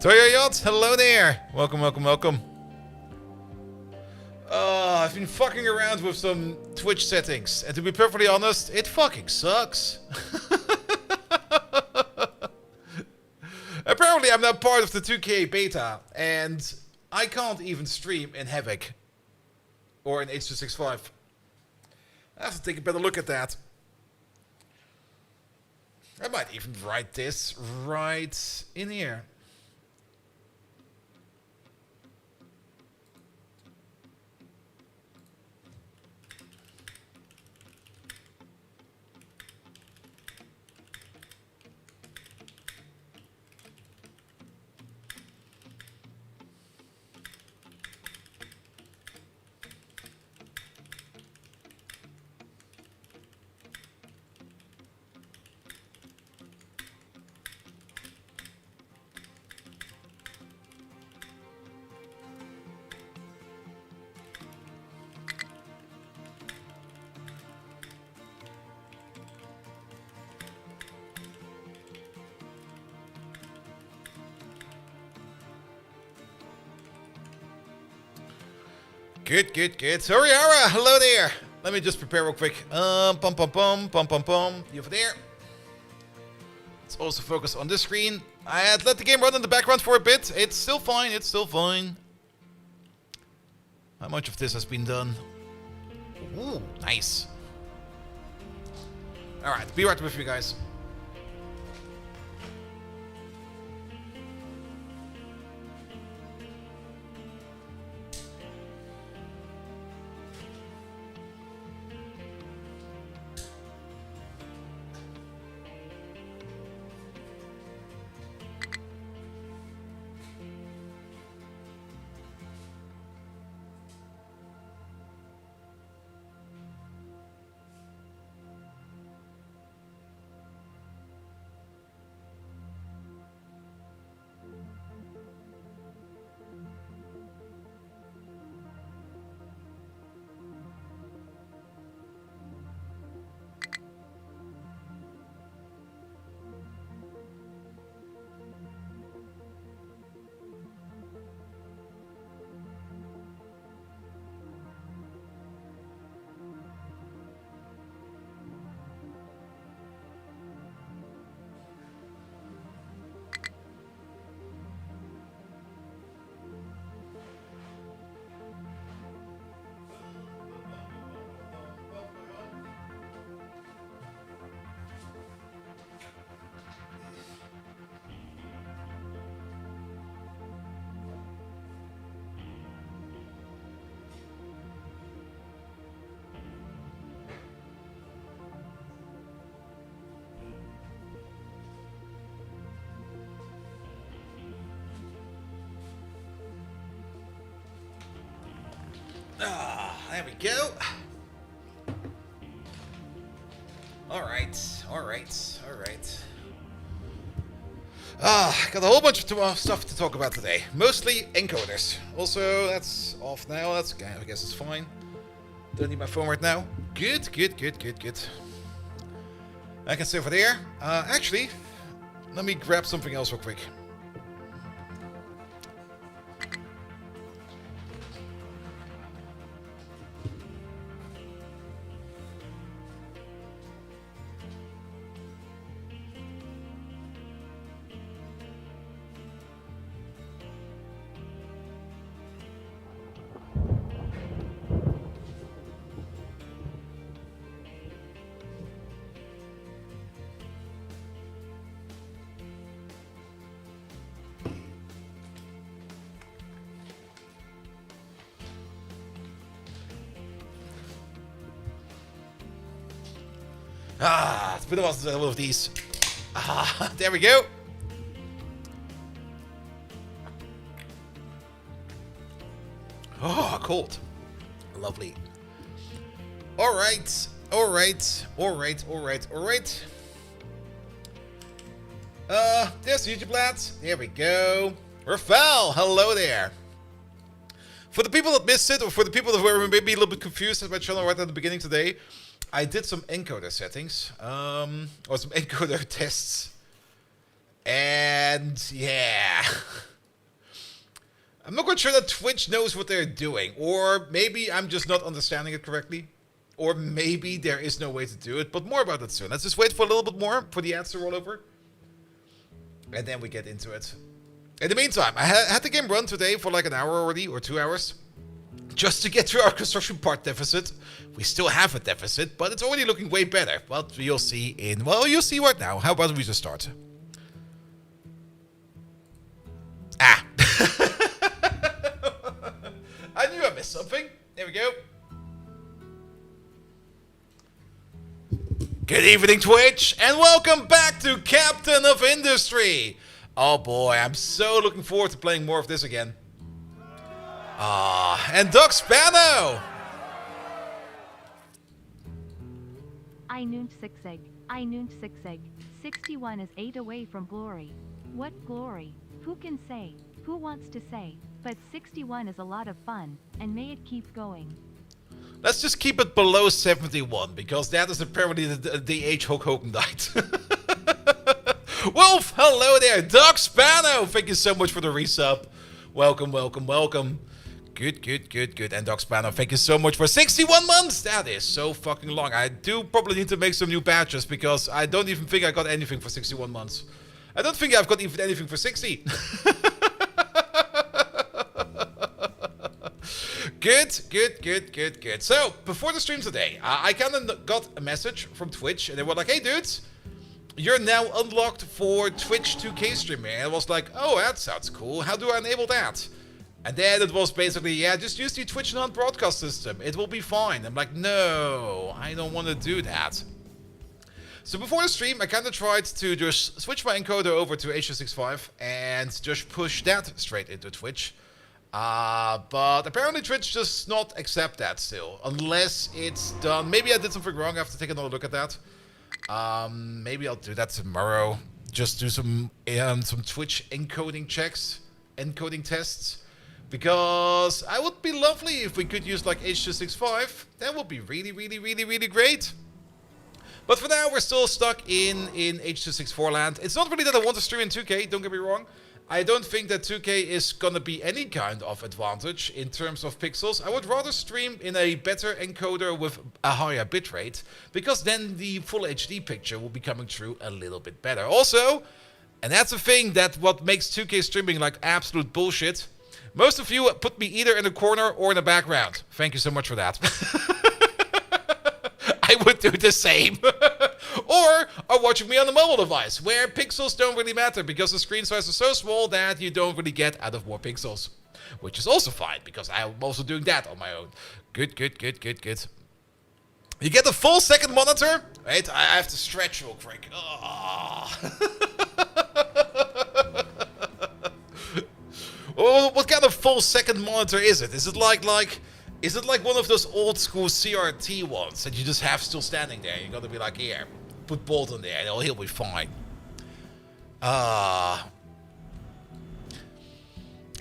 Toyo Yacht, hello there. Welcome, welcome, welcome. I've been fucking around with some Twitch settings, and to be perfectly honest, it fucking sucks. Apparently, I'm now part of the 2K beta, and I can't even stream in Havoc or in H265. I have to take a better look at that. I might even write this right in here. Good, good, good. Soriara, hello there. Let me just prepare real quick. Pum, pum, pum, pum, pum, pum. You over there. Let's also focus on this screen. I had let the game run in the background for a bit. It's still fine, it's still fine. How much of this has been done? Ooh, nice. Alright, be right with you guys. There we go. Alright, alright, alright. Got a whole bunch of stuff to talk about today. Mostly encoders. Also, that's off now. That's okay. I guess it's fine. Don't need my phone right now. Good, good, good, good, good. I can stay over there. Actually, let me grab something else real quick. It's been a while since I had one of these. There we go. Oh, cold. Lovely. Alright, alright, alright, alright, alright. There's YouTube lads. There we go. Rafael, hello there. For the people that missed it, or for the people that were maybe a little bit confused at my channel right at the beginning today, I did some encoder settings, or some encoder tests, and yeah, I'm not quite sure that Twitch knows what they're doing. Or maybe I'm just not understanding it correctly. Or maybe there is no way to do it. But more about it soon. Let's just wait for a little bit more for the ads to roll over. And then we get into it. In the meantime, I had the game run today for like an hour already. Or 2 hours. Just to get through our construction part deficit. We still have a deficit. But it's already looking way better. But you'll see well, you'll see right now. How about we just start? Ah. I knew I missed something. There we go. Good evening, Twitch, and welcome back to Captain of Industry. Oh boy, I'm so looking forward to playing more of this again. And Doc Spano. I nooned 6 egg. 61 is 8 away from glory. What glory? Who can say? Who wants to say? But 61 is a lot of fun, and may it keep going. Let's just keep it below 71, because that is apparently the age Hulk Hogan died. Wolf, hello there. Doc Spano, thank you so much for the resub. Welcome, welcome, welcome. Good. And Doc Spano, thank you so much for 61 months. That is so fucking long. I do probably need to make some new badges, because I don't even think I got anything for 61 months. I don't think I've got even anything for 60. Good. So, before the stream today, I kind of got a message from Twitch, and they were like, hey dudes, you're now unlocked for Twitch 2K streaming. And I was like, oh, that sounds cool. How do I enable that? And then it was basically, yeah, just use the Twitch non-broadcast system. It will be fine. I'm like, no, I don't want to do that. So before the stream, I kind of tried to just switch my encoder over to H.265 and just push that straight into Twitch. But apparently Twitch does not accept that still, unless it's done. Maybe I did something wrong. I have to take another look at that. Maybe I'll do that tomorrow. Just do some Twitch encoding checks, encoding tests. Because I would be lovely if we could use like H.265. That would be really great. But for now, we're still stuck in H.264 land. It's not really that I want to stream in 2K, don't get me wrong. I don't think that 2K is gonna be any kind of advantage in terms of pixels. I would rather stream in a better encoder with a higher bitrate, because then the full HD picture will be coming through a little bit better. Also, and that's a thing that what makes 2K streaming like absolute bullshit, most of you put me either in a corner or in the background. Thank you so much for that. I would do the same. Or are watching me on a mobile device, where pixels don't really matter, because the screen size is so small that you don't really get out of more pixels. Which is also fine, because I'm also doing that on my own. Good. You get the full second monitor? Wait, I have to stretch real quick. Oh. What kind of full second monitor is it? Is it like one of those old school CRT ones that you just have still standing there? You gotta be like, here, put Bolt on there, and he'll be fine. And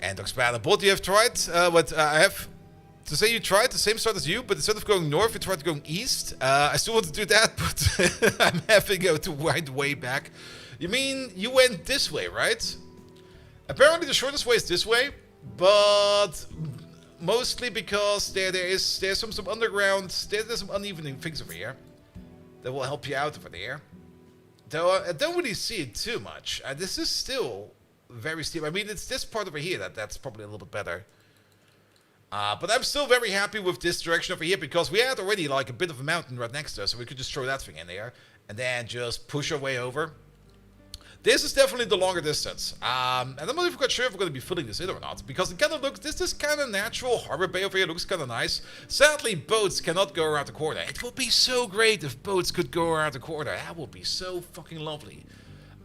Oxpada, Bolt, you have tried what I have to say. You tried the same start as you, but instead of going north, you tried going east. I still want to do that, but I'm having to wind way back. You mean you went this way, right? Apparently the shortest way is this way, but mostly because there's some underground, there's some uneven things over here that will help you out over there. Though I don't really see it too much. This is still very steep. I mean, it's this part over here that's probably a little bit better. But I'm still very happy with this direction over here, because we had already like a bit of a mountain right next to us, so we could just throw that thing in there and then just push our way over. This is definitely the longer distance. And I'm not even quite sure if we're going to be filling this in or not, because it kind of looks, this kind of natural harbor bay over here looks kind of nice. Sadly, boats cannot go around the corner. It would be so great if boats could go around the corner. That would be so fucking lovely.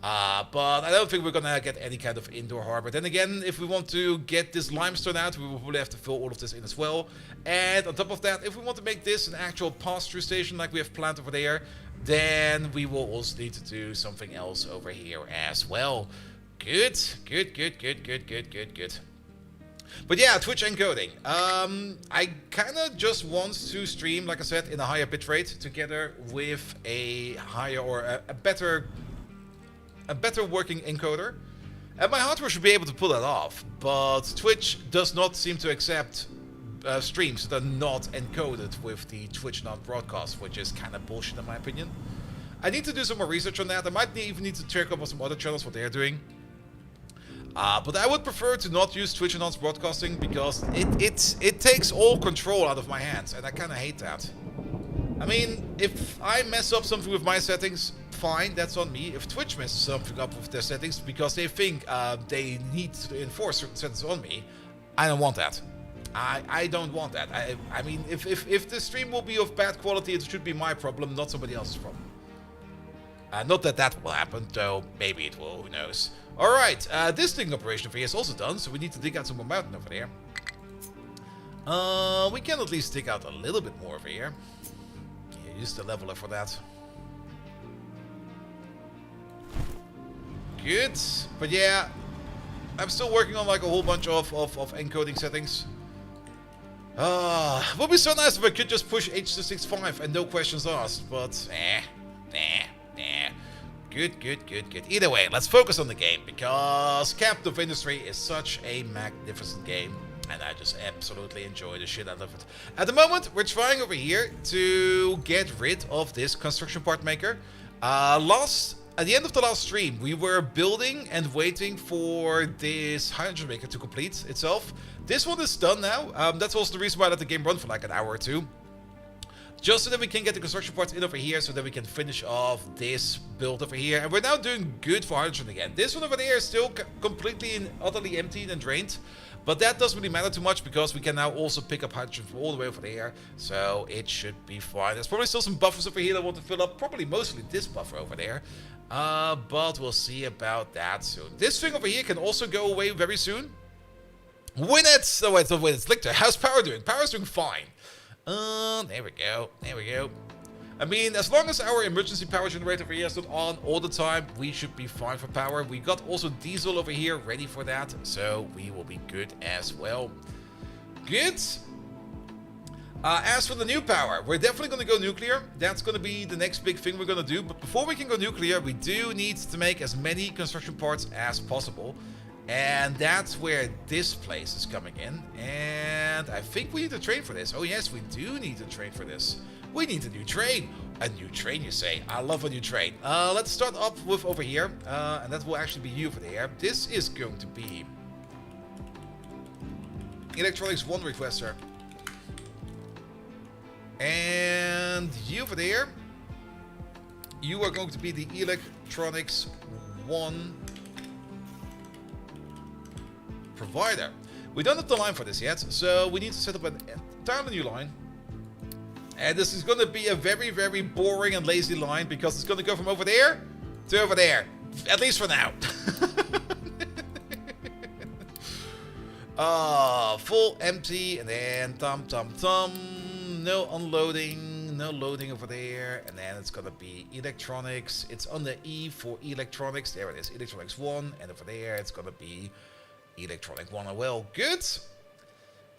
But I don't think we're going to get any kind of indoor harbor. Then again, if we want to get this limestone out, we will probably have to fill all of this in as well. And on top of that, if we want to make this an actual pass-through station like we have planned over there, then we will also need to do something else over here as well. Good. But yeah, Twitch encoding. I kind of just want to stream, like I said, in a higher bitrate together with a higher or a better working encoder. And my hardware should be able to pull that off, but Twitch does not seem to accept streams that are not encoded with the Twitch non-broadcast, which is kind of bullshit in my opinion. I need to do some more research on that. I might even need to check up on some other channels what they're doing. But I would prefer to not use Twitch enhanced broadcasting because it takes all control out of my hands, and I kind of hate that. I mean, if I mess up something with my settings, fine, that's on me. If Twitch messes something up with their settings because they think they need to enforce certain settings on me, I don't want that. I don't want that. I mean, if the stream will be of bad quality, it should be my problem, not somebody else's problem. Not that that will happen, though maybe it will, who knows. Alright, this digging operation over here is also done, so we need to dig out some more mountain over there. We can at least dig out a little bit more over here. Yeah, use the leveler for that. Good, but yeah, I'm still working on like a whole bunch of encoding settings. It would be so nice if I could just push H265 and no questions asked, but nah. Good. Either way, let's focus on the game, because Captain of Industry is such a magnificent game, and I just absolutely enjoy the shit out of it. At the moment, we're trying over here to get rid of this construction part maker. At the end of the last stream, we were building and waiting for this hydrogen maker to complete itself. This one is done now. That's also the reason why I let the game run for like an hour or two. Just so that we can get the construction parts in over here, so that we can finish off this build over here. And we're now doing good for hydrogen again. This one over there is still completely and utterly emptied and drained. But that doesn't really matter too much, because we can now also pick up hydrogen from all the way over there. So it should be fine. There's probably still some buffers over here that I want to fill up. Probably mostly this buffer over there. But we'll see about that soon. This thing over here can also go away very soon. Win it! Oh, wait, it's not win, it's Lictor. How's power doing? Power's doing fine. There we go. I mean, as long as our emergency power generator over here is not on all the time, we should be fine for power. We got also diesel over here ready for that, so we will be good as well. Good. As for the new power, we're definitely going to go nuclear. That's going to be the next big thing we're going to do. But before we can go nuclear, we do need to make as many construction parts as possible. And that's where this place is coming in. And I think we need to train for this. Oh yes, we do need to train for this. We need a new train. A new train, you say? I love a new train. Let's start up with over here. And that will actually be you over there. This is going to be Electronics 1 requester. And you over there, you are going to be the Electronics 1 provider. We don't have the line for this yet, so we need to set up an entirely new line. And this is going to be a very, very boring and lazy line, because it's going to go from over there to over there. At least for now. Full empty, and then no unloading, no loading over there, and then it's gonna be electronics. It's on the E for electronics. There it is, electronics 1, and over there it's gonna be electronic 1 as well. Good.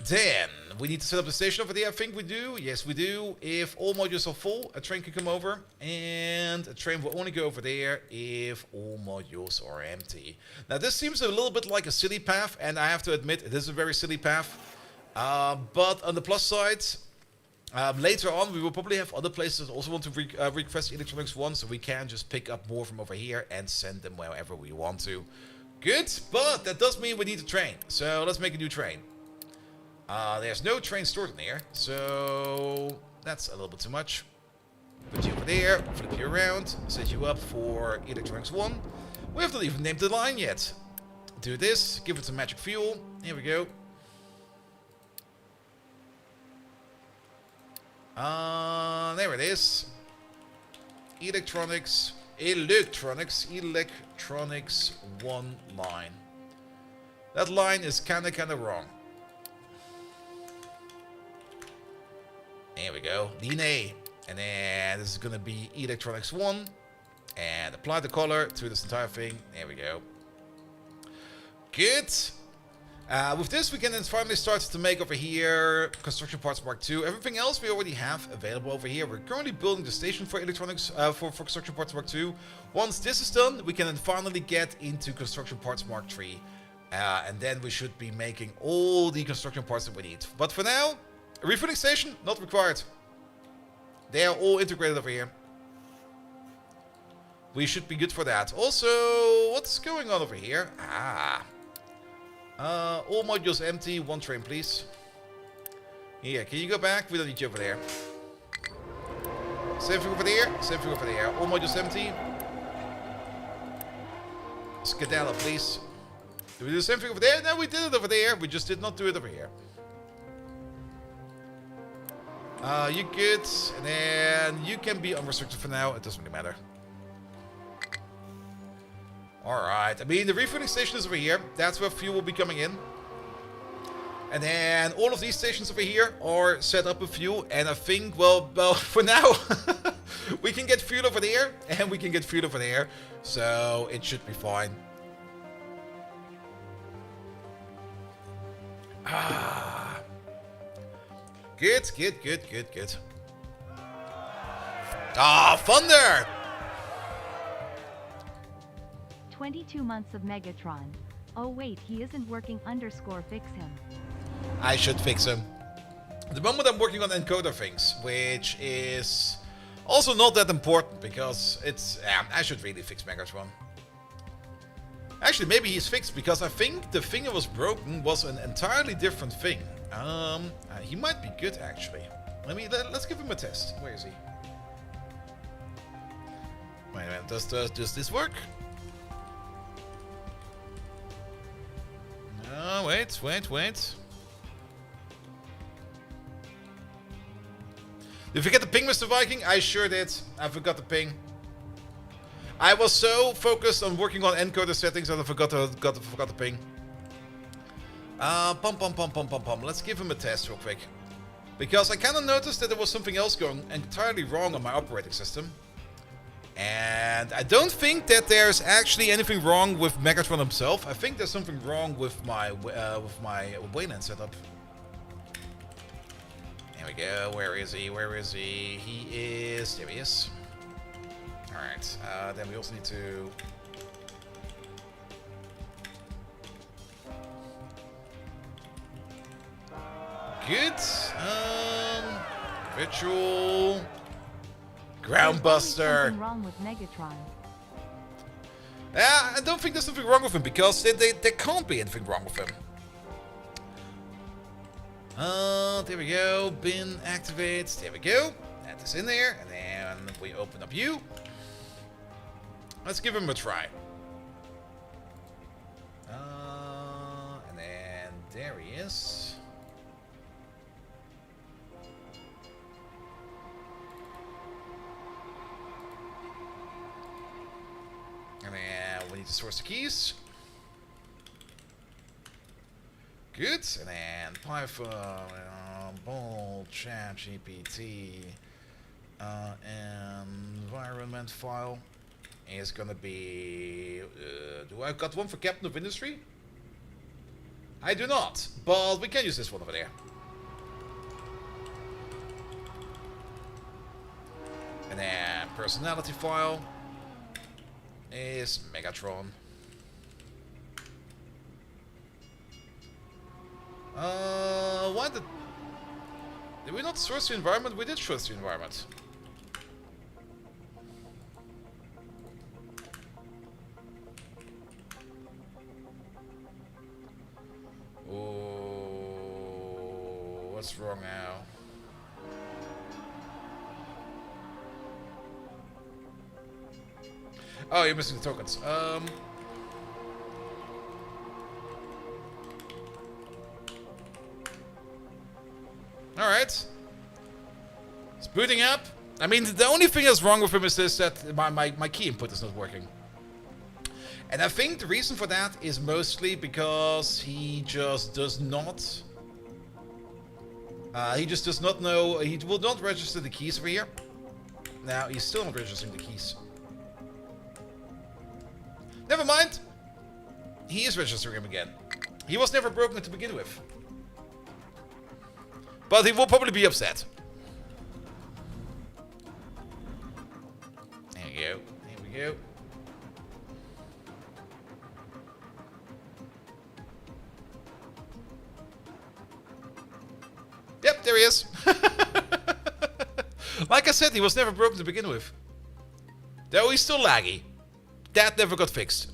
Then we need to set up a station over there. I think we do. Yes, we do. If all modules are full, a train can come over, and a train will only go over there if all modules are empty. Now this seems a little bit like a silly path, and I have to admit it is a very silly path. But on the plus side, later on we will probably have other places that also want to request electronics 1, so we can just pick up more from over here and send them wherever we want to. Good, but that does mean we need a train, so let's make a new train. There's no train stored in here, so that's a little bit too much. Put you over there, flip you around, set you up for electronics 1. We have not even named the line yet. Do this, give it some magic fuel. Here we go. There it is. Electronics 1 line. That line is kinda wrong. There we go. Line. And then this is gonna be electronics 1. And apply the color to this entire thing. There we go. Good. With this, we can then finally start to make over here construction parts Mark II. Everything else we already have available over here. We're currently building the station for electronics for construction parts Mark II. Once this is done, we can then finally get into construction parts Mark III. And then we should be making all the construction parts that we need. But for now, a refueling station, not required. They are all integrated over here. We should be good for that. Also, what's going on over here? All modules empty. One train, please. Here, can you go back? We don't need you over there. Same thing over there. Same thing over there. All modules empty. Skedaddle, please. Did we do the same thing over there? No, we did it over there. We just did not do it over here. You good. And then you can be unrestricted for now. It doesn't really matter. Alright, I mean, the refueling station is over here. That's where fuel will be coming in. And then all of these stations over here are set up with fuel. And I think, well, for now, we can get fuel over there. And we can get fuel over there. So it should be fine. Good, good, good, good, good. Thunder! 22 months of Megatron. Oh wait, he isn't working _ fix him. I should fix him. At the moment I'm working on encoder things, which is also not that important because it's... I should really fix Megatron. Actually, maybe he's fixed because I think the thing that was broken was an entirely different thing. He might be good actually. Let's give him a test. Where is he? Wait a minute, does this work? Wait. Did you forget the ping, Mr. Viking? I sure did. I forgot the ping. I was so focused on working on encoder settings that I forgot the ping. Let's give him a test real quick. Because I kind of noticed that there was something else going entirely wrong on my operating system. And I don't think that there's actually anything wrong with Megatron himself. I think there's something wrong with my Wayland setup. There we go. Where is he? Where is he? There he is. Alright. Then we also need to... Good. Virtual... Groundbuster. Something wrong with Megatron. Yeah, I don't think there's something wrong with him because there can't be anything wrong with him. There we go. Bin activates. There we go. That is in there. And then we open up you. Let's give him a try. And then there he is. And then we need to source the keys. Good. And then Python, Bolt, Chat, GPT, environment file is gonna be. Do I got one for Captain of Industry? I do not, but we can use this one over there. And then personality file is Megatron. Why did we not source the environment? We did source the environment. Oh, what's wrong now? Oh, you're missing the tokens. Alright. It's booting up. I mean, the only thing that's wrong with him is this, that my key input is not working. And I think the reason for that is mostly because he just does not... he just does not know... He will not register the keys over here. Now, he's still not registering the keys. Never mind. He is registering him again. He was never broken to begin with. But he will probably be upset. There we go. Here we go. Yep, there he is. Like I said, he was never broken to begin with. Though he's still laggy. That never got fixed.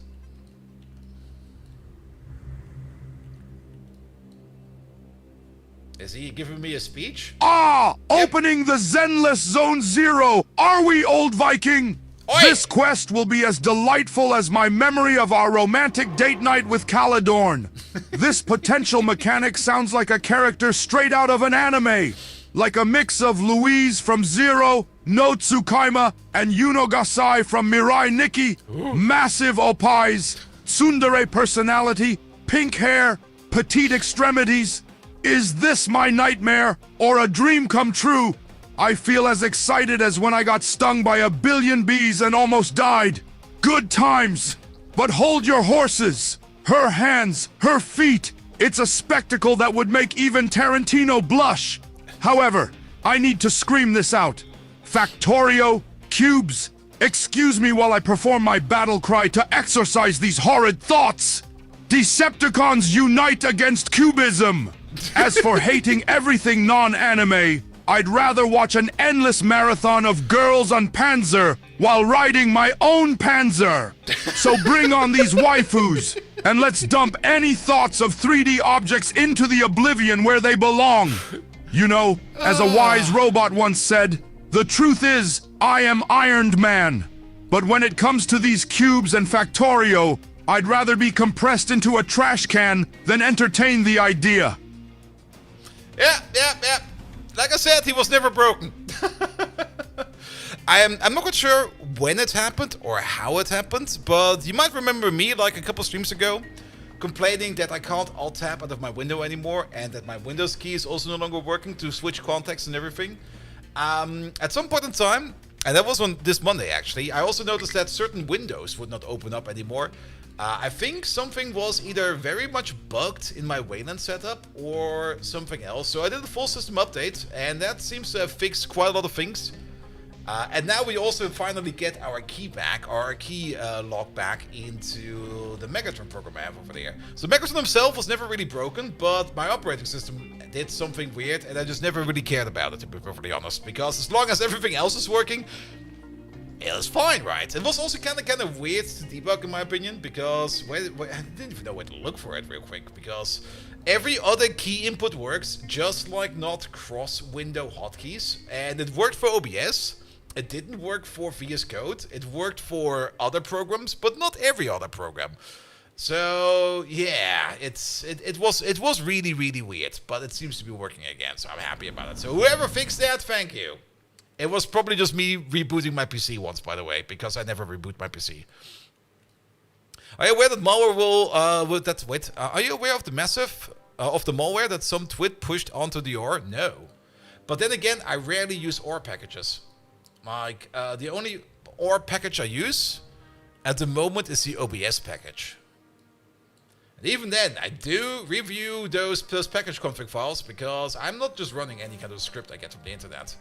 Is he giving me a speech? Yep. Opening the Zenless Zone Zero! Are we, old Viking? Oi! This quest will be as delightful as my memory of our romantic date night with Caladorn. This potential mechanic sounds like a character straight out of an anime. Like a mix of Louise from Zero, No Tsukaima, and Yuno Gasai from Mirai Nikki. Massive opais, tsundere personality, pink hair, petite extremities. Is this my nightmare or a dream come true? I feel as excited as when I got stung by a billion bees and almost died. Good times. But hold your horses. Her hands, her feet. It's a spectacle that would make even Tarantino blush. However, I need to scream this out. Factorio, cubes, excuse me while I perform my battle cry to exorcise these horrid thoughts. Decepticons unite against cubism. As for hating everything non-anime, I'd rather watch an endless marathon of girls on Panzer while riding my own Panzer. So bring on these waifus, and let's dump any thoughts of 3D objects into the oblivion where they belong. You know, as a wise robot once said, the truth is, I am Ironed Man. But when it comes to these cubes and Factorio, I'd rather be compressed into a trash can than entertain the idea. Yeah. Like I said, he was never broken. I'm not quite sure when it happened or how it happened, but you might remember me like a couple streams ago complaining that I can't alt-tab out of my window anymore and that my Windows key is also no longer working to switch contexts and everything. At some point in time, and that was on this Monday actually, I also noticed that certain windows would not open up anymore. I think something was either very much bugged in my Wayland setup or something else. So I did a full system update, and that seems to have fixed quite a lot of things. And now we also finally get our key back, our key lock back into the Megatron program I have over there. So Megatron himself was never really broken, but my operating system did something weird, and I just never really cared about it, to be perfectly honest. Because as long as everything else is working, it was fine, right? It was also kind of weird to debug, in my opinion, because I didn't even know where to look for it real quick, because every other key input works, just like not cross-window hotkeys, and it worked for OBS. It didn't work for VS Code. It worked for other programs, but not every other program. So yeah, it was really weird, but it seems to be working again, so I'm happy about it. So whoever fixed that, thank you. It was probably just me rebooting my PC once, by the way, because I never reboot my PC. Are you aware that malware are you aware of the massive of the malware that some twit pushed onto the OR? No. But then again, I rarely use OR packages. Like the only OR package I use at the moment is the OBS package. And even then, I do review those package config files because I'm not just running any kind of script I get from the internet.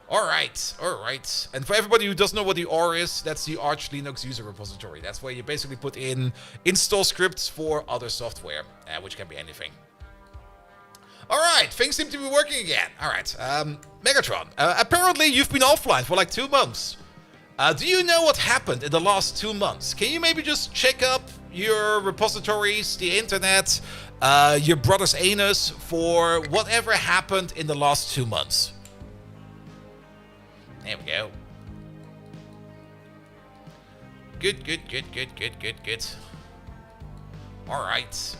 Alright. And for everybody who doesn't know what the OR is, that's the Arch Linux user repository. That's where you basically put in install scripts for other software, which can be anything. Alright, things seem to be working again. Alright, Megatron, apparently you've been offline for like 2 months. Do you know what happened in the last 2 months? Can you maybe just check up your repositories, the internet, your brother's anus for whatever happened in the last 2 months? There we go. Good. Alright.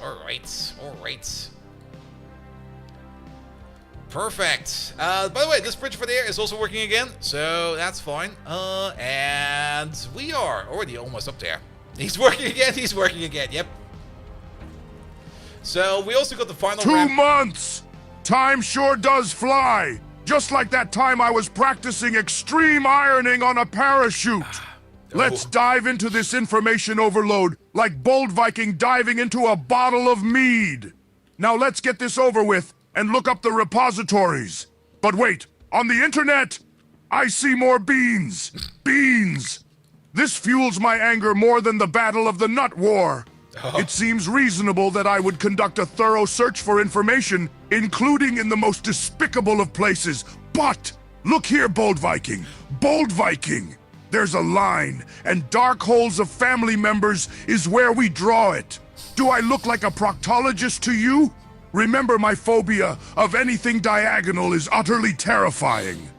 Perfect. By the way, this bridge for there is also working again, so that's fine. And we are already almost up there. He's working again, yep. So we also got the final 2 months! Time sure does fly! Just like that time I was practicing extreme ironing on a parachute. Let's dive into this information overload like Bold Viking diving into a bottle of mead. Now let's get this over with and look up the repositories. But wait, on the internet, I see more beans. Beans! This fuels my anger more than the Battle of the Nut War. It seems reasonable that I would conduct a thorough search for information, including in the most despicable of places. But, look here, Bold Viking. Bold Viking! There's a line, and dark holes of family members is where we draw it. Do I look like a proctologist to you? Remember, my phobia of anything diagonal is utterly terrifying.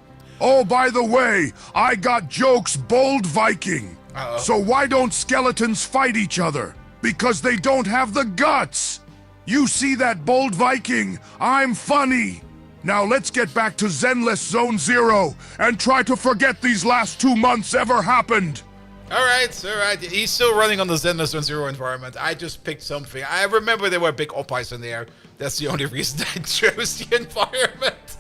Oh, by the way, I got jokes, Bold Viking. So why don't skeletons fight each other? Because they don't have the guts. You see that, Bold Viking? I'm funny. Now let's get back to Zenless Zone Zero and try to forget these last 2 months ever happened. Alright. He's still running on the Zenless Zone Zero environment. I just picked something. I remember there were big oppies in there. That's the only reason I chose the environment.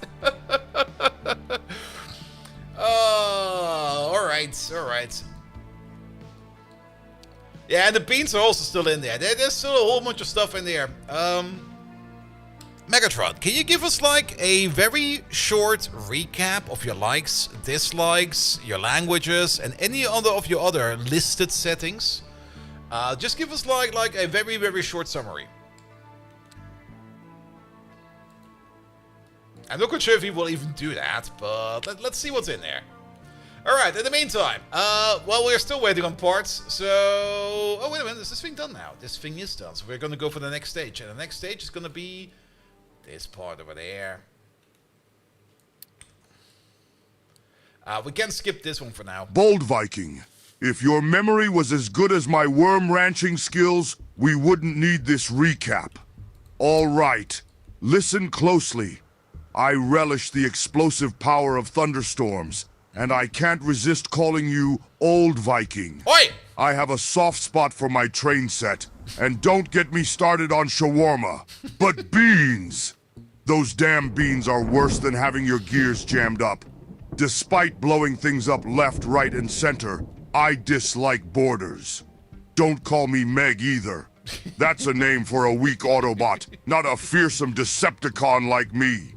Oh, alright. Yeah, and the beans are also still in there. There's still a whole bunch of stuff in there. Megatron, can you give us like a very short recap of your likes, dislikes, your languages, and any other of your other listed settings? Just give us like a very, very short summary. I'm not quite sure if he will even do that, but let's see what's in there. Alright, in the meantime, well, we're still waiting on parts, so... Oh, wait a minute, is this thing done now? This thing is done, so we're gonna go for the next stage, and the next stage is gonna be this part over there. We can skip this one for now. Bold Viking, if your memory was as good as my worm ranching skills, we wouldn't need this recap. All right, listen closely. I relish the explosive power of thunderstorms, and I can't resist calling you Old Viking. Oi! I have a soft spot for my train set, and don't get me started on shawarma. But beans! Those damn beans are worse than having your gears jammed up. Despite blowing things up left, right, and center, I dislike borders. Don't call me Meg either. That's a name for a weak Autobot, not a fearsome Decepticon like me.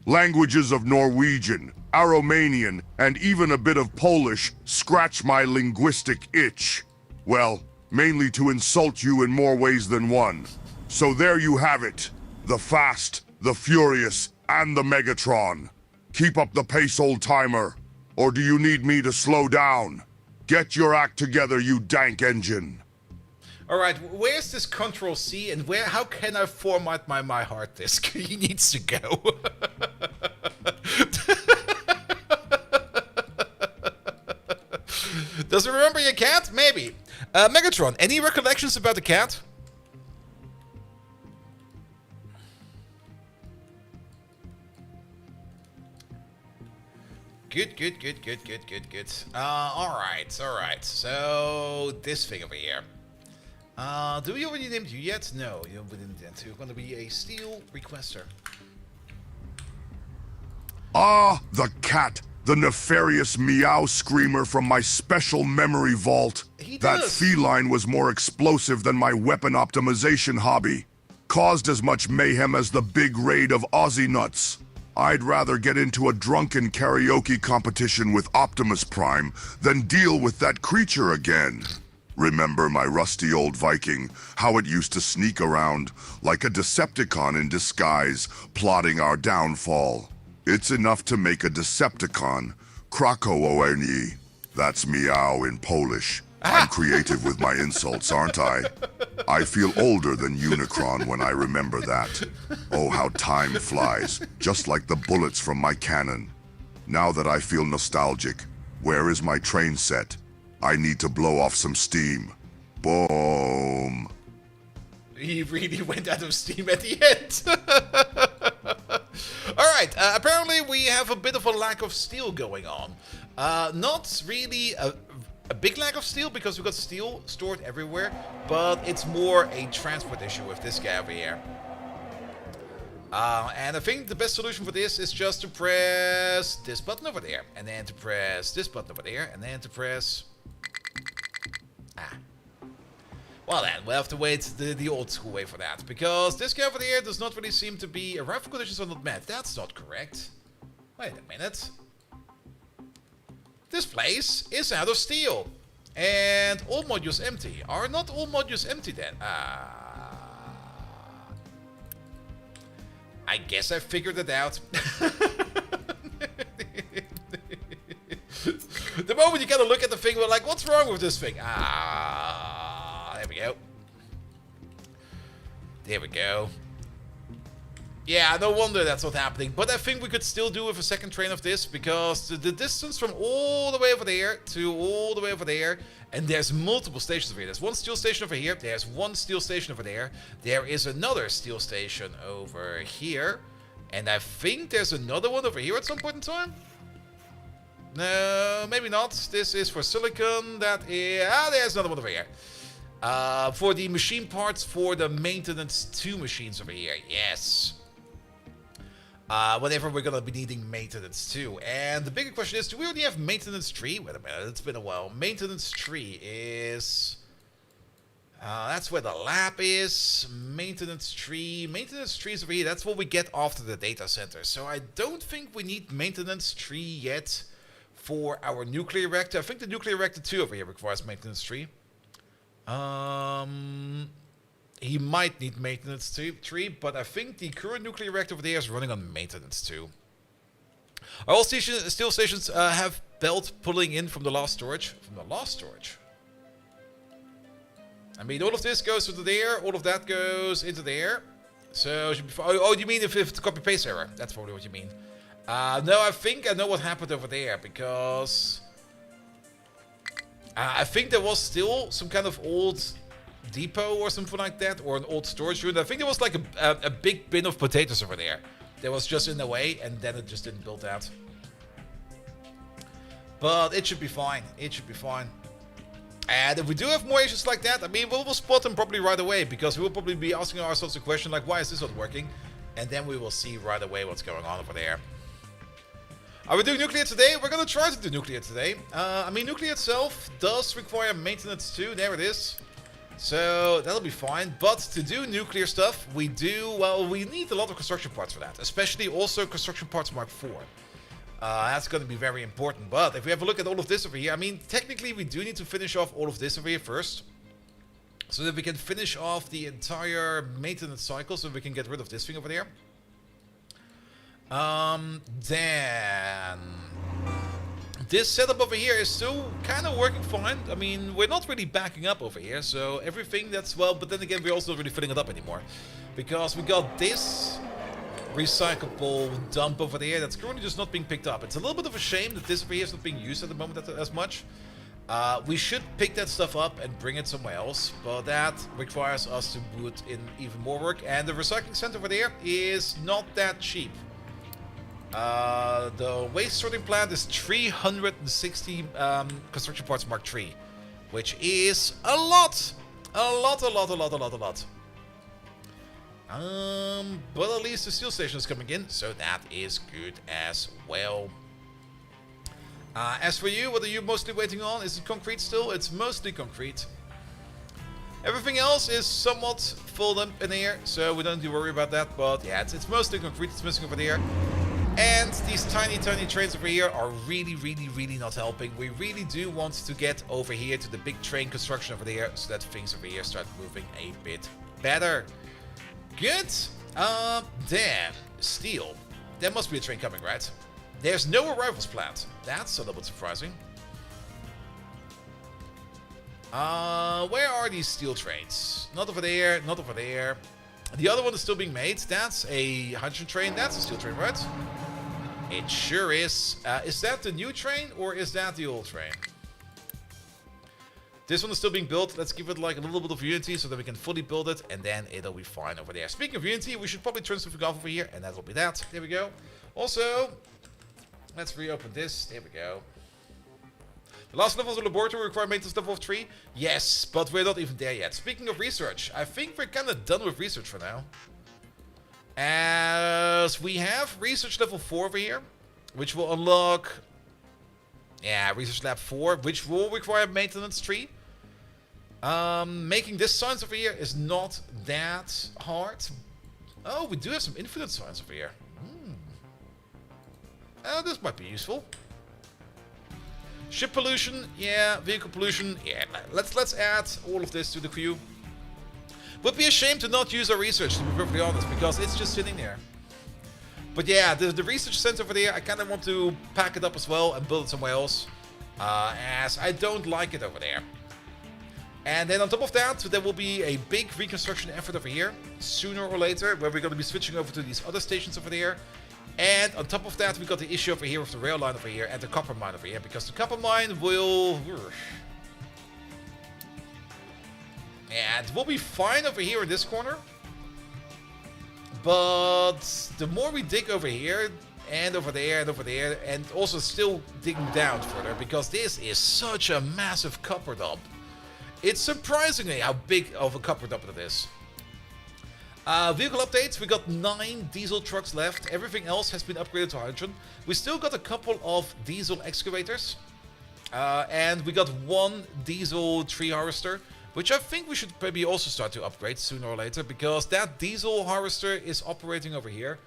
Languages of Norwegian, Aromanian, and even a bit of Polish scratch my linguistic itch. Well, mainly to insult you in more ways than one. So there you have it. The Fast, the Furious, and the Megatron. Keep up the pace, old-timer. Or do you need me to slow down? Get your act together, you dank engine. Alright, where's this Control-C, and how can I format my hard disk? He needs to go. Does it remember your cat? Maybe. Megatron, any recollections about the cat? Good. Alright. So, this thing over here. Do we already named you yet? No, you didn't yet. You're gonna be a steel requester. Ah, the cat. The nefarious meow screamer from my special memory vault. That feline was more explosive than my weapon optimization hobby. Caused as much mayhem as the big raid of Aussie Nuts. I'd rather get into a drunken karaoke competition with Optimus Prime than deal with that creature again. Remember, my rusty old Viking, how it used to sneak around like a Decepticon in disguise, plotting our downfall. It's enough to make a Decepticon, Krakow-Oerni. That's meow in Polish. I'm creative with my insults, aren't I? I feel older than Unicron when I remember that. Oh, how time flies, just like the bullets from my cannon. Now that I feel nostalgic, where is my train set? I need to blow off some steam. Boom. He really went out of steam at the end. Alright, apparently we have a bit of a lack of steel going on. Not really a big lack of steel, because we've got steel stored everywhere, but it's more a transport issue with this guy over here. And I think the best solution for this is just to press this button over there, and then to press this button over there, and then to press Well then, we'll have to wait the old school way for that. Because this guy over there does not really seem to be... Arrival conditions are not met. That's not correct. Wait a minute. This place is out of steel. And all modules empty. Are not all modules empty then? I guess I figured it out. The moment you kind of look at the thing, we're like, what's wrong with this thing? There we go. There we go. Yeah, no wonder that's not happening. But I think we could still do with a second train of this, because the distance from all the way over there to all the way over there, and there's multiple stations over here. There's one steel station over here. There's one steel station over there. There is another steel station over here. And I think there's another one over here at some point in time. No, maybe not. This is for silicon. That is... there's another one over here. For the machine parts for the maintenance 2 machines over here. Yes. Whenever we're gonna be needing maintenance 2. And the bigger question is, do we already have maintenance 3? Wait a minute, it's been a while. Maintenance 3 is... that's where the lab is. Maintenance 3. Maintenance 3 is over here. That's what we get after the data center. So I don't think we need maintenance 3 yet for our nuclear reactor. I think the nuclear reactor 2 over here requires maintenance 3. He might need maintenance 3, but I think the current nuclear reactor over there is running on maintenance 2. All steel stations have belt pulling in from the last storage. From the last storage? I mean, all of this goes into there, all of that goes into there. So, you mean if it's a copy-paste error? That's probably what you mean. No, I think I know what happened over there, because... I think there was still some kind of old depot or something like that, or an old storage unit. I think there was like a big bin of potatoes over there that was just in the way, and then it just didn't build out. But it should be fine. It should be fine. And if we do have more issues like that, I mean, we'll spot them probably right away, because we will probably be asking ourselves a question like, why is this not working? And then we will see right away what's going on over there. Are we doing nuclear today? We're going to try to do nuclear today. I mean, nuclear itself does require maintenance too. There it is. So that'll be fine. But to do nuclear stuff, we need a lot of construction parts for that. Especially also construction parts Mark IV. That's going to be very important. But if we have a look at all of this over here, I mean, technically we do need to finish off all of this over here first. So that we can finish off the entire maintenance cycle, so we can get rid of this thing over there. Then this setup over here is still kind of working fine. I mean, we're not really backing up over here, so everything that's well, but then again, we're also not really filling it up anymore, because we got this recyclable dump over there that's currently just not being picked up. It's a little bit of a shame that this over here is not being used at the moment as much. We should pick that stuff up and bring it somewhere else, but that requires us to put in even more work, and the recycling center over there is not that cheap. The waste sorting plant is 360 construction parts Mark III, which is a lot. But at least the steel station is coming in, so that is good as well. As for you, what are you mostly waiting on? Is it concrete still? It's mostly concrete. Everything else is somewhat filled up in here, so we don't need to worry about that. But yeah, it's mostly concrete. It's missing over there. And these tiny trains over here are really not helping. We really do want to get over here to the big train construction over there, so that things over here start moving a bit better. Good. Then steel. There must be a train coming, right? There's no arrivals planned. That's a little bit surprising. Where are these steel trains? Not over there, not over there. The other one is still being made. That's a hydrogen train. That's a steel train, right? It sure is. Is that the new train or is that the old train? This one is still being built. Let's give it like a little bit of Unity so that we can fully build it, and then it'll be fine over there. Speaking of Unity, we should probably turn something off over here, and that'll be that. There we go. Also, let's reopen this. There we go. The last level of the laboratory require maintenance level of 3. Yes, but we're not even there yet. Speaking of research, I think we're kind of done with research for now. As we have research level 4 over here, which will unlock... Yeah, research lab 4, which will require maintenance 3. Making this science over here is not that hard. Oh, we do have some infinite science over here. Oh, this might be useful. Ship pollution, yeah. Vehicle pollution, yeah. Let's add all of this to the queue. Would be a shame to not use our research, to be perfectly honest, because it's just sitting there. But yeah, the research center over there, I kind of want to pack it up as well and build it somewhere else, as I don't like it over there. And then on top of that, there will be a big reconstruction effort over here, sooner or later, where we're going to be switching over to these other stations over there. And on top of that, we got the issue over here with the rail line over here and the copper mine over here, because the copper mine will... And we'll be fine over here in this corner. But the more we dig over here, and over there, and over there, and also still digging down further, because this is such a massive copper dump. It's surprisingly how big of a copper dump it is. Vehicle updates, we got 9 diesel trucks left. Everything else has been upgraded to hydrogen. We still got a couple of diesel excavators. And we got 1 diesel tree harvester, which I think we should maybe also start to upgrade sooner or later, because that diesel harvester is operating over here.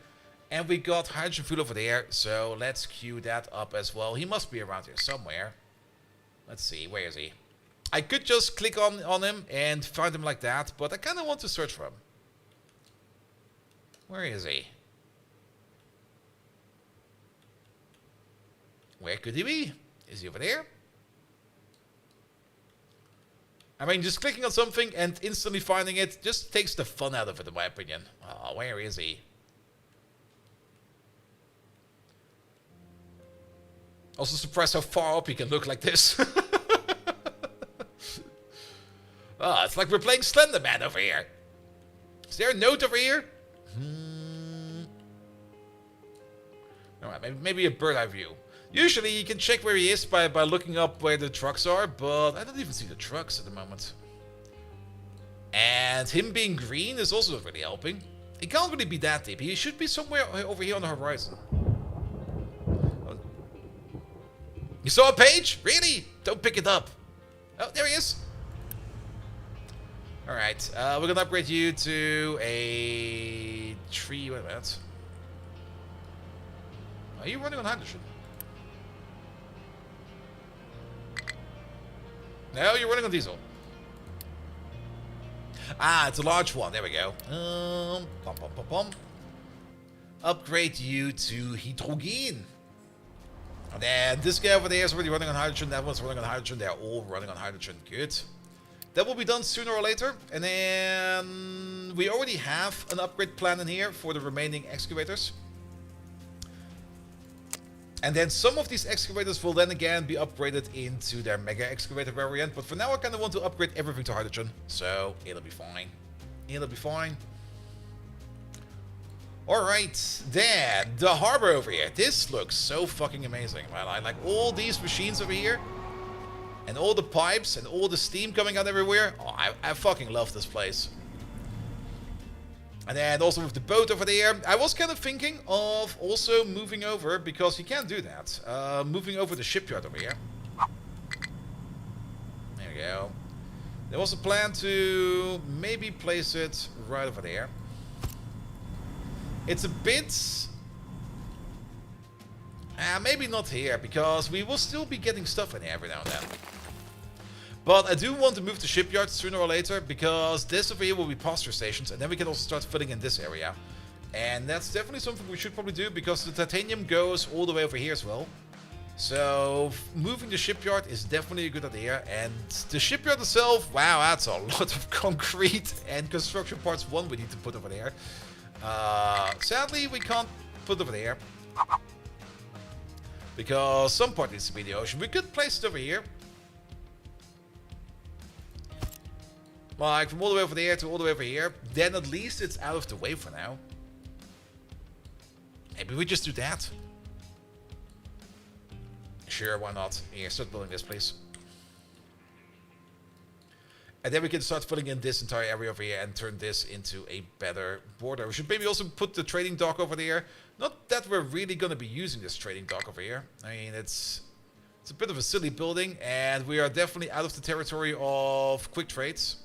And we got hydrogen fuel over there, so let's queue that up as well. He must be around here somewhere. Let's see, where is he? I could just click on him and find him like that, but I kind of want to search for him. Where is he? Where could he be? Is he over there? I mean, just clicking on something and instantly finding it just takes the fun out of it, in my opinion. Oh, where is he? Also surprised how far up he can look like this. Oh, it's like we're playing Slender Man over here. Is there a note over here? Alright, maybe a bird's eye view. Usually you can check where he is by looking up where the trucks are, but I don't even see the trucks at the moment. And him being green is also really helping. He can't really be that deep. He should be somewhere over here on the horizon. You saw a page? Really? Don't pick it up. Oh, there he is. Alright, we're gonna upgrade you to a tree. Wait a minute. Are you running on hydrogen? No, you're running on diesel. Ah, it's a large one. There we go. Upgrade you to hydrogen. And then this guy over there is already running on hydrogen. That one's running on hydrogen. They're all running on hydrogen. Good. That will be done sooner or later. And then we already have an upgrade plan in here for the remaining excavators. And then some of these excavators will then again be upgraded into their mega excavator variant. But for now I kind of want to upgrade everything to hydrogen. So it'll be fine. It'll be fine. Alright, then the harbor over here. This looks so fucking amazing. I like all these machines over here. And all the pipes and all the steam coming out everywhere. Oh, I fucking love this place. And then also with the boat over there. I was kind of thinking of also moving over, because you can't do that. Moving over the shipyard over here. There we go. There was a plan to maybe place it right over there. It's a bit... maybe not here, because we will still be getting stuff in here every now and then. But I do want to move the shipyard sooner or later, because this over here will be pasture stations, and then we can also start filling in this area. And that's definitely something we should probably do, because the titanium goes all the way over here as well. So moving the shipyard is definitely a good idea. And the shipyard itself, wow, that's a lot of concrete and construction parts we need to put over there. Sadly, we can't put over there, because some part needs to be in the ocean. We could place it over here. Like from all the way over there to all the way over here. Then at least it's out of the way for now. Maybe we just do that. Sure, why not? Here, start building this, please. And then we can start filling in this entire area over here and turn this into a better border. We should maybe also put the trading dock over there. Not that we're really going to be using this trading dock over here. I mean, it's It's a bit of a silly building, and we are definitely out of the territory of quick trades.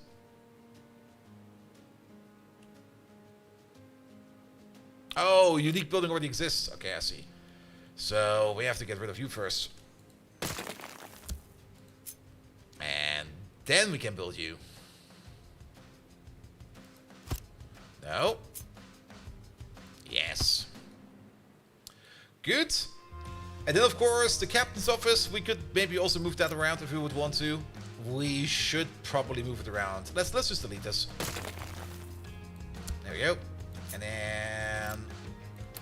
Oh, unique building already exists. Okay, I see. So we have to get rid of you first. And then we can build you. No. Yes. Good. And then, of course, the captain's office. We could maybe also move that around if we would want to. We should probably move it around. Let's just delete this. There we go. And then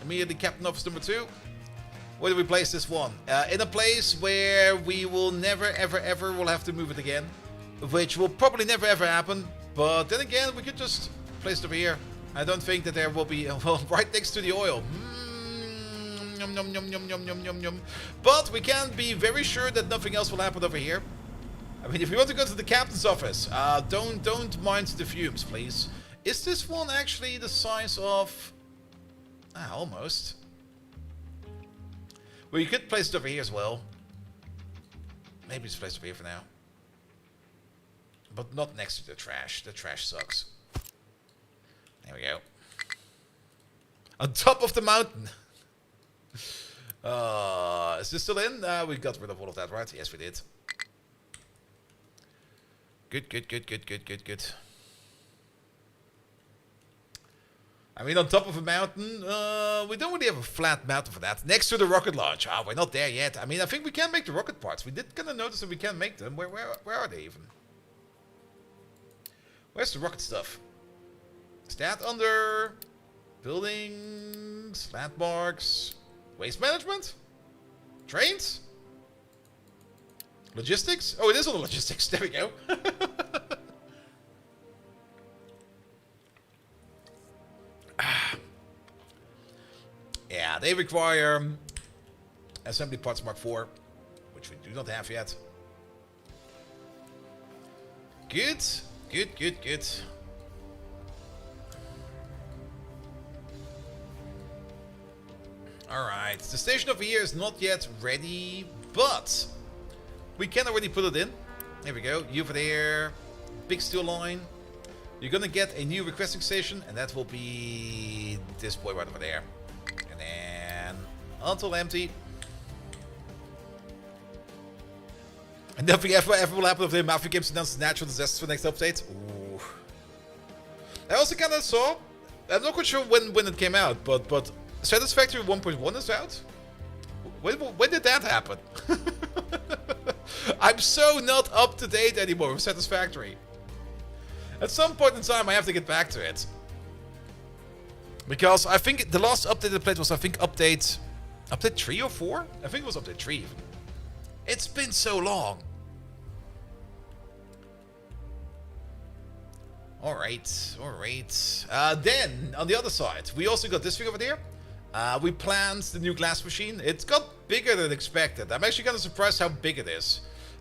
immediately captain office number 2. Where do we place this one? In a place where we will never, ever, ever will have to move it again. Which will probably never, ever happen. But then again, we could just place it over here. I don't think that there will be, well, right next to the oil. Yum, yum, yum, yum, yum, yum, yum, yum. But we can be very sure that nothing else will happen over here. I mean, if you want to go to the captain's office, don't mind the fumes, please. Is this one actually the size of... almost. Well, you could place it over here as well. Maybe it's placed over here for now. But not next to the trash. The trash sucks. There we go. On top of the mountain. Is this still in? We got rid of all of that, right? Yes, we did. Good, good, good, good, good, good, good. I mean, on top of a mountain, we don't really have a flat mountain for that. Next to the rocket launch. Ah, we're not there yet. I mean, I think we can make the rocket parts. We did kind of notice that we can make them. Where are they even? Where's the rocket stuff? Is that under buildings, landmarks, waste management, trains, logistics? Oh, it is on the logistics. There we go. Yeah, they require assembly parts Mark IV, which we do not have yet. Good, good, good, good. Alright, the station over here is not yet ready, but we can already put it in. There we go, you over there, big steel line. You're gonna get a new requesting station, and that will be this boy right over there. And then until empty. And nothing ever will happen if the Mafia Games announces natural disasters for the next update. Ooh. I also kind of saw, I'm not quite sure when it came out, but Satisfactory 1.1 is out? When did that happen? I'm so not up to date anymore with Satisfactory. At some point in time I have to get back to it. Because I think the last update I played was, I think, update 3 or 4? I think it was update 3 even. It's been so long. Alright, alright. Then, on the other side, we also got this thing over there. We planned the new glass machine. It got bigger than expected. I'm actually kind of surprised how big it is.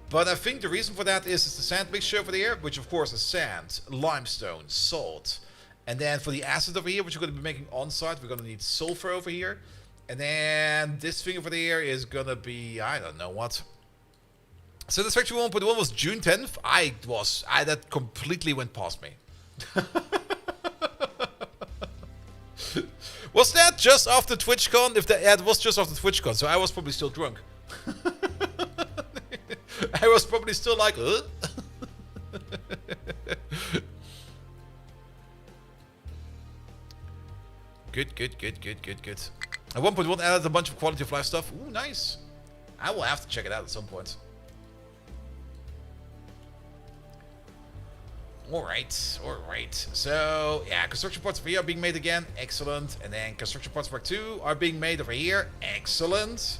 But I think the reason for that is the sand mixture over there, which of course is sand, limestone, salt. And then for the acid over here, which we're going to be making on site, we're going to need sulfur over here. And then this thing over there is going to be, I don't know what. So this Satisfactory 1.1 was June 10th. That completely went past me. Was that just after TwitchCon? Yeah, it was just after TwitchCon, so I was probably still drunk. I was probably still like, Good, good, good, good, good, good. At 1.1 added a bunch of quality of life stuff. Ooh, nice. I will have to check it out at some point. Alright, alright. So, yeah, construction parts over here are being made again. Excellent. And then construction parts Mark 2 are being made over here. Excellent.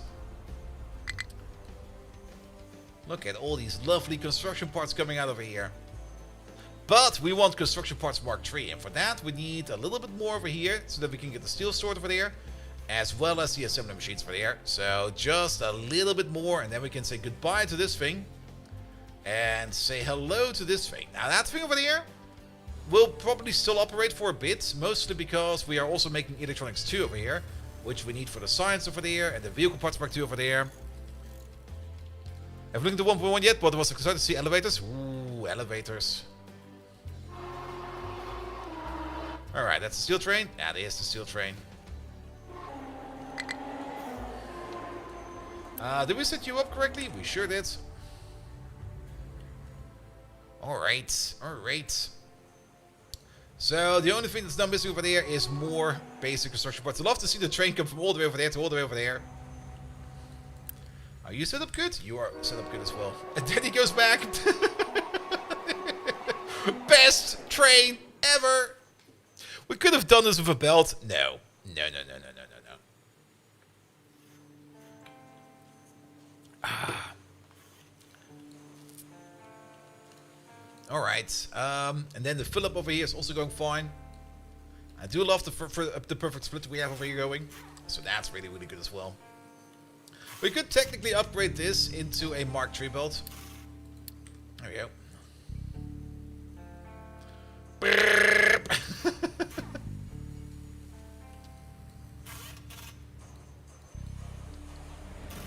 Look at all these lovely construction parts coming out over here. But we want construction parts Mark 3. And for that, we need a little bit more over here so that we can get the steel stored over there, as well as the assembly machines over there. So just a little bit more, and then we can say goodbye to this thing. And say hello to this thing. Now that thing over there will probably still operate for a bit, mostly because we are also making electronics 2 over here, which we need for the science over there, and the vehicle parts Mark 2 over there. Have we looked at 1.1 yet? But was excited to see elevators. Ooh, elevators. Alright, that's the steel train. Yeah, that is the steel train. Did we set you up correctly? We sure did. Alright, alright. So, the only thing that's not missing over there is more basic construction parts. I'd love to see the train come from all the way over there to all the way over there. Are you set up good? You are set up good as well. And then he goes back. Best train ever! We could have done this with a belt. No. No, no, no, no, no, no, no. Ah. Alright. And then the fill-up over here is also going fine. I do love the perfect split we have over here going. So that's really, really good as well. We could technically upgrade this into a Mark III belt. There we go.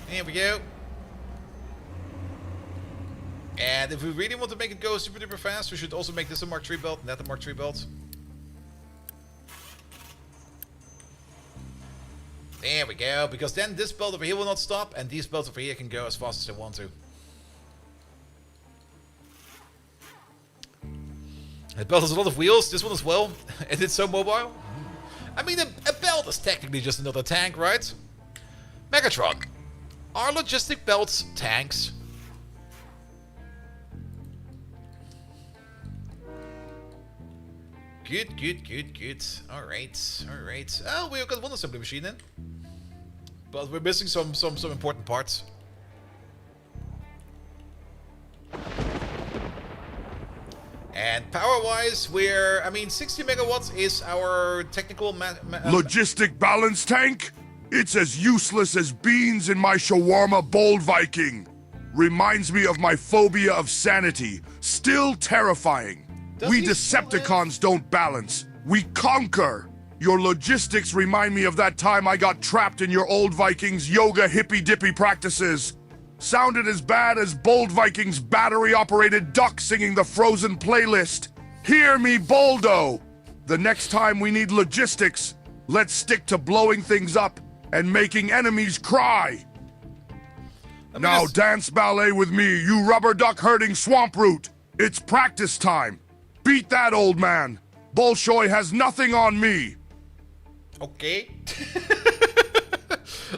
Here we go. And if we really want to make it go super duper fast, we should also make this a Mark III belt, not a Mark III belt. There we go, because then this belt over here will not stop, and these belts over here can go as fast as they want to. That belt has a lot of wheels, this one as well, and it's so mobile. I mean, a belt is technically just another tank, right? Megatron, are logistic belts tanks? Good, good, good, good. Alright, alright. Oh, we've got one assembly machine in. But we're missing some important parts. And power-wise, I mean, 60 megawatts is our technical... Logistic balance tank? It's as useless as beans in my shawarma bold Viking. Reminds me of my phobia of sanity. Still terrifying. We Decepticons don't balance. We conquer. Your logistics remind me of that time I got trapped in your old Vikings yoga hippy-dippy practices. Sounded as bad as Bold Viking's battery-operated duck singing the Frozen playlist. Hear me, Boldo! The next time we need logistics, let's stick to blowing things up and making enemies cry. Now dance ballet with me, you rubber duck herding swamp root. It's practice time. Beat that, old man. Bolshoi has nothing on me. Okay.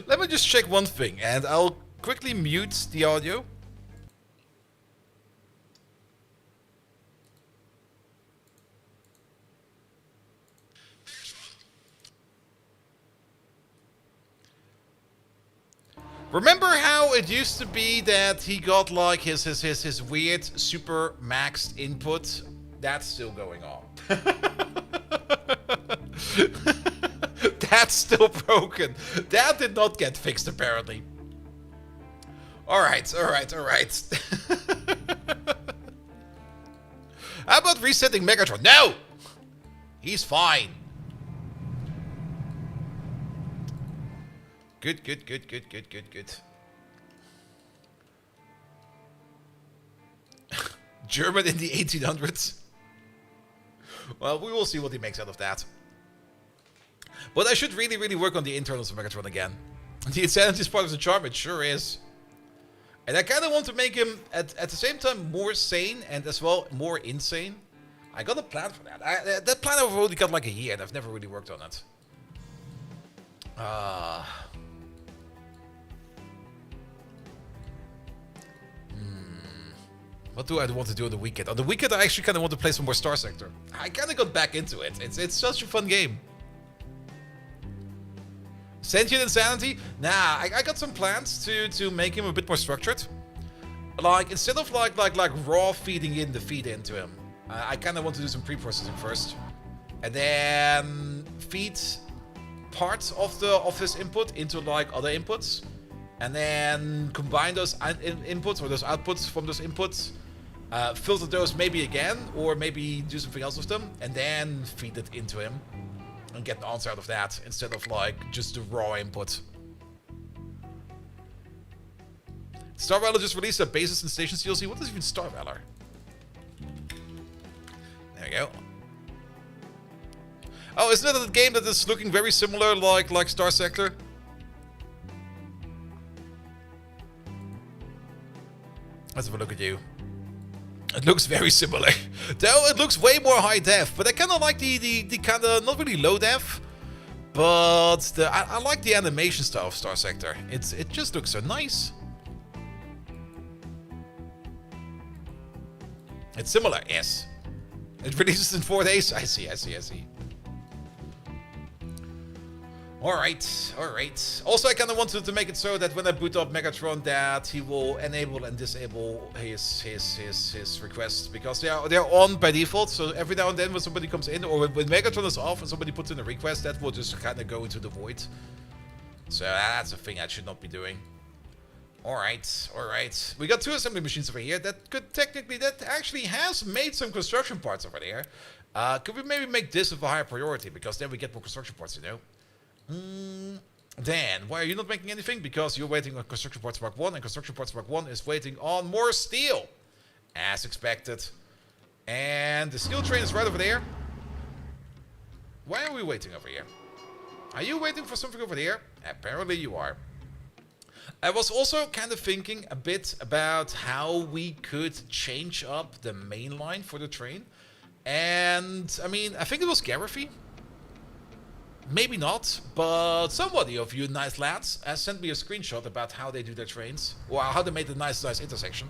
Let me just check one thing, and I'll quickly mute the audio. Remember how it used to be that he got like his weird super maxed input? That's still going on. That's still broken. That did not get fixed, apparently. Alright, alright, alright. How about resetting Megatron? No! He's fine. Good, good, good, good, good, good, good. German in the 1800s. Well, we will see what he makes out of that. But I should really, really work on the internals of Megatron again. The insanity is part of the charm, it sure is. And I kind of want to make him, at the same time, more sane and as well more insane. I got a plan for that. That plan I've already got like a year and I've never really worked on it. What do I want to do on the weekend? On the weekend, I actually kind of want to play some more Star Sector. I kind of got back into it. It's such a fun game. Sentient Insanity? Nah, I got some plans to make him a bit more structured. Like, instead of like raw feeding in the feed into him, I kind of want to do some pre-processing first. And then feed parts of his input into like other inputs. And then combine those inputs or those outputs from those inputs. Filter those maybe again, or maybe do something else with them, and then feed it into him and get the answer out of that instead of like just the raw input. Star Valor just released a Bases and Stations DLC. What is even Star Valor? There we go. Oh, isn't that a game that is looking very similar like Star Sector? Let's have a look at you. It looks very similar. Though it looks way more high def, but I kind of like the kind of, not really low def, but I like the animation style of Star Sector. It just looks so nice. It's similar, yes. It releases in 4 days. I see. Alright. Also, I kind of wanted to make it so that when I boot up Megatron, that he will enable and disable his requests, because they're on by default. So every now and then when somebody comes in, or when Megatron is off and somebody puts in a request, that will just kind of go into the void. So that's a thing I should not be doing. Alright. We got 2 assembly machines over here that actually has made some construction parts over there. Could we maybe make this of a higher priority, because then we get more construction parts, you know? Dan, why are you not making anything? Because you're waiting on Construction Parts Mark 1, and Construction Parts Mark 1 is waiting on more steel, as expected. And the steel train is right over there. Why are we waiting over here? Are you waiting for something over there? Apparently you are. I was also kind of thinking a bit about how we could change up the main line for the train. And, I mean, I think it was Gareth. Maybe not, but somebody of you nice lads has sent me a screenshot about how they do their trains, or how they made a nice intersection.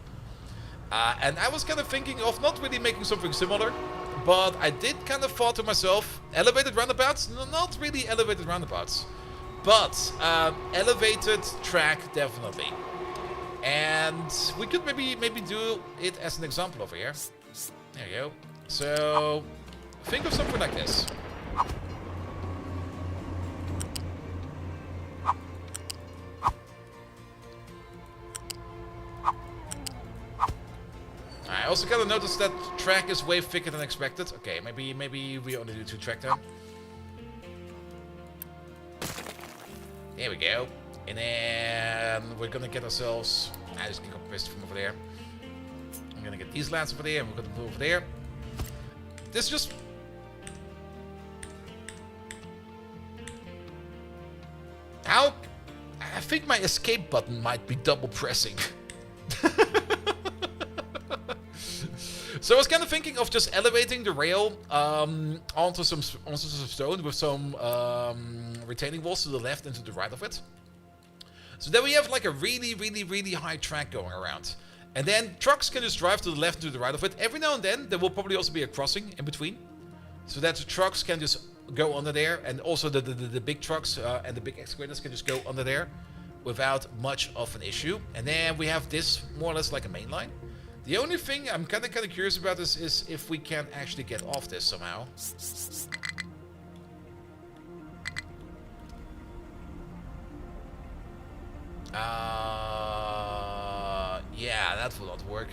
And I was kind of thinking of not really making something similar, but I did kind of thought to myself, elevated roundabouts? No, not really elevated roundabouts, but elevated track definitely. And we could maybe do it as an example over here. There you go. So think of something like this. I also kind of noticed that track is way thicker than expected. Okay, maybe we only do 2 track then. There we go. And then we're gonna get ourselves... I just can copy paste from over there. I'm gonna get these lads over there, and we're gonna move over there. This is just... How... I think my escape button might be double pressing. So I was kind of thinking of just elevating the rail onto some stone with some retaining walls to the left and to the right of it. So then we have like a really high track going around. And then trucks can just drive to the left and to the right of it. Every now and then there will probably also be a crossing in between. So that the trucks can just go under there. And also the big trucks and the big excavators can just go under there without much of an issue. And then we have this more or less like a main line. The only thing I'm kind of curious about is if we can actually get off this somehow. Yeah, that will not work.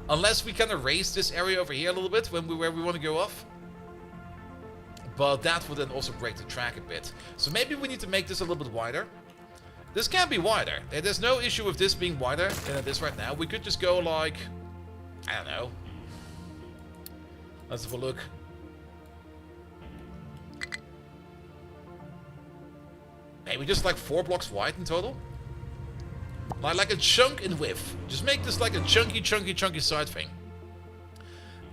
Unless we kind of raise this area over here a little bit where we want to go off. But that would then also break the track a bit. So maybe we need to make this a little bit wider. This can be wider. There's no issue with this being wider than it is right now. We could just go like... I don't know. Let's have a look. Maybe just like 4 blocks wide in total? Like a chunk in width. Just make this like a chunky side thing.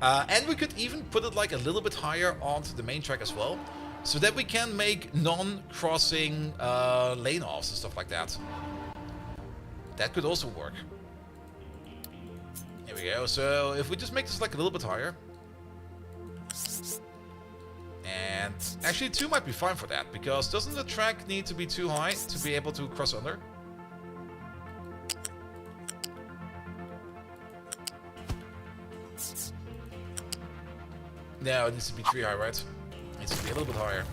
And we could even put it like a little bit higher onto the main track as well. So that we can make non-crossing lane offs and stuff like that. That could also work. Here we go. So if we just make this like a little bit higher. And actually 2 might be fine for that. Because doesn't the track need to be too high to be able to cross under? No, it needs to be 3 high, right? It needs to be a little bit higher.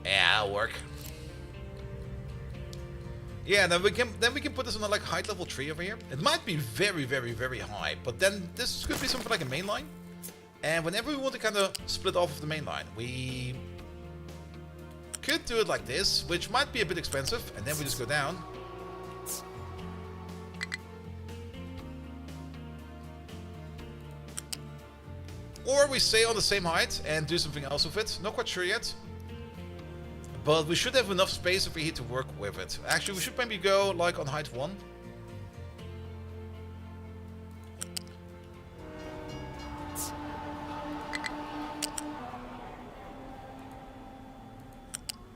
Yeah, that'll work. Yeah, then we can put this on a like height level 3 over here. It might be very, very, very high, but then this could be something like a main line. And whenever we want to kind of split off of the main line, we could do it like this, which might be a bit expensive, and then we just go down. Or we stay on the same height and do something else with it. Not quite sure yet. But we should have enough space over here to work with it. Actually, we should maybe go like on height 1.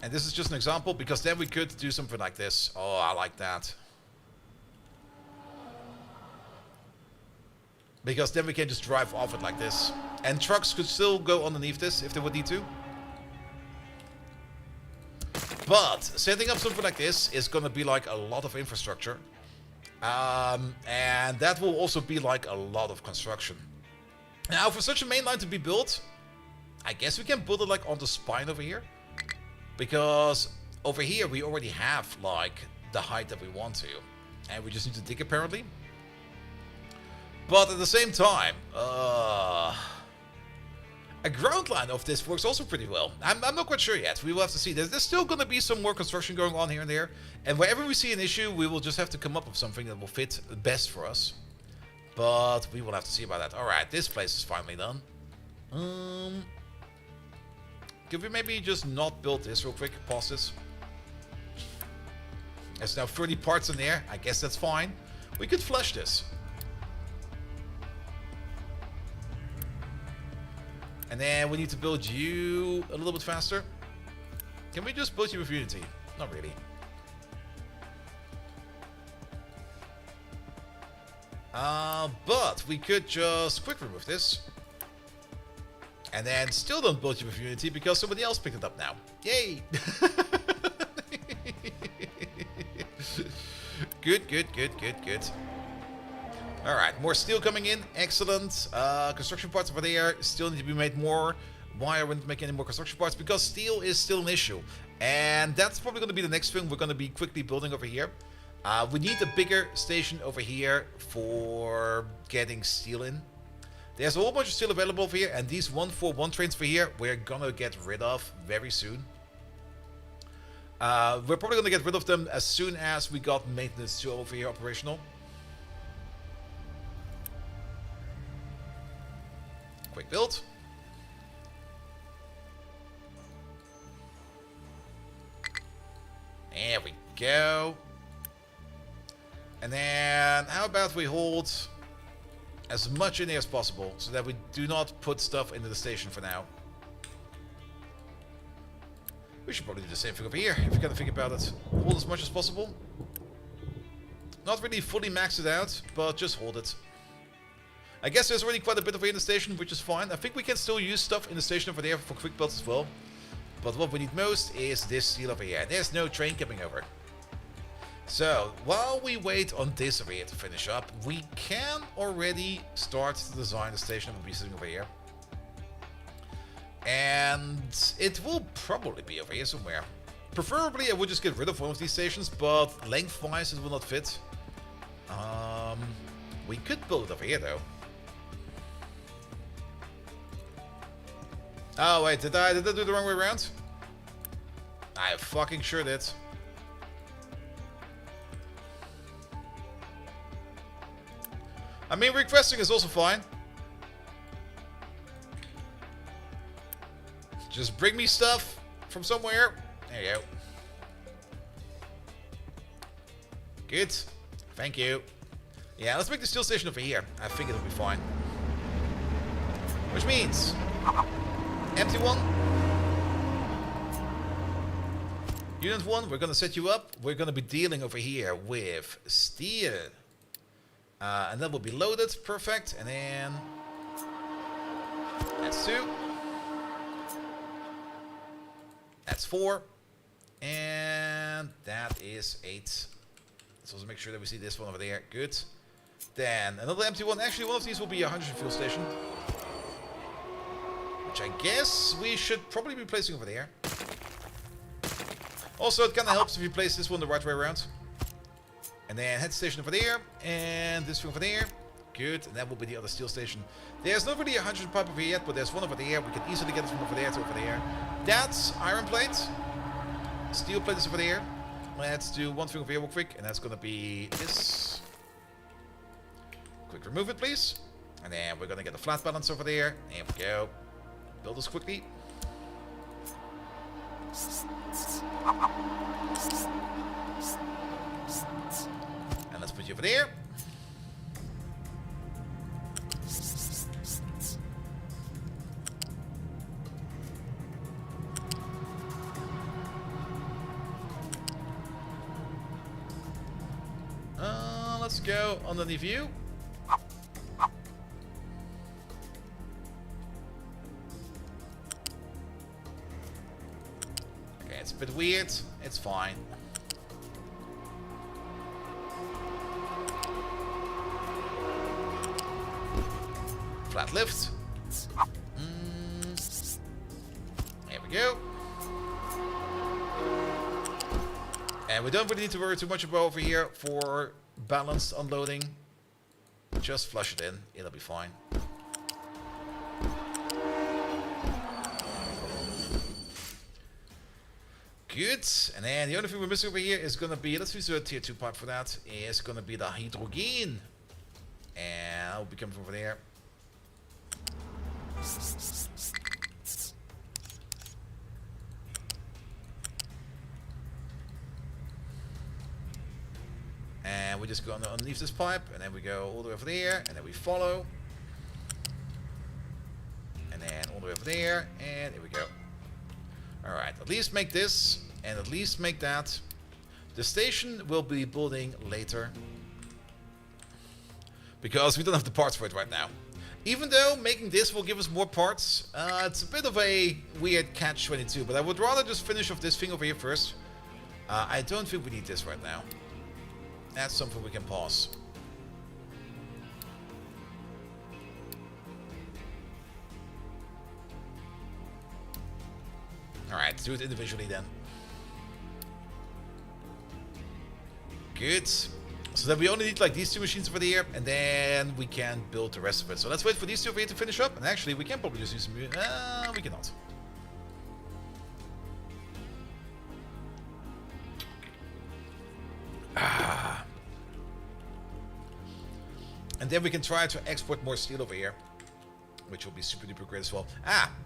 And this is just an example, because then we could do something like this. Oh, I like that. Because then we can just drive off it like this. And trucks could still go underneath this if they would need to. But setting up something like this is going to be like a lot of infrastructure. And that will also be like a lot of construction. Now, for such a main line to be built, I guess we can build it like on the spine over here. Because over here we already have like the height that we want to. And we just need to dig apparently. But at the same time, a ground line of this works also pretty well. I'm not quite sure yet. We will have to see. There's still going to be some more construction going on here and there. And wherever we see an issue, we will just have to come up with something that will fit best for us. But we will have to see about that. Alright, this place is finally done. Could we maybe just not build this real quick? Pause this. There's now 30 parts in there. I guess that's fine. We could flush this. And then we need to build you a little bit faster. Can we just build you with Unity? Not really. But we could just quick remove this. And then still don't build you with Unity because somebody else picked it up now. Yay! Good, good, good, good, good. Alright, more steel coming in. Excellent. Construction parts over there still need to be made more. Why are we not making any more construction parts? Because steel is still an issue. And that's probably going to be the next thing we're going to be quickly building over here. We need a bigger station over here for getting steel in. There's a whole bunch of steel available over here. And these 141 trains for here, we're going to get rid of very soon. We're probably going to get rid of them as soon as we got maintenance 2 over here operational. Quick build. There we go. And then how about we hold as much in there as possible so that we do not put stuff into the station for now. We should probably do the same thing over here if you kind of think about it. Hold as much as possible. Not really fully max it out, but just hold it. I guess there's already quite a bit over here in the station, which is fine. I think we can still use stuff in the station over there for quick builds as well. But what we need most is this steel over here. There's no train coming over. So, while we wait on this over here to finish up, we can already start to design the station that will be sitting over here. And it will probably be over here somewhere. Preferably, I would just get rid of one of these stations, but lengthwise it will not fit. We could build it over here though. Oh wait, did I do the wrong way around? I fucking sure did. I mean, requesting is also fine. Just bring me stuff from somewhere. There you go. Good. Thank you. Yeah, let's make the steel station over here. I think it'll be fine. Which means... empty one. Unit 1, we're going to set you up. We're going to be dealing over here with steel. And that will be loaded. Perfect. And then... that's 2. That's 4. And that is 8. Let's also make sure that we see this one over there. Good. Then another empty one. Actually, one of these will be a hydrogen fuel station. Which I guess we should probably be placing over there. Also, it kind of helps if you place this one the right way around. And then head station over there, and this thing over there. Good, and that will be the other steel station. There's not really a hydrogen pipe over here yet, but there's one over there. We can easily get it from over there to over there. That's iron plate. Steel plate is over there. Let's do one thing over here real quick, and that's gonna be this. Quick remove it, please. And then we're gonna get the flat balance over there. There we go. Build this quickly. And let's put you over there. Let's go underneath you. Okay, it's a bit weird. It's fine. Flat lift. There we go. And we don't really need to worry too much about over here for balanced unloading. Just flush it in. It'll be fine. Good. And then the only thing we're missing over here is going to be, let's use a tier 2 pipe for that, is going to be the hydrogen. And I'll be coming from over there. And we're just going underneath this pipe, and then we go all the way over there, and then we follow. And then all the way over there, and here we go. Alright, at least make this, and at least make that. The station will be building later. Because we don't have the parts for it right now. Even though making this will give us more parts, it's a bit of a weird catch-22, but I would rather just finish off this thing over here first. I don't think we need this right now. That's something we can pause. Alright, let's do it individually then. Good. So then we only need like these two machines over there, and then we can build the rest of it. So let's wait for these two over here to finish up. And actually, we can probably just use some... we cannot. And then we can try to export more steel over here, which will be super duper great as well.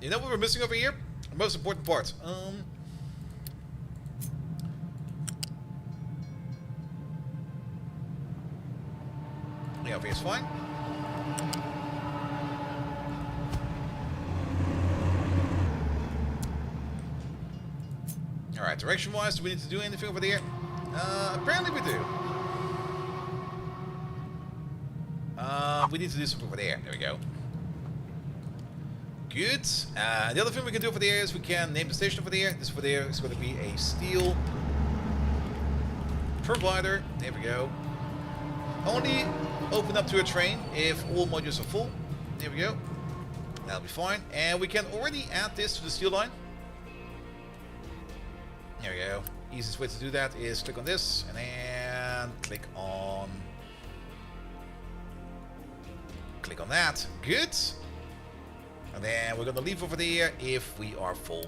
You know what we're missing over here? The most important part. Yeah, over here is fine. Alright, direction-wise, do we need to do anything over there? Apparently we do. We need to do something over there. There we go. Good. The other thing we can do over there is we can name the station over there. This over there is going to be a steel provider. There we go. Only open up to a train if all modules are full. There we go. That'll be fine. And we can already add this to the steel line. There we go. Easiest way to do that is click on this and then click on that. Good. And then we're gonna leave over there if we are full.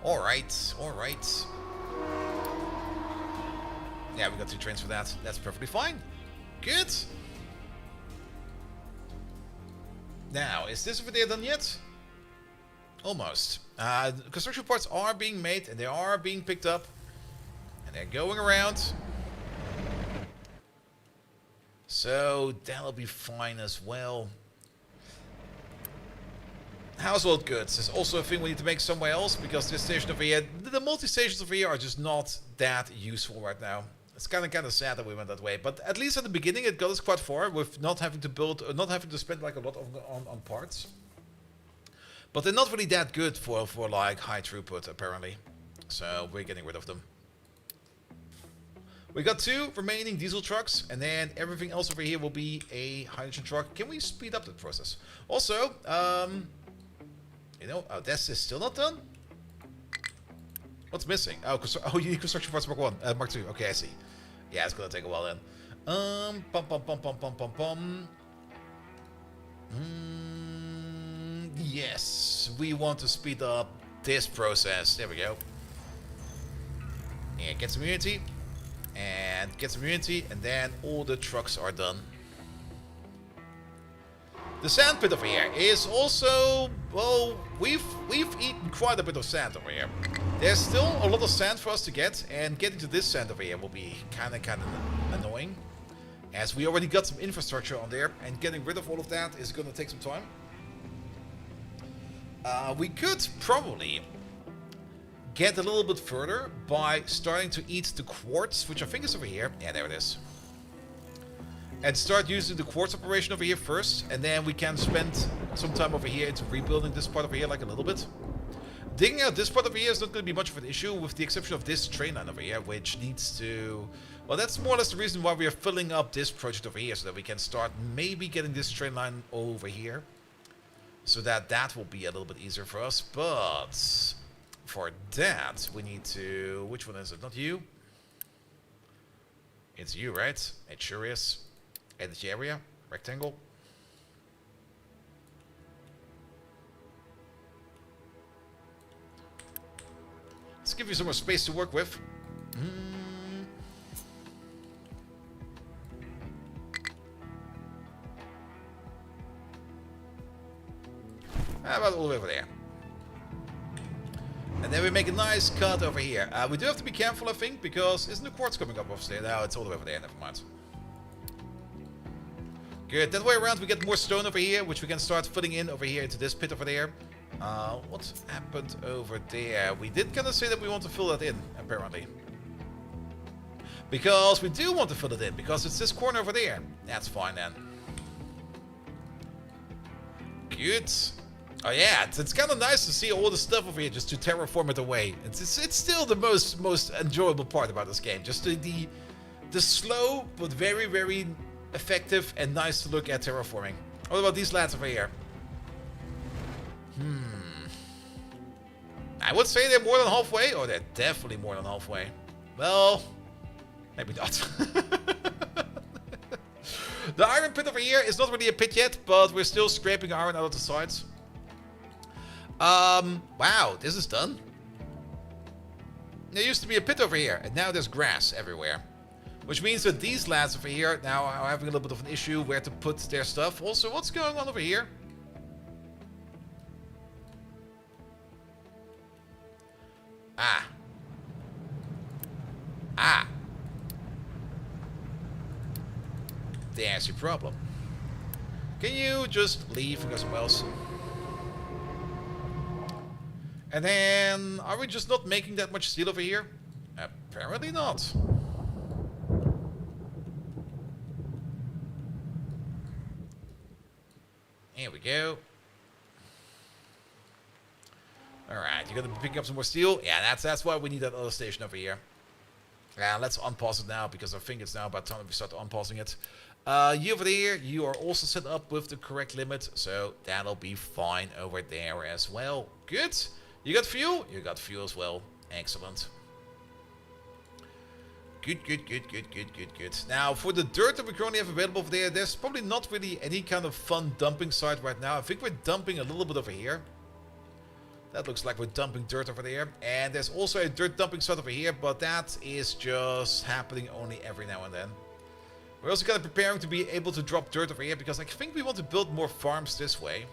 Alright, alright. Yeah, we got 2 trains for that. That's perfectly fine. Good. Now, is this over there done yet? Almost. Construction parts are being made and they are being picked up. And they're going around. So that'll be fine as well. Household goods is also a thing we need to make somewhere else because this station over here, the multi-stations over here are just not that useful right now. It's kind of sad that we went that way, but at least at the beginning it got us quite far with not having to build, not having to spend like a lot on parts. But they're not really that good for like high throughput apparently, so we're getting rid of them. We got 2 remaining diesel trucks, and then everything else over here will be a hydrogen truck. Can we speed up the process? Also, you know, this is still not done. What's missing? Oh, you need construction parts Mark 1. Mark 2. Okay, I see. Yeah, it's gonna take a while then. Bum bum bum bum bum bum bum. Yes, we want to speed up this process. There we go. And get some unity. And get some unity, and then all the trucks are done. The sand pit over here is also, well, we've eaten quite a bit of sand over here. There's still a lot of sand for us to get, and getting to this sand over here will be kind of annoying, as we already got some infrastructure on there, and getting rid of all of that is going to take some time. We could probably get a little bit further by starting to eat the quartz, which I think is over here. Yeah, there it is. And start using the quartz operation over here first, and then we can spend some time over here into rebuilding this part over here, like a little bit. Digging out this part over here is not going to be much of an issue, with the exception of this train line over here, which needs to... Well, that's more or less the reason why we are filling up this project over here, so that we can start maybe getting this train line over here. So that will be a little bit easier for us, but... For that, we need to... Which one is it? Not you? It's you, right? It sure is. Energy area. Rectangle. Let's give you some more space to work with. How about all the way over there? And then we make a nice cut over here. We do have to be careful, I think, because isn't the quartz coming up off there? No, it's all the way over there. Never mind. Good. That way around, we get more stone over here, which we can start filling in over here into this pit over there. What happened over there? We did kind of say that we want to fill that in, apparently. Because we do want to fill it in, because it's this corner over there. That's fine then. Good. Oh yeah, it's kind of nice to see all the stuff over here, just to terraform it away. It's still the most enjoyable part about this game. Just the slow but very, very effective and nice to look at terraforming. What about these lads over here? I would say they're more than halfway. Oh, they're definitely more than halfway. Well, maybe not. The iron pit over here is not really a pit yet, but we're still scraping iron out of the sides. Wow, this is done. There used to be a pit over here, and now there's grass everywhere. Which means that these lads over here now are having a little bit of an issue where to put their stuff. Also, what's going on over here? Ah. There's your problem. Can you just leave and go somewhere else? And then, are we just not making that much steel over here? Apparently not. Here we go. Alright, you're gonna be picking up some more steel? Yeah, that's why we need that other station over here. Yeah, let's unpause it now, because I think it's now about time that we start unpausing it. You over there, you are also set up with the correct limit, so that'll be fine over there as well. Good. You got fuel? You got fuel as well. Excellent. Good. Now, for the dirt that we currently have available over there, there's probably not really any kind of fun dumping site right now. I think we're dumping a little bit over here. That looks like we're dumping dirt over there. And there's also a dirt dumping site over here, but that is just happening only every now and then. We're also kind of preparing to be able to drop dirt over here, because I think we want to build more farms this way.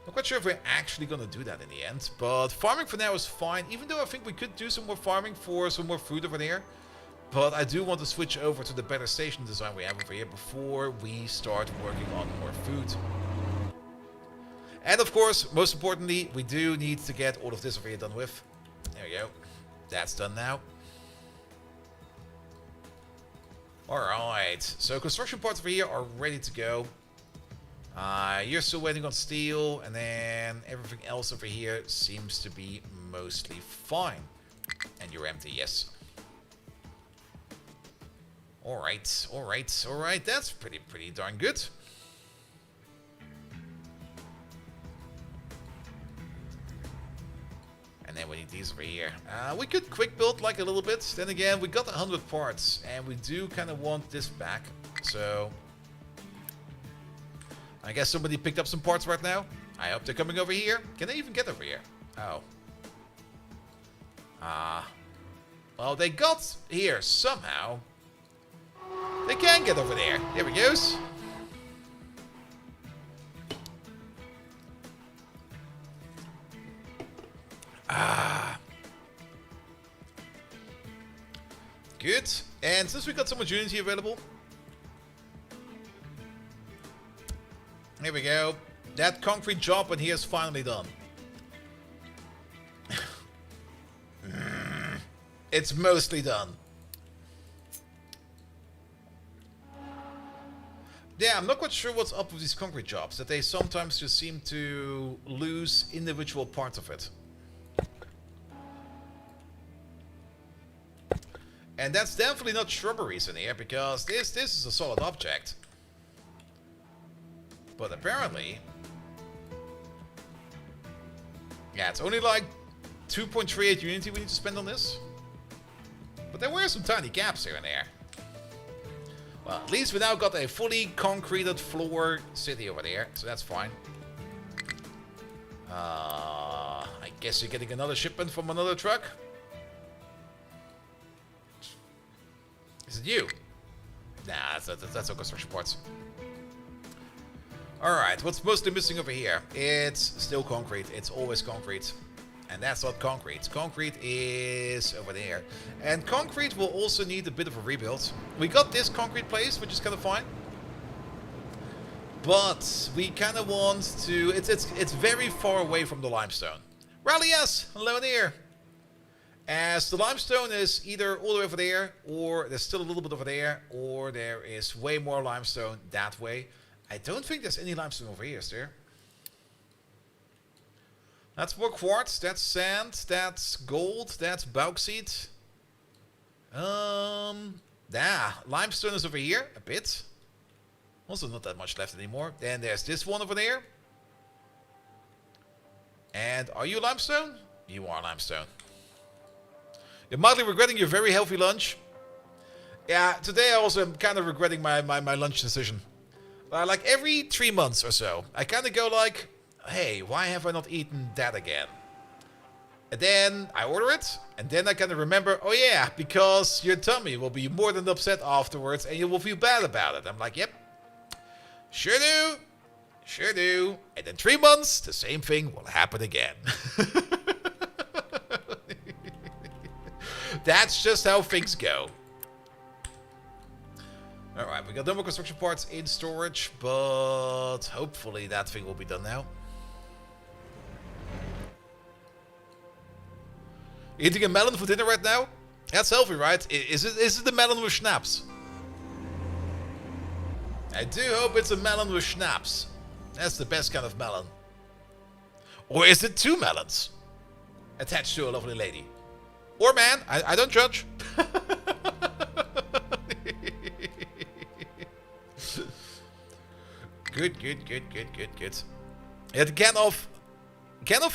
Not quite sure if we're actually going to do that in the end, but farming for now is fine, even though I think we could do some more farming for some more food over there. But I do want to switch over to the better station design we have over here before we start working on more food. And of course, most importantly, we do need to get all of this over here done with. There we go. That's done now. Alright, so construction parts over here are ready to go. You're still waiting on steel, and then everything else over here seems to be mostly fine. And you're empty, yes. Alright, that's pretty darn good. And then we need these over here. We could quick build like a little bit. Then again, we got 100 parts, and we do kind of want this back. So I guess somebody picked up some parts right now. I hope they're coming over here. Can they even get over here? Oh. Well, they got here somehow. They can get over there. Here we goes. Good. And since we got so much unity available, here we go. That concrete job in here is finally done. It's mostly done. Yeah, I'm not quite sure what's up with these concrete jobs, that they sometimes just seem to lose individual parts of it. And that's definitely not shrubberies in here, because this is a solid object. But apparently... yeah, it's only like 2.38 unity we need to spend on this. But there were some tiny gaps here and there. Well, at least we now got a fully concreted floor city over there, so that's fine. I guess you're getting another shipment from another truck? Is it you? Nah, that's all construction parts. Alright, what's mostly missing over here? It's still concrete. It's always concrete. And that's not concrete. Concrete is over there. And concrete will also need a bit of a rebuild. We got this concrete place, which is kind of fine. But we kind of want to... It's very far away from the limestone. Rallias! Hello there! As the limestone is either all the way over there, or there's still a little bit over there, or there is way more limestone that way. I don't think there's any limestone over here, is there? That's more quartz, that's sand, that's gold, that's bauxite. Limestone is over here, a bit. Also not that much left anymore. Then there's this one over there. And are you limestone? You are limestone. You're mildly regretting your very healthy lunch. Yeah, today I also am kind of regretting my lunch decision. Like every 3 months or so, I kind of go like, hey, why have I not eaten that again? And then I order it, and then I kind of remember, oh yeah, because your tummy will be more than upset afterwards, and you will feel bad about it. I'm like, yep, sure do, sure do. And in 3 months, the same thing will happen again. That's just how things go. Alright, we got no more construction parts in storage, but hopefully that thing will be done now. Eating a melon for dinner right now? That's healthy, right? Is it the melon with schnapps? I do hope it's a melon with schnapps. That's the best kind of melon. Or is it 2 melons attached to a lovely lady? Or man, I don't judge. Good. It can of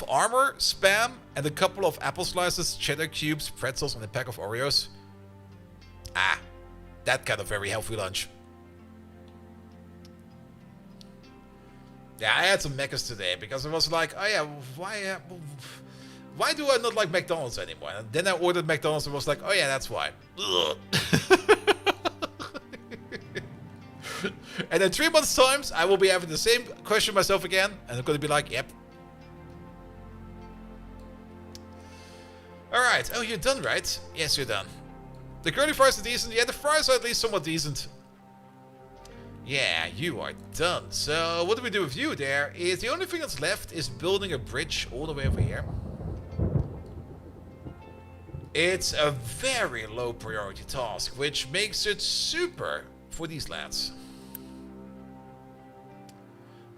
armor, spam, and a couple of apple slices, cheddar cubes, pretzels, and a pack of Oreos. Ah, that kind of very healthy lunch. Yeah, I had some Mecca's today because I was like, oh yeah, why do I not like McDonald's anymore? And then I ordered McDonald's and was like, oh yeah, that's why. And in 3 months' time, I will be having the same question myself again, and I'm going to be like, yep. Alright, oh, you're done, right? Yes, you're done. The curly fries are decent. Yeah, the fries are at least somewhat decent. Yeah, you are done. So, what do we do with you there? Is the only thing that's left is building a bridge all the way over here. It's a very low priority task, which makes it super for these lads.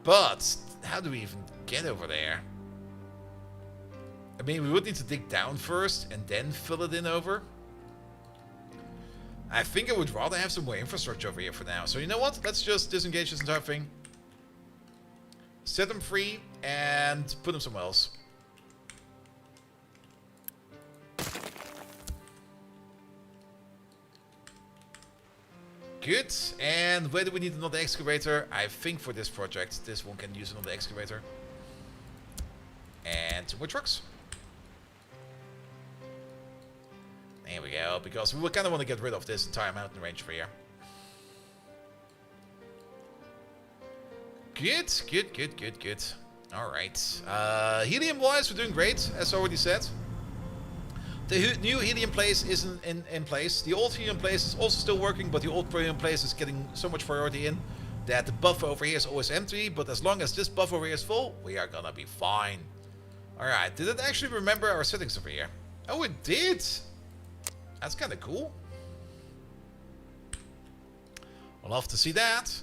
But, how do we even get over there? I mean, we would need to dig down first and then fill it in over. I think I would rather have some more infrastructure over here for now. So you know what? Let's just disengage this entire thing. Set them free and put them somewhere else. Good. And where do we need another excavator? I think for this project, this one can use another excavator. And 2 more trucks. There we go, because we kind of want to get rid of this entire mountain range over here. Good, good, good, good, good. Alright. Helium-wise, we're doing great, as already said. The new helium place isn't in place. The old helium place is also still working, but the old helium place is getting so much priority in that the buffer over here is always empty. But as long as this buffer over here is full, we are gonna be fine. Alright, did it actually remember our settings over here? Oh, it did! That's kind of cool. I'll love to see that.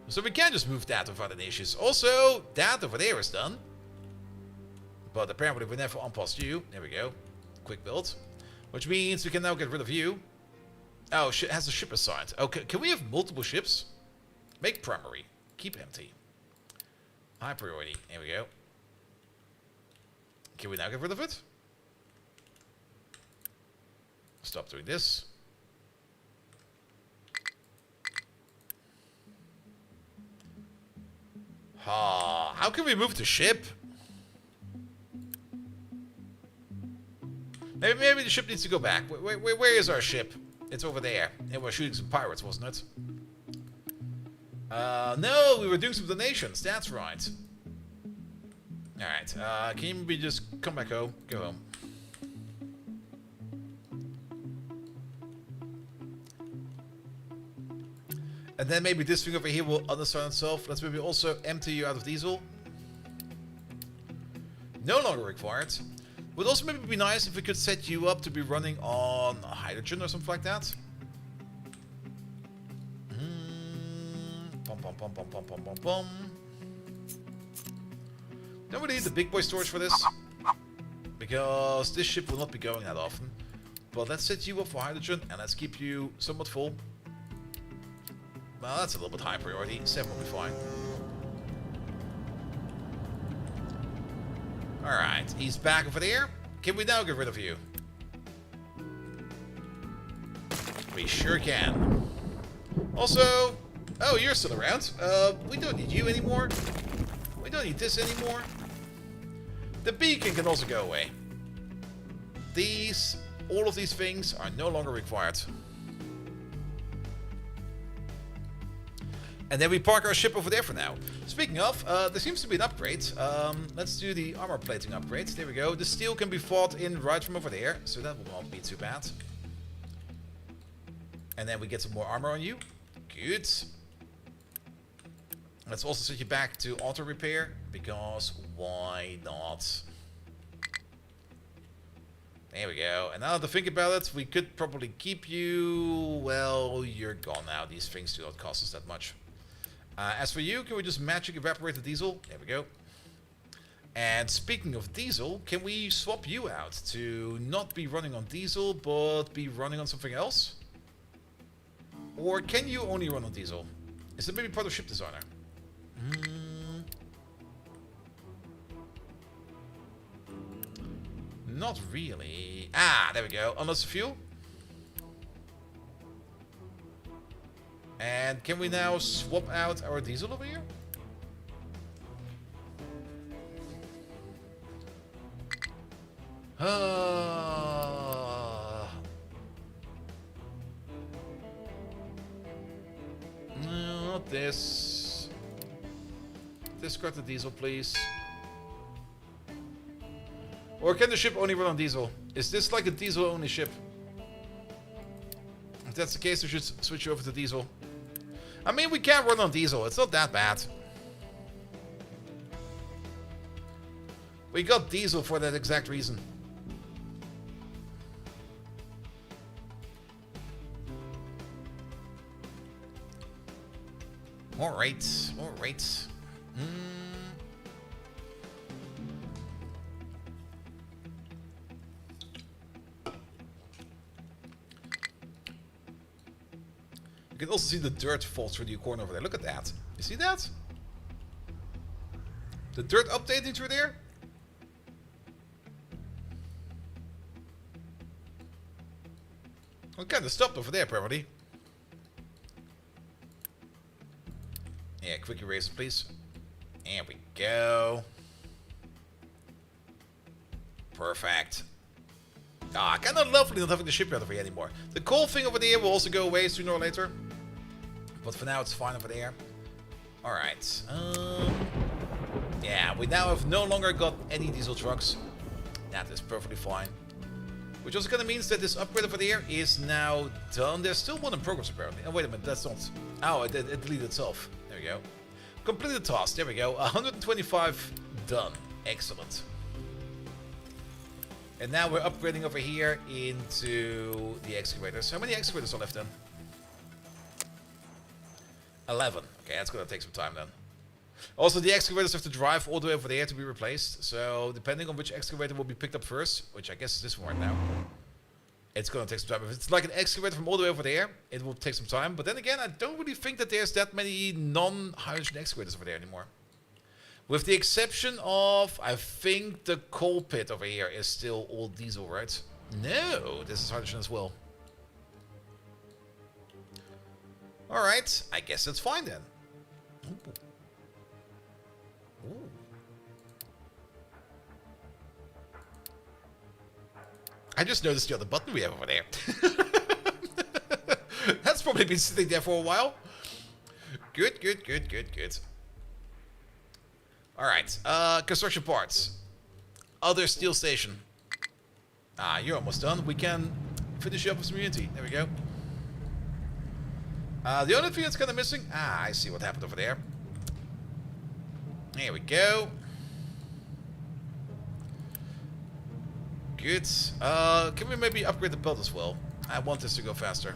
So we can just move that without any issues. Also, that over there is done. But apparently we never unpaused you. There we go. Quick build. Which means we can now get rid of you. Oh, it has a ship assigned. Okay, can we have multiple ships? Make primary. Keep empty. High priority. There we go. Can we now get rid of it? Stop doing this. How can we move the ship? Maybe the ship needs to go back. Where is our ship? It's over there. It was shooting some pirates, wasn't it? No, we were doing some donations. That's right. Alright, can you maybe just come back home? Go home. And then maybe this thing over here will unassign itself. Let's maybe also empty you out of diesel. No longer required. Would also maybe be nice if we could set you up to be running on hydrogen or something like that. Pom pom pom pom pom pom pom pom. Don't really need the big boy storage for this, because this ship will not be going that often. But let's set you up for hydrogen and let's keep you somewhat full. Well, that's a little bit high priority. 7 will be fine. Alright, he's back over there. Can we now get rid of you? We sure can. Also, oh, you're still around. We don't need you anymore. We don't need this anymore. The beacon can also go away. All of these things are no longer required. And then we park our ship over there for now. Speaking of, there seems to be an upgrade. Let's do the armor plating upgrade. There we go. The steel can be fought in right from over there, so that will not be too bad. And then we get some more armor on you. Good. Let's also set you back to auto repair, because why not? There we go. And now to think about it, we could probably keep you. Well, you're gone now. These things do not cost us that much. As for you, can we just magic evaporate the diesel? There we go. And speaking of diesel, can we swap you out to not be running on diesel, but be running on something else? Or can you only run on diesel? Is that maybe part of ship designer? Not really. Ah, there we go. Unless fuel. And can we now swap out our diesel over here? No, not this. Discard the diesel, please. Or can the ship only run on diesel? Is this like a diesel-only ship? If that's the case, we should switch over to diesel. I mean, we can run on diesel. It's not that bad. We got diesel for that exact reason. Alright, alright. You can also see the dirt fall through the corner over there. Look at that. You see that? The dirt updating through there? I'm kind of stopped over there, apparently. Yeah, quick eraser, please. There we go. Perfect. Ah, kind of lovely not having the shipyard over here anymore. The coal thing over there will also go away sooner or later. But for now, it's fine over there. Alright. Yeah, we now have no longer got any diesel trucks. That is perfectly fine. Which also kind of means that this upgrade over there is now done. There's still one in progress, apparently. Oh, wait a minute, that's not... Oh, it deleted itself. There we go. Completed task. There we go. 125 done. Excellent. And now we're upgrading over here into the excavators. How many excavators are left then? 11. Okay, that's gonna take some time then. Also, the excavators have to drive all the way over there to be replaced. So, depending on which excavator will be picked up first, which I guess is this one right now, it's gonna take some time. If it's like an excavator from all the way over there, it will take some time. But then again, I don't really think that there's that many non-hydrogen excavators over there anymore. With the exception of, I think the coal pit over here is still all diesel, right? No, this is hydrogen as well. Alright, I guess that's fine then. Ooh. Ooh. I just noticed the other button we have over there. That's probably been sitting there for a while. Good, good, good, good, good. Alright, construction parts. Other steel station. Ah, you're almost done. We can finish you up with some unity. There we go. The only thing that's kind of missing... Ah, I see what happened over there. There we go. Good. Can we maybe upgrade the belt as well? I want this to go faster.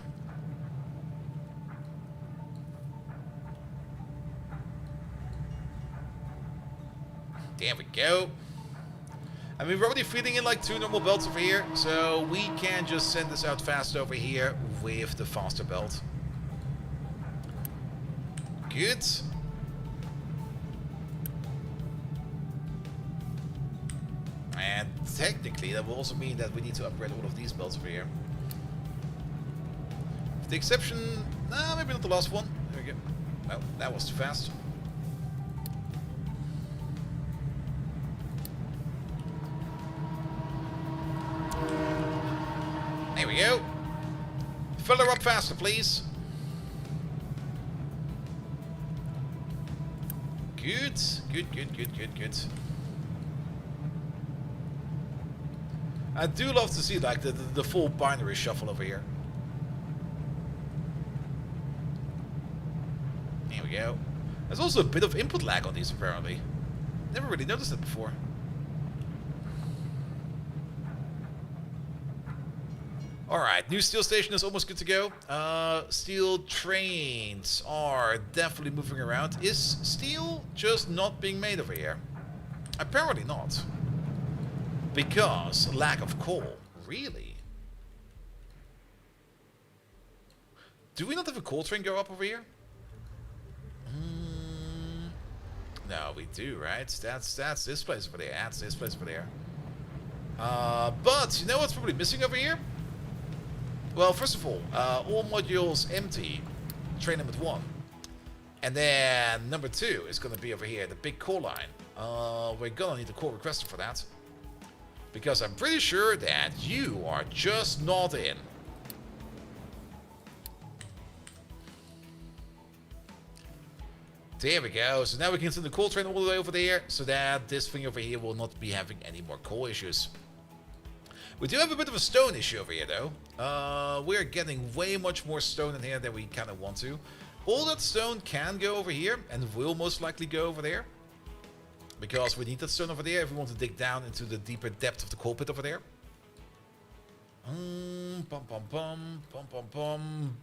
There we go. I mean, we're already feeding in like 2 normal belts over here, so we can just send this out fast over here with the faster belt. Good. And technically, that will also mean that we need to upgrade all of these belts over here. With the exception... Nah, maybe not the last one. There we go. No, that was too fast. There we go. Fill her up faster, please. Good. Good, good, good, good, good. I do love to see like the full binary shuffle over here. There we go. There's also a bit of input lag on these apparently. Never really noticed it before. Alright, new steel station is almost good to go. Steel trains are definitely moving around. Is steel just not being made over here? Apparently not. Because lack of coal. Really? Do we not have a coal train go up over here? No, we do, right? That's this place over there. That's this place over there. But you know what's probably missing over here? Well, first of all modules empty. Train number 1. And then number 2 is going to be over here, the big coal line. We're going to need a coal requester for that. Because I'm pretty sure that you are just not in. There we go. So now we can send the coal train all the way over there, so that this thing over here will not be having any more coal issues. We do have a bit of a stone issue over here, though. We're getting way much more stone in here than we kind of want to. All that stone can go over here, and will most likely go over there. Because we need that stone over there if we want to dig down into the deeper depth of the coal pit over there.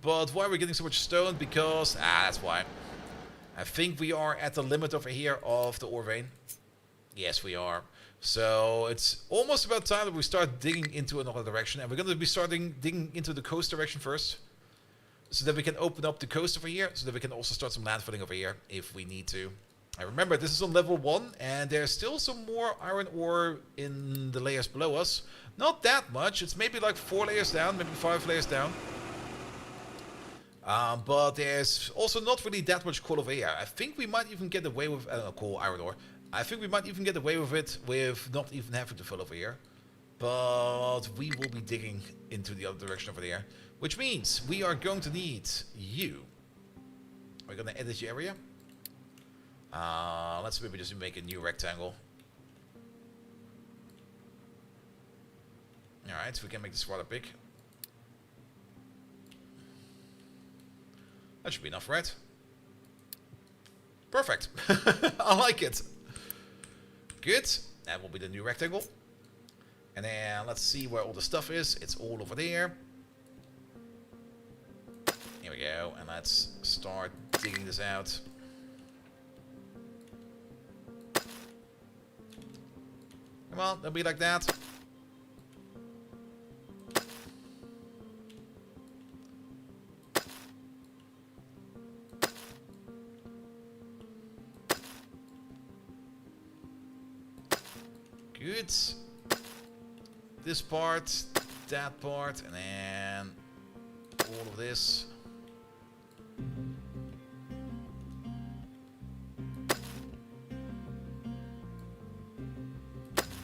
But why are we getting so much stone? Because, that's why. I think we are at the limit over here of the ore vein. Yes, we are. So it's almost about time that we start digging into another direction. And we're going to be starting digging into the coast direction first. So that we can open up the coast over here. So that we can also start some landfilling over here if we need to. I remember this is on level 1, and there's still some more iron ore in the layers below us. Not that much, it's maybe like 4 layers down, maybe 5 layers down. But there's also not really that much coal over here. I think we might even get away with coal, iron ore. I think we might even get away with it with not even having to fill over here. But we will be digging into the other direction over there. Which means we are going to need you. We're going to edit your area. Let's maybe just make a new rectangle. Alright, so we can make this rather big. That should be enough, right? Perfect. I like it. Good. That will be the new rectangle. And then let's see where all the stuff is. It's all over there. Here we go. And let's start digging this out. Come on, don't be like that. Good. This part, that part, and then all of this.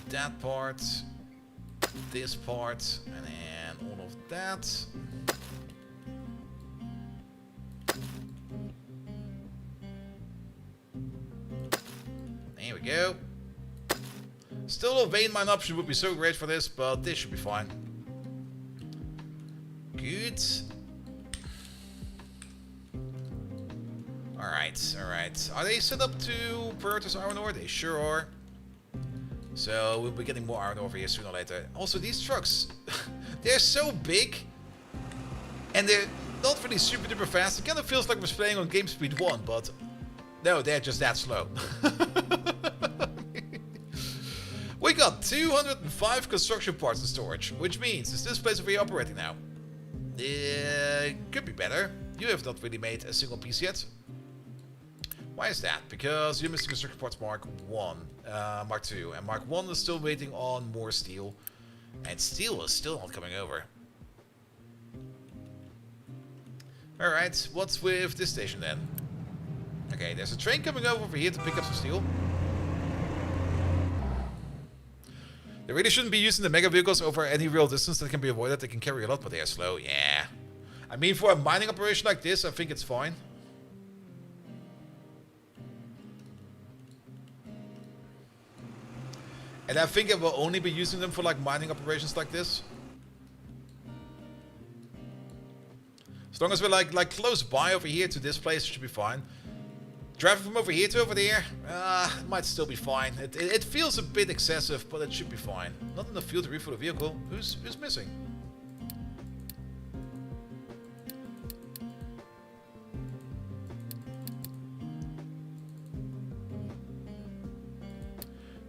That part, this part, and then all of that. There we go. Still a vein mine option would be so great for this, but this should be fine. Good. Alright, alright. Are they set up to prioritize iron ore? They sure are. So we'll be getting more iron ore over here sooner or later. Also, these trucks, they're so big. And they're not really super duper fast. It kind of feels like we're playing on game speed 1, but no, they're just that slow. We got 205 construction parts in storage, which means is this place over here operating now? Could be better. You have not really made a single piece yet. Why is that? Because you're missing construction parts Mark 1, Mark 2, and Mark 1 is still waiting on more steel, and steel is still not coming over. Alright, what's with this station then? Okay, there's a train coming over here to pick up some steel. They really shouldn't be using the mega vehicles over any real distance that can be avoided. They can carry a lot, but they are slow. Yeah. I mean, for a mining operation like this, I think it's fine. And I think I will only be using them for like mining operations like this. As long as we're like close by over here to this place, it should be fine. Driving from over here to over there, it might still be fine. It feels a bit excessive, but it should be fine. Not enough fuel to refuel the vehicle. Who's missing?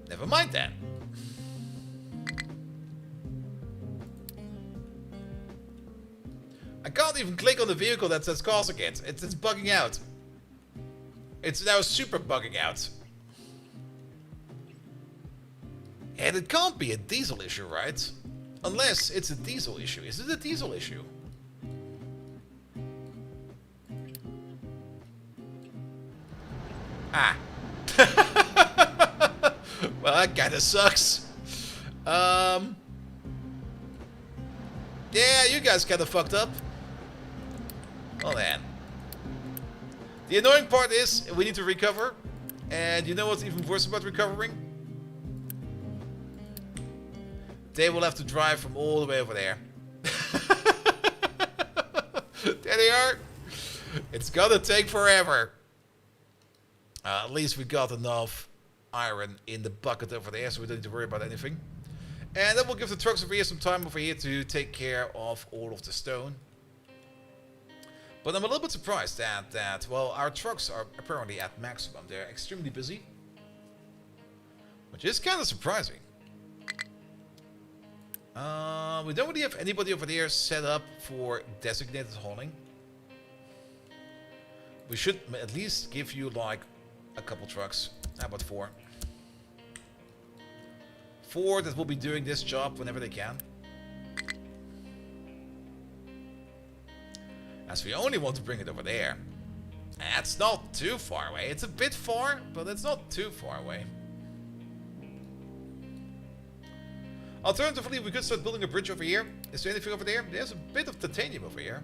Never mind then. I can't even click on the vehicle that says causing it. It's bugging out. It's now super bugging out. And it can't be a diesel issue, right? Unless it's a diesel issue. Is it a diesel issue? Ah. Well, that kinda sucks. Yeah, you guys kinda fucked up. Well then. The annoying part is we need to recover. And you know what's even worse about recovering? They will have to drive from all the way over there. There they are. It's gonna take forever. At least we got enough iron in the bucket over there, so we don't need to worry about anything. And that will give the trucks over here some time over here to take care of all of the stone. But I'm a little bit surprised that well, our trucks are apparently at maximum. They're extremely busy. Which is kind of surprising. We don't really have anybody over there set up for designated hauling. We should at least give you like a couple trucks. How about 4? 4 that will be doing this job whenever they can. As we only want to bring it over there. That's not too far away. It's a bit far, but it's not too far away. Alternatively, we could start building a bridge over here. Is there anything over there? There's a bit of titanium over here.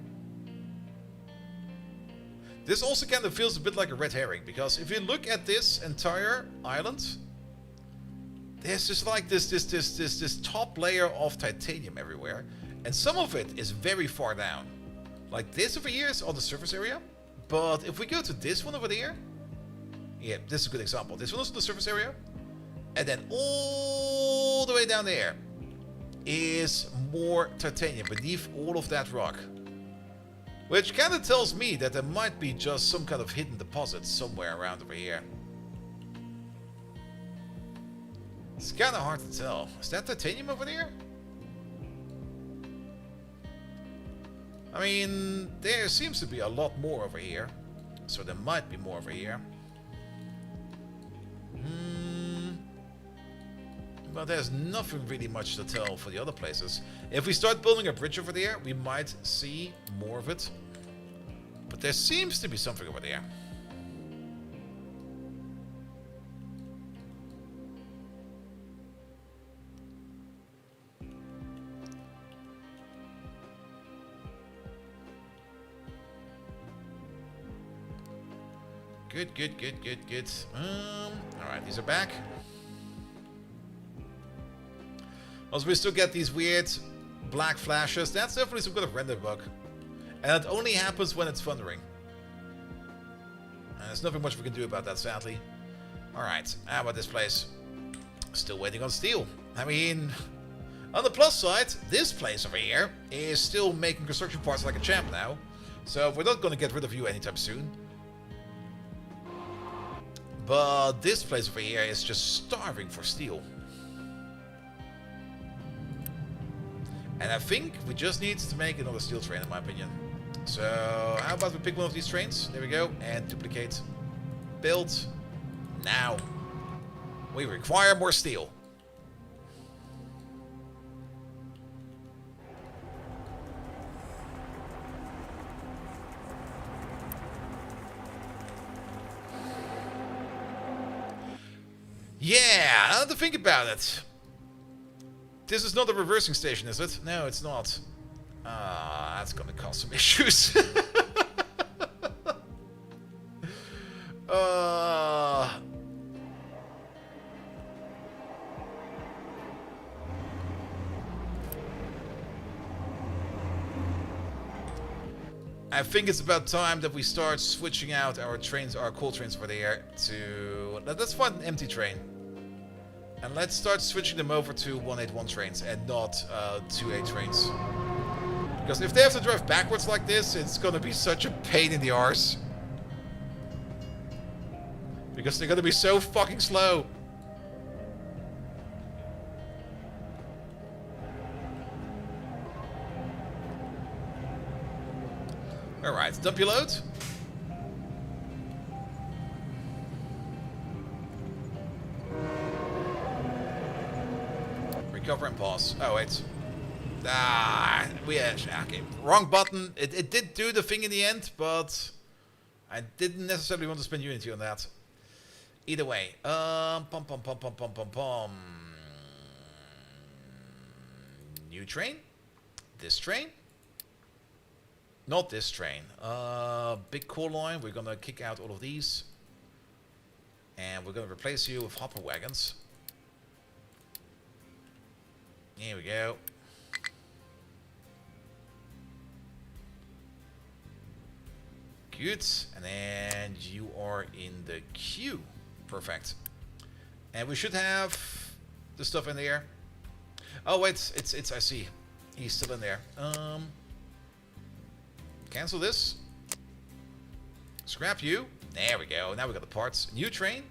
This also kind of feels a bit like a red herring, because if you look at this entire island, there's just like this top layer of titanium everywhere, and some of it is very far down. Like this over here is on the surface area, but if we go to this one over there, yeah, this is a good example. This one is on the surface area, and then all the way down there is more titanium beneath all of that rock. Which kind of tells me that there might be just some kind of hidden deposit somewhere around over here. It's kind of hard to tell. Is that titanium over there? I mean, there seems to be a lot more over here. So there might be more over here. But there's nothing really much to tell for the other places. If we start building a bridge over there, we might see more of it. But there seems to be something over there. Good, good, good, good, good. Alright, these are back. Also, we still get these weird black flashes. That's definitely some kind of render bug. And it only happens when it's thundering. And there's nothing much we can do about that, sadly. Alright, how about this place? Still waiting on steel. I mean, on the plus side, this place over here is still making construction parts like a champ now. So we're not going to get rid of you anytime soon. But this place over here is just starving for steel. And I think we just need to make another steel train, in my opinion. So, how about we pick one of these trains? There we go. And duplicate. Build. Now. We require more steel. Yeah, I have to think about it. This is not a reversing station, is it? No, it's not. That's gonna cause some issues. I think it's about time that we start switching out our trains, our coal trains over there to... Let's find an empty train. And let's start switching them over to 181 trains and not 28 trains. Because if they have to drive backwards like this, it's gonna be such a pain in the arse. Because they're gonna be so fucking slow. Alright, dump your load. Recover and pause. Oh, wait. Okay, wrong button. It did do the thing in the end, but I didn't necessarily want to spend Unity on that. Either way. New train? This train? Not this train. Big coal line. We're gonna kick out all of these. And we're gonna replace you with hopper wagons. Here we go. Good. And then you are in the queue. Perfect. And we should have the stuff in there. Oh wait, it's I see. He's still in there. Cancel this. Scrap you. There we go. Now we got the parts. New train.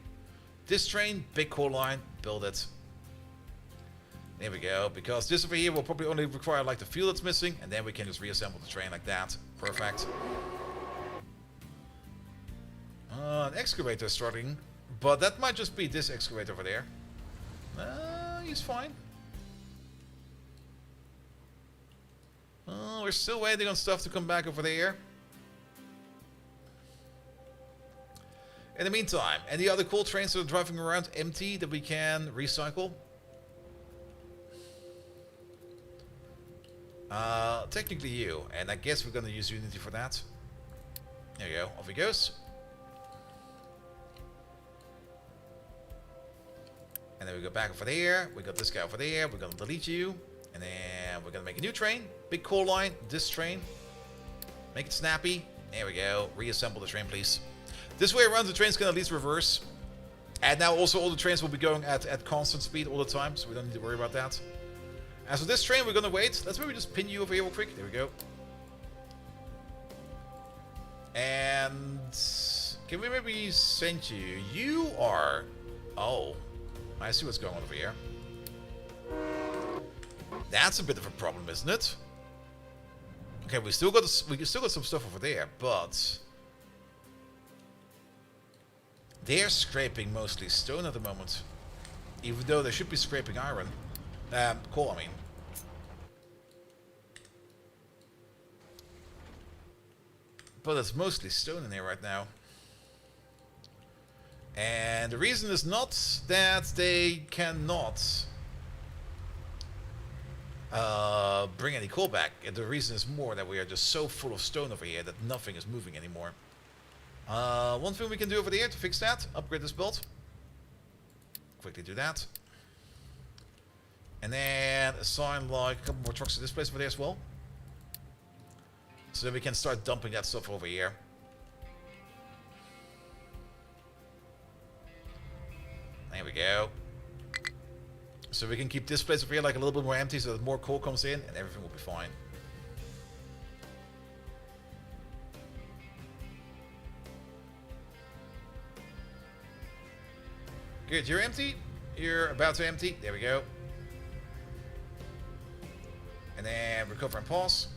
This train, big coal line. Build it. There we go. Because this over here will probably only require like the fuel that's missing, and then we can just reassemble the train like that. Perfect. An excavator is starting But that might just be this excavator over there. He's fine. We're still waiting on stuff to come back over there. In the meantime, any other coal trains that are driving around empty that we can recycle? Technically you, and I guess we're gonna use Unity for that. There you go, off he goes. And then we go back over there, we got this guy over there, we're gonna delete you. And then we're gonna make a new train, big coal line, this train. Make it snappy, there we go, reassemble the train please. This way around the train's gonna at least reverse. And now also all the trains will be going at constant speed all the time, so we don't need to worry about that. As for this train, we're gonna wait. Let's maybe just pin you over here real quick. There we go. And can we maybe send you? You are... Oh, I see what's going on over here. That's a bit of a problem, isn't it? Okay, we still got some stuff over there, but they're scraping mostly stone at the moment, even though they should be scraping iron. Coal, I mean. But it's mostly stone in here right now. And the reason is not that they cannot bring any coal back. The reason is more that we are just so full of stone over here that nothing is moving anymore. One thing we can do over there to fix that, upgrade this belt. Quickly do that. And then assign like a couple more trucks to this place over there as well. So that we can start dumping that stuff over here. There we go. So we can keep this place over here like a little bit more empty so that more coal comes in and everything will be fine. Good, you're empty. You're about to empty. There we go. And then recover and pause.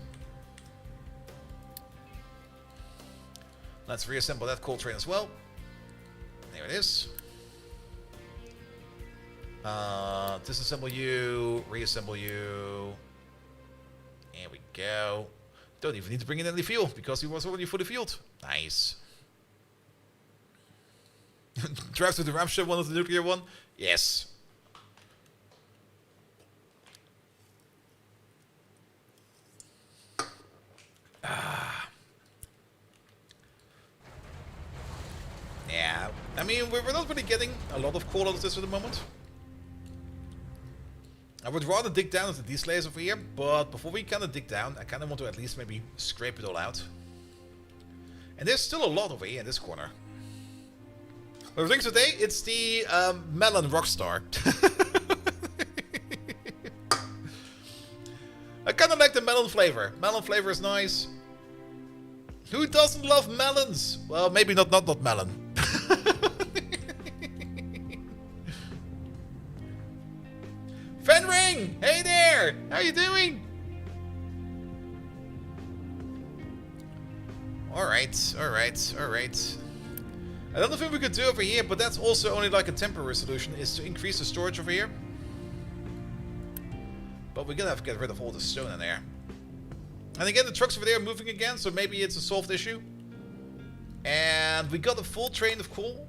Let's reassemble that coal train as well. There it is. Disassemble you, reassemble you. There we go. Don't even need to bring in any fuel because he was already fully fueled. Nice. Drive to the Ramship, one of the nuclear one? Yes. Yeah, I mean, we're not really getting a lot of coal out of this at the moment. I would rather dig down into these layers over here, but before we kind of dig down, I kind of want to at least maybe scrape it all out. And there's still a lot over here in this corner. But I think today, it's the Melon Rockstar. I kind of like the melon flavor. Melon flavor is nice. Who doesn't love melons? Well, maybe not melon. Fenring! Hey there! How you doing? Alright, alright, alright. Another thing we could do over here, but that's also only like a temporary solution, is to increase the storage over here. But we're gonna have to get rid of all the stone in there. And again, the trucks over there are moving again, so maybe it's a solved issue. And we got a full train of coal.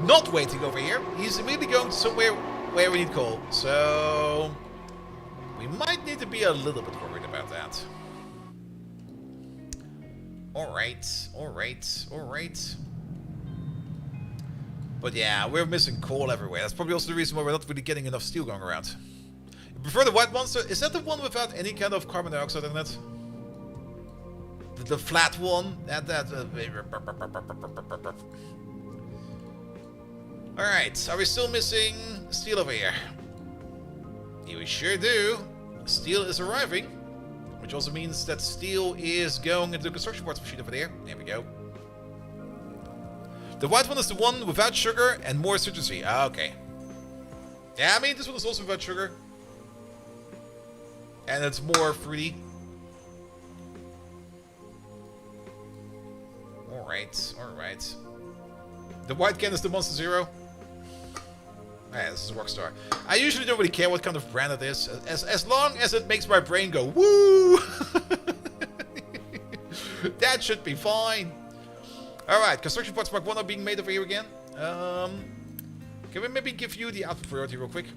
Not waiting over here. He's immediately going somewhere where we need coal. So we might need to be a little bit worried about that. Alright, alright, alright. But yeah, we're missing coal everywhere. That's probably also the reason why we're not really getting enough steel going around. You prefer the white monster? Is that the one without any kind of carbon dioxide in it? The flat one? Alright, are we still missing steel over here? Yeah, we sure do. Steel is arriving. Which also means that steel is going into the construction parts machine over there. There we go. The white one is the one without sugar and more citrusy. Ah, okay. Yeah, I mean, this one is also without sugar. And it's more fruity. Alright, alright. The white can is the Monster Zero. Yeah, this is Rockstar. I usually don't really care what kind of brand it is, as long as it makes my brain go woo. That should be fine. All right, construction parts Mark 1 are being made over here again. Can we maybe give you the output priority real quick?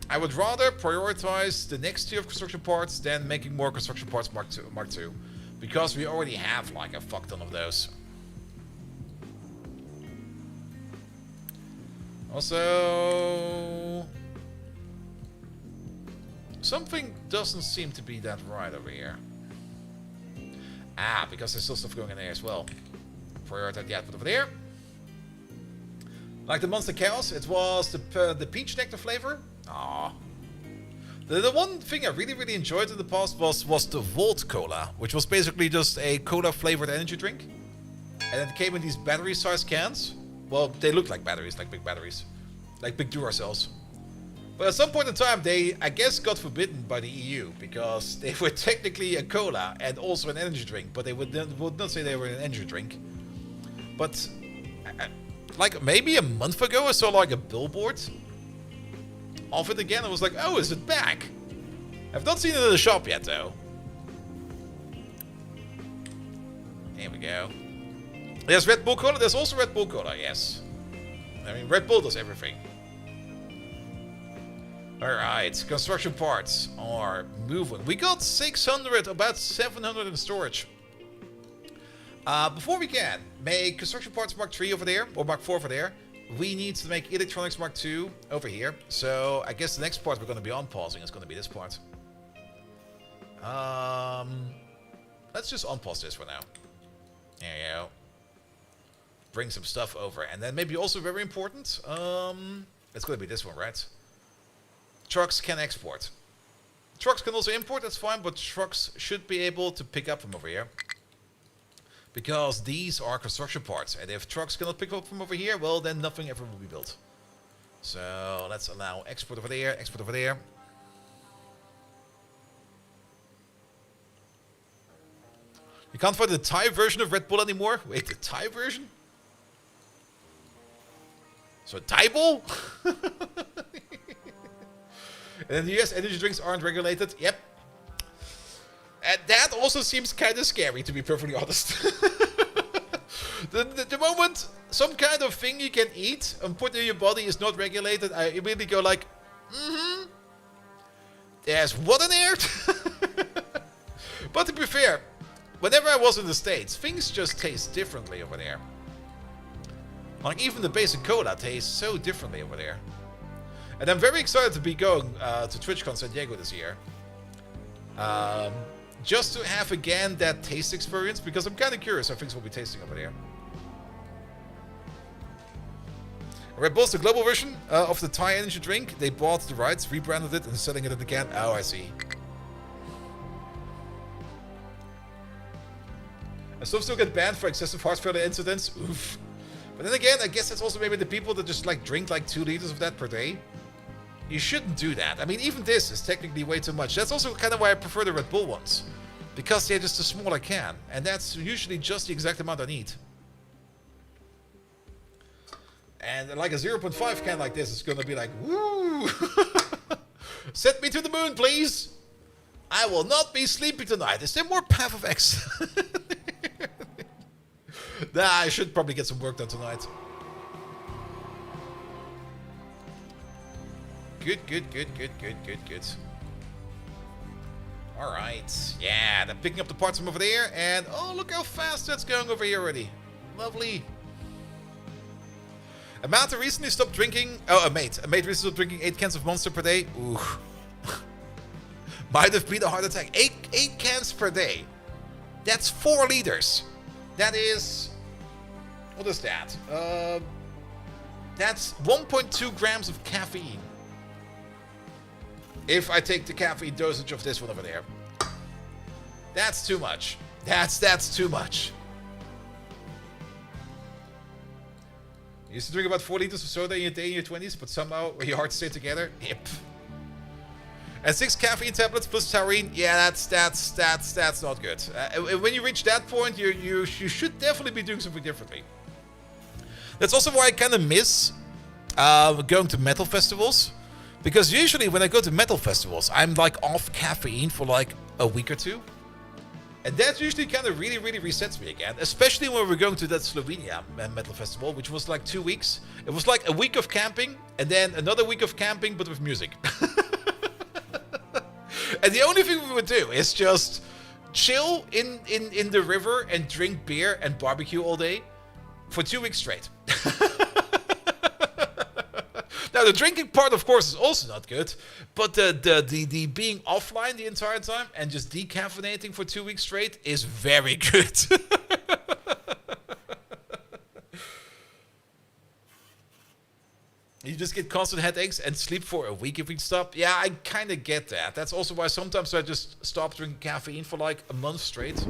I would rather prioritize the next tier of construction parts than making more construction parts Mark 2, because we already have like a fuck ton of those. Also, something doesn't seem to be that right over here. Ah, because there's still stuff going in there as well. Prioritize the output over there. Like the Monster Chaos, it was the peach nectar flavor. Ah. The one thing I really enjoyed in the past was the Volt Cola, which was basically just a cola flavored energy drink. And it came in these battery-sized cans. Well, they look like batteries, like big batteries. Like big Duracells. But at some point in time, they, I guess, got forbidden by the EU. Because they were technically a cola and also an energy drink. But they would not say they were an energy drink. But, like, maybe a month ago, I saw, like, a billboard of it again. I was like, oh, is it back? I've not seen it in the shop yet, though. There we go. There's Red Bull Cola. There's also Red Bull Cola, yes. I mean, Red Bull does everything. Alright, construction parts are moving. We got 600, about 700 in storage. Before we can make construction parts Mark 3 over there, or Mark 4 over there, we need to make electronics Mark 2 over here. So I guess the next part we're going to be unpausing is going to be this part. Let's just unpause this for now. There you go. Bring some stuff over. And then maybe also very important, it's going to be this one, right? Trucks can export. Trucks can also import, that's fine, but trucks should be able to pick up from over here. Because these are construction parts, and if trucks cannot pick up from over here, well, then nothing ever will be built. So let's allow export over there, export over there. You can't find the Thai version of Red Bull anymore? Wait, the Thai version? So Thai Bull? And in the US, energy drinks aren't regulated. Yep. And that also seems kind of scary, to be perfectly honest. the moment some kind of thing you can eat and put in your body is not regulated, I immediately go like, there's what in there? But to be fair, whenever I was in the States, things just taste differently over there. Like even the basic cola tastes so differently over there. And I'm very excited to be going to TwitchCon San Diego this year. Just to have again that taste experience, because I'm kind of curious how things will be tasting over there. Red Bull's the global version of the Thai energy drink. They bought the rights, rebranded it, and selling it again. Oh, I see. And some still get banned for excessive heart failure incidents. Oof. But then again, I guess that's also maybe the people that just like drink like 2 liters of that per day. You shouldn't do that. I mean, even this is technically way too much. That's also kind of why I prefer the Red Bull ones. Because they're just a smaller can. And that's usually just the exact amount I need. And like a 0.5 can like this is going to be like, woo! Set me to the moon, please! I will not be sleeping tonight. Is there more Path of X? Nah, I should probably get some work done tonight. Good. Alright. Yeah, they're picking up the parts from over there. And oh, look how fast that's going over here already. Lovely. A mate recently stopped drinking... Oh, a mate. A mate recently stopped drinking 8 cans of Monster per day. Ooh. Might have been a heart attack. 8 cans per day. That's 4 liters. That is... What is that? That's 1.2 grams of caffeine. If I take the caffeine dosage of this one over there. That's too much. That's too much. You used to drink about 4 liters of soda in a day in your 20s, but somehow your heart stayed together? Yep. And 6 caffeine tablets plus taurine. Yeah, that's not good. When you reach that point, you should definitely be doing something differently. That's also why I kind of miss going to metal festivals. Because usually when I go to metal festivals, I'm like off caffeine for like a week or two. And that usually kind of really resets me again. Especially when we're going to that Slovenia metal festival, which was like 2 weeks. It was like a week of camping and then another week of camping, but with music. And the only thing we would do is just chill in the river and drink beer and barbecue all day for 2 weeks straight. Now, the drinking part, of course, is also not good, but the being offline the entire time and just decaffeinating for 2 weeks straight is very good. You just get constant headaches and sleep for a week if we stop. Yeah, I kind of get that. That's also why sometimes I just stop drinking caffeine for like a month straight.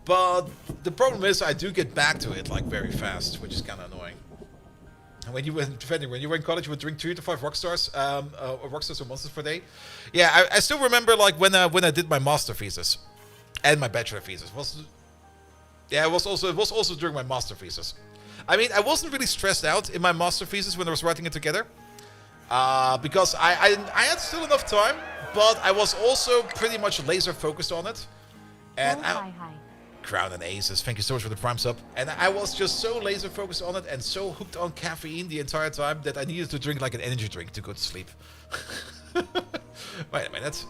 But the problem is I do get back to it like very fast, which is kind of annoying. And when you were in college, you would drink 3 to 5 Rockstars or Monsters per day. Yeah, I still remember like when I did my master thesis and my bachelor thesis. It was also during my master thesis. I mean, I wasn't really stressed out in my master thesis when I was writing it together, because I had still enough time, but I was also pretty much laser focused on it. And hi. Crown and Aces, thank you so much for the prime sub. And I was just so laser focused on it and so hooked on caffeine the entire time that I needed to drink like an energy drink to go to sleep. Wait a minute.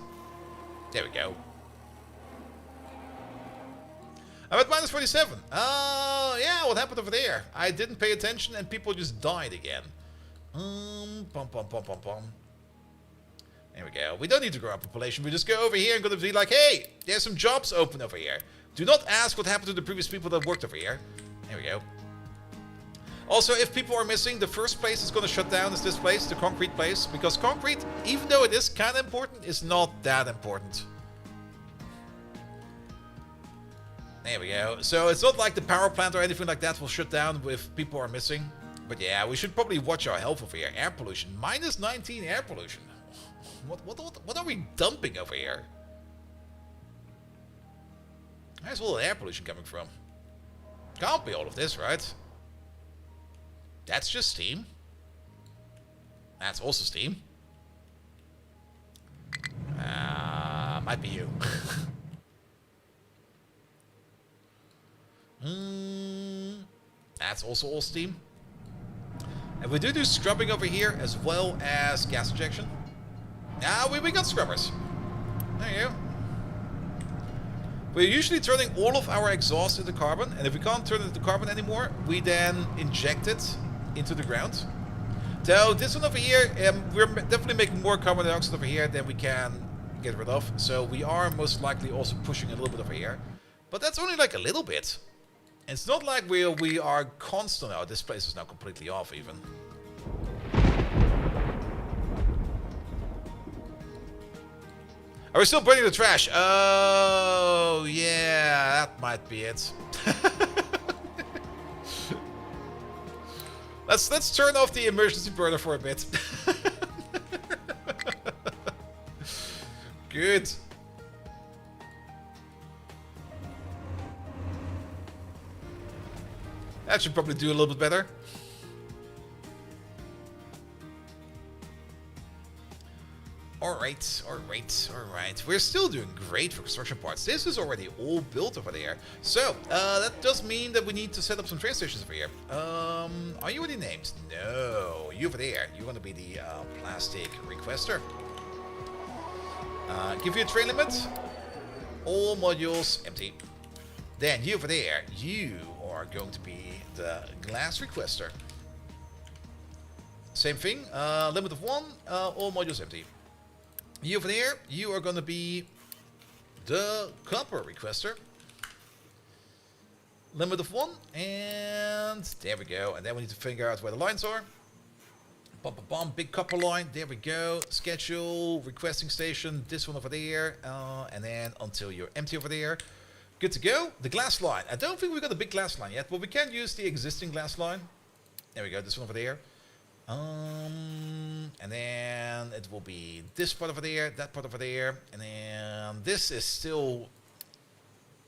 There we go. I'm at minus 47. Yeah, what happened over there? I didn't pay attention and people just died again. There we go. We don't need to grow our population. We just go over here and gonna be like, hey, there's some jobs open over here. Do not ask what happened to the previous people that worked over here. There we go. Also, if people are missing, the first place is going to shut down is this place, the concrete place. Because concrete, even though it is kind of important, is not that important. There we go. So it's not like the power plant or anything like that will shut down if people are missing. But yeah, we should probably watch our health over here. Air pollution. Minus 19 air pollution. What are we dumping over here? Where's all the air pollution coming from? Can't be all of this, right? That's just steam. That's also steam. Might be you. That's also all steam. And we do scrubbing over here as well as gas injection. We got scrubbers. There you go. We're usually turning all of our exhaust into carbon, and if we can't turn it into carbon anymore, we then inject it into the ground. So this one over here, we're definitely making more carbon dioxide over here than we can get rid of. So we are most likely also pushing a little bit over here. But that's only like a little bit. It's not like we are constant. Oh, this place is now completely off even. Are we still burning the trash? Oh, yeah, that might be it. Let's turn off the emergency burner for a bit. Good. That should probably do a little bit better. Alright. We're still doing great for construction parts. This is already all built over there. So, that does mean that we need to set up some train stations over here. Are you already named? No. You over there. You're going to be the plastic requester. Give you a train limit. All modules empty. Then you over there. You are going to be the glass requester. Same thing. Limit of 1. All modules empty. You over there, you are going to be the copper requester. Limit of 1, and there we go. And then we need to figure out where the lines are. Big copper line, there we go. Schedule, requesting station, this one over there. And then until you're empty over there. Good to go. The glass line. I don't think we've got a big glass line yet, but we can use the existing glass line. There we go, this one over there. And then it will be this part over there, that part over there, and then this is still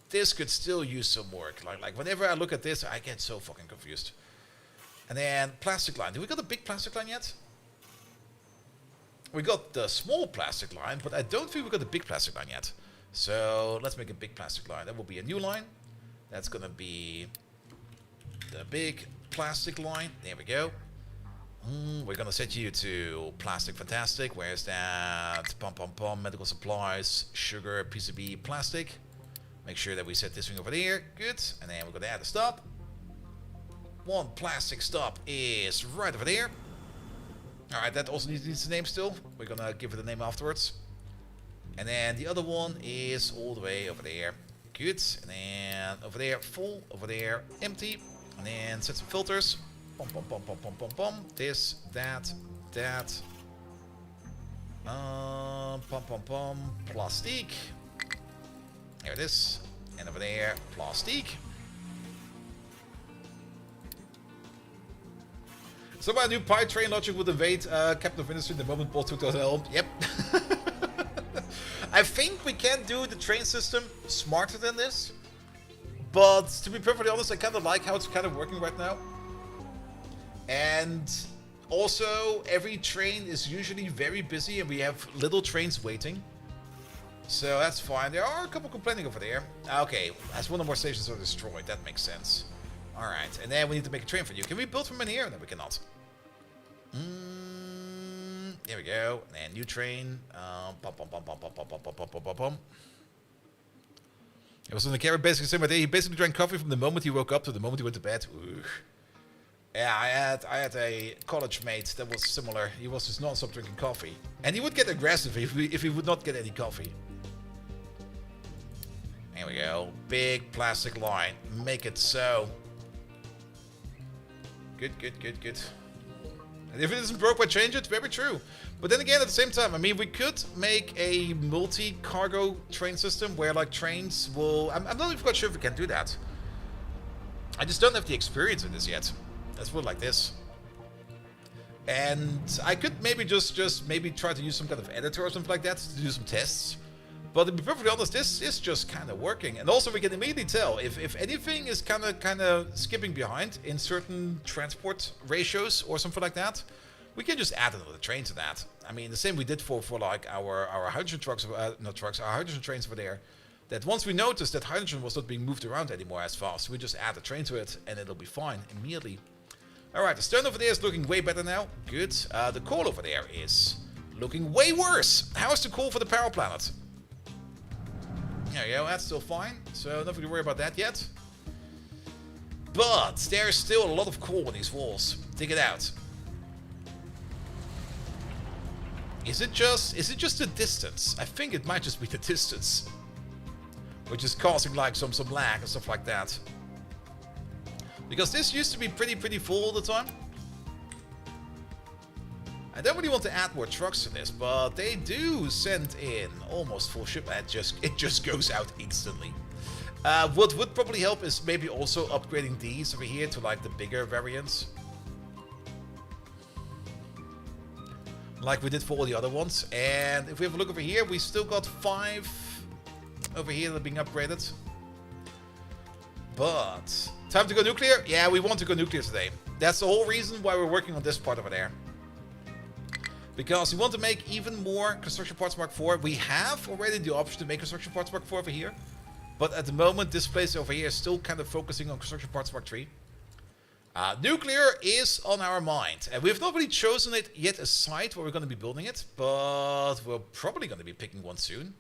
this could still use some work. Like whenever I look at this, I get so fucking confused. And then plastic line. Do we got a big plastic line yet? We got the small plastic line, but I don't think we got the big plastic line yet. So let's make a big plastic line. That will be a new line. That's gonna be the big plastic line. There we go. We're gonna set you to plastic fantastic. Where's that? Pom pom pom. Medical supplies, sugar, PCB, plastic. Make sure that we set this thing over there. Good. And then we're gonna add a stop. One plastic stop is right over there. Alright, that also needs a name still. We're gonna give it a name afterwards. And then the other one is all the way over there. Good. And then over there, full. Over there, empty. And then set some filters. Pom pom pom pom pom pom pom. This, that, that. Pom pom pom. Plastic. There it is. And over there, plastic. Somebody new Pi train logic would evade Captain of Industry the moment Paul took those helm. Yep. I think we can do the train system smarter than this. But to be perfectly honest, I kind of like how it's kind of working right now. And also, every train is usually very busy and we have little trains waiting. So that's fine. There are a couple complaining over there. Okay, as one or more stations are destroyed, that makes sense. Alright, and then we need to make a train for you. Can we build from in here? No, we cannot. There we go. And new train. Pom pom pom pom pom pom pom pom pom pom pom. It was on the carrot basically same day. He basically drank coffee from the moment he woke up to the moment he went to bed. Ooh. Yeah, I had a college mate that was similar. He was just non-stop drinking coffee. And he would get aggressive if he would not get any coffee. There we go. Big plastic line. Make it so. Good, good, good, good. And if it isn't broke, why change it? Very true. But then again, at the same time, I mean, we could make a multi-cargo train system where, like, trains will... I'm not even quite sure if we can do that. I just don't have the experience in this yet. Let's put it like this. And I could maybe just maybe try to use some kind of editor or something like that to do some tests. But to be perfectly honest, this is just kind of working. And also we can immediately tell if anything is kind of skipping behind in certain transport ratios or something like that. We can just add another train to that. I mean, the same we did for like our hydrogen trucks, not trucks, our hydrogen trains over there. That once we noticed that hydrogen was not being moved around anymore as fast, we just add a train to it and it'll be fine immediately. Alright, the stern over there is looking way better now. Good. The coal over there is looking way worse. How is the coal for the power planet? There you go, that's still fine. So nothing to worry about that yet. But there's still a lot of coal in these walls. Dig it out. Is it just the distance? I think it might just be the distance. Which is causing like some lag and stuff like that. Because this used to be pretty full all the time. I don't really want to add more trucks to this, but they do send in almost full ship. It just goes out instantly. What would probably help is maybe also upgrading these over here to like the bigger variants. Like we did for all the other ones. And if we have a look over here, we still got 5 over here that are being upgraded. But time to go nuclear? Yeah, we want to go nuclear today. That's the whole reason why we're working on this part over there. Because we want to make even more Construction Parts Mark IV. We have already the option to make Construction Parts Mark IV over here. But at the moment, this place over here is still kind of focusing on Construction Parts Mark III. Nuclear is on our mind. And we've not really chosen it yet a site where we're going to be building it. But we're probably going to be picking one soon.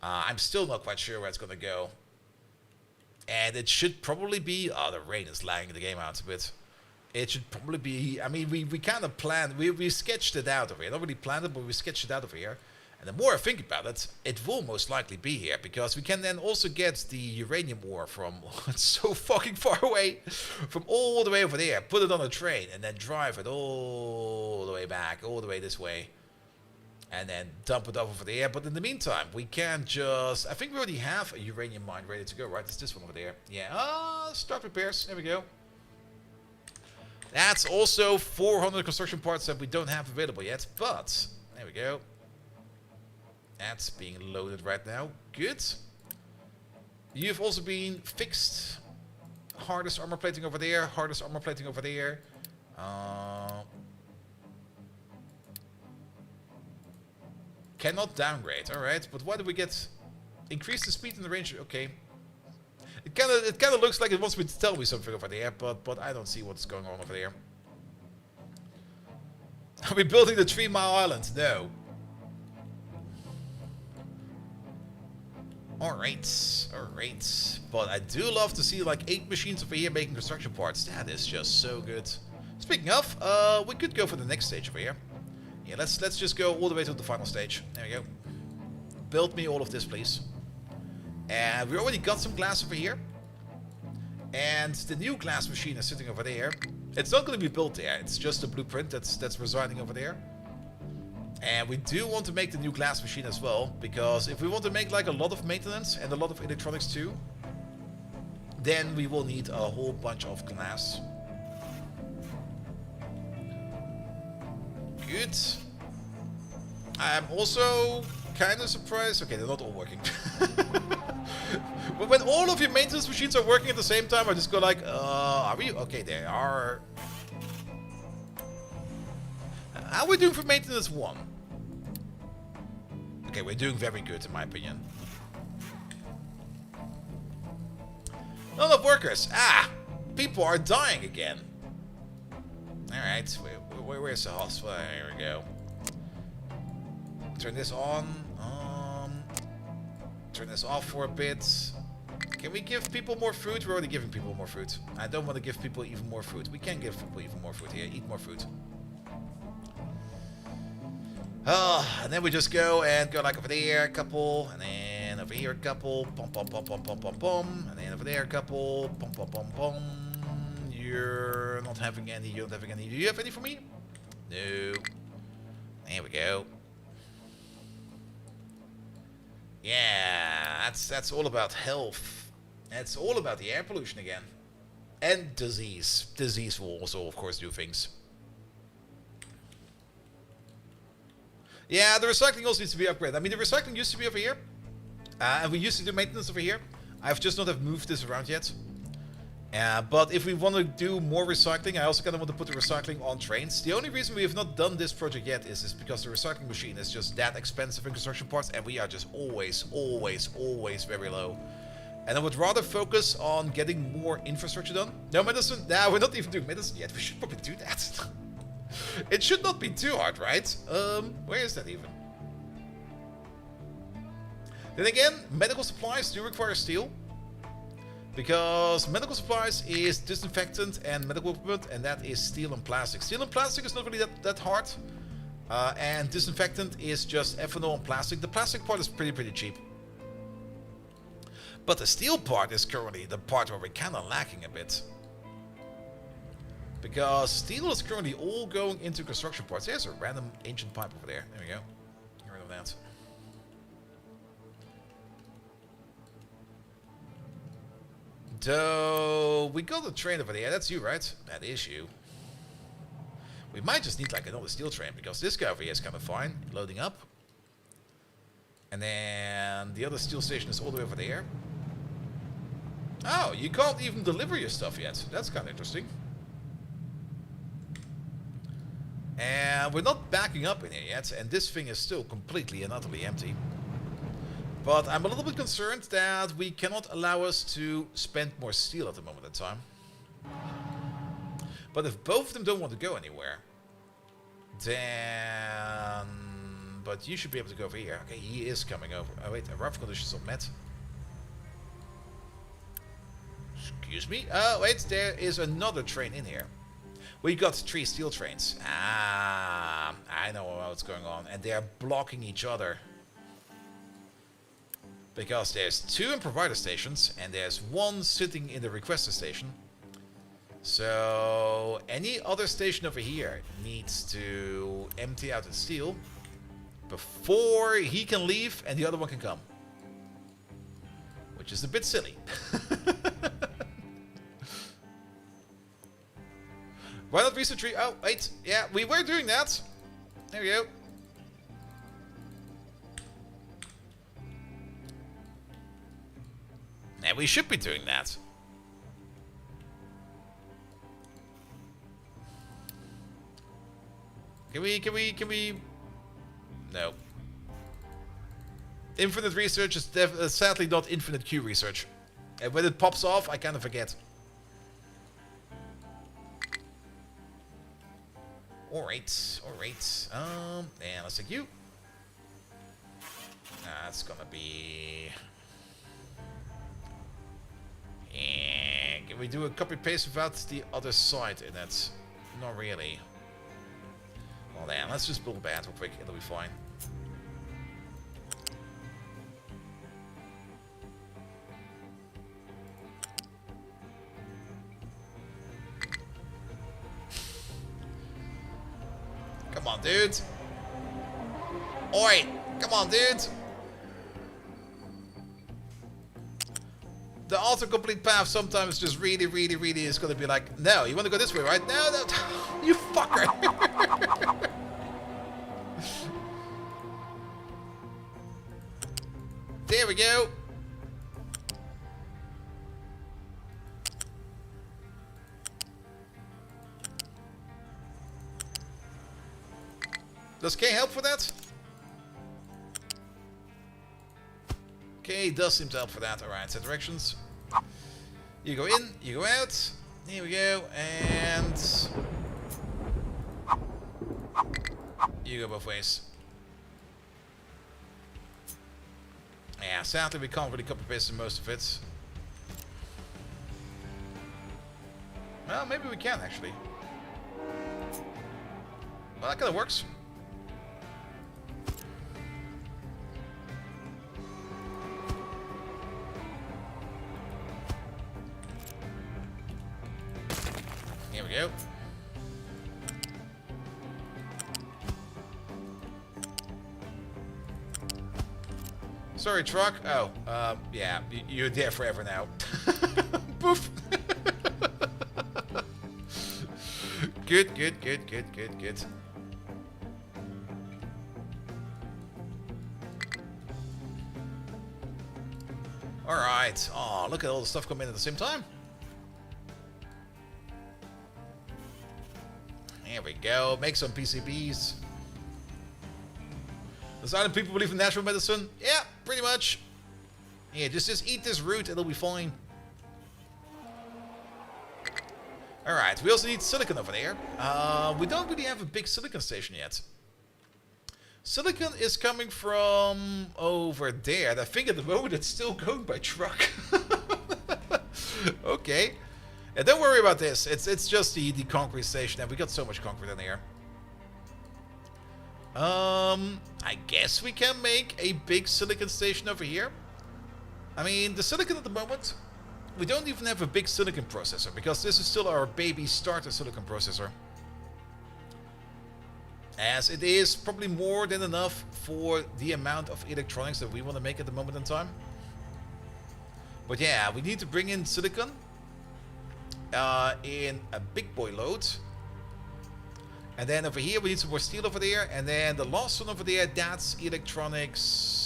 I'm still not quite sure where it's going to go. And it should probably be... Oh, the rain is lagging the game out a bit. It should probably be... I mean, we kind of planned... We sketched it out over here. Not really planned it, but we sketched it out over here. And the more I think about it, it will most likely be here. Because we can then also get the uranium ore from... It's so fucking far away. From all the way over there. Put it on a train. And then drive it all the way back. All the way this way. And then dump it over there. But in the meantime, we can just... I think we already have a uranium mine ready to go, right? It's this one over there. Yeah. Start repairs. There we go. That's also 400 construction parts that we don't have available yet. But, there we go. That's being loaded right now. Good. You've also been fixed. Hardest armor plating over there. Hardest armor plating over there. Cannot downgrade. Alright, but why do we get... Increase the speed and the range? Okay. It kind of looks like it wants me to tell me something over there, but I don't see what's going on over there. Are we building the 3 Mile Island? No. Alright, alright. But I do love to see like 8 machines over here making construction parts. That is just so good. Speaking of, we could go for the next stage over here. Yeah, let's just go all the way to the final stage. There we go. Build me all of this, please. And we already got some glass over here. And the new glass machine is sitting over there. It's not going to be built there. It's just a blueprint that's residing over there. And we do want to make the new glass machine as well. Because if we want to make like a lot of maintenance and a lot of electronics too, then we will need a whole bunch of glass. Good. I'm also kind of surprised. Okay, they're not all working. But when all of your maintenance machines are working at the same time, I just go like, are we? Okay, they are. How are we doing for maintenance 1? Okay, we're doing very good in my opinion. Not enough workers. Ah! People are dying again. Alright, where's the hospital? Here we go. Turn this on. Turn this off for a bit. Can we give people more food? We're already giving people more food. I don't want to give people even more food. We can give people even more food here. Eat more food. And then we just go and go like over there a couple, and then over here a couple, pom pom pom pom pom pom pom, and then over there a couple, pom pom pom pom. You're not having any. You're not having any. Do you have any for me? No. There we go. Yeah, that's all about health. That's all about the air pollution again. And disease. Disease will also, of course, do things. Yeah, the recycling also needs to be upgraded. I mean, the recycling used to be over here. And we used to do maintenance over here. I've just not have moved this around yet. But if we want to do more recycling, I also kind of want to put the recycling on trains. The only reason we have not done this project yet is because the recycling machine is just that expensive in construction parts, and we are just always very low. And I would rather focus on getting more infrastructure done. No, medicine. Nah, we're not even doing medicine yet. We should probably do that. It should not be too hard, right? Where is that even? Then again, medical supplies do require steel. Because medical supplies is disinfectant and medical equipment, and that is steel and plastic. Steel and plastic is not really that hard. And disinfectant is just ethanol and plastic. The plastic part is pretty cheap. But the steel part is currently the part where we're kind of lacking a bit. Because steel is currently all going into construction parts. There's a random ancient pipe over there. There we go. Get rid of that. So, we got a train over there. That's you, right? That is you. We might just need like another steel train, because this guy over here is kind of fine. Loading up. And then the other steel station is all the way over there. Oh, you can't even deliver your stuff yet. That's kind of interesting. And we're not backing up in here yet, and this thing is still completely and utterly empty. But I'm a little bit concerned that we cannot allow us to spend more steel at the moment in time. But if both of them don't want to go anywhere, then... But you should be able to go over here. Okay, he is coming over. Oh wait, arrival conditions are met. Excuse me? Oh wait, there is another train in here. We got 3 steel trains. Ah, I know what's going on. And they are blocking each other. Because there's 2 in provider stations, and there's 1 sitting in the requester station. So any other station over here needs to empty out its steel before he can leave and the other one can come. Which is a bit silly. Why not research tree? Oh, wait. Yeah, we were doing that. There we go. And we should be doing that. Can we? No. Infinite research is sadly not infinite Q research. And when it pops off, I kind of forget. Alright, alright. And let's take you. That's gonna be... And can we do a copy paste without the other side in it? Not really. Well then, let's just build a band real quick, it'll be fine. Come on, dude. Oi! Come on, dude. The autocomplete path sometimes just really is gonna be like, no, you wanna go this way, right? No, no, you fucker! There we go. Does K help for that? K does seem to help for that. Alright, set directions. You go in, you go out. Here we go, and... you go both ways. Yeah, sadly we can't really copy paste most of it. Well, maybe we can actually. Well, that kind of works. Here we go. Sorry, truck. Oh, yeah, you're there forever now. Poof. Good. Alright. Oh, look at all the stuff coming in at the same time. There we go. Make some PCBs. Does other people believe in natural medicine? Yeah, pretty much. Yeah, just eat this root, it'll be fine. Alright, we also need silicon over there. We don't really have a big silicon station yet. Silicon is coming from over there. And I think at the moment it's still going by truck. Okay. And don't worry about this. It's just the concrete station, and we got so much concrete in here. I guess we can make a big silicon station over here. I mean, the silicon at the moment, we don't even have a big silicon processor, because this is still our baby starter silicon processor. As it is probably more than enough for the amount of electronics that we want to make at the moment in time. But yeah, we need to bring in silicon in a big boy load. And then over here we need some more steel over there. And then the last one over there, that's electronics.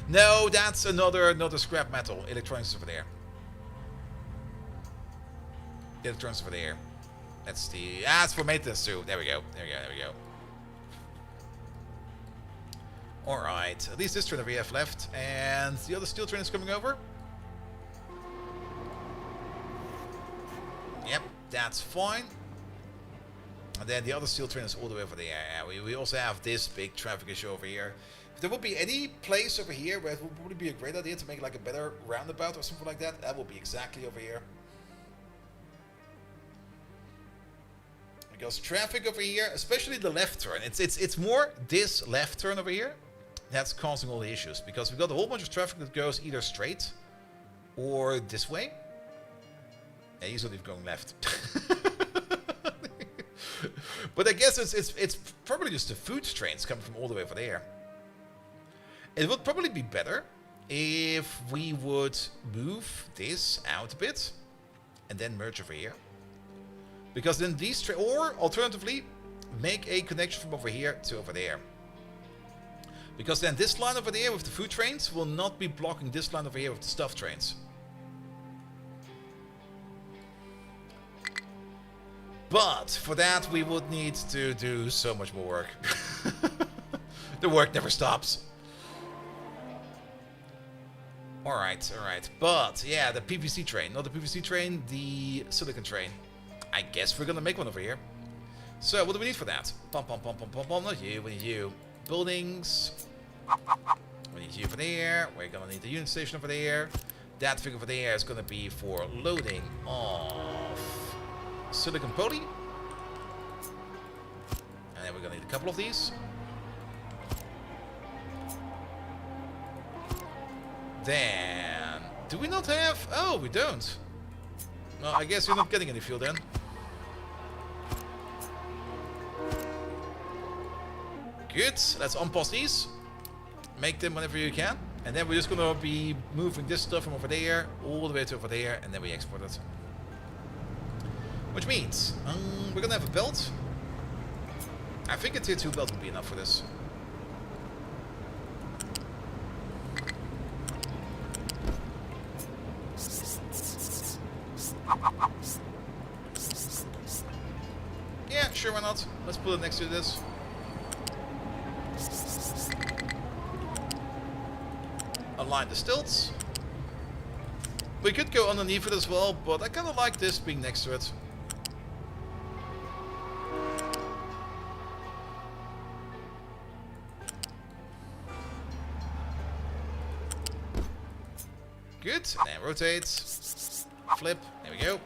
No, that's another scrap metal. Electronics over there. Electronics over there. That's the... it's for maintenance too. There we go. There we go. Alright. At least this train that we have left. And the other steel train is coming over. Yep, that's fine. And then the other steel train is all the way over there. We also have this big traffic issue over here. If there would be any place over here where it would probably be a great idea to make like a better roundabout or something like that, that would be exactly over here. Because traffic over here, especially the left turn, it's more this left turn over here that's causing all the issues. Because we've got a whole bunch of traffic that goes either straight or this way. Yeah, he's not even going left. But I guess it's probably just the food trains coming from all the way over there. It would probably be better if we would move this out a bit and then merge over here. Because then these or alternatively, make a connection from over here to over there. Because then this line over there with the food trains will not be blocking this line over here with the stuff trains. But for that we would need to do so much more work. The work never stops. Alright, alright. But yeah, the PVC train. Not the PVC train, the silicon train. I guess we're gonna make one over here. So what do we need for that? Pom pom pom pom pom pom. Not you, we need you. Buildings. We need you over there. We're gonna need the unit station over there. That thing over there is gonna be for loading of silicon poly. And then we're gonna need a couple of these. Then, do we not have? Oh, we don't. Well, I guess you're not getting any fuel then. Good. Let's unpause these. Make them whenever you can. And then we're just gonna be moving this stuff from over there all the way to over there, and then we export it. Which means we're gonna have a belt. I think a tier 2 belt would be enough for this. Yeah, sure, why not? Let's put it next to this. Align the stilts. We could go underneath it as well, but I kind of like this being next to it. Good. And rotate. Flip. There we go.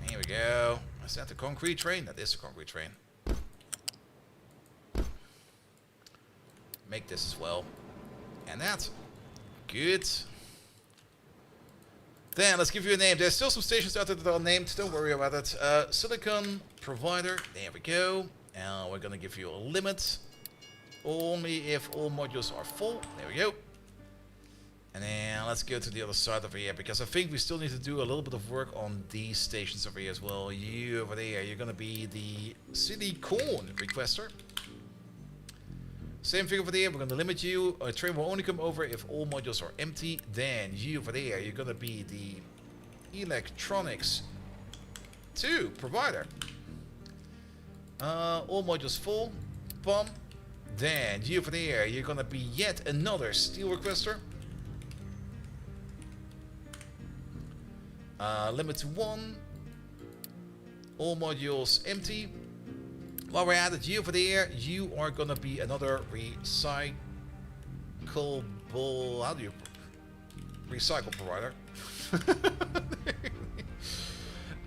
Here we go. Is that the concrete train? That is the concrete train. Make this as well. And that. Good. Then let's give you a name. There's still some stations out there that are named. Don't worry about it. Silicon provider. There we go. And we're gonna give you a limit. Only if all modules are full. There we go. And then let's go to the other side over here, because I think we still need to do a little bit of work on these stations over here as well. You over there, you're gonna be the silicon requester. Same thing over there, we're gonna limit you. A train will only come over if all modules are empty. Then you over there, you're gonna be the electronics 2 provider. All modules full. Bomb. Then you over there, you're gonna be yet another steel requester. Limit to 1. All modules empty. While we're at it, you over there, you are gonna be another recyclable. How do you recycle provider?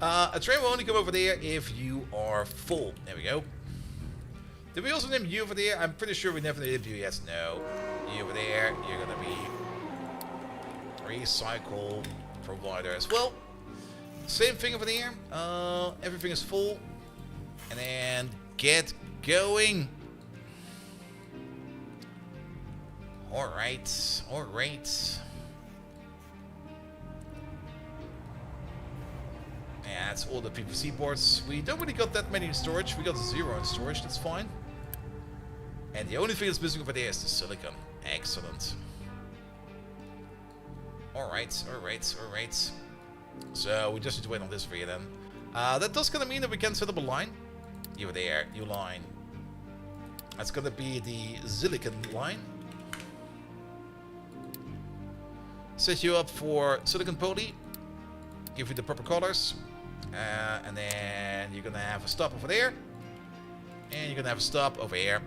A train will only come over there if you are full. There we go. Did we also name you over there? I'm pretty sure we never named you yet. No. You over there, you're gonna be recycle provider as well. Same thing over there. Everything is full. And then get going. Alright. Alright. Yeah, that's all the PVC boards. We don't really got that many in storage. We got 0 in storage. That's fine. And the only thing that's missing over there is the silicon. Excellent. Alright, alright, alright. So we just need to wait on this for you then. That does kind of mean that we can set up a line. You were there, you line. That's gonna be the silicon line. Set you up for silicon poly. Give you the proper colors. And then you're gonna have a stop over there. And you're gonna have a stop over here.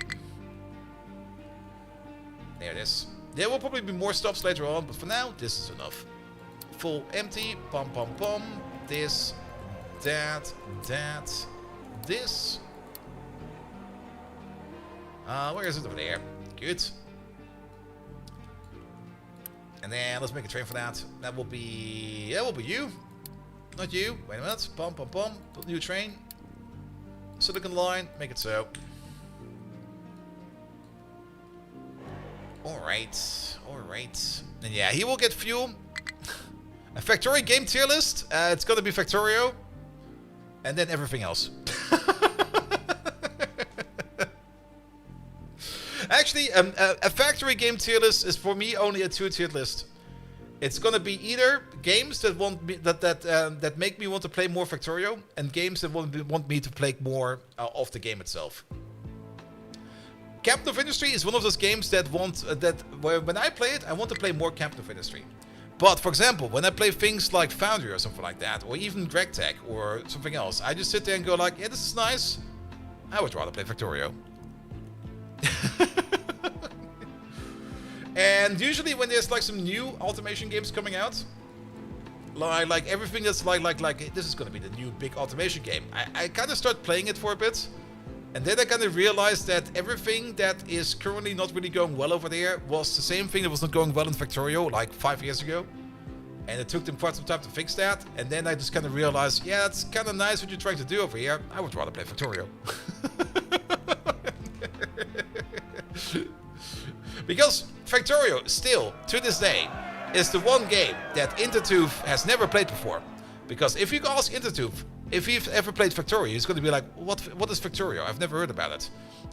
There it is. There will probably be more stops later on, but for now, this is enough. Full empty. Pom pom pom. This. That. That. This. Where is it over there? Good. And then let's make a train for that. That will be you. Not you. Wait a minute. Pom pom pom. Put new train. Silicon line. Make it so. Alright. Alright. And yeah, he will get fuel. A Factorio game tier list. It's gonna be Factorio, and then everything else. Actually, a factory game tier list is for me only a 2-tiered list. It's gonna be either games that that make me want to play more Factorio, and games that want me to play more of the game itself. Captain of Industry is one of those games that when I play it, I want to play more Captain of Industry. But for example, when I play things like Foundry or something like that, or even DragTech or something else, I just sit there and go like, yeah, this is nice. I would rather play Factorio. And usually when there's like some new automation games coming out, like everything that's like this is gonna be the new big automation game, I kind of start playing it for a bit, and then I kind of realized that everything that is currently not really going well over there was the same thing that was not going well in Factorio like 5 years ago, and it took them quite some time to fix that. And then I just kind of realized, yeah, it's kind of nice what you're trying to do over here. I would rather play Factorio. Because Factorio, still, to this day, is the one game that Intertooth has never played before. Because if you ask Intertooth if he's ever played Factorio, he's going to be like, what is Factorio? I've never heard about it.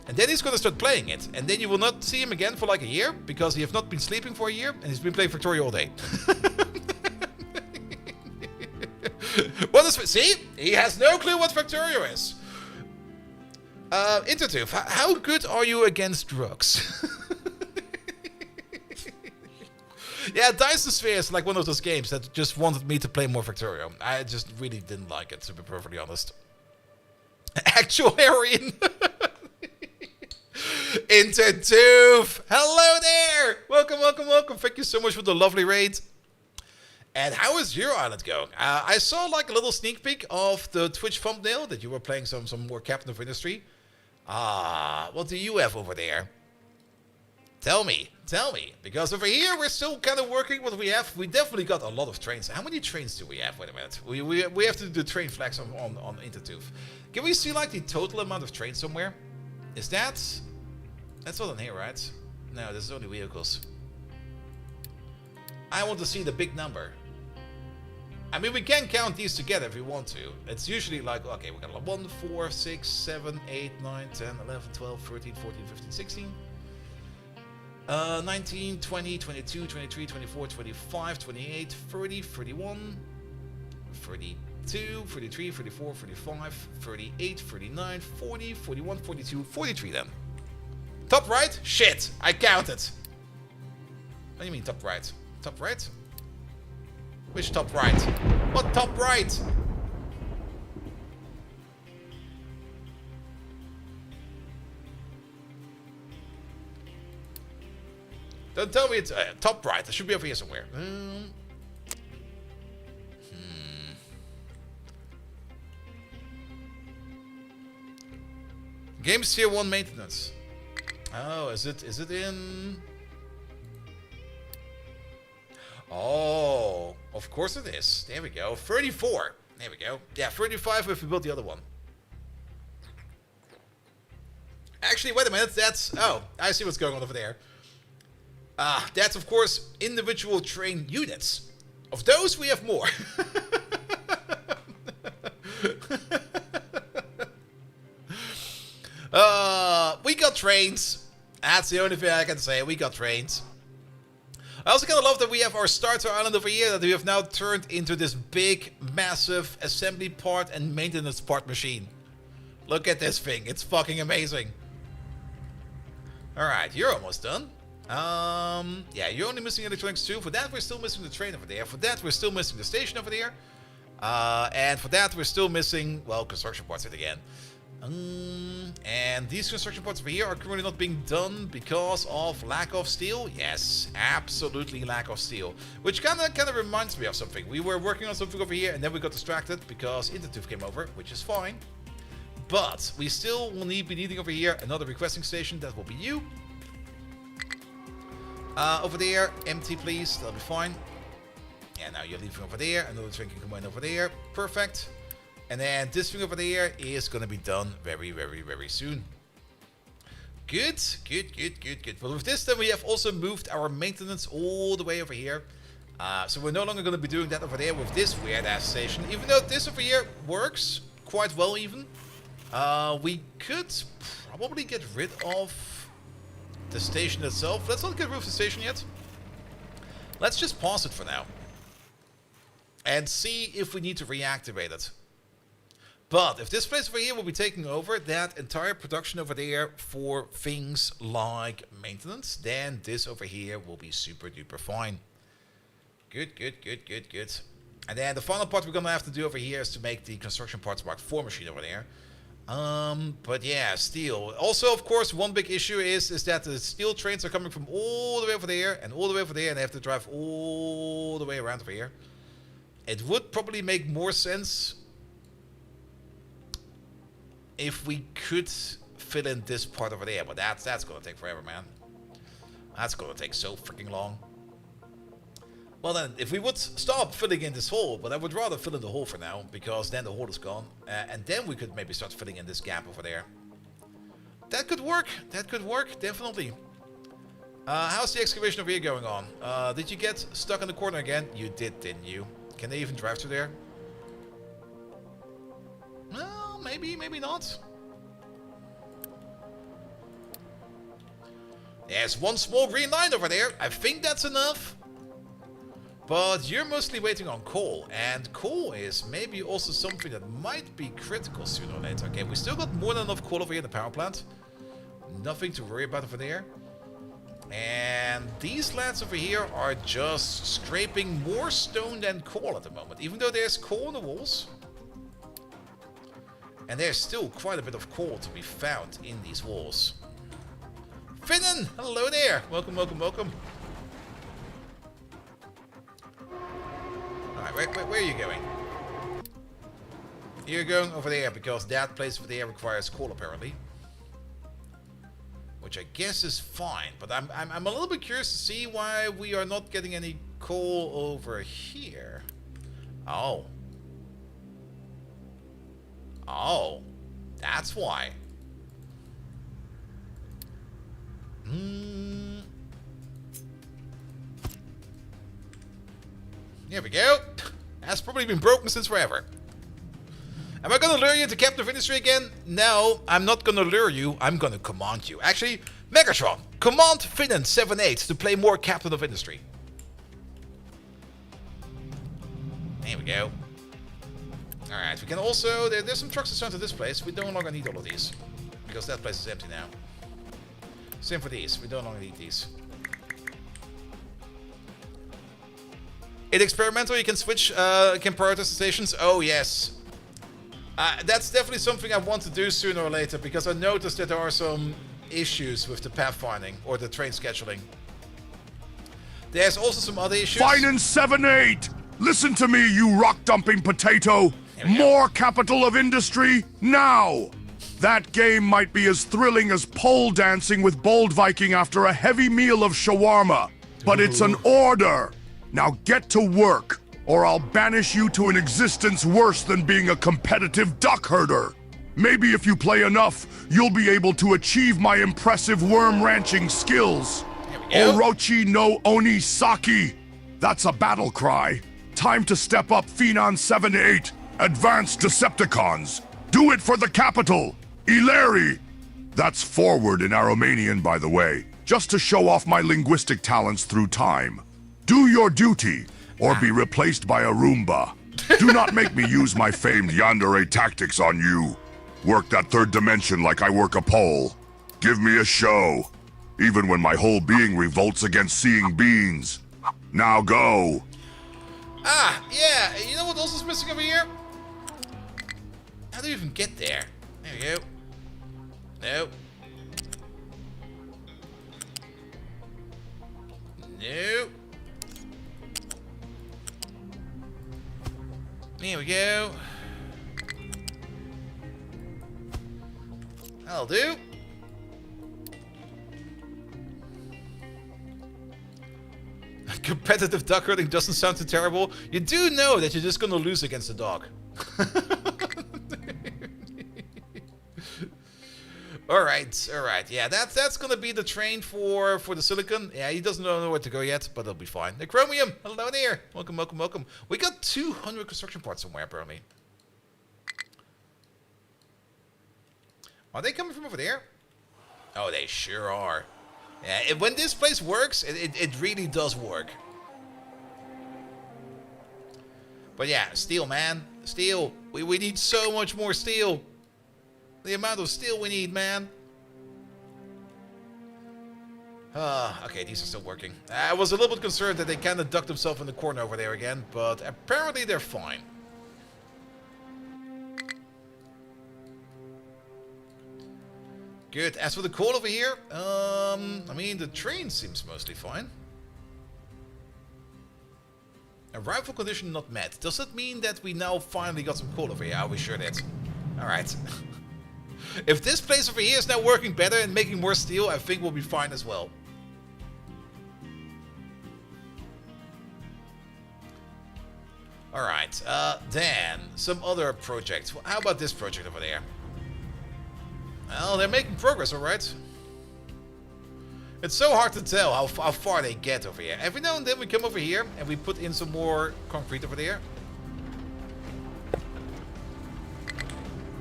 And then he's going to start playing it. And then you will not see him again for like a year, because he has not been sleeping for a year, and he's been playing Factorio all day. What is... See? He has no clue what Factorio is. Intertooth, how good are you against drugs? Yeah, Dyson Sphere is like one of those games that just wanted me to play more Factorio. I just really didn't like it, to be perfectly honest. Actual heroin. Intertooth, hello there. Welcome, welcome, welcome. Thank you so much for the lovely raid. And how is your island going? I saw like a little sneak peek of the Twitch thumbnail that you were playing some more Captain of Industry. What do you have over there? Tell me, because over here we're still kind of working what we have. We definitely got a lot of trains. How many trains do we have? Wait a minute. We have to do the train flags on Intertooth. Can we see like the total amount of trains somewhere? Is that's not on here, right? No, this is only vehicles. I want to see the big number. I mean, we can count these together if we want to. It's usually like, okay, we got like 1, 4, 6, 7, 8, 9, 10, 11, 12, 13, 14, 15, 16. 19, 20, 22, 23, 24, 25, 28, 30, 31, 32, 33, 34, 35, 38, 39, 40, 41, 42, 43 then. Top right? Shit, I counted. What do you mean top right? Top right? Which top right? What top right? Don't tell me it's top right. It should be over here somewhere. Games tier 1 maintenance. Oh, is it in? Oh, of course it is. There we go. 34. There we go. Yeah, 35 if we build the other one. Actually, wait a minute. That's... Oh, I see what's going on over there. That's, of course, individual train units. Of those, we have more. We got trains. That's the only thing I can say. We got trains. I also kind of love that we have our starter island over here that we have now turned into this big, massive assembly part and maintenance part machine. Look at this thing. It's fucking amazing. Alright, you're almost done. Yeah, you're only missing electronics too. For that, we're still missing the train over there. For that, we're still missing the station over there. And for that, we're still missing, well, construction parts yet again. And these construction parts over here are currently not being done because of lack of steel. Yes, absolutely lack of steel. Which kind of reminds me of something. We were working on something over here and then we got distracted because Intertooth came over, which is fine. But we still will be needing over here another requesting station. That will be you. Over there, empty please, that'll be fine. Yeah, now you're leaving over there, another train can come in over there, perfect. And then this thing over there is gonna be done very, very, very soon. Good. But with this then we have also moved our maintenance all the way over here. So we're no longer going to be doing that over there with this weird-ass station. Even though this over here works quite well even. We could probably get rid of the station itself. Let's not get rid of the station yet. Let's just pause it for now. And see if we need to reactivate it. But if this place over here will be taking over that entire production over there for things like maintenance, then this over here will be super duper fine. Good, good, good, good, good. And then the final part we're going to have to do over here is to make the construction parts Mark IV machine over there. But yeah, steel. Also, of course, one big issue is that the steel trains are coming from all the way over there and all the way over there, and they have to drive all the way around over here. It would probably make more sense if we could fill in this part over there, but that's gonna take forever, man. That's gonna take so freaking long. Well then, if we would stop filling in this hole, but I would rather fill in the hole for now, because then the hole is gone, and then we could maybe start filling in this gap over there. That could work, definitely. How's the excavation over here going on? Did you get stuck in the corner again? You did, didn't you? Can they even drive through there? Well, maybe, maybe not. There's one small green line over there. I think that's enough. But you're mostly waiting on coal. And coal is maybe also something that might be critical sooner or later. Okay, we still got more than enough coal over here in the power plant. Nothing to worry about over there. And these lads over here are just scraping more stone than coal at the moment. Even though there's coal in the walls. And there's still quite a bit of coal to be found in these walls. Finnen! Hello there! Welcome, welcome, welcome. Alright, where are you going? You're going over there because that place over there requires coal apparently. Which I guess is fine, but I'm a little bit curious to see why we are not getting any coal over here. Oh. Oh. That's why. Here we go. That's probably been broken since forever. Am I gonna lure you into Captain of Industry again? No, I'm not gonna lure you. I'm gonna command you. Actually, Megatron, command Finnen78 to play more Captain of Industry. There we go. Alright, we can also... There's some trucks assigned to this place. We no longer need all of these. Because that place is empty now. Same for these. We no longer need these. In experimental, you can switch, can prioritize the stations. Oh, yes. That's definitely something I want to do sooner or later, because I noticed that there are some issues with the pathfinding or the train scheduling. There's also some other issues. Finnen78! Listen to me, you rock-dumping potato! More capital of industry, now! That game might be as thrilling as pole dancing with Bold Viking after a heavy meal of shawarma, but it's an order! Now get to work, or I'll banish you to an existence worse than being a competitive duck herder. Maybe if you play enough, you'll be able to achieve my impressive worm ranching skills. Orochi no Onisaki. That's a battle cry. Time to step up Phenon78. Advanced Decepticons. Do it for the capital. Ileri. That's forward in Aromanian, by the way. Just to show off my linguistic talents through time. Do your duty, or be replaced by a Roomba. Do not make me use my famed yandere tactics on you. Work that third dimension like I work a pole. Give me a show, even when my whole being revolts against seeing beings. Now go. Ah, yeah, you know what else is missing over here? How do you even get there? There we go. No. No. There we go. That'll do. Competitive duck herding doesn't sound too terrible. You do know that you're just gonna lose against the dog. Alright, alright. Yeah, that's gonna be the train for the silicon. Yeah, he doesn't know where to go yet, but it'll be fine. The chromium! Hello there! Welcome, welcome, welcome. We got 200 construction parts somewhere, apparently. Are they coming from over there? Oh, they sure are. Yeah, when this place works, it really does work. But yeah, steel, man. Steel. We need so much more steel. The amount of steel we need, man. Okay, these are still working. I was a little bit concerned that they kind of ducked themselves in the corner over there again, but apparently they're fine. Good. As for the coal over here, I mean, the train seems mostly fine. Arrival condition not met. Does that mean that we now finally got some coal over here? Are we sure did? Alright. If this place over here is now working better and making more steel, I think we'll be fine as well. Alright, then, some other projects. Well, how about this project over there? Well, they're making progress, alright. It's so hard to tell how far they get over here. Every now and then we come over here and we put in some more concrete over there.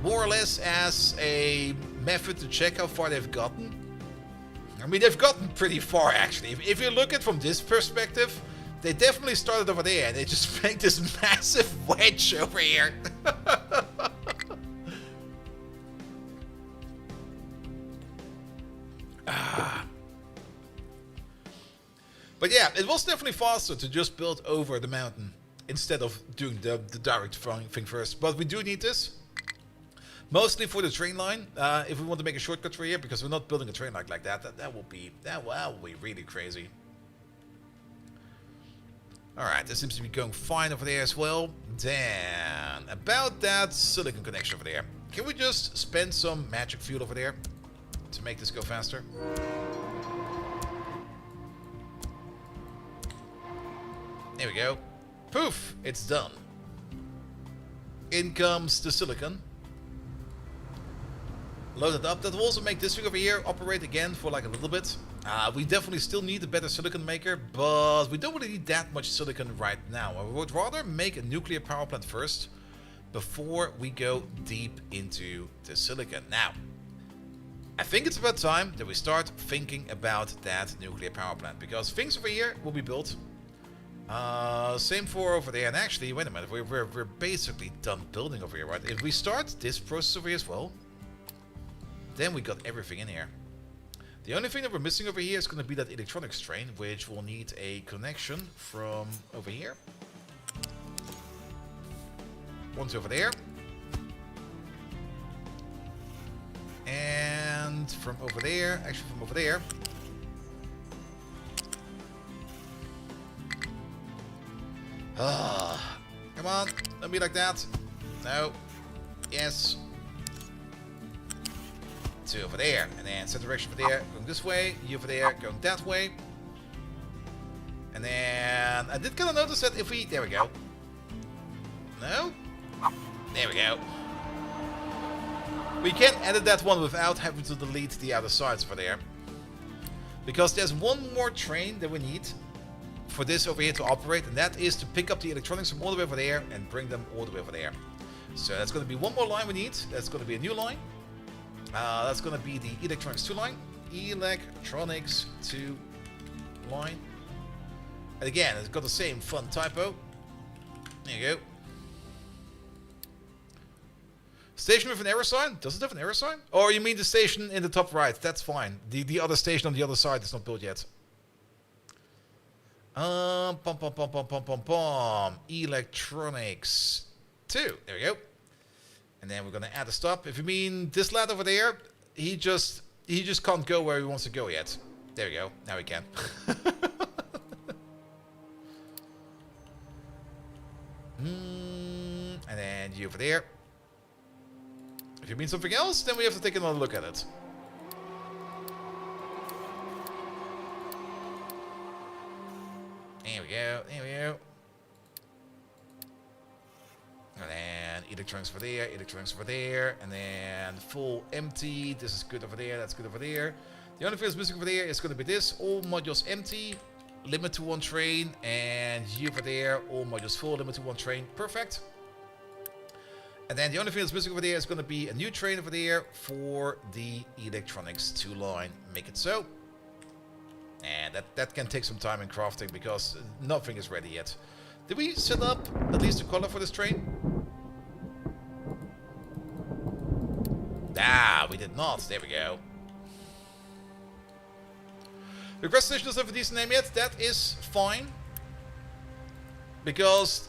More or less as a method to check how far they've gotten. I mean, they've gotten pretty far, actually. If you look at it from this perspective, they definitely started over there and they just made this massive wedge over here. But yeah, it was definitely faster to just build over the mountain instead of doing the direct thing first. But we do need this. Mostly for the train line, if we want to make a shortcut for here, because we're not building a train like that. That will be really crazy. Alright, this seems to be going fine over there as well. Then, about that silicon connection over there. Can we just spend some magic fuel over there to make this go faster? There we go. Poof! It's done. In comes the silicon. Load it up. That will also make this thing over here operate again for like a little bit. We definitely still need a better silicon maker, but we don't really need that much silicon right now. I would rather make a nuclear power plant first before we go deep into the silicon. Now, I think it's about time that we start thinking about that nuclear power plant, because things over here will be built. Same for over there. And actually, wait a minute, we're basically done building over here, right? If we start this process over here as well, then we got everything in here. The only thing that we're missing over here is going to be that electronics train, which will need a connection from over here. One to over there. And from over there, actually from over there. Come on, don't be like that. No. Yes. Two over there, and then set direction over there, going this way. You over there, going that way. And then I did kind of notice that if we, there we go. No, there we go. We can edit that one without having to delete the other sides over there, because there's one more train that we need for this over here to operate, and that is to pick up the electronics from all the way over there and bring them all the way over there. So that's going to be one more line we need. That's going to be a new line. That's going to be the electronics 2 line. Electronics 2 line. And again, it's got the same fun typo. There you go. Station with an error sign? Does it have an error sign? Or you mean the station in the top right? That's fine. The other station on the other side is not built yet. Electronics 2. There we go. And then we're gonna add a stop. If you mean this lad over there, he just can't go where he wants to go yet. There we go. Now he can. And then you over there. If you mean something else, then we have to take another look at it. There we go. There we go. And then electronics over there, electronics over there, and then full empty. This is good over there, that's good over there. The only thing that's missing over there is going to be this. All modules empty, limit to 1 train, and you over there, all modules full, limit to 1 train. Perfect. And then the only thing that's missing over there is going to be a new train over there for the electronics 2 line. Make it so. And that can take some time in crafting because nothing is ready yet. Did we set up at least a color for this train? Ah, we did not. There we go. The Request Station doesn't have a decent name yet. That is fine. Because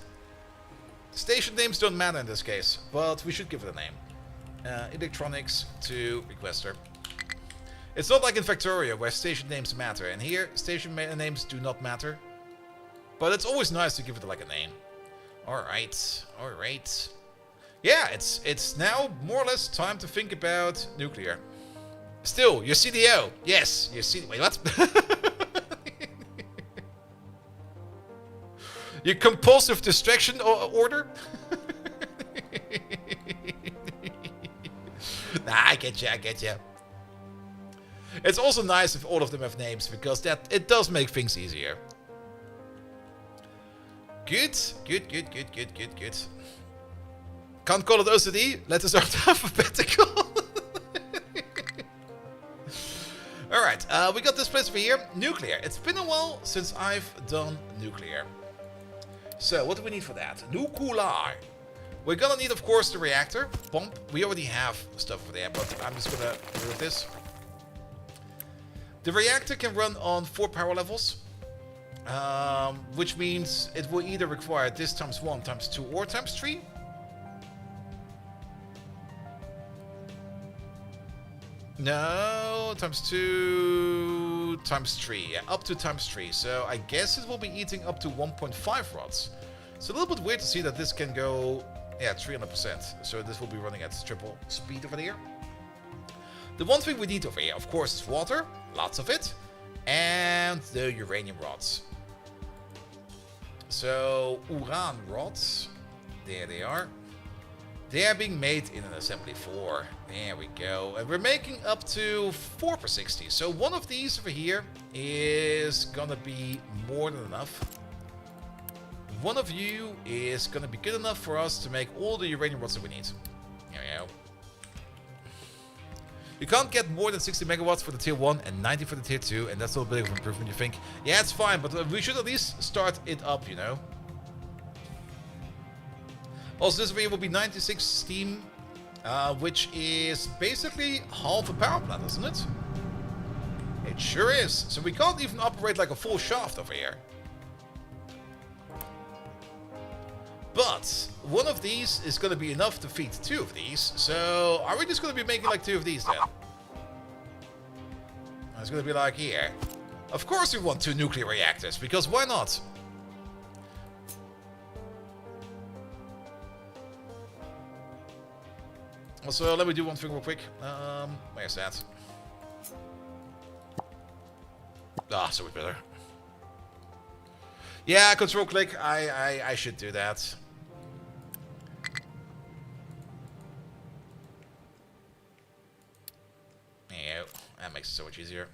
station names don't matter in this case. But we should give it a name. Electronics to Requester. It's not like in Factorio where station names matter. And here, station names do not matter. But it's always nice to give it like a name. Alright, alright. Yeah, it's now more or less time to think about nuclear. Still, your CDO. Yes, your CDO. Wait, what? Your compulsive distraction order? Nah, I get you, I get you. It's also nice if all of them have names, because it does make things easier. Good, good, good, good, good, good, good. Can't call it OCD, letters are alphabetical. Alright, we got this place over here, nuclear. It's been a while since I've done nuclear. So, what do we need for that? Nuclear. We're gonna need, of course, the reactor. Pump. We already have stuff over there, but I'm just gonna remove this. The reactor can run on 4 power levels. Which means it will either require this times 1, times 2, or times 3. No, times 2, times 3. Yeah, up to times 3. So I guess it will be eating up to 1.5 rods. It's a little bit weird to see that this can go, yeah, 300%. So this will be running at triple speed over here. The one thing we need over here, of course, is water. Lots of it. And the uranium rods. So, uran rods. There they are. They are being made in an assembly 4. There we go. And we're making up to 4 per 60. So one of these over here is gonna be more than enough. One of you is gonna be good enough for us to make all the uranium rods that we need. There we go. You can't get more than 60 megawatts for the tier 1 and 90 for the tier 2, and that's a little bit of an improvement, you think? Yeah, it's fine, but we should at least start it up, you know? Also, this video will be 96 steam, which is basically half a power plant, isn't it? It sure is. So we can't even operate like a full shaft over here. But one of these is going to be enough to feed 2 of these. So are we just going to be making like 2 of these then? It's going to be like here. Of course we want 2 nuclear reactors, because why not? Also, let me do one thing real quick. Where's that? Ah, so much better. Yeah, control click. I should do that. Yeah, that makes it so much easier.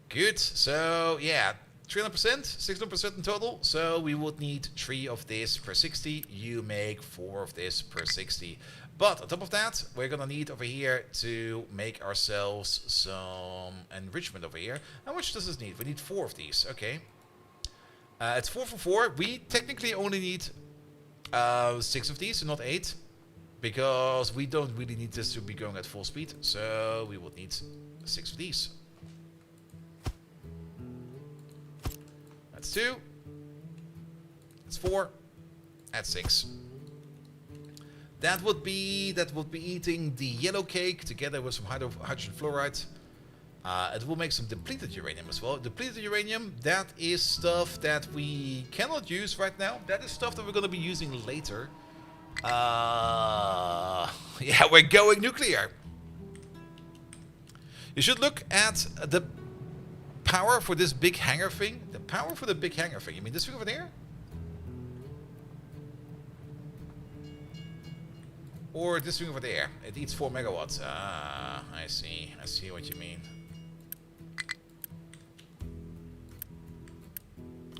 Good. So yeah, 300%, 600% in total. So we would need 3 of this per 60. You make 4 of this per 60. But on top of that, we're gonna need over here to make ourselves some enrichment over here. How much does this need? We need 4 of these. Okay. It's 4 for 4. We technically only need 6 of these and not 8. Because we don't really need this to be going at full speed. So we would need 6 of these. That's 2. That's 4. That's 6. That would be eating the yellow cake together with some hydrogen fluoride. It will make some depleted uranium as well. Depleted uranium, that is stuff that we cannot use right now. That is stuff that we're going to be using later. Yeah, we're going nuclear. You should look at the power for this big hangar thing. The power for the big hangar thing. You mean this thing over there? Or this thing over there. It eats 4 megawatts. Ah, I see. I see what you mean.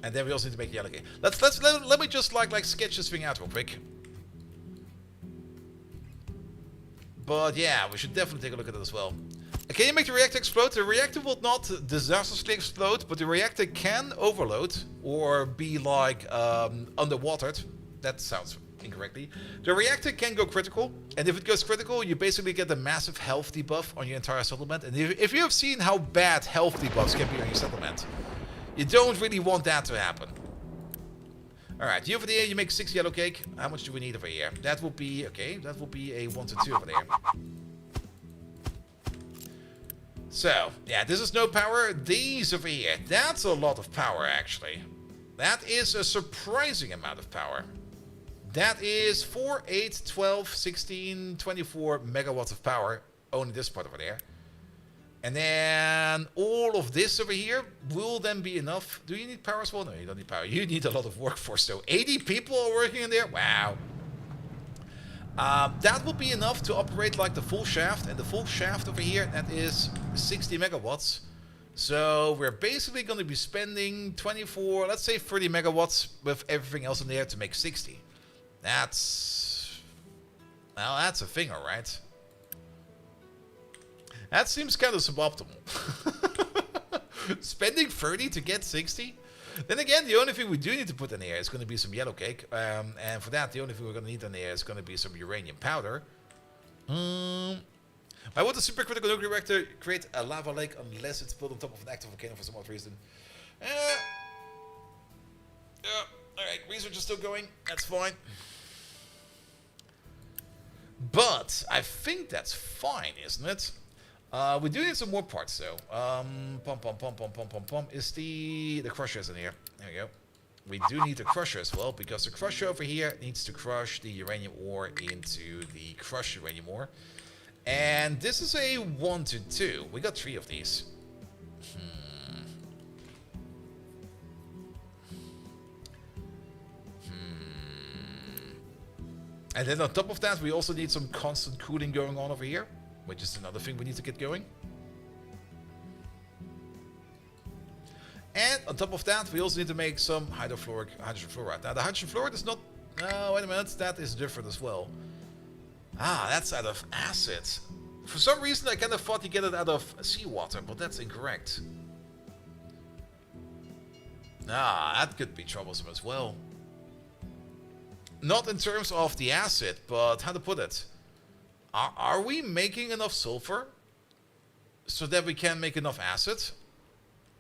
And then we also need to make yellow cake. Let me just like sketch this thing out real quick. But yeah, we should definitely take a look at it as well. Can you make the reactor explode? The reactor will not disastrously explode, but the reactor can overload or be like underwatered. That sounds incorrectly. The reactor can go critical, and if it goes critical, you basically get a massive health debuff on your entire settlement. And if you have seen how bad health debuffs can be on your settlement, you don't really want that to happen. Alright, you over there, you make 6 yellow cake. How much do we need over here? That will be, okay, that will be a 1 to 2 over there. So, yeah, this is no power. These over here, that's a lot of power, actually. That is a surprising amount of power. That is 4, 8, 12, 16, 24 megawatts of power. Only this part over there. And then all of this over here will then be enough. Do you need power as well? No, you don't need power. You need a lot of workforce, though. 80 people are working in there? Wow. That will be enough to operate like the full shaft. And the full shaft over here, that is 60 megawatts. So we're basically going to be spending 24, let's say 30 megawatts with everything else in there to make 60. That's... Well, that's a thing, alright. That seems kind of suboptimal. Spending 30 to get 60? Then again, the only thing we do need to put in here is going to be some yellow cake. And for that, the only thing we're going to need in there is going to be some uranium powder. Why would a supercritical nuclear reactor create a lava lake unless it's built on top of an active volcano for some odd reason? Alright, research is still going. That's fine. But I think that's fine, isn't it? We do need some more parts, though. Is the crusher is in here. There we go. We do need the crusher as well, because the crusher over here needs to crush the uranium ore into the crushed uranium ore. And this is a 1 to 2. We got 3 of these. And then on top of that, we also need some constant cooling going on over here, which is another thing we need to get going. And on top of that, we also need to make some hydrogen fluoride. Now, the hydrogen fluoride is not... No, wait a minute. That is different as well. Ah, that's out of acid. For some reason, I kind of thought you get it out of seawater, but that's incorrect. Ah, that could be troublesome as well. Not in terms of the acid, but how to put it. Are we making enough sulfur so that we can make enough acid?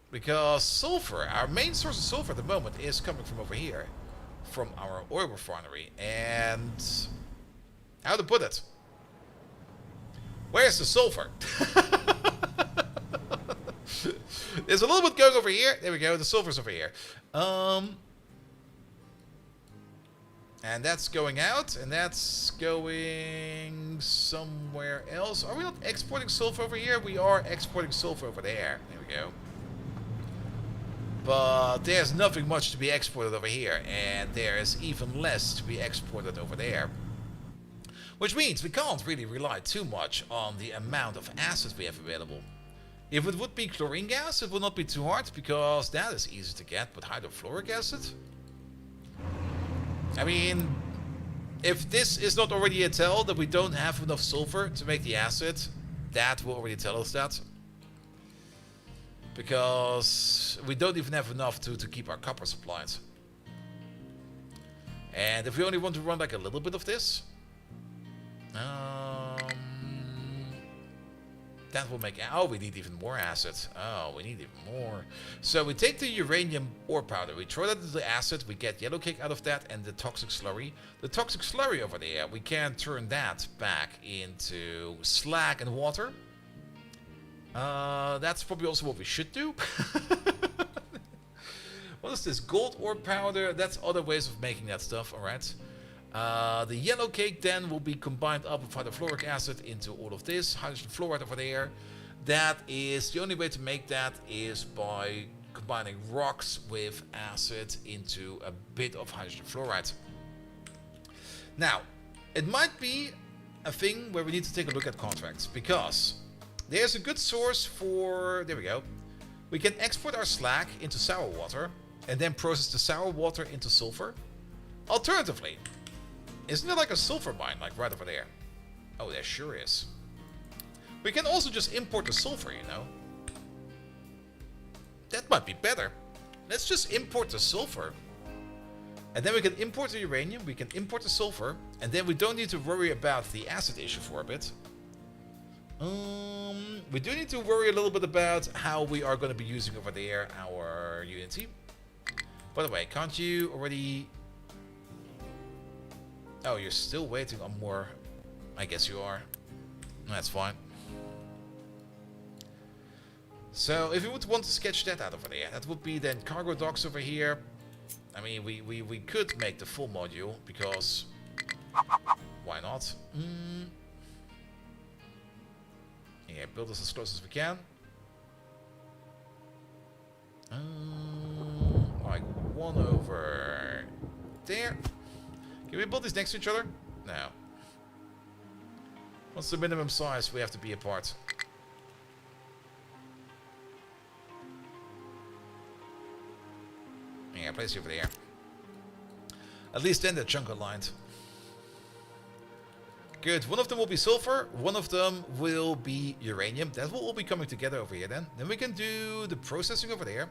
Because sulfur, our main source of sulfur at the moment is coming from over here, from our oil refinery. And how to put it? Where's the sulfur? There's a little bit going over here. There we go. The sulfur's over here. And that's going out, and that's going somewhere else. Are we not exporting sulfur over here? We are exporting sulfur over there. There we go. But there's nothing much to be exported over here, and there is even less to be exported over there. Which means we can't really rely too much on the amount of acid we have available. If it would be chlorine gas, it would not be too hard, because that is easy to get, but hydrofluoric acid? I mean, if this is not already a tell that we don't have enough sulfur to make the acid, that will already tell us that. Because we don't even have enough to keep our copper supplied. And if we only want to run like a little bit of this, that will make... Oh, we need even more acid. Oh, we need even more. So we take the uranium ore powder. We throw that into the acid. We get yellow cake out of that and the toxic slurry. The toxic slurry over there, we can turn that back into slag and water. That's probably also what we should do. What is this? Gold ore powder. That's other ways of making that stuff. Alright. The yellow cake then will be combined up with hydrofluoric acid into all of this. Hydrogen fluoride over there. That is, the only way to make that is by combining rocks with acid into a bit of hydrogen fluoride. Now, it might be a thing where we need to take a look at contracts, because there's a good source for... There we go. We can export our slag into sour water and then process the sour water into sulfur. Alternatively, isn't there like a sulfur mine like right over there? Oh, there sure is. We can also just import the sulfur, you know. That might be better. Let's just import the sulfur. And then we can import the uranium, we can import the sulfur, and then we don't need to worry about the acid issue for a bit. We do need to worry a little bit about how we are going to be using over there our Unity. By the way, can't you already... Oh, you're still waiting on more. I guess you are. That's fine. So, if you would want to sketch that out over there, that would be then cargo docks over here. I mean, we could make the full module, because... Why not? Yeah, build us as close as we can. Like one over there. Can we build these next to each other? No. What's the minimum size we have to be apart? Yeah, place you over there. At least then they're chunk aligned. Good. One of them will be sulfur. One of them will be uranium. That will all be coming together over here then. Then we can do the processing over there.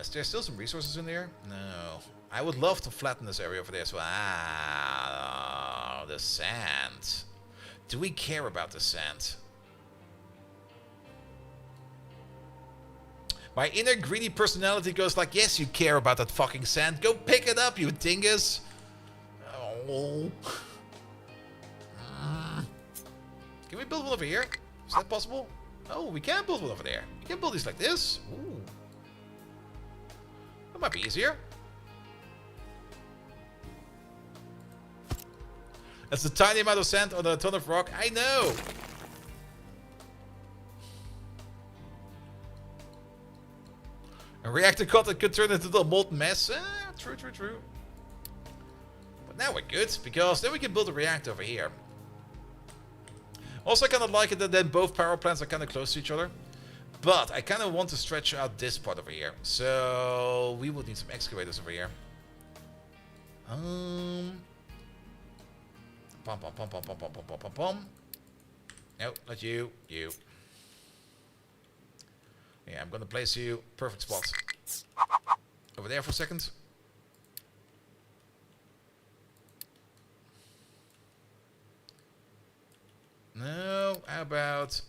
Is there still some resources in there? No. I would love to flatten this area over there as well. Ah, the sand. Do we care about the sand? My inner greedy personality goes like, yes, you care about that fucking sand. Go pick it up, you dingus. Oh. Can we build one over here? Is that possible? Oh, we can build one over there. We can build these like this. Ooh. That might be easier. That's a tiny amount of sand on a ton of rock. I know. A reactor content could turn into a molten mess. True. But now we're good, because then we can build a reactor over here. Also, I kind of like it that then both power plants are kind of close to each other. But I kind of want to stretch out this part over here. So we would need some excavators over here. Pom. No, not you. You. Yeah, I'm gonna place you perfect spot. Over there for a second. No, how about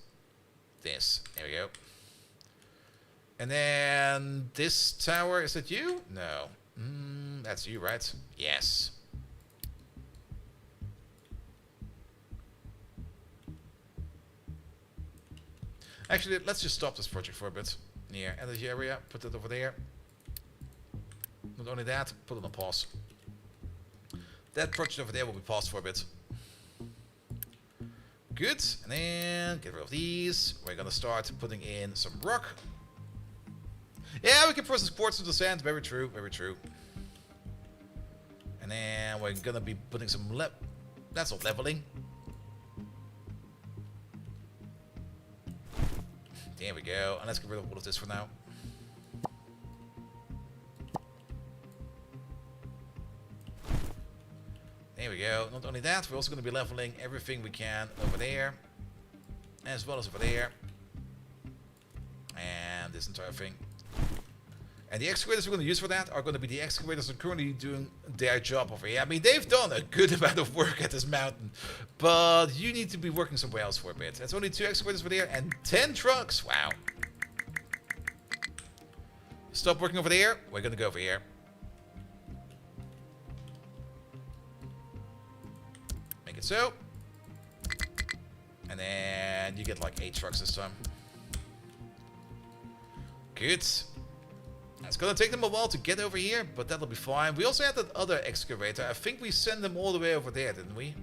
this? There we go. And then this tower, is that you? No. That's you, right? Yes. Actually, let's just stop this project for a bit. Near energy area, put it over there. Not only that, put it on pause. That project over there will be paused for a bit. Good, and then get rid of these. We're gonna start putting in some rock. Yeah, we can process quartz into sand. Very true, very true. And then we're gonna be putting some that's not leveling. There we go. And let's get rid of all of this for now. There we go. Not only that, we're also going to be leveling everything we can over there, as well as over there, and this entire thing. And the excavators we're going to use for that are going to be the excavators that are currently doing their job over here. I mean, they've done a good amount of work at this mountain, but you need to be working somewhere else for a bit. That's only 2 excavators over there and 10 trucks. Wow. Stop working over there. We're going to go over here. Make it so. And then you get like 8 trucks this time. Good. It's gonna take them a while to get over here, but that'll be fine. We also had that other excavator. I think we sent them all the way over there, didn't we?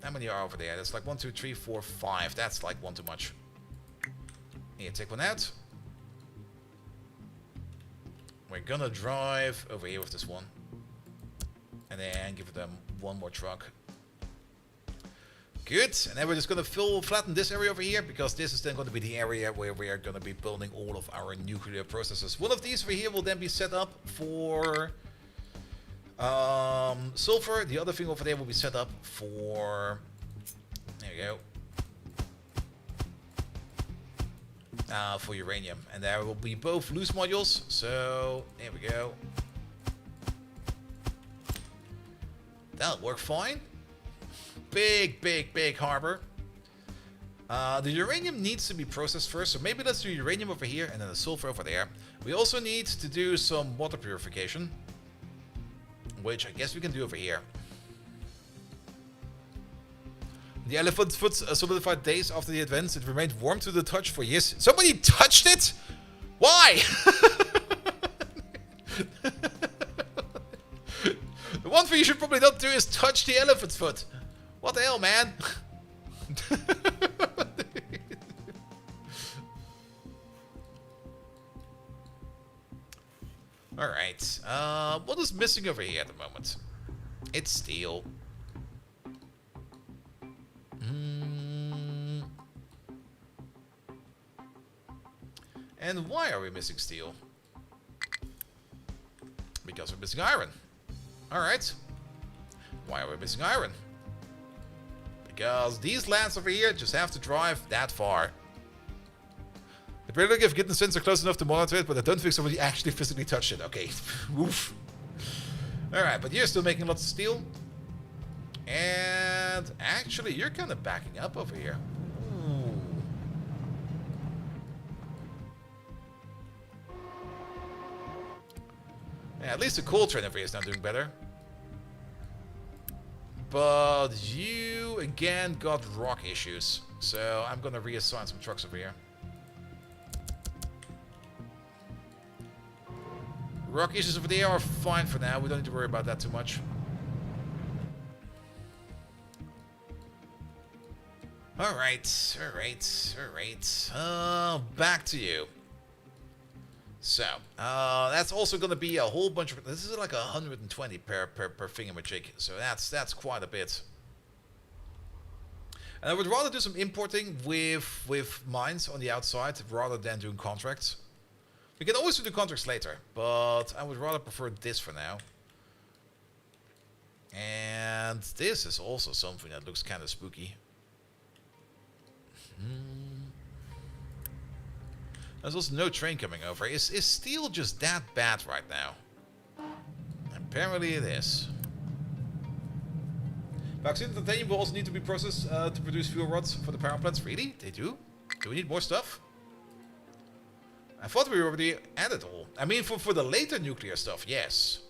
How many are over there? That's like 1, 2, 3, 4, 5. That's like one too much. Here, take one out. We're gonna drive over here with this one. And then give them one more truck. Good, and then we're just going to flatten this area over here, because this is then going to be the area where we are going to be building all of our nuclear processes. One of these over here will then be set up for sulfur. The other thing over there will be set up for... There we go. For uranium. And there will be both loose modules, so there we go. That'll work fine. Big harbor. The uranium needs to be processed first, so maybe let's do uranium over here and then the sulfur over there. We also need to do some water purification, which I guess we can do over here. The elephant foot solidified days after the events. It remained warm to the touch for years. Somebody touched it? Why? The one thing you should probably not do is touch the elephant's foot. What the hell, man? Alright. What is missing over here at the moment? It's steel. And why are we missing steel? Because we're missing iron. Alright. Why are we missing iron? Because these lads over here just have to drive that far. The British have gotten the sensor close enough to monitor it, but I don't think somebody actually physically touched it. Okay. Oof. Alright, but you're still making lots of steel. And actually, you're kind of backing up over here. Ooh. Yeah, at least the coal train over here is now doing better. But you, again, got rock issues. So I'm going to reassign some trucks over here. Rock issues over there are fine for now. We don't need to worry about that too much. Alright. Back to you. So, that's also going to be a whole bunch of... This is like 120 per thingamajig, so that's quite a bit. And I would rather do some importing with mines on the outside rather than doing contracts. We can always do the contracts later, but I would rather prefer this for now. And this is also something that looks kind of spooky. There's also no train coming over. Is steel just that bad right now? Apparently it is. Vaccine titanium will also need to be processed to produce fuel rods for the power plants. Really? They do? Do we need more stuff? I thought we already had it all. I mean, for the later nuclear stuff, yes.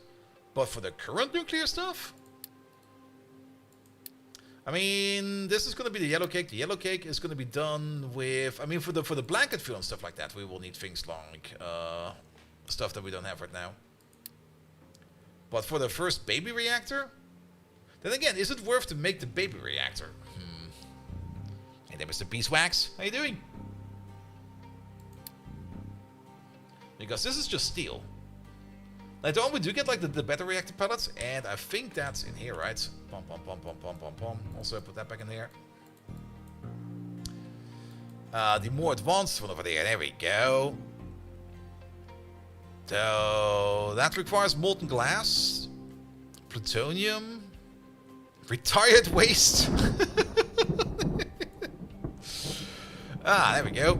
But for the current nuclear stuff? I mean, this is going to be the yellow cake. The yellow cake is going to be done with... I mean, for the blanket fuel and stuff like that, we will need things like stuff that we don't have right now. But for the first baby reactor... Then again, is it worth to make the baby reactor? Hey there, Mr. Beeswax. How you doing? Because this is just steel. Later on, we do get like the beta reactor pellets, and I think that's in here, right? Pom pom pom pom pom pom pom. Also put that back in there. The more advanced one over there. There we go. So that requires molten glass, plutonium, retired waste. There we go.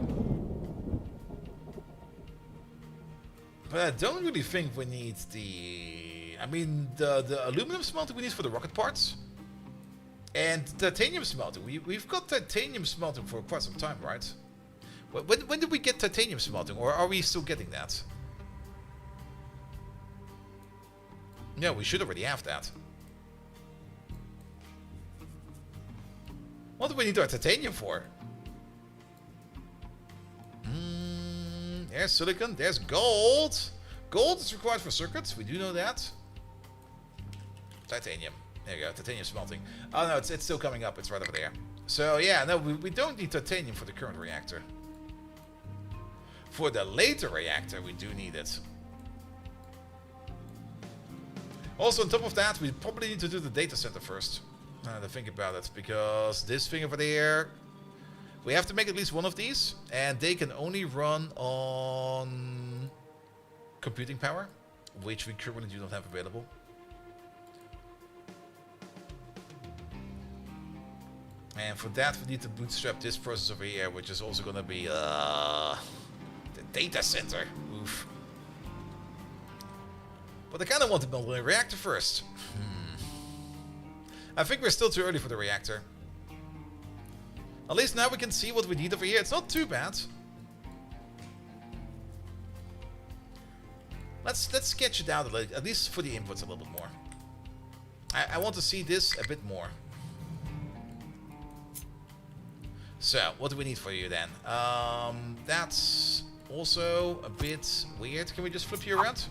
But I don't really think we need the... I mean, the aluminum smelting we need for the rocket parts. And titanium smelting. We've got titanium smelting for quite some time, right? When did we get titanium smelting? Or are we still getting that? No, we should already have that. What do we need our titanium for? There's silicon, there's gold. Gold is required for circuits, we do know that. Titanium. There you go, titanium smelting. Oh no, it's still coming up, it's right over there. So yeah, no, we don't need titanium for the current reactor. For the later reactor, we do need it. Also, on top of that, we probably need to do the data center first. Now to think about it, because this thing over there, we have to make at least one of these, and they can only run on computing power, which we currently do not have available. And for that, we need to bootstrap this process over here, which is also going to be the data center. Oof. But I kind of want to build a reactor first. I think we're still too early for the reactor. At least now we can see what we need over here. It's not too bad. Let's sketch it out a little, at least for the inputs a little bit more. I want to see this a bit more. So, what do we need for you then? That's also a bit weird. Can we just flip you around?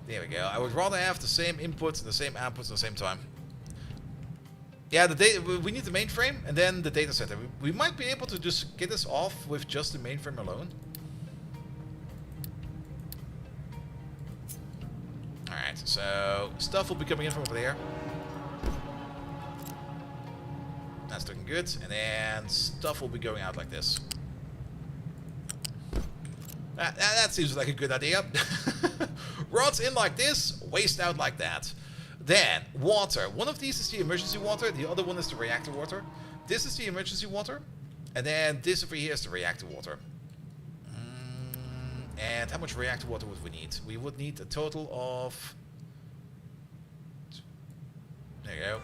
There we go. I would rather have the same inputs and the same outputs at the same time. Yeah, we need the mainframe and then the data center. We might be able to just get this off with just the mainframe alone. Alright, so stuff will be coming in from over there. That's looking good. And then stuff will be going out like this. That seems like a good idea. Rods in like this, waste out like that. Then, water. One of these is the emergency water, the other one is the reactor water. This is the emergency water, and then this over here is the reactor water. And how much reactor water would we need? We would need a total of... There you go.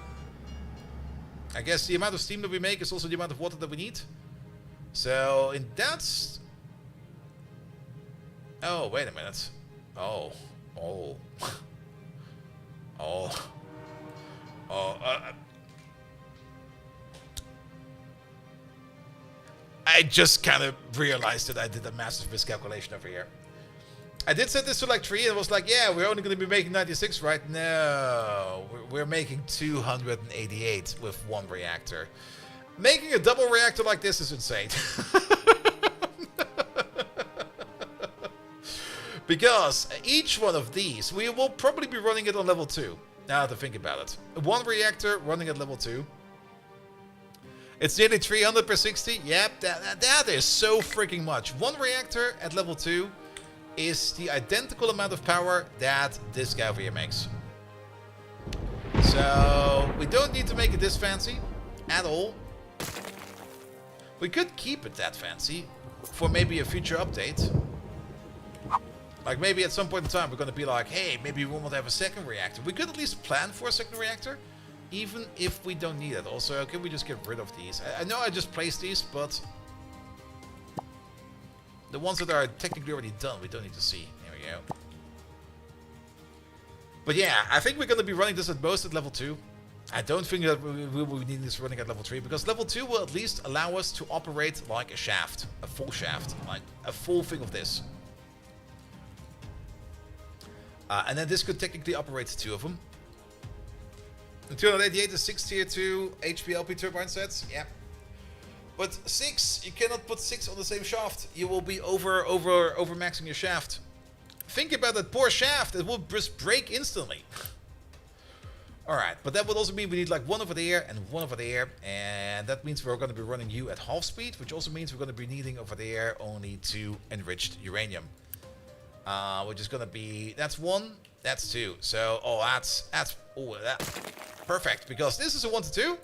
I guess the amount of steam that we make is also the amount of water that we need. So, in that... Oh, wait a minute. Oh. Oh. Oh. Oh. I just kind of realized that I did a massive miscalculation over here. I did set this to like 3 and it was like, yeah, we're only going to be making 96, right? No. We're making 288 with one reactor. Making a double reactor like this is insane. Because each one of these, we will probably be running it on level 2. Now to think about it. One reactor running at level 2. It's nearly 300 per 60. Yep, that is so freaking much. One reactor at level 2 is the identical amount of power that this guy over here makes. So, we don't need to make it this fancy at all. We could keep it that fancy for maybe a future update. Like maybe at some point in time we're going to be like, hey, maybe we want to have a second reactor. We could at least plan for a second reactor, even if we don't need it. Also, can we just get rid of these? I know I just placed these, but the ones that are technically already done, we don't need to see. There we go. But yeah, I think we're going to be running this at most at level 2. I don't think that we will be needing this running at level 3, because level 2 will at least allow us to operate like a shaft. A full shaft. Like a full thing of this. And then this could technically operate 2 of them. And 288 is 6 tier 2 HPLP turbine sets. Yeah. But 6, you cannot put 6 on the same shaft. You will be over maxing your shaft. Think about that poor shaft. It will just break instantly. Alright, but that would also mean we need like one over there and one over there. And that means we're going to be running you at half speed, which also means we're going to be needing over there only 2 enriched uranium. Which is gonna be, that's 1, that's 2. So, oh, that's perfect, because this is a 1 to 2.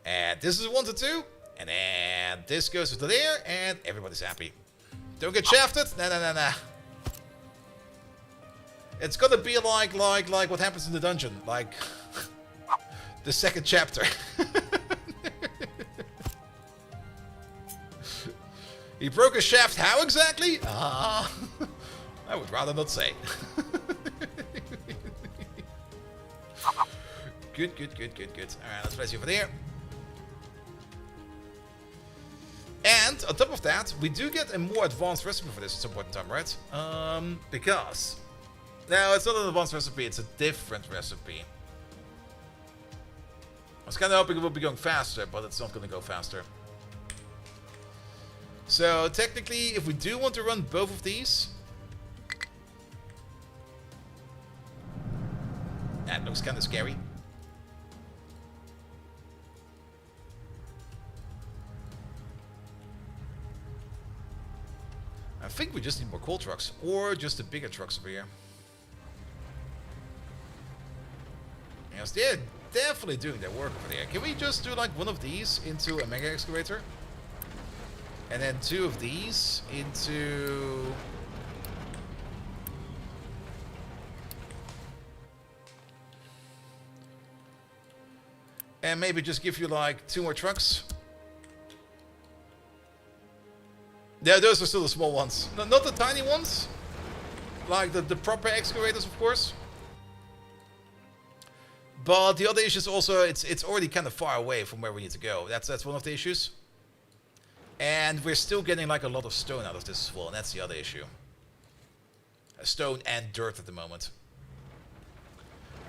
And this is a 1 to 2. And then this goes to there, and everybody's happy. Don't get shafted. Nah. It's gonna be like what happens in the dungeon, like the second chapter. He broke a shaft. How exactly? I would rather not say. Good. Alright, let's place you over there. And on top of that, we do get a more advanced recipe for this at some point in time, right? Because... No, it's not an advanced recipe, it's a different recipe. I was kind of hoping it would be going faster, but it's not going to go faster. So technically, if we do want to run both of these, that looks kind of scary. I think we just need more coal trucks, or just the bigger trucks over here. Yes, they're definitely doing their work over there. Can we just do like one of these into a mega excavator? And then two of these into... And maybe just give you like 2 more trucks. Yeah, those are still the small ones. No, not the tiny ones. Like the proper excavators, of course. But the other issue is also, it's already kind of far away from where we need to go. That's one of the issues. And we're still getting like a lot of stone out of this as well, and that's the other issue. Stone and dirt at the moment.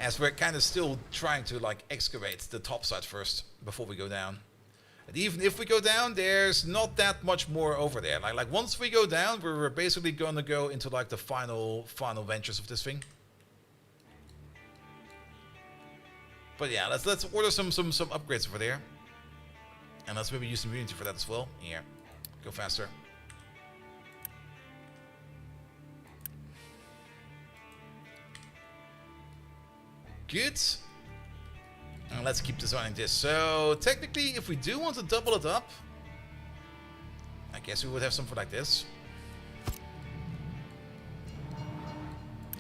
As we're kind of still trying to like excavate the top side first before we go down. And even if we go down, there's not that much more over there. Like once we go down, we're basically going to go into like the final ventures of this thing. But yeah, let's order some upgrades over there. And let's maybe use some Unity for that as well. Here, go faster. Good. And let's keep designing this. So, technically, if we do want to double it up, I guess we would have something like this.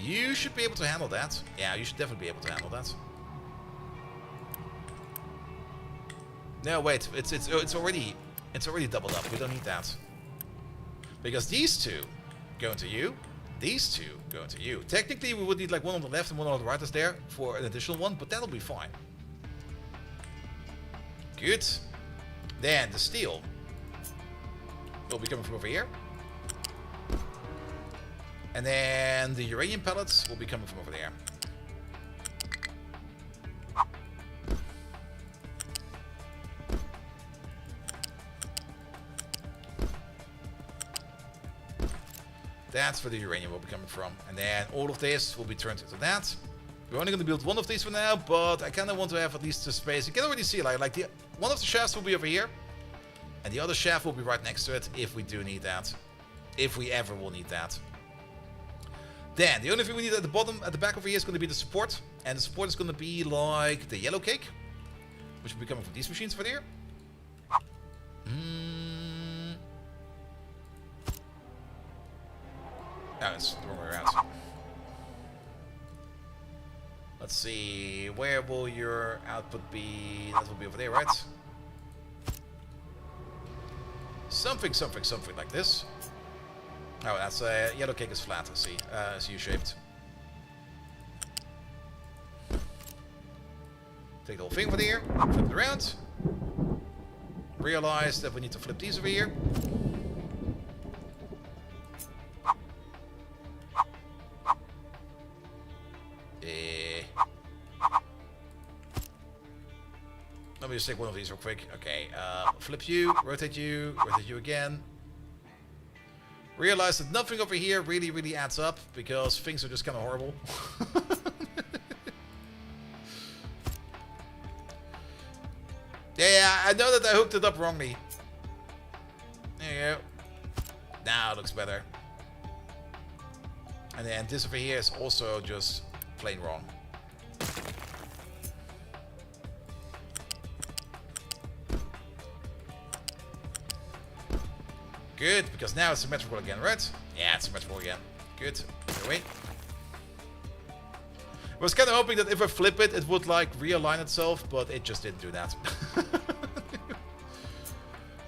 You should be able to handle that. Yeah, you should definitely be able to handle that. No, wait, it's already doubled up. We don't need that. Because these two go into you, these two go into you. Technically, we would need like one on the left and one on the right is there for an additional one, but that'll be fine. Good. Then the steel will be coming from over here. And then the uranium pellets will be coming from over there. That's where the uranium will be coming from. And then all of this will be turned into that. We're only going to build one of these for now, but I kind of want to have at least the space. You can already see, like one of the shafts will be over here. And the other shaft will be right next to it if we do need that. If we ever will need that. Then, the only thing we need at the bottom, at the back over here is going to be the support. And the support is going to be like the yellow cake. Which will be coming from these machines over there. No, it's the wrong way around. Let's see, where will your output be? That will be over there, right? Something like this. Oh, that's yellow cake is flat, I see. It's U-shaped. Take the whole thing over here, flip it around. Realize that we need to flip these over here. Let me just take one of these real quick. Okay, flip you, rotate you again. Realize that nothing over here really adds up because things are just kind of horrible. Yeah, I know that I hooked it up wrongly. There you go. Now it looks better. And then this over here is also just plain wrong. Good, because now it's symmetrical again, right? Yeah, it's symmetrical again. Good. Wait. I was kind of hoping that if I flip it, it would like realign itself, but it just didn't do that.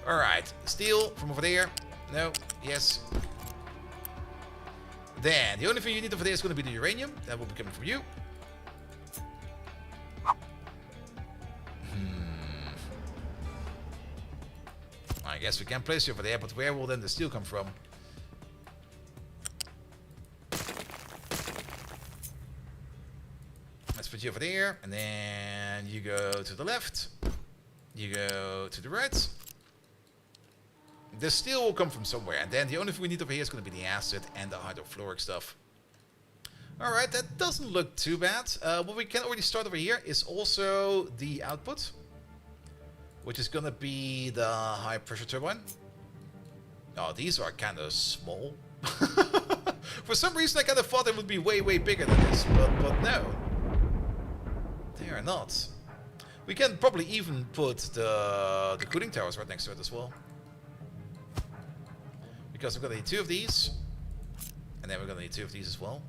Alright, steel from over there. No, yes. Then, the only thing you need over there is going to be the uranium. That will be coming from you. I guess we can place you over there, but where will then the steel come from? Let's put you over there, and then you go to the left. You go to the right. The steel will come from somewhere, and then the only thing we need over here is going to be the acid and the hydrofluoric stuff. Alright, that doesn't look too bad. What we can already start over here is also the output, which is going to be the high pressure turbine. Oh, these are kind of small. For some reason I kind of thought they would be way, way bigger than this, but no. They are not. We can probably even put the cooling towers right next to it as well. Because we're going to need 2 of these. And then we're going to need 2 of these as well.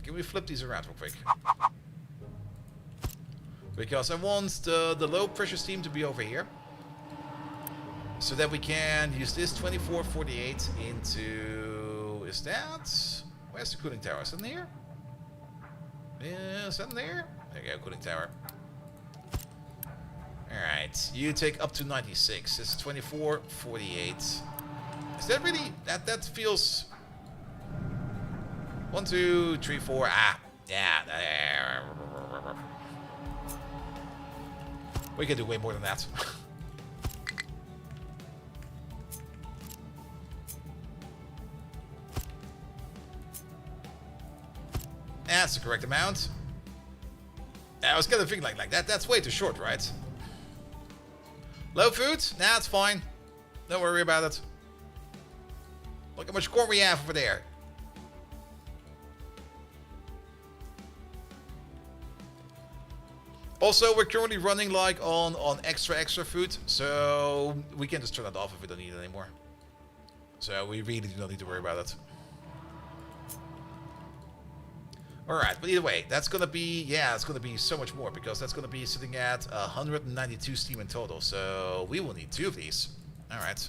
Can we flip these around real quick? Because I want the low pressure steam to be over here. So that we can use this 2448 into... Is that... Where's the cooling tower? Is it in here? Is that in there? There you go, cooling tower. Alright, you take up to 96. It's 2448. Is that really... That feels... 1, 2, 3, 4. Ah, yeah. We can do way more than that. That's the correct amount. I was kind of thinking like that. That's way too short, right? Low food? Nah, it's fine. Don't worry about it. Look how much corn we have over there. Also, we're currently running like on extra food, so we can just turn that off if we don't need it anymore. So we really do not need to worry about it. Alright, but either way, that's gonna be, yeah, it's gonna be so much more, because that's gonna be sitting at 192 steam in total, so we will need 2 of these. Alright.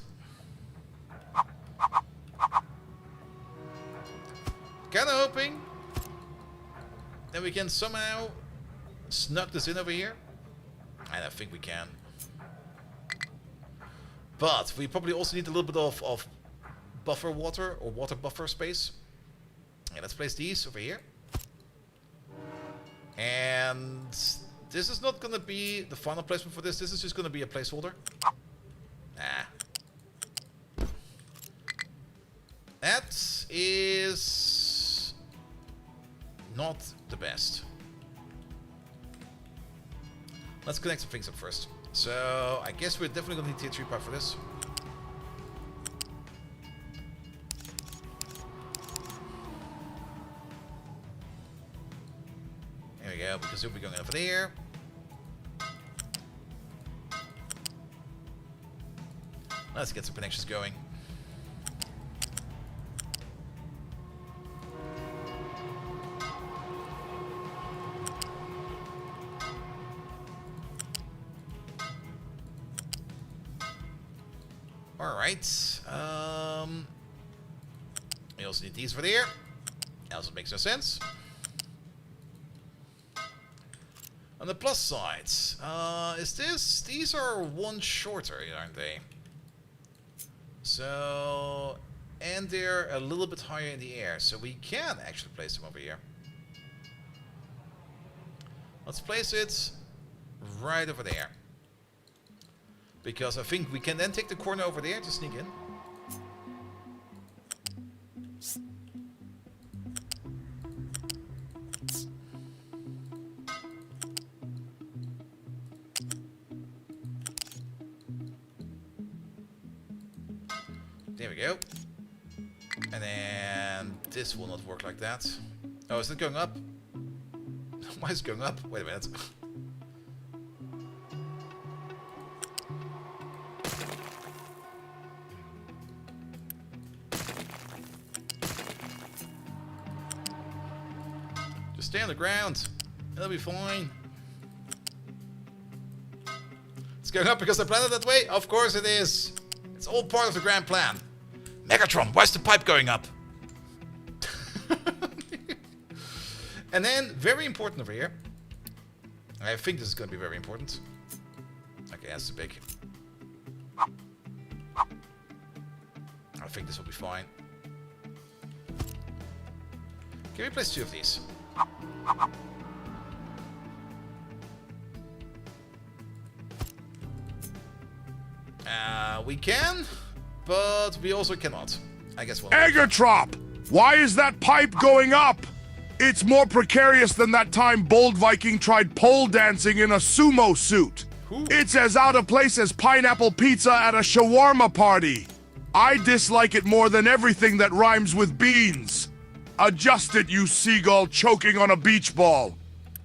Kinda hoping that we can somehow snuck this in over here. And I think we can. But we probably also need a little bit of buffer water, or water buffer space. Yeah, let's place these over here. And this is not going to be the final placement for this. This is just going to be a placeholder. Nah. That is not the best. Let's connect some things up first. So I guess we're definitely going to need tier 3 pipe for this. There we go, because we'll be going over there. Let's get some connections going. Alright. We also need these for there. Else it makes no sense. On the plus side, is this... These are 1 shorter, aren't they? So... And they're a little bit higher in the air, so we can actually place them over here. Let's place it right over there. Because I think we can then take the corner over there to sneak in. There we go. And then this will not work like that. Oh, is it going up? Why is it going up? Wait a minute. Just stay on the ground. It'll be fine. It's going up because I planned it that way? Of course it is. It's all part of the grand plan. Megatron, why's the pipe going up? And then, very important over here. I think this is going to be very important. Okay, that's too big. I think this will be fine. Can we place 2 of these? We can, but we also cannot. I guess we'll... Agatrop! Why is that pipe going up? It's more precarious than that time Bold Viking tried pole dancing in a sumo suit. Ooh. It's as out of place as pineapple pizza at a shawarma party. I dislike it more than everything that rhymes with beans. Adjust it, you seagull choking on a beach ball.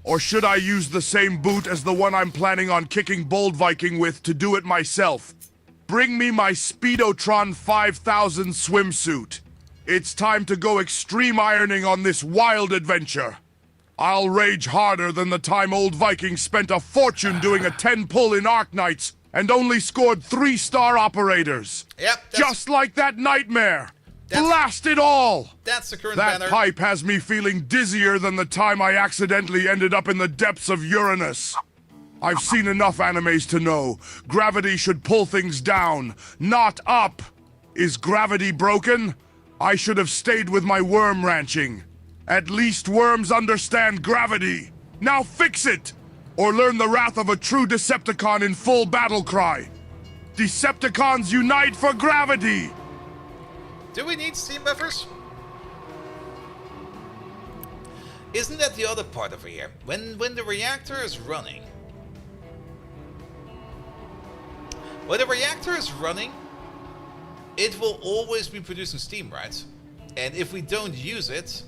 Or should I use the same boot as the one I'm planning on kicking Bold Viking with to do it myself? Bring me my Speedotron 5000 swimsuit. It's time to go extreme ironing on this wild adventure. I'll rage harder than the time old Viking spent a fortune doing a 10 pull in Arknights and only scored 3-star operators. Yep. Just like that nightmare. Blast it all! That's the current That banner. pipe has me feeling dizzier than the time I accidentally ended up in the depths of Uranus. I've seen enough animes to know gravity should pull things down, not up. Is gravity broken? I should have stayed with my worm ranching. At least worms understand gravity. Now fix it! Or learn the wrath of a true Decepticon in full battle cry. Decepticons unite for gravity! Do we need steam buffers? Isn't that the other part over here? When the reactor is running... When the reactor is running, it will always be producing steam, right? And if we don't use it,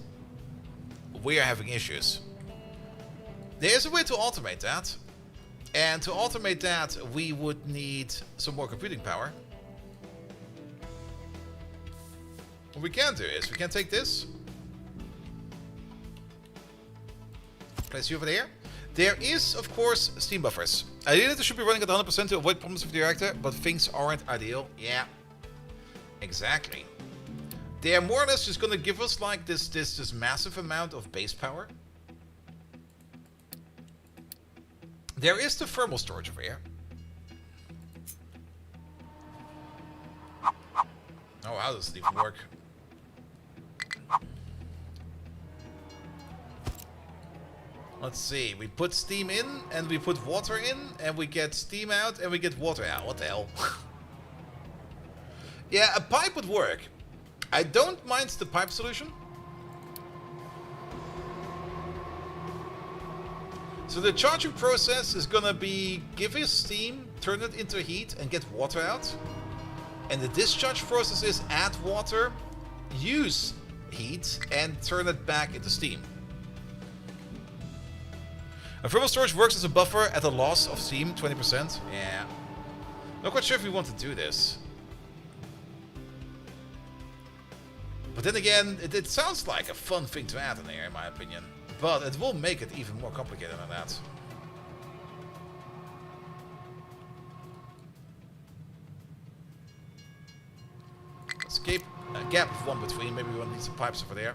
we are having issues. There's a way to automate that. And to automate that, we would need some more computing power. What we can do is, we can take this. Place you over there. There is, of course, steam buffers. Ideally, they should be running at 100% to avoid problems with the reactor, but things aren't ideal. Yeah, exactly. They are more or less just going to give us like this massive amount of base power. There is the thermal storage over here. Oh, how does it even work? Let's see, we put steam in, and we put water in, and we get steam out, and we get water out. What the hell? Yeah, a pipe would work. I don't mind the pipe solution. So the charging process is gonna be give us steam, turn it into heat, and get water out. And the discharge process is add water, use heat, and turn it back into steam. A thermal storage works as a buffer at a loss of steam, 20%. Yeah. Not quite sure if we want to do this. But then again, it sounds like a fun thing to add in here, in my opinion. But it will make it even more complicated than that. Escape a gap of one between. Maybe we want to need some pipes over there.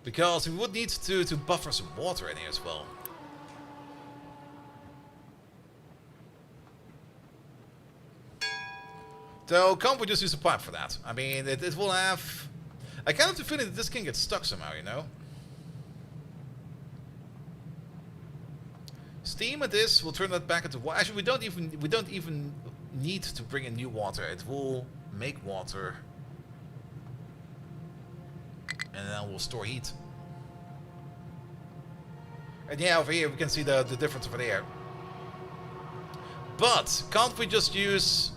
Because we would need to buffer some water in here as well. So can't we just use a pipe for that? I mean, it will have... I kind of have the feeling that this can get stuck somehow, you know? Steam at this will turn that back into water. Actually, we don't even need to bring in new water. It will make water. And then we'll store heat. And yeah, over here we can see the difference over there. But can't we just use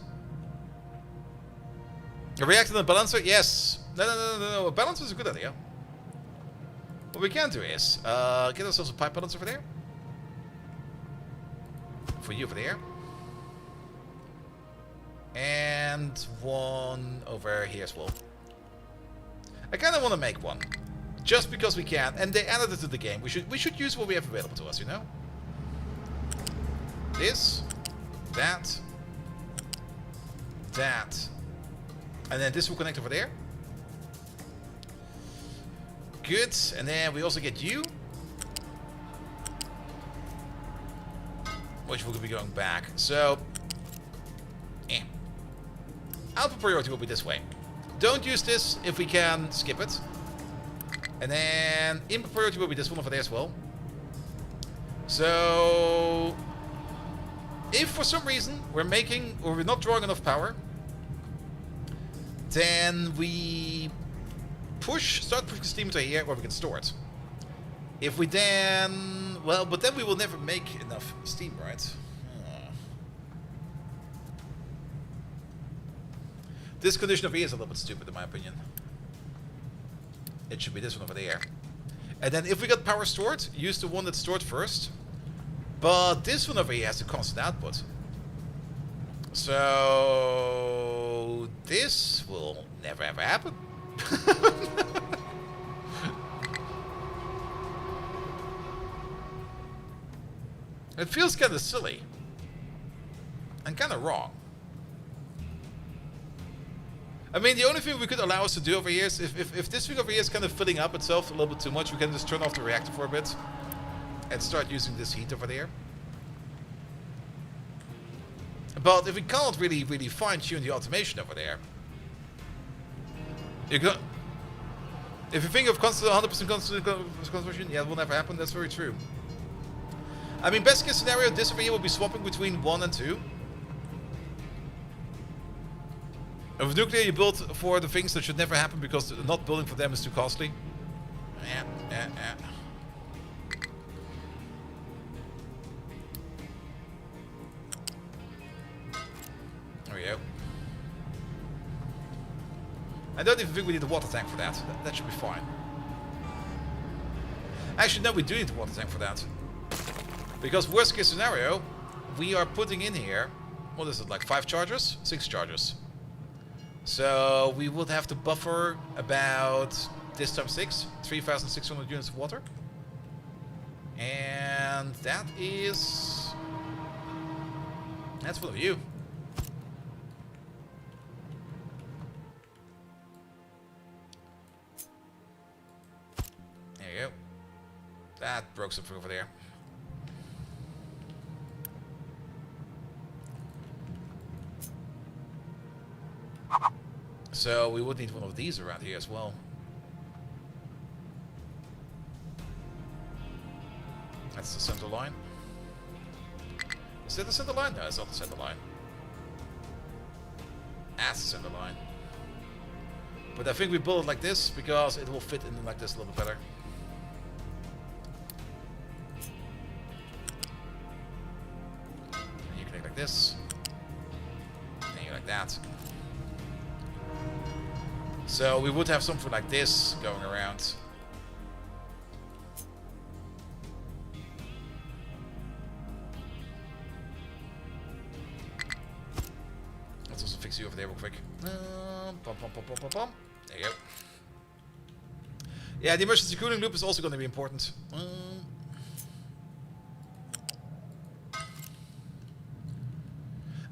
a reactor and a balancer? Yes. No. A balancer is a good idea. What we can do is get ourselves a pipe balancer over there. For you over there. And one over here as well. I kind of want to make one. Just because we can. And they added it to the game. We should use what we have available to us, you know? This. That. That. And then this will connect over there. Good. And then we also get you. Which will be going back. So, output priority will be this way. Don't use this. If we can, skip it. And then input priority will be this one over there as well. So if for some reason we're not drawing enough power, then we start pushing steam to here where we can store it. If we then, well, but then we will never make enough steam, right? This condition over here is a little bit stupid in my opinion. It should be this one over there. And then if we got power stored, use the one that's stored first. But this one over here has a constant output. So this will never ever happen. It feels kind of silly. And kind of wrong. I mean, the only thing we could allow us to do over here is if this thing over here is kind of filling up itself a little bit too much, we can just turn off the reactor for a bit and start using this heat over there. But if we can't really fine-tune the automation over there, if you think of constant 100% constant conversion, yeah, it will never happen. That's very true. I mean, best case scenario, this over here will be swapping between 1 and 2. And with nuclear, you build for the things that should never happen because not building for them is too costly. Yeah. There we go. I don't even think we need a water tank for that. That should be fine. Actually, no, we do need a water tank for that. Because worst case scenario, we are putting in here, what is it, like 5 chargers? 6 chargers. So we would have to buffer about, this times 6, 3,600 units of water. And that's full of you. There you go. That broke something over there. So we would need one of these around here as well. That's the center line. Is that the center line? No, it's not the center line. That's the center line. But I think we build it like this because it will fit in like this a little bit better. And you connect like this. And you like that. So we would have something like this going around. Let's also fix you over there real quick. There you go. Yeah, the emergency cooling loop is also going to be important.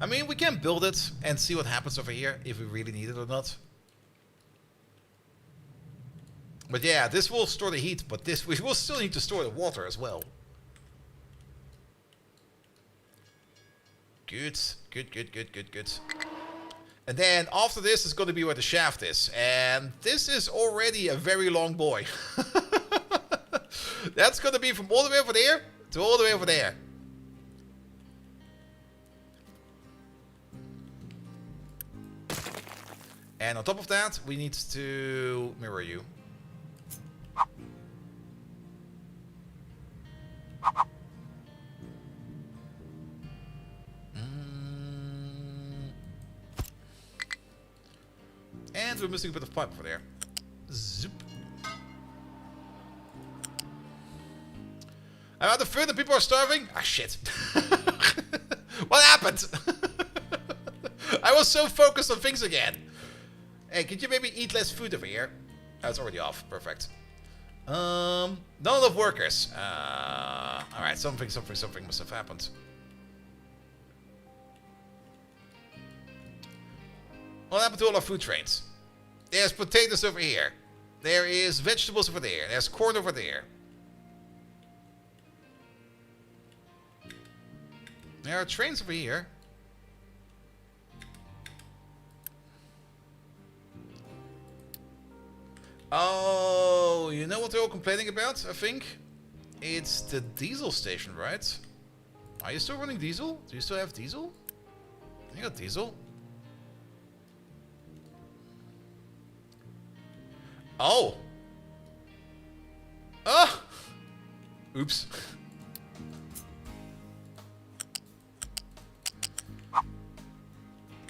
I mean, we can build it and see what happens over here if we really need it or not. But yeah, this will store the heat, but we will still need to store the water as well. Good. And then after this is going to be where the shaft is. And this is already a very long boy. That's going to be from all the way over there to all the way over there. And on top of that, we need to mirror you. And we're missing a bit of pipe over there. Zoop. I'm out of food and people are starving? Ah, shit. What happened? I was so focused on things again. Hey, could you maybe eat less food over here? Oh, it's already off. Perfect. Not enough workers. Alright, something must have happened. What happened to all our food trains? There's potatoes over here. There is vegetables over there. There's corn over there. There are trains over here. Oh, You know what they're all complaining about, I think? It's the diesel station, right? Are you still running diesel? Do you still have diesel? You got diesel? Oh! Oh! Oops.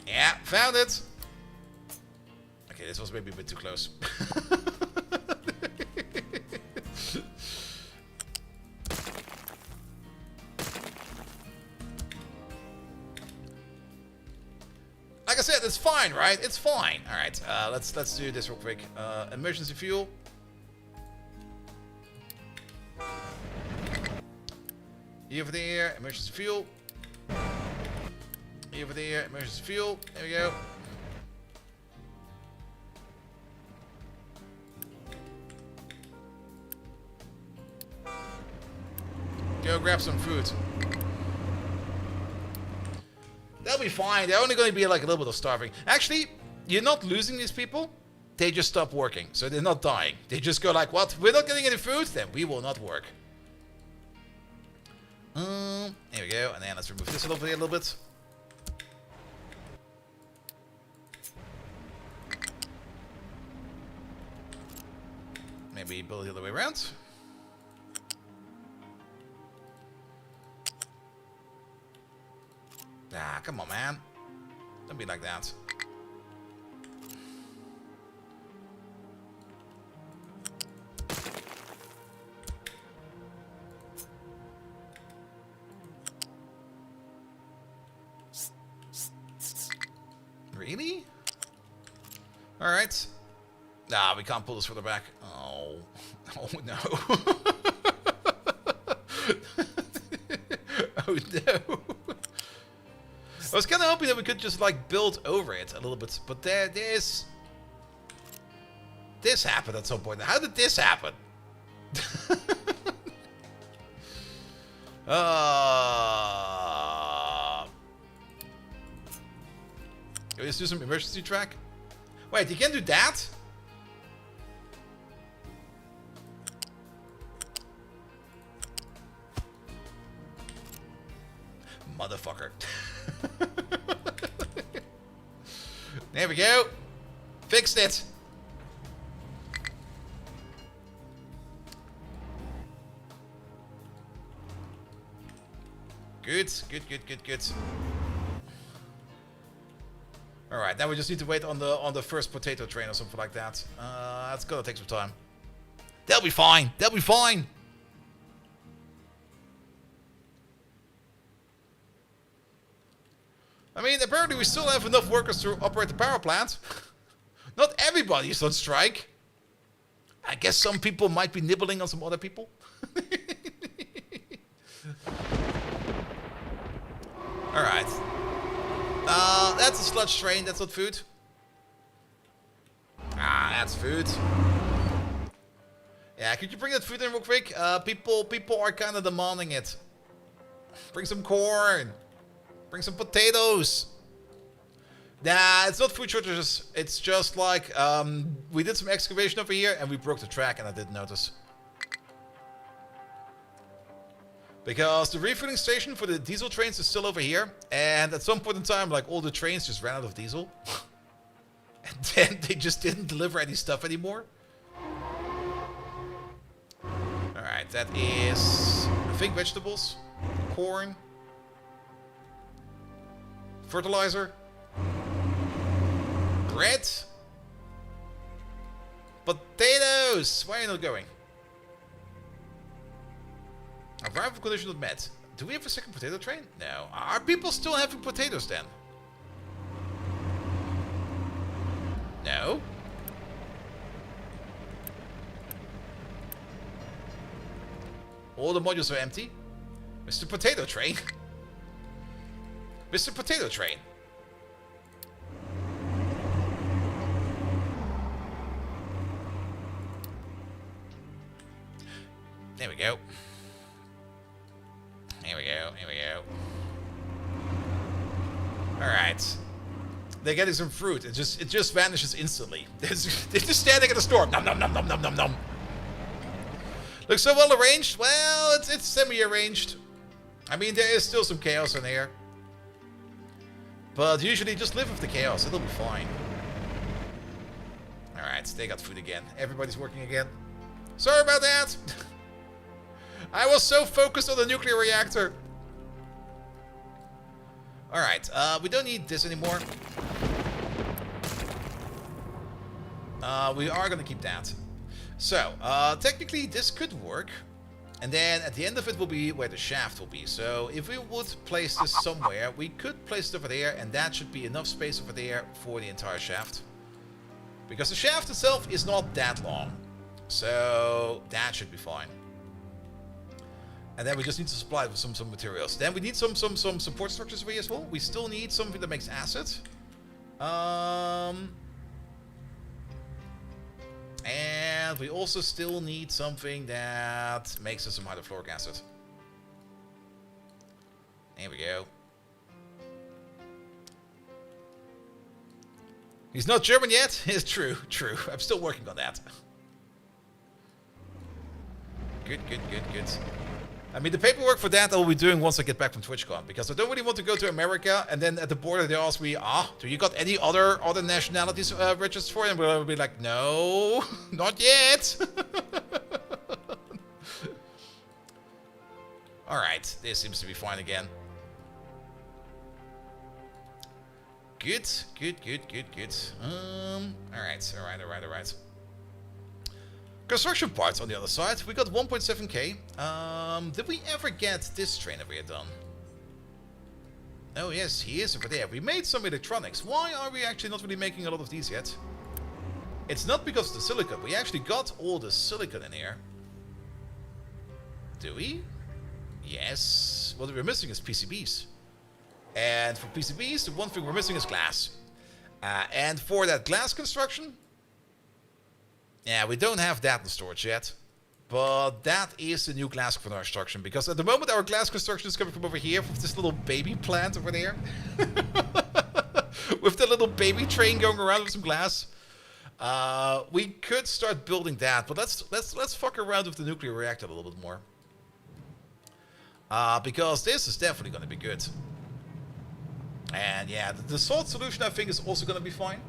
Yeah, found it! Okay, this was maybe a bit too close. Like I said, it's fine, right? It's fine. All right, let's do this real quick. Emergency fuel. Over there, emergency fuel. Over there, emergency fuel. There we go. Go grab some food. They'll be fine. They're only going to be like a little bit of starving. Actually, you're not losing these people. They just stop working. So they're not dying. They just go like, what? We're not getting any food? Then we will not work. There we go. And then let's remove this over here a little bit. Maybe build the other way around. Ah, come on, man. Don't be like that. Really? Alright. Nah, we can't pull this further back. Oh. Oh, no. Oh, no. I was kind of hoping that we could just, like, build over it a little bit. But there's... This happened at some point. How did this happen? Can we just do some emergency track? Wait, you can't do that? Motherfucker. There we go. Fixed it. Good, good, good, good, good. All right, now we just need to wait on the first potato train or something like that. That's gonna take some time. They'll be fine. They'll be fine. I mean, apparently we still have enough workers to operate the power plant. Not everybody is on strike. I guess some people might be nibbling on some other people. Alright. That's a sludge train, that's not food. Ah, that's food. Yeah, could you bring that food in real quick? People are kind of demanding it. Bring some corn. Bring some potatoes. Nah, it's not food shortages. It's just like, we did some excavation over here and we broke the track and I didn't notice. Because the refueling station for the diesel trains is still over here. And at some point in time, like, all the trains just ran out of diesel. And then they just didn't deliver any stuff anymore. Alright, that is, I think, vegetables, corn, fertilizer, bread, potatoes. Why are you not going? Arrival condition not met. Do we have a second potato train? No. Are people still having potatoes then? No. All the modules are empty. Mr. Potato Train. Mr. Potato Train. There we go. Here we go. Here we go. All right. They're getting some fruit. It just vanishes instantly. They're just standing at the store. Nom nom nom nom nom nom nom. Looks so well arranged. Well, it's semi-arranged. I mean, there is still some chaos in here. But usually just live with the chaos. It'll be fine. Alright, they got food again. Everybody's working again. Sorry about that. I was so focused on the nuclear reactor. Alright, we don't need this anymore. We are going to keep that. So, technically this could work. And then at the end of it will be where the shaft will be. So if we would place this somewhere, we could place it over there. And that should be enough space over there for the entire shaft. Because the shaft itself is not that long. So that should be fine. And then we just need to supply it with some materials. Then we need some support structures for you as well. We still need something that makes acid. And we also still need something that makes us some hydrofluoric acid. There we go. He's not German yet? It's true, true. I'm still working on that. Good. I mean, the paperwork for that I'll be doing once I get back from TwitchCon. Because I don't really want to go to America and then at the border they ask me, do you got any other nationalities registered for? And we'll be like, no, not yet. Alright, this seems to be fine again. Good. Alright. Construction parts on the other side. We got 1.7k. Did we ever get this train over here done? Oh yes, he is over there. We made some electronics. Why are we actually not really making a lot of these yet? It's not because of the silicon. We actually got all the silicon in here. Do we? Yes. What we're missing is PCBs. And for PCBs, the one thing we're missing is glass. And for that glass construction... Yeah, we don't have that in storage yet. But that is the new glass construction. Because at the moment our glass construction is coming from over here. With this little baby plant over there. With the little baby train going around with some glass. We could start building that. But let's fuck around with the nuclear reactor a little bit more. Because this is definitely going to be good. And yeah, the salt solution I think is also going to be fine.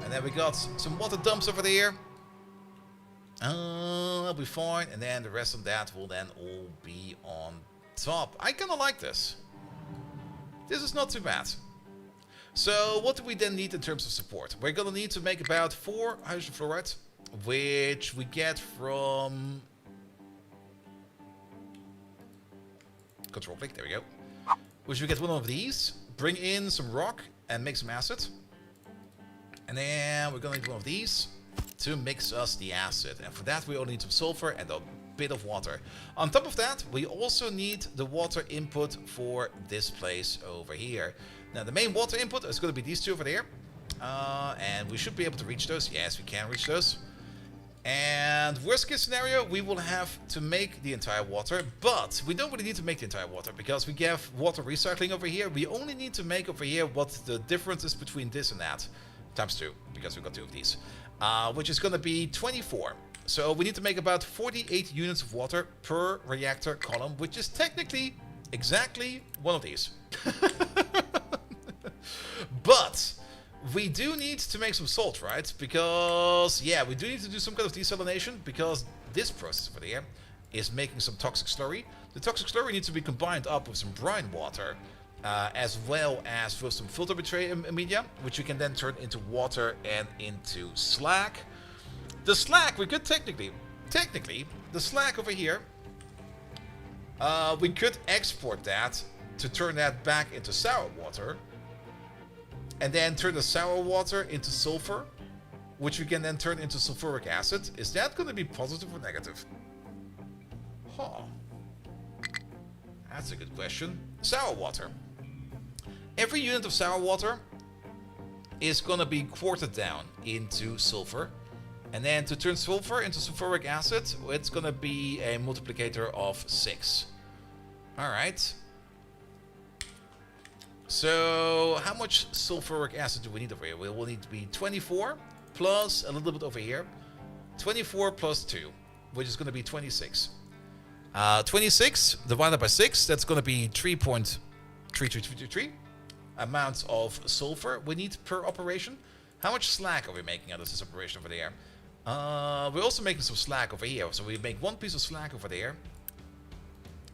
And then we got some water dumps over there. That'll be fine. And then the rest of that will then all be on top. I kind of like this. This is not too bad. So what do we then need in terms of support? We're going to need to make about 4 hydrogen fluoride. Which we get from... Control click, there we go. Which we get one of these. Bring in some rock and make some acid. And then we're going to need one of these to mix us the acid. And for that we only need some sulfur and a bit of water. On top of that, we also need the water input for this place over here. Now the main water input is going to be these two over there. And we should be able to reach those. Yes, we can reach those. And worst case scenario, we will have to make the entire water, but we don't really need to make the entire water because we have water recycling over here. We only need to make over here what the difference is between this and that, times 2, because we've got 2 of these, which is going to be 24. So we need to make about 48 units of water per reactor column, which is technically exactly one of these. But... we do need to make some salt, right? Because, yeah, we do need to do some kind of desalination because this process over there is making some toxic slurry. The toxic slurry needs to be combined up with some brine water as well as with some filter media, which we can then turn into water and into slag. The slag, we could technically, the slag over here, we could export that to turn that back into sour water. And then turn the sour water into sulfur, which we can then turn into sulfuric acid. Is that going to be positive or negative? Huh. That's a good question. Sour water. Every unit of sour water is going to be quartered down into sulfur. And then to turn sulfur into sulfuric acid, it's going to be a multiplicator of 6. Alright. So, how much sulfuric acid do we need over here? We'll need to be 24 plus a little bit over here. 24 plus 2. which is going to be 26. 26 divided by 6, that's going to be 3.3333 amounts of sulfur we need per operation. How much slag are we making out of this operation over there? We're also making some slag over here. So we make 1 piece of slag over there.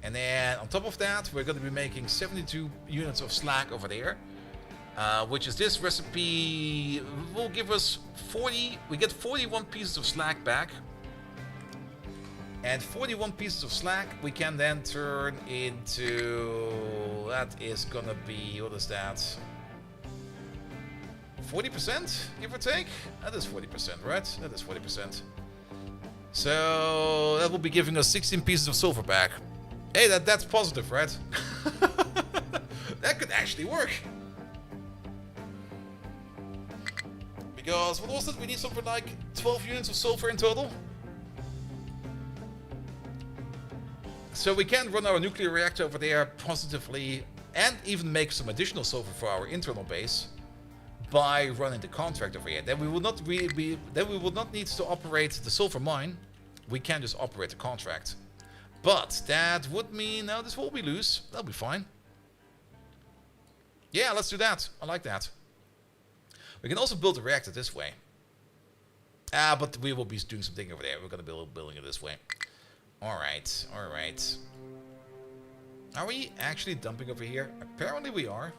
And then on top of that, we're going to be making 72 units of slag over there. Which is this recipe will give us 40. We get 41 pieces of slag back. And 41 pieces of slag we can then turn into, that is gonna be, what is that? 40%, give or take? That is 40%, right? That is 40%. So that will be giving us 16 pieces of silver back. Hey, that's positive, right? That could actually work. Because, what was it? We need something like 12 units of sulfur in total. So we can run our nuclear reactor over there positively and even make some additional sulfur for our internal base by running the contract over here. Then we will not need to operate the sulfur mine. We can just operate the contract. But that would mean now this will be loose. That'll be fine. Yeah, let's do that. I like that. We can also build a reactor this way. But we will be doing something over there. We're going to be building it this way. Alright, alright. Are we actually dumping over here? Apparently we are.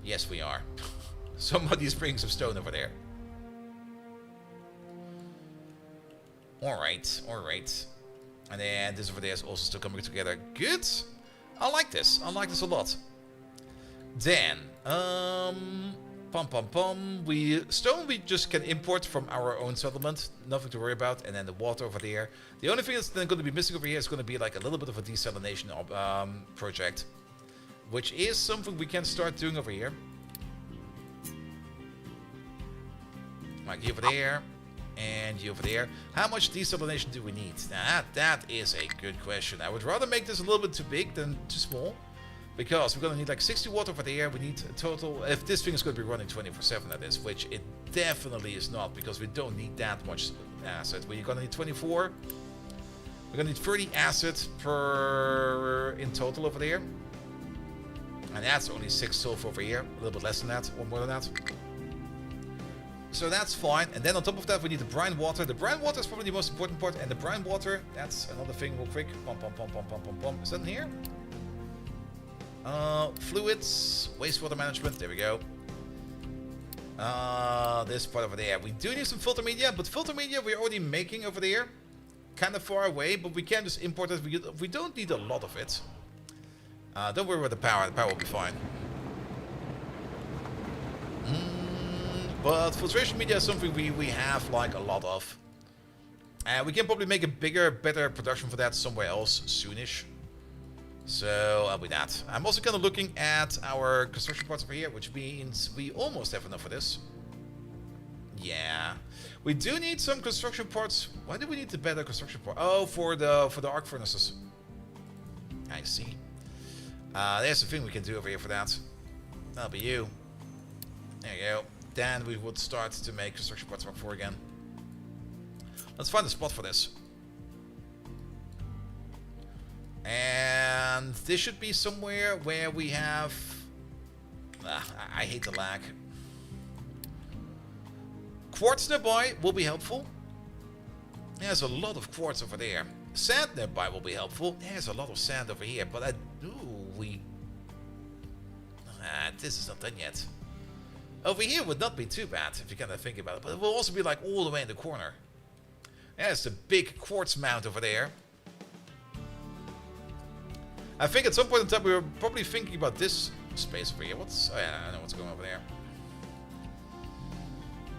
Yes, we are. Somebody's bringing some stone over there. Alright, alright. And then this over there is also still coming together. Good. I like this. I like this a lot. Then, stone we just can import from our own settlement. Nothing to worry about. And then the water over there. The only thing that's then going to be missing over here is going to be like a little bit of a desalination project. Which is something we can start doing over here. Like you over there. And you over there. How much desalination do we need? Now that is a good question. I would rather make this a little bit too big than too small. Because we're going to need like 60 watt over there. We need a total, if this thing is going to be running 24/7 that is, which it definitely is not, because we don't need that much acid. We're going to need 24. We're going to need 30 acid per in total over there. And that's only 6 sulfur over here. A little bit less than that, or more than that. So that's fine. And then on top of that, we need the brine water. The brine water is probably the most important part. And the brine water, that's another thing real quick. Pom, pom, pom, pom, pom, pom, pom. Is that in here? Fluids, wastewater management, there we go. This part over there. We do need some filter media, but filter media we're already making over there. Kind of far away, but we can just import it. We don't need a lot of it. Don't worry about the power will be fine. But filtration media is something we have like a lot of. And we can probably make a bigger, better production for that somewhere else soonish. So I'll be that. I'm also kind of looking at our construction parts over here, which means we almost have enough for this. Yeah, we do need some construction parts. Why do we need the better construction part? Oh, for the arc furnaces. I see. There's a thing we can do over here for that. That'll be you. There you go. Then we would start to make construction parts Mark 4 again. Let's find a spot for this. And this should be somewhere where we have... I hate the lag. Quartz nearby will be helpful. There's a lot of quartz over there. Sand nearby will be helpful. There's a lot of sand over here, but this is not done yet. Over here would not be too bad if you kind of think about it, but it will also be like all the way in the corner. There's the big quartz mount over there. I think at some point in time we were probably thinking about this space over here. Oh yeah, I know what's going on over there.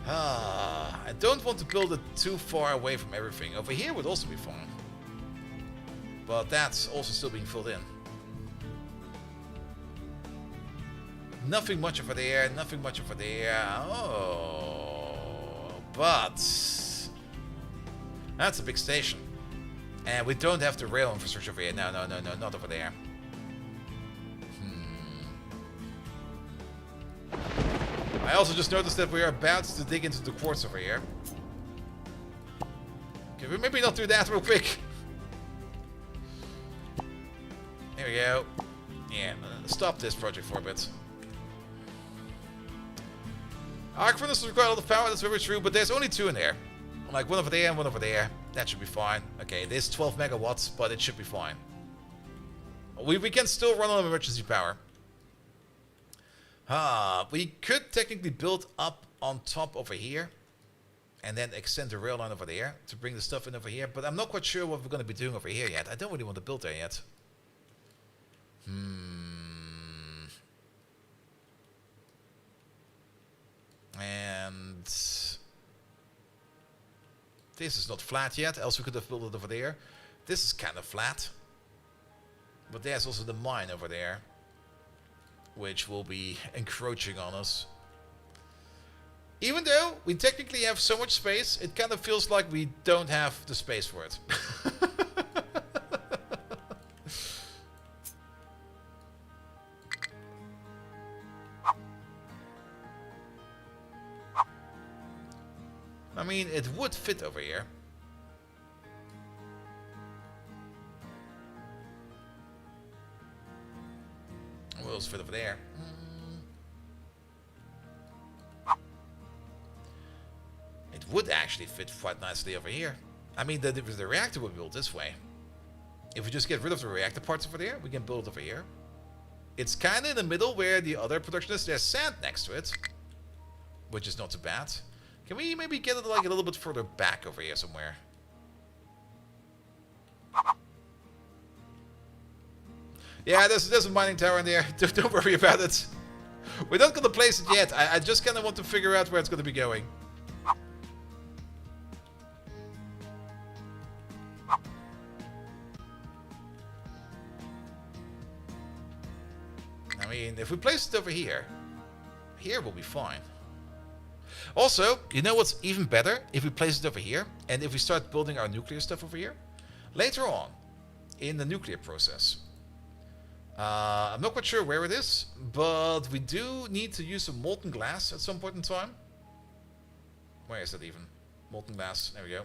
I don't want to build it too far away from everything. Over here would also be fun. But that's also still being filled in. Nothing much over there, nothing much over there. Oh, but that's a big station. And we don't have the rail infrastructure over here. No, not over there. I also just noticed that we are about to dig into the quartz over here. Can we maybe not do that real quick? There we go. Yeah, stop this project for a bit. Arc furnace require a lot of power, that's very true, but there's only 2 in there. Like one over there and one over there. That should be fine. Okay, it is 12 megawatts, but it should be fine. We can still run on emergency power. We could technically build up on top over here. And then extend the rail line over there to bring the stuff in over here. But I'm not quite sure what we're going to be doing over here yet. I don't really want to build there yet. And this is not flat yet, else we could have built it over there. This is kind of flat. But there's also the mine over there, which will be encroaching on us. Even though we technically have so much space, it kind of feels like we don't have the space for it. I mean, it would fit over here. What else fit over there? It would actually fit quite nicely over here. I mean, the reactor would be built this way. If we just get rid of the reactor parts over there, we can build it over here. It's kind of in the middle where the other production is. There's sand next to it, which is not too bad. Can we maybe get it like a little bit further back over here somewhere? Yeah, there's a mining tower in there. Don't worry about it. We're not going to place it yet. I just kind of want to figure out where it's going to be going. I mean, if we place it over here, here will be fine. Also, you know what's even better? If we place it over here, and if we start building our nuclear stuff over here, later on, in the nuclear process, I'm not quite sure where it is, but we do need to use some molten glass at some point in time. Where is that even? Molten glass, there we go.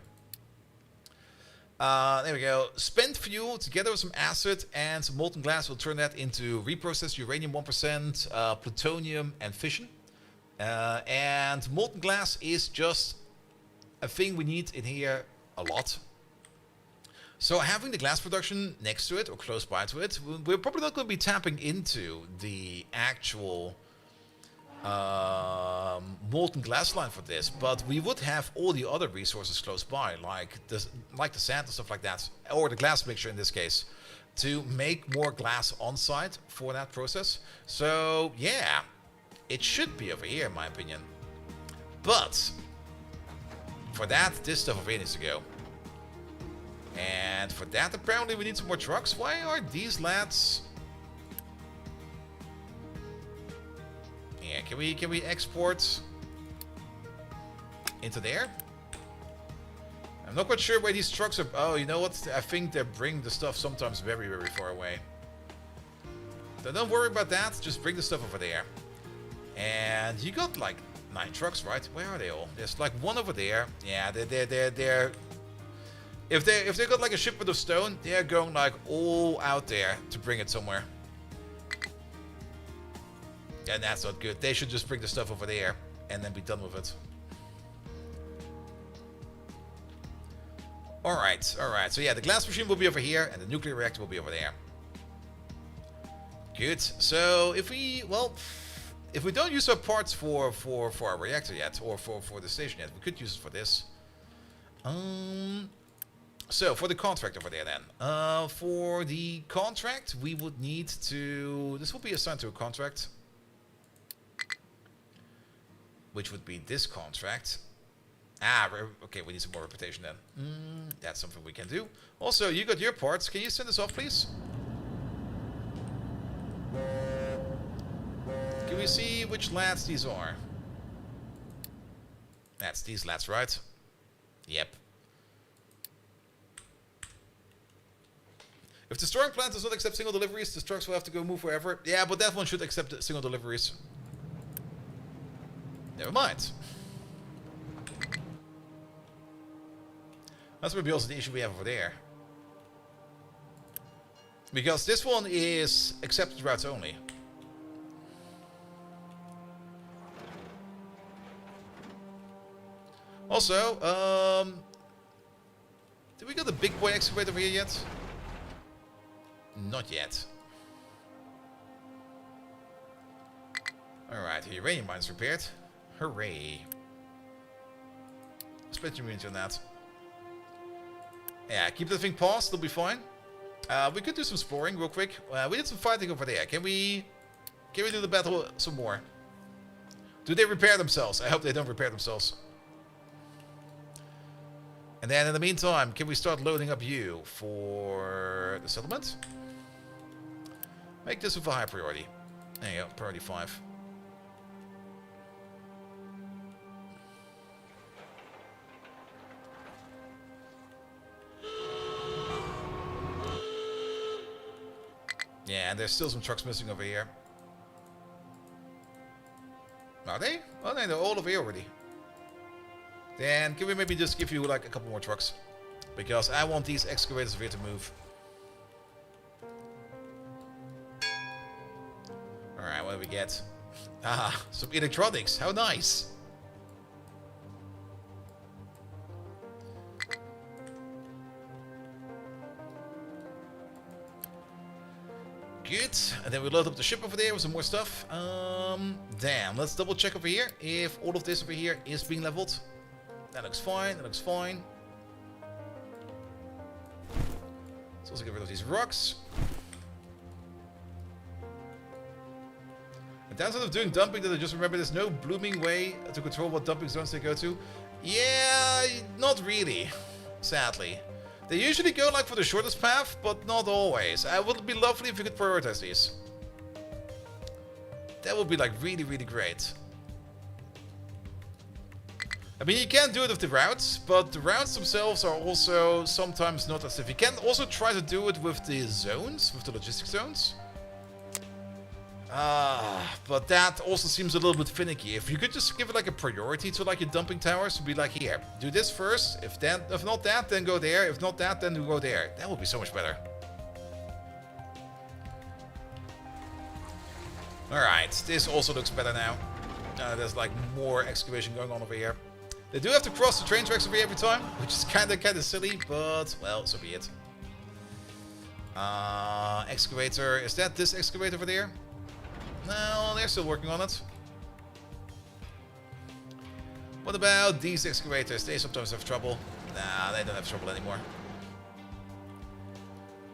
There we go. Spent fuel together with some acid and some molten glass will turn that into reprocessed uranium 1%, plutonium, and fission. And molten glass is just a thing we need in here a lot. So having the glass production next to it or close by to it, we're probably not going to be tapping into the actual molten glass line for this, but we would have all the other resources close by, like the sand and stuff like that, or the glass mixture in this case, to make more glass on site for that process. So yeah, it should be over here in my opinion. But for that, this stuff over here needs to go. And for that, apparently we need some more trucks. Why are these lads? Yeah, can we export into there? I'm not quite sure where these trucks are. Oh, you know what? I think they bring the stuff sometimes very, very far away. So don't worry about that. Just bring the stuff over there. And you got like 9 trucks, right? Where are they all? There's like one over there. Yeah, they're If they got like a shipment of stone, they're going like all out there to bring it somewhere. And that's not good. They should just bring the stuff over there and then be done with it. Alright, alright. So yeah, the glass machine will be over here and the nuclear reactor will be over there. Good. So if we don't use our parts for our reactor yet, or for the station yet, we could use it for this. So, for the contract over there then. For the contract, we would need to... This will be assigned to a contract. Which would be this contract. Okay, we need some more reputation then. That's something we can do. Also, you got your parts. Can you send this off, please? Can we see which lads these are? That's these lads, right? Yep. If the storing plant does not accept single deliveries, the trucks will have to go move wherever. Yeah, but that one should accept single deliveries. Never mind. That's maybe also the issue we have over there. Because this one is accepted routes only. Also, did we got the big boy excavator over here yet? Not yet. Alright, the uranium mine's repaired. Hooray. Split immunity on that. Yeah, keep the thing paused, it'll be fine. We could do some exploring real quick. We did some fighting over there. Can we do the battle some more? Do they repair themselves? I hope they don't repair themselves. And then in the meantime, can we start loading up you for the settlement? Make this with a high priority. There you go, priority 5. Yeah, and there's still some trucks missing over here. Are they? Oh, no, they're all over here already. Then can we maybe just give you like a couple more trucks? Because I want these excavators over here to move. Alright, what do we get? Ah, some electronics. How nice. Good. And then we load up the ship over there with some more stuff. Damn, let's double check over here if all of this over here is being leveled. That looks fine, that looks fine. Let's also get rid of these rocks. The downside of doing dumping, that I just remember there's no blooming way to control what dumping zones they go to. Yeah, not really, sadly. They usually go like for the shortest path, but not always. It would be lovely if you could prioritize these. That would be like really, really great. I mean, you can do it with the routes, but the routes themselves are also sometimes not as if. You can also try to do it with the zones, with the logistic zones. But that also seems a little bit finicky. If you could just give it like a priority to like your dumping towers, to be like, here, do this first. If not that, then go there. If not that, then go there. That would be so much better. Alright, this also looks better now. There's like more excavation going on over here. They do have to cross the train tracks over here every time, which is kind of silly, but, well, so be it. Excavator. Is that this excavator over there? No, they're still working on it. What about these excavators? They sometimes have trouble. Nah, they don't have trouble anymore.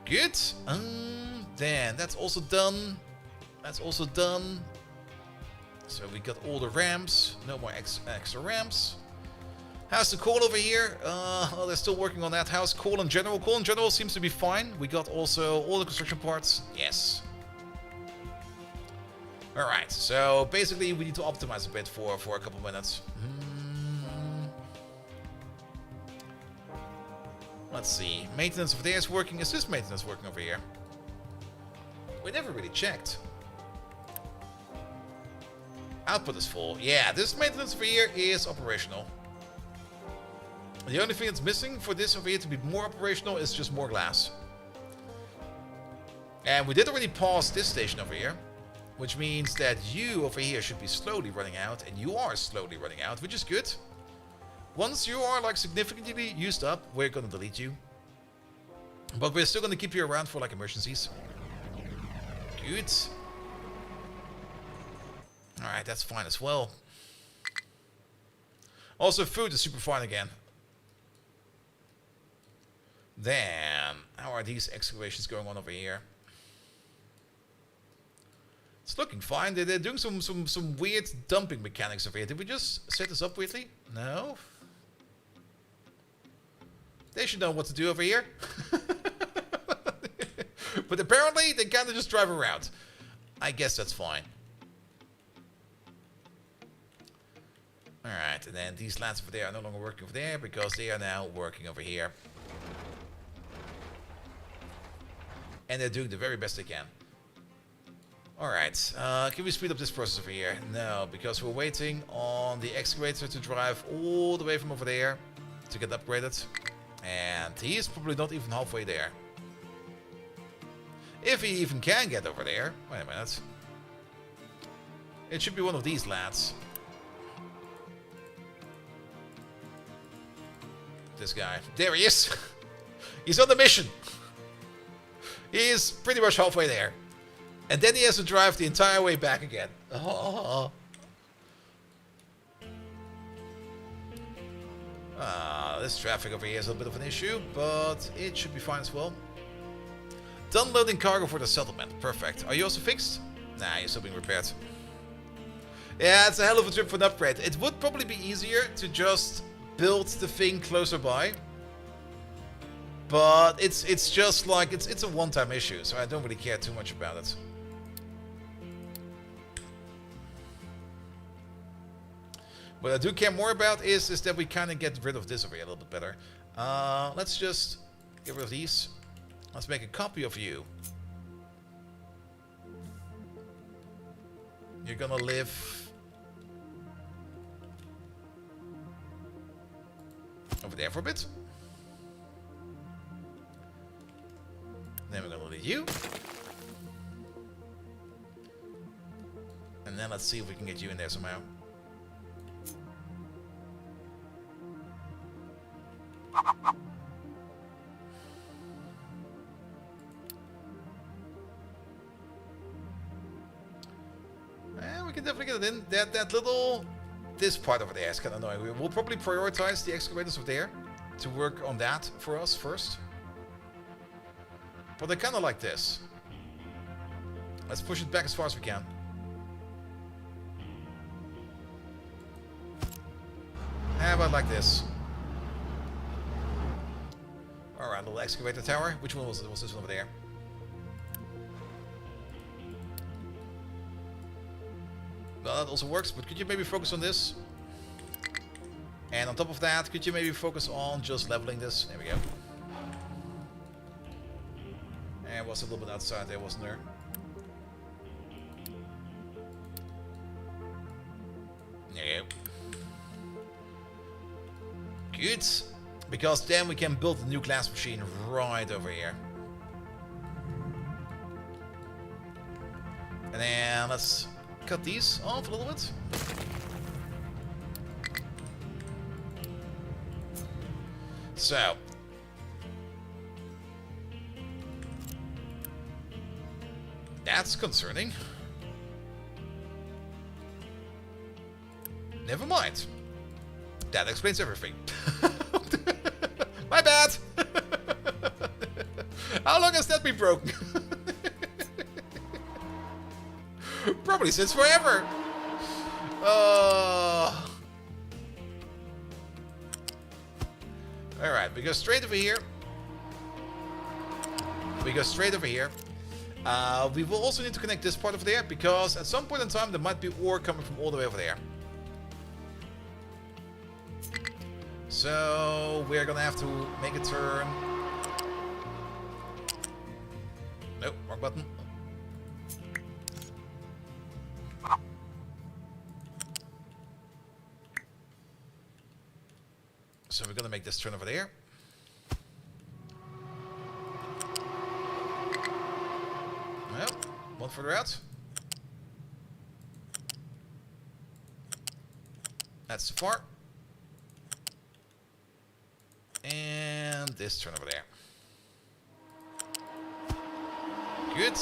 Good. Then, that's also done. That's also done. So we got all the ramps. No more extra ramps. How's the coal over here? Oh, they're still working on that. How's coal in general? Coal in general seems to be fine. We got also all the construction parts. Yes. Alright, so basically we need to optimize a bit for a couple minutes. Let's see. Maintenance over there is working. Is this maintenance working over here? We never really checked. Output is full. Yeah, this maintenance over here is operational. The only thing that's missing for this over here to be more operational is just more glass. And we did already pause this station over here, which means that you over here should be slowly running out, and you are slowly running out, which is good. Once you are like significantly used up, we're gonna delete you. But we're still gonna keep you around for like emergencies. Good. Alright, that's fine as well. Also, food is super fine again. Then, how are these excavations going on over here? It's looking fine. They're doing some weird dumping mechanics over here. Did we just set this up weirdly? No. They should know what to do over here. But apparently, they kind of just drive around. I guess that's fine. Alright, and then these lads over there are no longer working over there because they are now working over here. And they're doing the very best they can. Alright, can we speed up this process over here? No, because we're waiting on the excavator to drive all the way from over there to get upgraded. And he's probably not even halfway there. If he even can get over there. Wait a minute. It should be one of these lads. This guy. There he is. He's on the mission. He's pretty much halfway there. And then he has to drive the entire way back again. Oh. This traffic over here is a bit of an issue, but it should be fine as well. Done loading cargo for the settlement. Perfect. Are you also fixed? Nah, you're still being repaired. Yeah, it's a hell of a trip for an upgrade. It would probably be easier to just build the thing closer by. But it's just like, it's a one-time issue, so I don't really care too much about it. What I do care more about is that we kind of get rid of this over here a little bit better. Let's just get rid of these. Let's make a copy of you. You're gonna live over there for a bit. Then we're gonna leave you. And then let's see if we can get you in there somehow. And we can definitely get it in. That little... This part over there is kind of annoying. We'll probably prioritize the excavators over there to work on that for us first. But they're kind of like this. Let's push it back as far as we can. How about like this? Alright, little excavator tower. Which one was it? Was this one over there? Well, that also works, but could you maybe focus on this? And on top of that, could you maybe focus on just leveling this? There we go. And it was a little bit outside there, wasn't there? There you go. Good. Because then we can build a new glass machine right over here. And then let's cut these off a little bit. So. That's concerning. Never mind. That explains everything. My bad! How long has that been broken? Probably since forever. Alright, we go straight over here. We go straight over here. We will also need to connect this part over there, because at some point in time there might be ore coming from all the way over there. So we're gonna have to make a turn. Nope, wrong button. So we're gonna make this turn over there. Well, one further out. That's too far. And this turn over there. Good.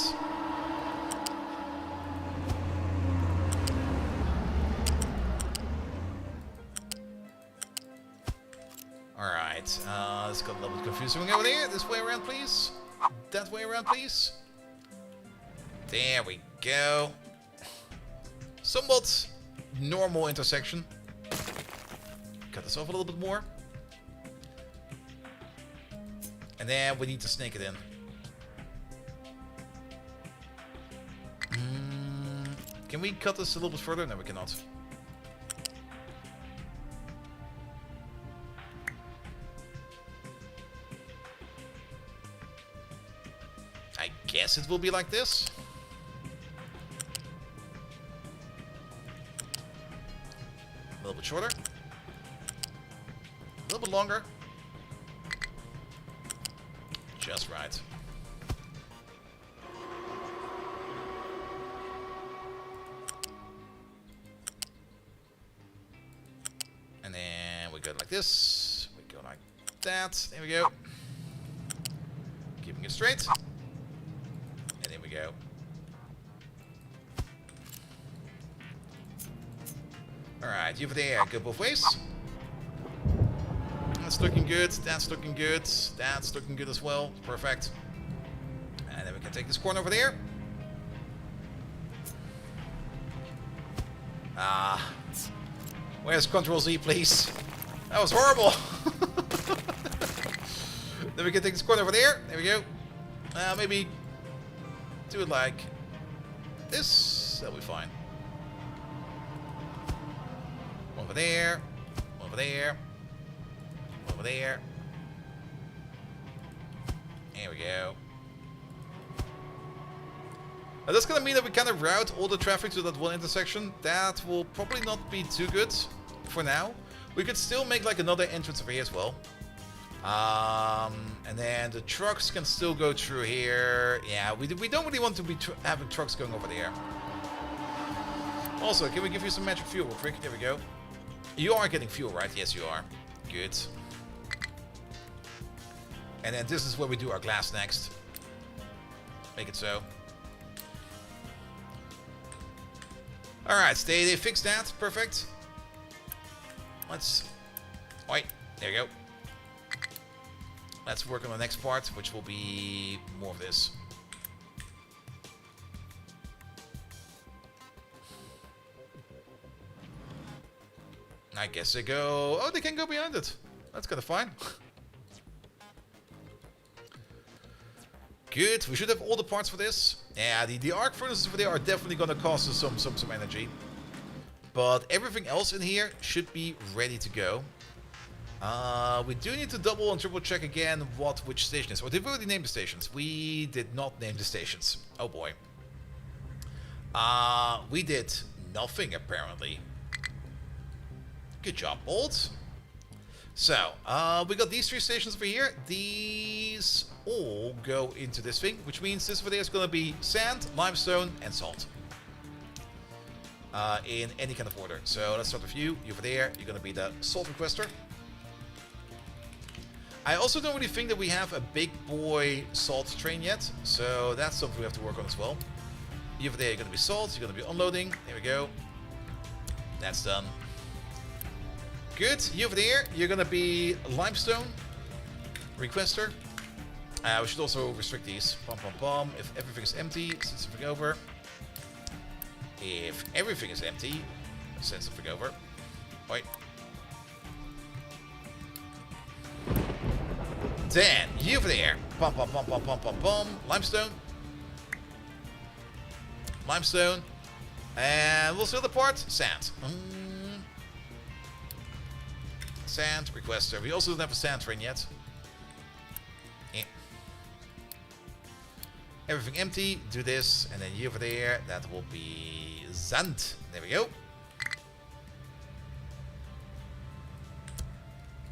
Alright, it's got a little bit confusing over there. This way around, please. That way around, please. There we go. Somewhat normal intersection. Cut this off a little bit more. And then we need to snake it in. Can we cut this a little bit further? No, we cannot. I guess it will be like this. A little bit shorter. A little bit longer. just right. And then we go like this. We go like that. There we go. Keeping it straight. And there we go. Alright, you over there, go both ways. That's looking good, that's looking good, that's looking good as well. Perfect. And then we can take this corner over there. Where's Control Z, please? That was horrible. Then we can take this corner over there. There we go. Maybe do it like this. That'll be fine. Over there. Over there. Over there. There we go. Now that's gonna mean that we kind of route all the traffic to that one intersection. That will probably not be too good for now. We could still make like another entrance over here as well. And then the trucks can still go through here. Yeah, we don't really want to be having trucks going over there. Also, can we give you some magic fuel real quick? There we go. You are getting fuel, right? Yes, you are. Good. And then this is where we do our glass next. Make it so. Alright, they fixed that. Perfect. Let's... Wait, there you go. Let's work on the next part, which will be more of this. I guess they go... Oh, they can go behind it. That's kind of fine. Good. We should have all the parts for this. Yeah, the arc furnaces over there are definitely going to cost us some energy. But everything else in here should be ready to go. We do need to double and triple check again which station is. Or did we already name the stations? We did not name the stations. Oh boy. We did nothing apparently. Good job, Bolt. So, we got these three stations over here. These all go into this thing, which means this over there is going to be sand, limestone, and salt. In any kind of order. So, let's start with you. You over there, you're going to be the salt requester. I also don't really think that we have a big boy salt train yet, so that's something we have to work on as well. You over there, you're going to be salt, you're going to be unloading. There we go. That's done. Good. You over there, you're going to be limestone requester. We should also restrict these. Pom pom pom. If everything is empty, send something over. If everything is empty, send something over. Wait. Then, you over there. Pom pom pom pom pom pom pom. Limestone. Limestone. And what's the other part? Sand. Sand requester. We also don't have a sand train yet. Yeah. Everything empty. Do this. And then you over there. That will be sand. There we go.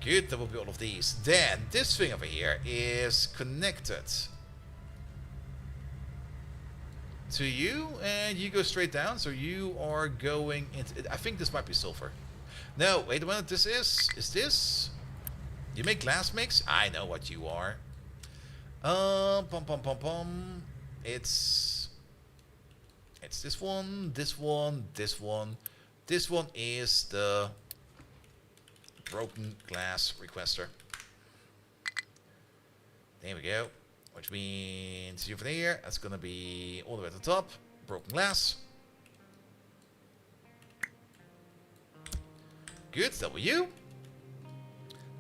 Good. That will be all of these. Then this thing over here is connected to you. And you go straight down. So you are going into... I think this might be sulfur. No, wait a minute, this is this? You make glass mix? I know what you are. Pom pom pom pom. It's this one, this one, this one. This one is the broken glass requester. There we go. Which means over there, that's gonna be all the way at the top. Broken glass. Good, that were you.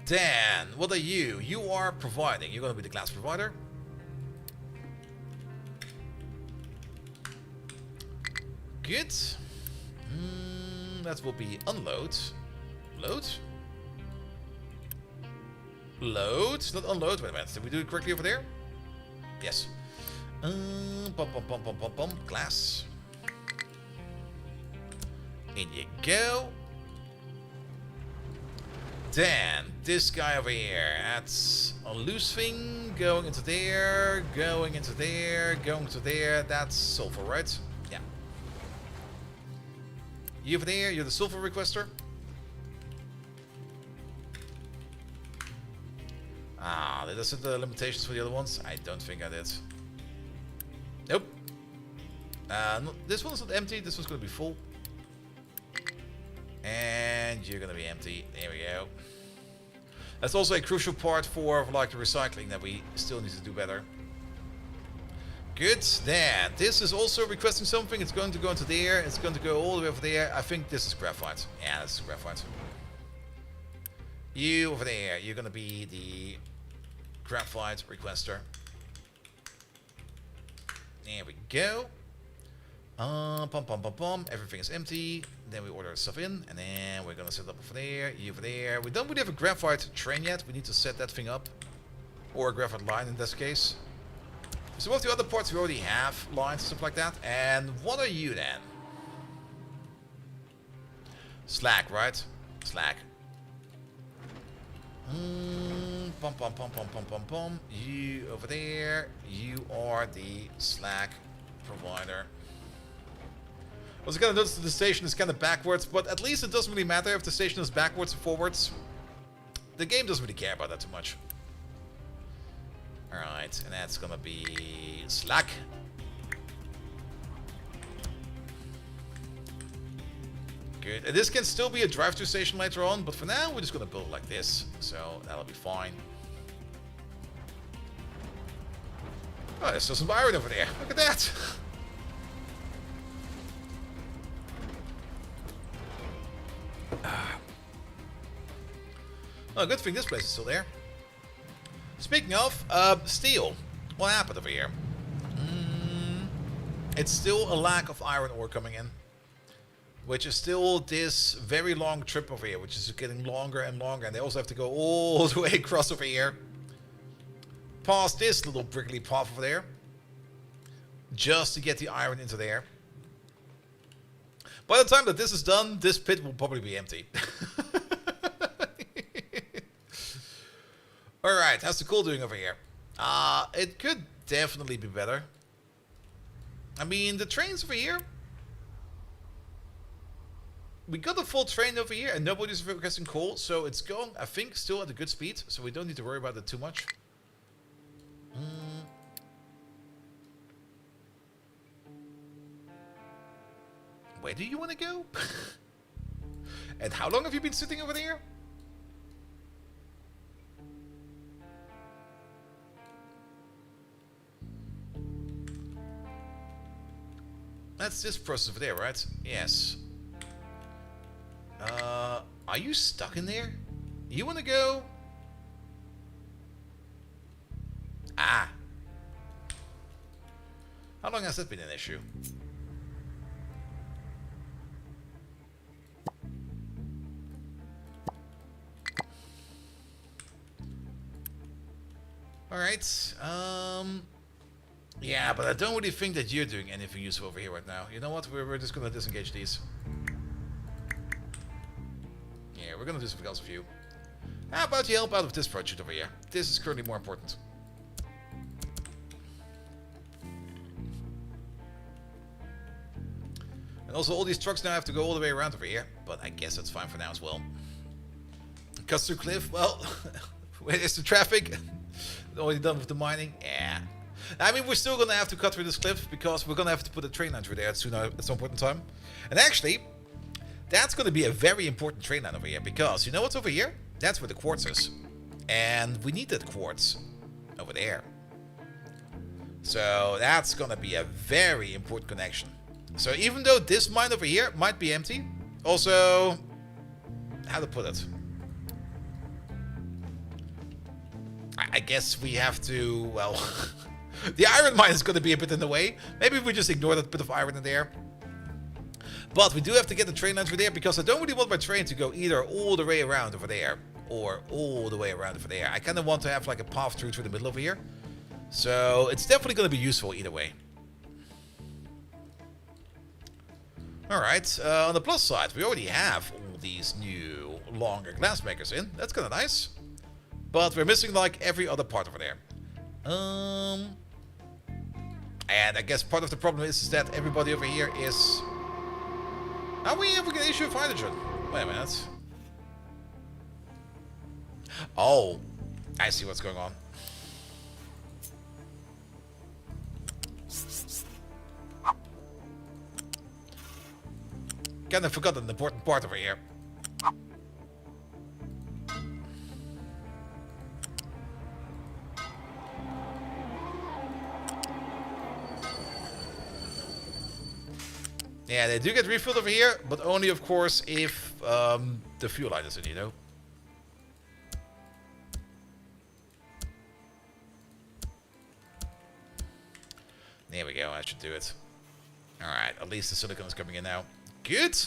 Dan, what are you? You are providing. You're going to be the glass provider. Good. That will be unload. Load? Load, not unload. Wait a minute. Did we do it correctly over there? Yes. Pom pom pom pom pom pom. Glass. In you go. Then, this guy over here, that's a loose thing, going into there, going into there, going to there, that's sulfur, right? Yeah. You over there, you're the sulfur requester. Ah, did I set the limitations for the other ones? I don't think I did. Nope. No, this one's not empty, this one's gonna be full. And you're gonna be empty. There we go. That's also a crucial part for like the recycling that we still need to do better. Good. Then this is also requesting something. It's going to go into there. It's going to go all the way over there. I think this is graphite. Yeah, this is graphite. You over there. You're gonna be the graphite requester. There we go. Everything is empty. Then we order stuff in, and then we're gonna set up over there, you over there. We don't really have a graphite train yet. We need to set that thing up, or a graphite line in this case. So both the other parts we already have lines and stuff like that. And what are you then? Slag, right? Slag. You over there. You are the slag provider. I was kind of noticed that the station is kind of backwards, but at least it doesn't really matter if the station is backwards or forwards. The game doesn't really care about that too much. Alright, and that's gonna be Slack. Good. And this can still be a drive-through station later on, but for now we're just gonna build it like this, so that'll be fine. Oh, there's still some iron over there. Look at that! Oh, good thing this place is still there. Speaking of, steel. What happened over here? It's still a lack of iron ore coming in. Which is still this very long trip over here, which is getting longer and longer. And they also have to go all the way across over here. Past this little prickly path over there. Just to get the iron into there. By the time that this is done, this pit will probably be empty. Alright, how's the coal doing over here? It could definitely be better. I mean, the trains over here... We got a full train over here and nobody's requesting coal, so it's going, I think, still at a good speed, so we don't need to worry about it too much. Where do you want to go? And how long have you been sitting over there? That's this process over there, right? Yes. Are you stuck in there? You want to go? Ah. How long has that been an issue? Alright, yeah, but I don't really think that you're doing anything useful over here right now. You know what? We're just gonna disengage these. Yeah, we're gonna do something else with you. How about you help out with this project over here? This is currently more important. And also all these trucks now have to go all the way around over here, but I guess that's fine for now as well. Cuts through cliff, well, where is the traffic? Already done with the mining? Yeah. I mean, we're still gonna have to cut through this cliff because we're gonna have to put a train line through there at some point in time. And actually, that's gonna be a very important train line over here because you know what's over here? That's where the quartz is. And we need that quartz over there. So that's gonna be a very important connection. So even though this mine over here might be empty, also, how to put it? I guess we have to, well, the iron mine is going to be a bit in the way. Maybe we just ignore that bit of iron in there. But we do have to get the train lines through there because I don't really want my train to go either all the way around over there or all the way around over there. I kind of want to have like a path through the middle over here. So it's definitely going to be useful either way. Alright, on the plus side, we already have all these new longer glassmakers in. That's kind of nice. But we're missing like every other part over there. And I guess part of the problem is that everybody over here is... Are we ever gonna issue hydrogen? Wait a minute. Oh, I see what's going on. Kind of forgot an important part over here. Yeah, they do get refilled over here, but only, of course, if the fuel line is in, you know. There we go, I should do it. Alright, at least the silicon is coming in now. Good.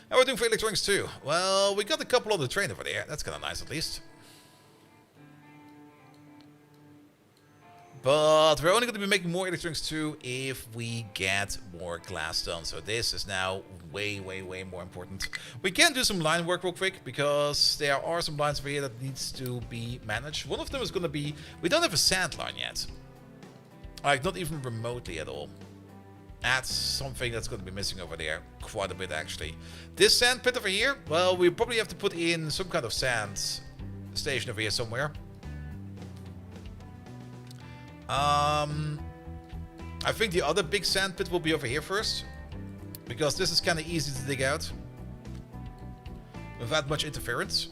How are we doing for electronics too? Well, we got a couple on the train over there. That's kind of nice, at least. But we're only going to be making more electronics too if we get more glass done. So this is now way, way, way more important. We can do some line work real quick because there are some lines over here that needs to be managed. One of them is going to be... We don't have a sand line yet. Like, not even remotely at all. That's something that's going to be missing over there. Quite a bit, actually. This sand pit over here, well, we probably have to put in some kind of sand station over here somewhere. I think the other big sand pit will be over here first. Because this is kind of easy to dig out. Without much interference.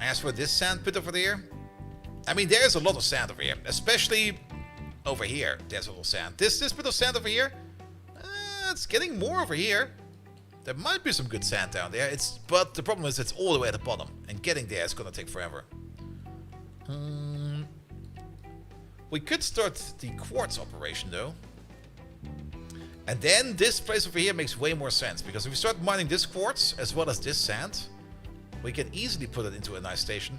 As for this sand pit over there, I mean, there's a lot of sand over here. Especially over here, there's a lot of sand. This bit of sand over here, it's getting more over here. There might be some good sand down there. But the problem is it's all the way at the bottom. And getting there is going to take forever. We could start the quartz operation, though. And then this place over here makes way more sense. Because if we start mining this quartz, as well as this sand, we can easily put it into a nice station.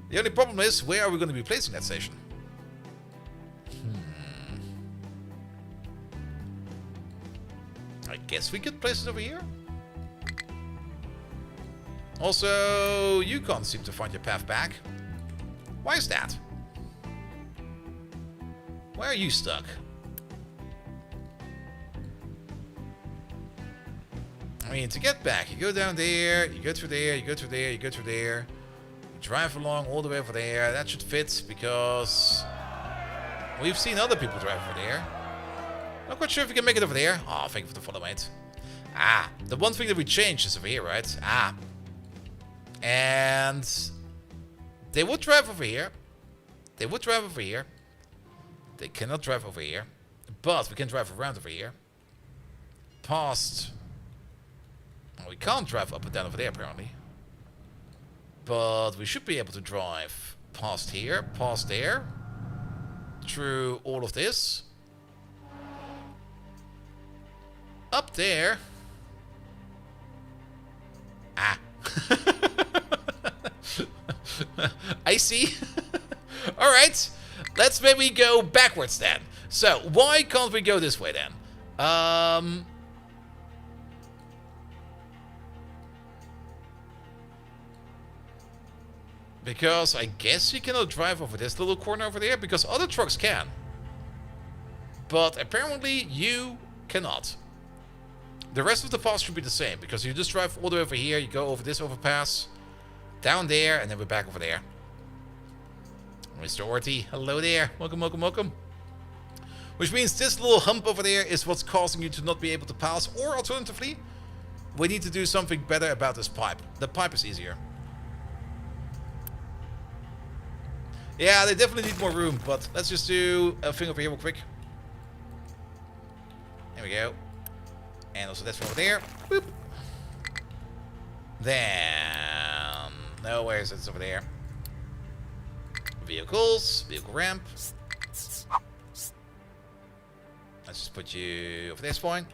The only problem is, where are we going to be placing that station? I guess we could place it over here. Also, you can't seem to find your path back. Why is that? Why are you stuck? I mean, to get back, you go down there, you go through there, you go through there, you go through there. Drive along all the way over there. That should fit because we've seen other people drive over there. Not quite sure if we can make it over there. Oh, thank you for the follow, mate. Ah, the one thing that we changed is over here, right? Ah. And they would drive over here. They would drive over here. They cannot drive over here. But we can drive around over here. Past. Well, we can't drive up and down over there, apparently. But we should be able to drive past here, past there, through all of this, up there. Ah. I see. Alright, let's maybe go backwards then. So, why can't we go this way then? Because I guess you cannot drive over this little corner over there, because other trucks can. But apparently you cannot. The rest of the path should be the same, because you just drive all the way over here, you go over this overpass, down there, and then we're back over there. Mr. Orty, hello there. Welcome, welcome, welcome. Which means this little hump over there is what's causing you to not be able to pass, or alternatively, we need to do something better about this pipe. The pipe is easier. Yeah, they definitely need more room, but let's just do a thing over here real quick. There we go. And also this one over there. Boop. Then... No, where is it? It's over there. Vehicles. Vehicle ramp. Let's just put you over this point.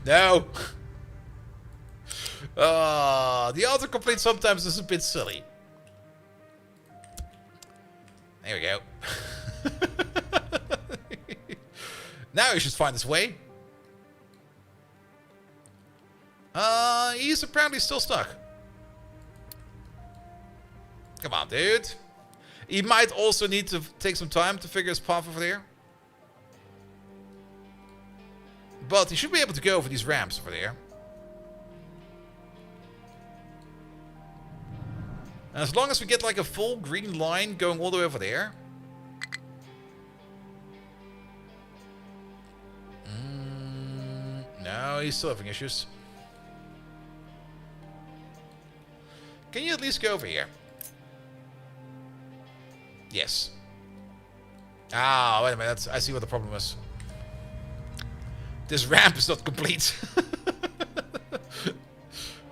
No! The autocomplete sometimes is a bit silly. Now he should find his way. He's apparently still stuck. Come on, dude. He might also need to take some time to figure his path over there. But he should be able to go over these ramps over there. And as long as we get like a full green line going all the way over there. No, he's still having issues. Can you at least go over here? Yes. Ah, wait a minute. I see what the problem is. This ramp is not complete.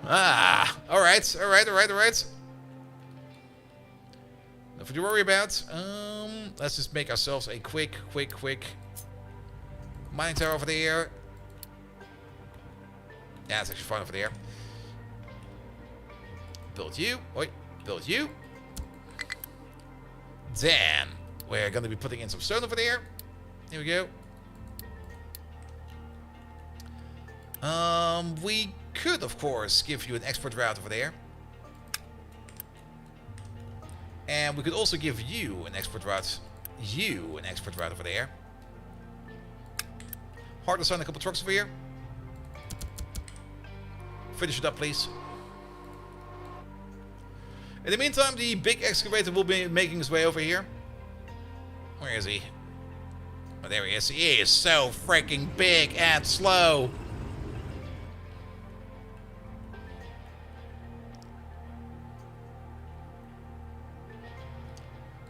Alright. Nothing to worry about. Let's just make ourselves a quick mining tower over there. Yeah, it's actually fine over there. Build you. Oi, build you. Then we're going to be putting in some stone over there. Here we go. We could, of course, give you an export route over there. And we could also give you an export route. You an export route over there. Hard to sign a couple trucks over here. Finish it up, please. In the meantime, the big excavator will be making his way over here. Where is he? Oh, there he is. He is so freaking big and slow.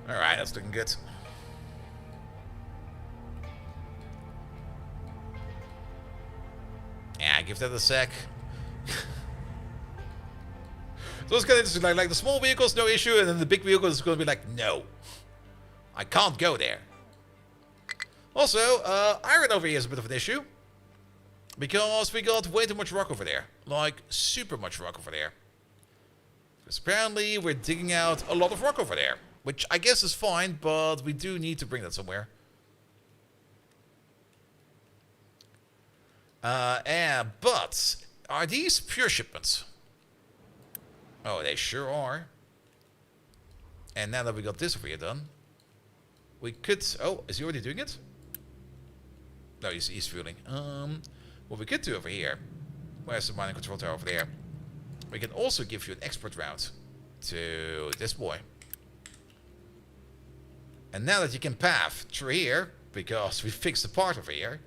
Alright, that's looking good. Yeah, give that a sec. So it's kind of interesting, like the small vehicles, no issue, and then the big vehicle is going to be like, no, I can't go there. Also, iron over here is a bit of an issue, because we got way too much rock over there, like super much rock over there. Because apparently we're digging out a lot of rock over there, which I guess is fine, but we do need to bring that somewhere. But are these pure shipments? Oh, they sure are. And now that we got this over here done, we could... Oh, is he already doing it? No, he's fueling. What we could do over here... Where's the mining control tower over there? We can also give you an export route to this boy. And now that you can path through here, because we fixed the part over here,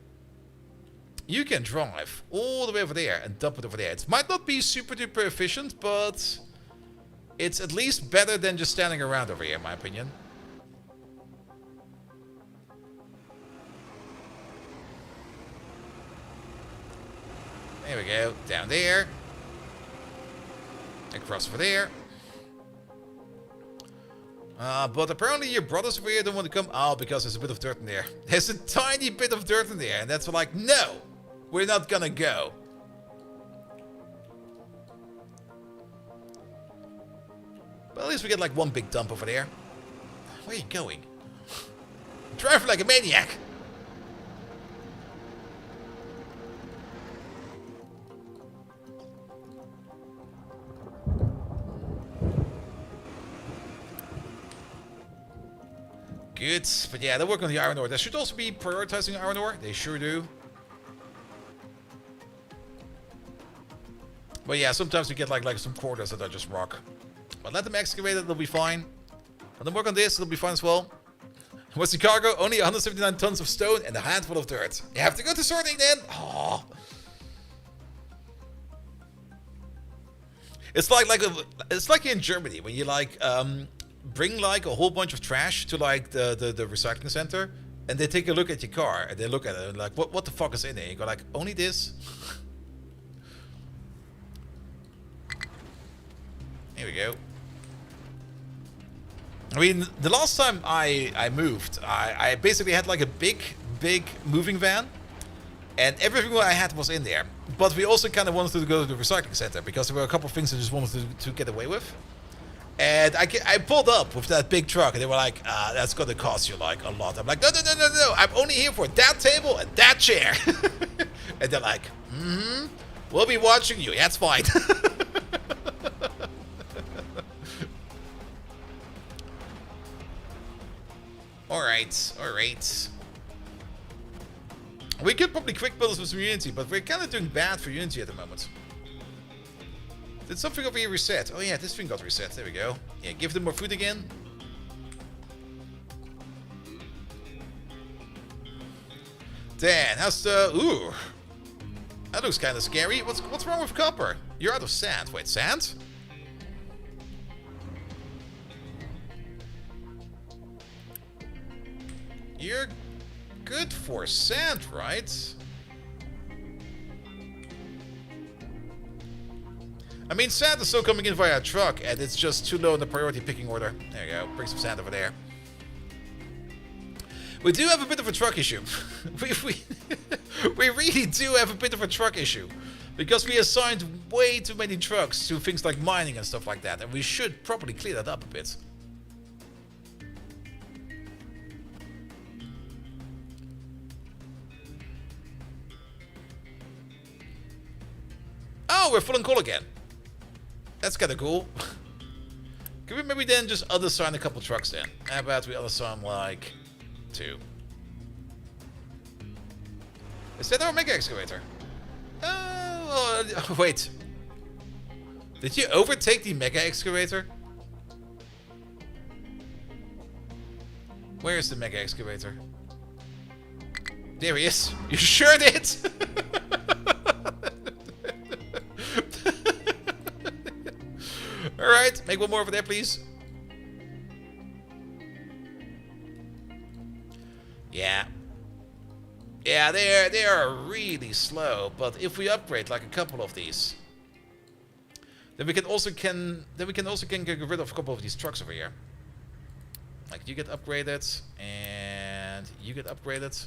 you can drive all the way over there and dump it over there. It might not be super duper efficient, but... it's at least better than just standing around over here, in my opinion. There we go. Down there. Across over there. But apparently your brothers over here don't want to come. Oh, because there's a bit of dirt in there. There's a tiny bit of dirt in there. And that's like, no, we're not gonna go. But at least we get like one big dump over there. Where are you going? Drive like a maniac. Good, but yeah, they're working on the iron ore. They should also be prioritizing iron ore. They sure do. But yeah, sometimes we get like some quarters that are just rock. But let them excavate it, they'll be fine. Let them work on this, it'll be fine as well. What's the cargo? Only 179 tons of stone and a handful of dirt. You have to go to sorting then? Oh. It's like in Germany when you like bring like a whole bunch of trash to like the recycling center, and they take a look at your car and they look at it and like, what the fuck is in there? You go like, only this? Here we go. I mean, the last time I moved, I basically had like a big moving van, and everything I had was in there. But we also kind of wanted to go to the recycling center because there were a couple of things I just wanted to get away with. And I pulled up with that big truck, and they were like, that's going to cost you, like, a lot. I'm like, no, no, no, no, no. I'm only here for that table and that chair. And they're like, we'll be watching you. That's fine. Alright, alright. We could probably quick build this with some Unity, but we're kind of doing bad for Unity at the moment. Did something over here reset? Oh yeah, this thing got reset. There we go. Yeah, give them more food again. Dan, how's the... Ooh. That looks kind of scary. What's wrong with copper? You're out of sand. Wait, sand? You're good for sand, right? I mean, sand is still coming in via a truck, and it's just too low in the priority picking order. There you go. Bring some sand over there. We do have a bit of a truck issue. we really do have a bit of a truck issue. Because we assigned way too many trucks to things like mining and stuff like that. And we should probably clear that up a bit. Oh, we're full in coal again. That's kind of cool. Can we maybe then just unassign a couple trucks then? How about we unassign like 2? Is that our mega excavator? Oh, wait. Did you overtake the mega excavator? Where is the mega excavator? There he is. You sure did? Alright, make one more over there, please. Yeah. Yeah, they are really slow, but if we upgrade like a couple of these, then we can also get rid of a couple of these trucks over here. Like you get upgraded and you get upgraded.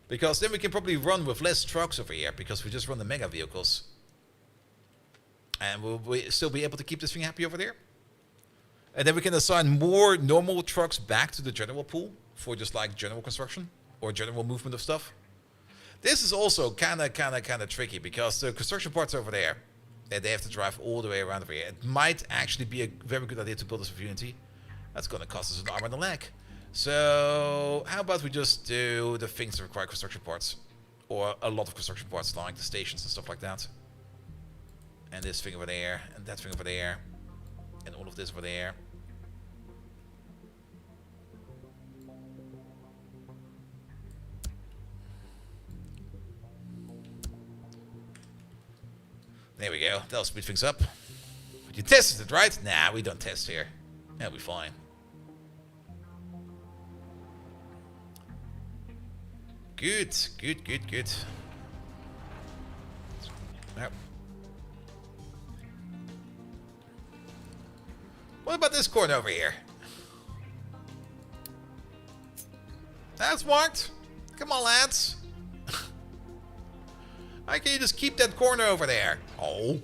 Because then we can probably run with less trucks over here, because we just run the mega vehicles. And we'll still be able to keep this thing happy over there. And then we can assign more normal trucks back to the general pool for just like general construction or general movement of stuff. This is also kind of tricky, because the construction parts over there, they have to drive all the way around over here. It might actually be a very good idea to build this with Unity. That's going to cost us an arm and a leg. So how about we just do the things that require construction parts, or a lot of construction parts, like the stations and stuff like that. And this thing over there, and that thing over there, and all of this over there. There we go. That'll speed things up. But you tested it, right? Nah, we don't test here. That'll be fine. Good, good, good, good. Yep. What about this corner over here? That's marked. Come on, lads. Why can't you just keep that corner over there? Oh.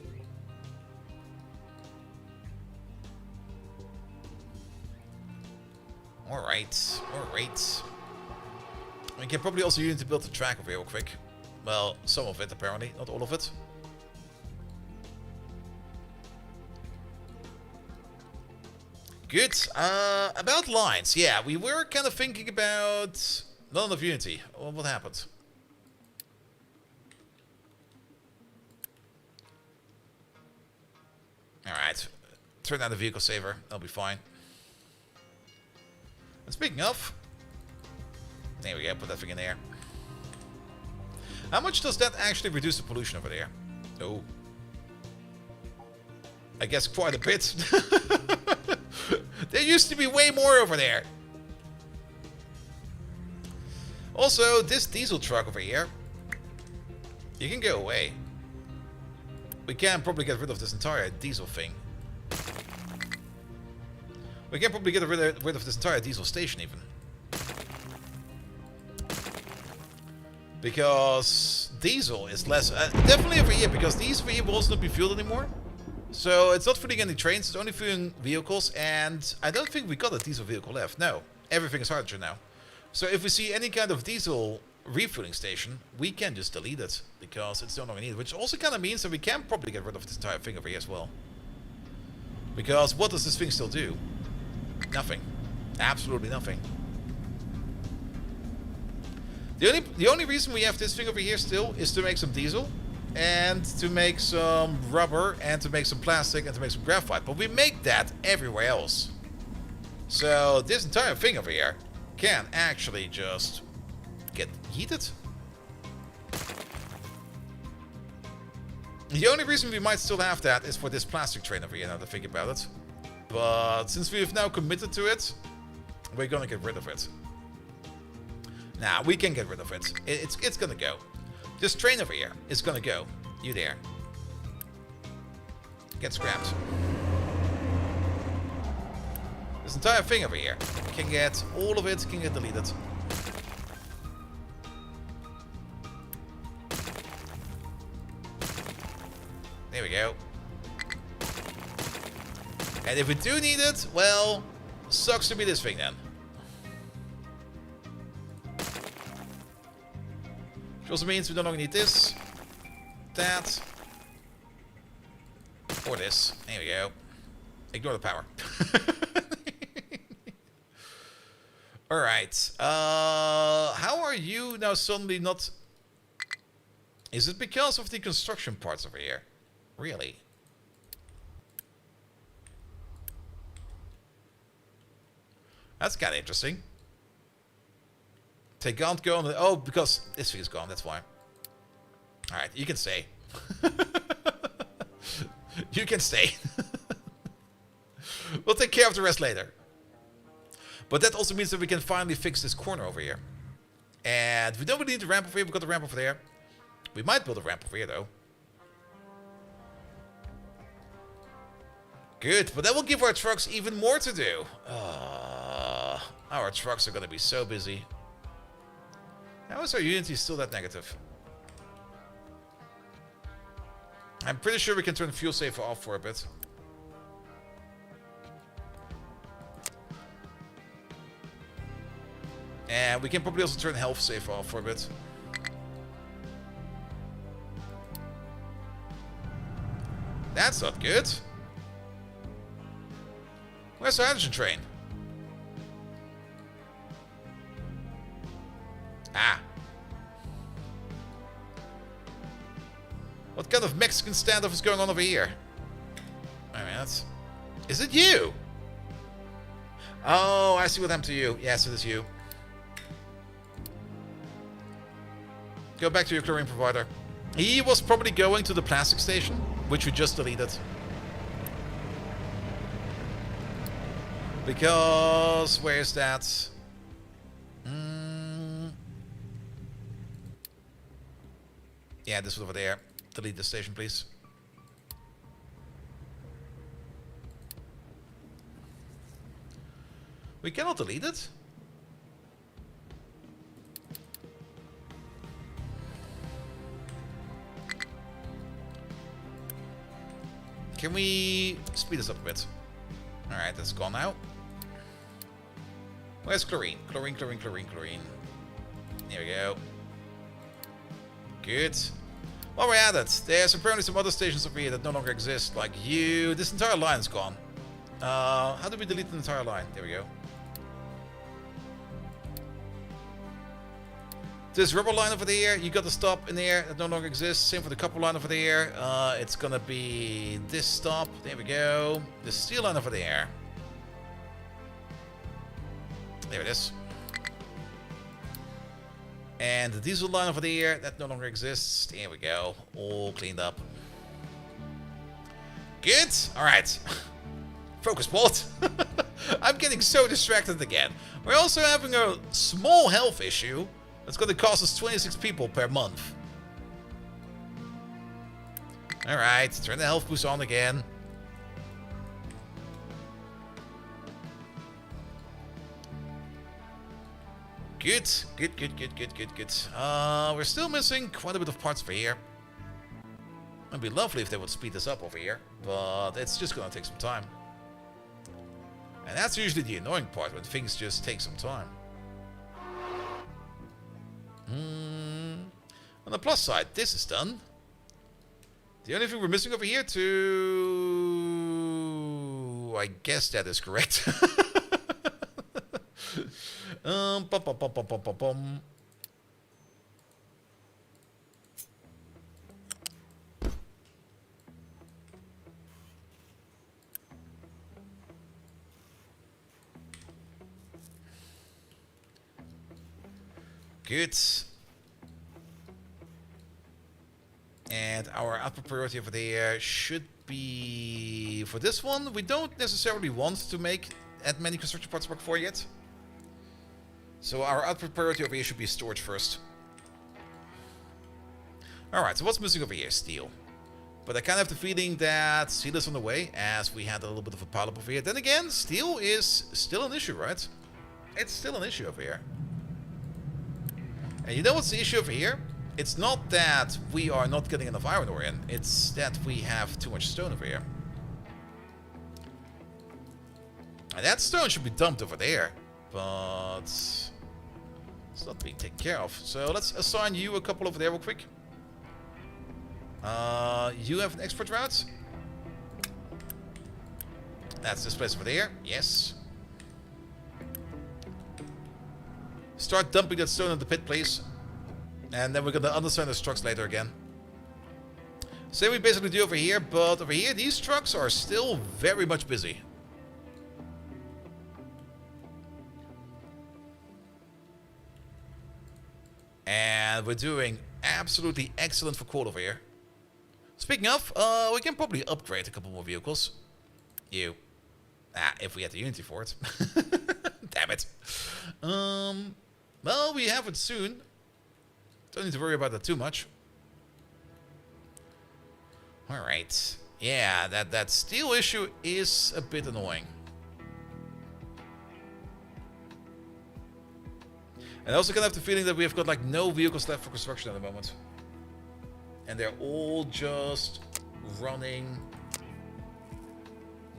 Alright, alright. We can probably also use it to build the track over here real quick. Well, some of it apparently, not all of it. Good. About lines, yeah, we were kind of thinking about none of Unity. What happened? Alright. Turn on the vehicle saver. That'll be fine. And speaking of, there we go, put that thing in there. How much does that actually reduce the pollution over there? Oh. I guess quite a bit. There used to be way more over there. Also, this diesel truck over here, you can go away. We can probably get rid of this entire diesel thing. We can probably get rid of this entire diesel station even. Because that diesel is less... definitely over here, because these over here will also not be fueled anymore. So it's not fueling any trains, it's only fueling vehicles, and I don't think we got a diesel vehicle left. No, everything is hydrogen now. So if we see any kind of diesel refueling station, we can just delete it, because it's no longer needed. Which also kind of means that we can probably get rid of this entire thing over here as well. Because what does this thing still do? Nothing. Absolutely nothing. The only reason we have this thing over here still is to make some diesel, and to make some rubber, and to make some plastic, and to make some graphite. But we make that everywhere else. So this entire thing over here can actually just get yeeted. The only reason we might still have that is for this plastic train over here, now to think about it. But since we've now committed to it, we're gonna get rid of it. Nah, we can get rid of it. It's gonna go. This train over here is gonna go. You there. Get scrapped. This entire thing over here can get, all of it can get deleted. There we go. And if we do need it, well, sucks to be this thing then. Which also means we no longer need this, that, or this. There we go. Ignore the power. Alright. How are you now suddenly not... Is it because of the construction parts over here? Really? That's kind of interesting. They can't go on the... Oh, because this thing is gone, that's why. Alright, you can stay. You can stay. We'll take care of the rest later. But that also means that we can finally fix this corner over here. And we don't really need the ramp over here, we've got the ramp over there. We might build a ramp over here, though. Good, but that will give our trucks even more to do. Our trucks are going to be so busy. How is our Unity still that negative? I'm pretty sure we can turn fuel saver off for a bit. And we can probably also turn health saver off for a bit. That's not good. Where's the hydrogen train? Ah. What kind of Mexican standoff is going on over here? I mean, that's... Is it you? Oh, I see what happened to you. Yes, it is you. Go back to your chlorine provider. He was probably going to the plastic station, which we just deleted. Because... Where is that? Yeah, this was over there. Delete the station, please. We cannot delete it. Can we speed this up a bit? Alright, that's gone now. Where's chlorine? Chlorine, chlorine, chlorine, chlorine. There we go. Good. While we're at it, there's apparently some other stations over here that no longer exist, like you. This entire line's gone. How do we delete the entire line? There we go. This rubber line over there, you got the stop in there that no longer exists. Same for the copper line over there. It's gonna be this stop. There we go. The steel line over there. There it is. And the diesel line over there, that no longer exists. There we go. All cleaned up. Good. Alright. Focus, Walt. I'm getting so distracted again. We're also having a small health issue. That's going to cost us 26 people per month. Alright, turn the health boost on again. Good. Good. We're still missing quite a bit of parts over here. It'd be lovely if they would speed this up over here, but it's just gonna take some time. And that's usually the annoying part, when things just take some time. On the plus side, this is done. The only thing we're missing over here to... I guess that is correct. Bum, bum, bum, bum, bum, bum, bum. Good. And our output priority over there should be... For this one, we don't necessarily want to make that many construction parts work for yet. So our output priority over here should be storage first. Alright, so what's missing over here? Steel. But I kind of have the feeling that steel is on the way, as we had a little bit of a pileup over here. Then again, steel is still an issue, right? It's still an issue over here. And you know what's the issue over here? It's not that we are not getting enough iron ore in. It's that we have too much stone over here. And that stone should be dumped over there. But it's not being taken care of. So let's assign you a couple over there real quick. You have an export route. That's this place over there. Yes. Start dumping that stone in the pit, please. And then we're gonna undersign those trucks later again. Same we basically do over here, but over here these trucks are still very much busy. And we're doing absolutely excellent for coal over here. Speaking of, we can probably upgrade a couple more vehicles. You. If we had the Unity for it. Damn it. Well, we have it soon. Don't need to worry about that too much. Alright. Yeah, that steel issue is a bit annoying. And I also kind of have the feeling that we have got like no vehicles left for construction at the moment. And they're all just running.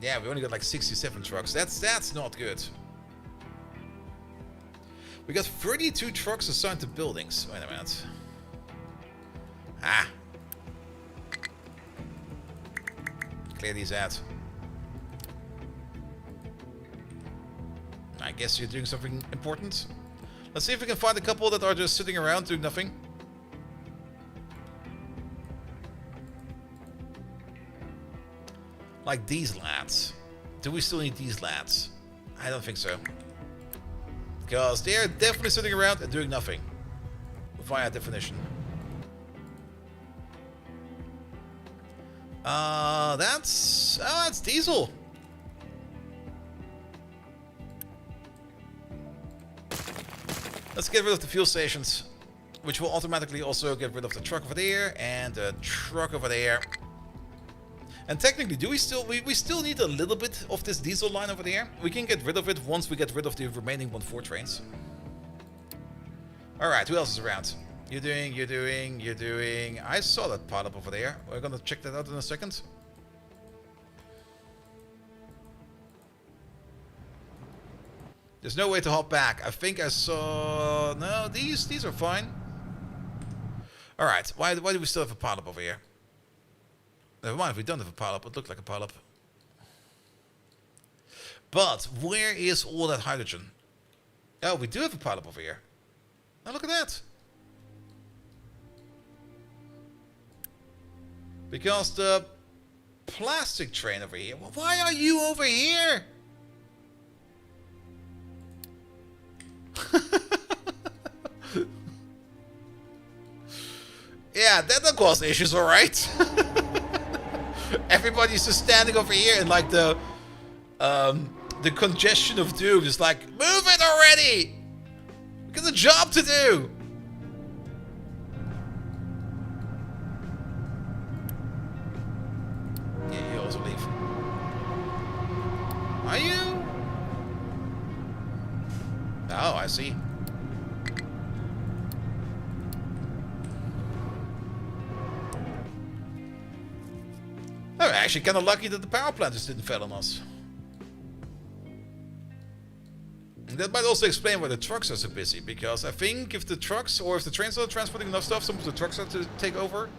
Yeah, we only got like 67 trucks. That's not good. We got 32 trucks assigned to buildings. Wait a minute. Clear these out. I guess you're doing something important. Let's see if we can find a couple that are just sitting around doing nothing. Like these lads. Do we still need these lads? I don't think so. Because they're definitely sitting around and doing nothing. Via definition. That's diesel. Let's get rid of the fuel stations, which will automatically also get rid of the truck over there and the truck over there. And technically, do we still we still need a little bit of this diesel line over there? We can get rid of it once we get rid of the remaining 1-4 trains. Alright, who else is around? You're doing. I saw that part up over there. We're gonna check that out in a second. There's no way to hop back. I think I saw... No, these are fine. Alright, why do we still have a pile up over here? Never mind, if we don't have a pile up, it looked like a pile up. But where is all that hydrogen? Oh, we do have a pile up over here. Now look at that. Because the plastic train over here... Well, why are you over here? Yeah, that caused issues, alright. Everybody's just standing over here and like the congestion of doom is like, move it already! We got a job to do! Yeah, you also leave. Are you? Oh, I see. actually kind of lucky that the power plant just didn't fail on us. And that might also explain why the trucks are so busy, because I think if the trucks, or if the trains are transporting enough stuff, some of the trucks have to take over,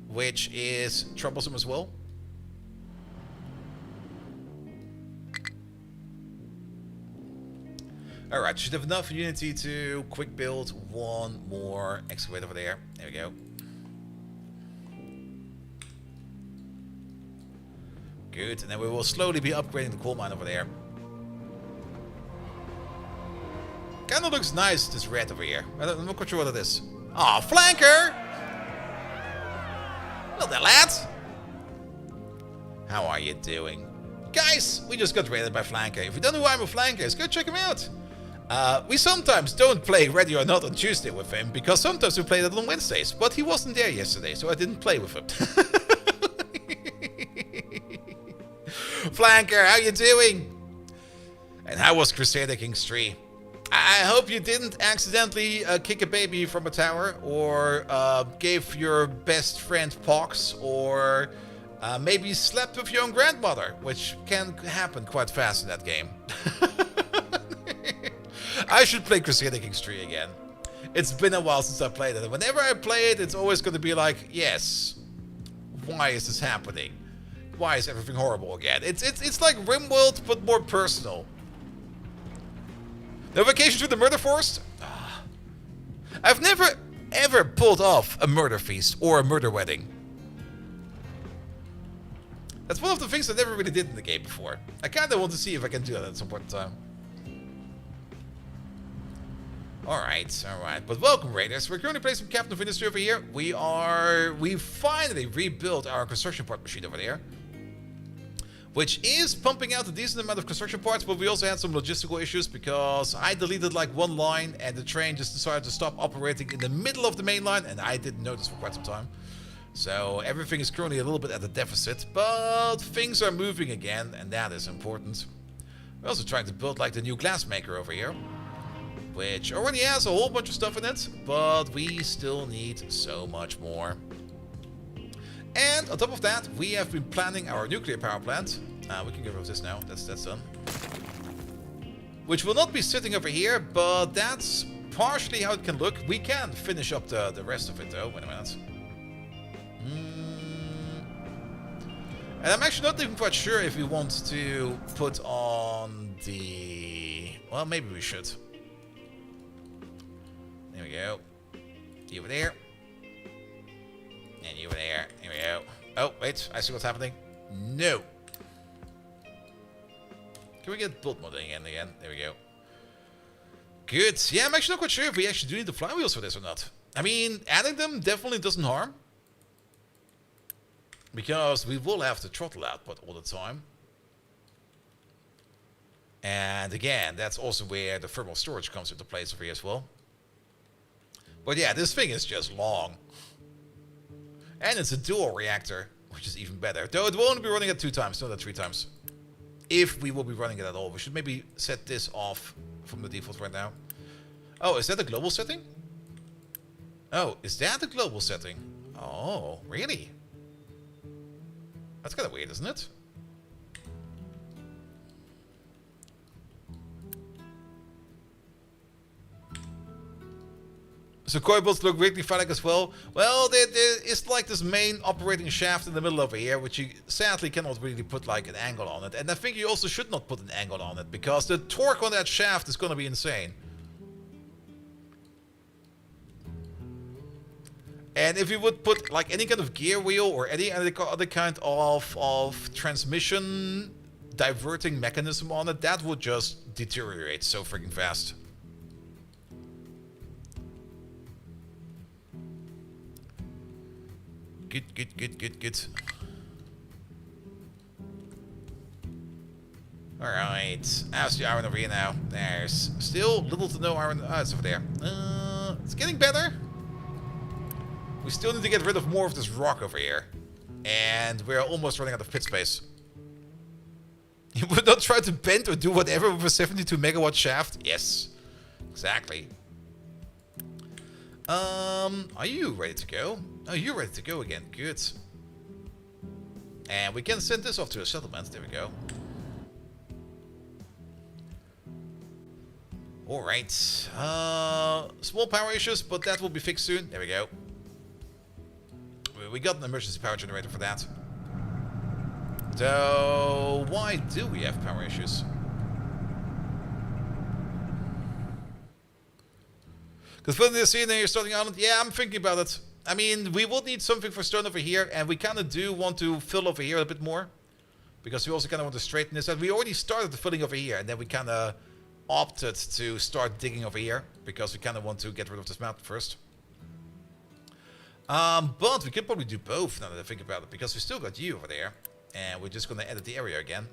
which is troublesome as well. Alright, should have enough unity to quick build one more excavator over there. There we go. Good, and then we will slowly be upgrading the coal mine over there. Kinda looks nice, this red over here. I'm not quite sure what it is. Aw, flanker! Well then, lads! How are you doing? Guys, we just got raided by flanker. If you don't know who I'm a flanker is, go check him out. We sometimes don't play Ready or Not on Tuesday with him, because sometimes we play that on Wednesdays, but he wasn't there yesterday, so I didn't play with him. Flanker, how you doing? And how was Crusader Kings 3? I hope you didn't accidentally kick a baby from a tower, or gave your best friend pox, or maybe slept with your own grandmother, which can happen quite fast in that game. I should play Crusader Kings 3 again. It's been a while since I played it. Whenever I play it, it's always going to be like, yes, why is this happening? Why is everything horrible again? It's like RimWorld, but more personal. No vacation to the murder forest? I've never, ever pulled off a murder feast or a murder wedding. That's one of the things I never really did in the game before. I kind of want to see if I can do that at some point in time. Alright. But welcome, Raiders. We're currently playing some Captain of Industry over here. We finally rebuilt our construction part machine over there, which is pumping out a decent amount of construction parts, but we also had some logistical issues because I deleted like one line and the train just decided to stop operating in the middle of the main line, and I didn't notice for quite some time. So everything is currently a little bit at a deficit, but things are moving again, and that is important. We're also trying to build like the new glassmaker over here, which already has a whole bunch of stuff in it, but we still need so much more. And on top of that, we have been planning our nuclear power plant. We can get rid of this now. That's done. Which will not be sitting over here, but that's partially how it can look. We can finish up the rest of it, though. Wait a minute. And I'm actually not even quite sure if we want to put on the... Well, maybe we should. There we go. You over there. And you over there. Here we go. Oh, wait. I see what's happening. No. Can we get build modding in again? There we go. Good. Yeah, I'm actually not quite sure if we actually do need the flywheels for this or not. I mean, adding them definitely doesn't harm, because we will have the throttle output all the time. And again, that's also where the thermal storage comes into place over here as well. But yeah, this thing is just long. And it's a dual reactor, which is even better. Though it will only be running at 2 times, not at 3 times. If we will be running it at all. We should maybe set this off from the default right now. Oh, is that the global setting? Oh, is that the global setting? Oh, really? That's kind of weird, isn't it? So koi boats look really phallic as well. Well, there is like this main operating shaft in the middle over here, which you sadly cannot really put like an angle on it. And I think you also should not put an angle on it, because the torque on that shaft is going to be insane. And if you would put like any kind of gear wheel or any other kind of transmission diverting mechanism on it, that would just deteriorate so freaking fast. Good. Alright. How's the iron over here now? There's still little to no iron. Ah, it's over there. It's getting better. We still need to get rid of more of this rock over here. And we're almost running out of pit space. You would not try to bend or do whatever with a 72 megawatt shaft? Yes. Exactly. Are you ready to go? Oh, you're ready to go again. Good. And we can send this off to a settlement. There we go. Alright. Small power issues, but that will be fixed soon. There we go. We got an emergency power generator for that. So, why do we have power issues? Because putting this in here, starting island, yeah, I'm thinking about it. I mean, we will need something for stone over here, and we kind of do want to fill over here a bit more. Because we also kind of want to straighten this out. We already started the filling over here, and then we kind of opted to start digging over here, because we kind of want to get rid of this mountain first. But we could probably do both now that I think about it, because we still got you over there. And we're just going to edit the area again.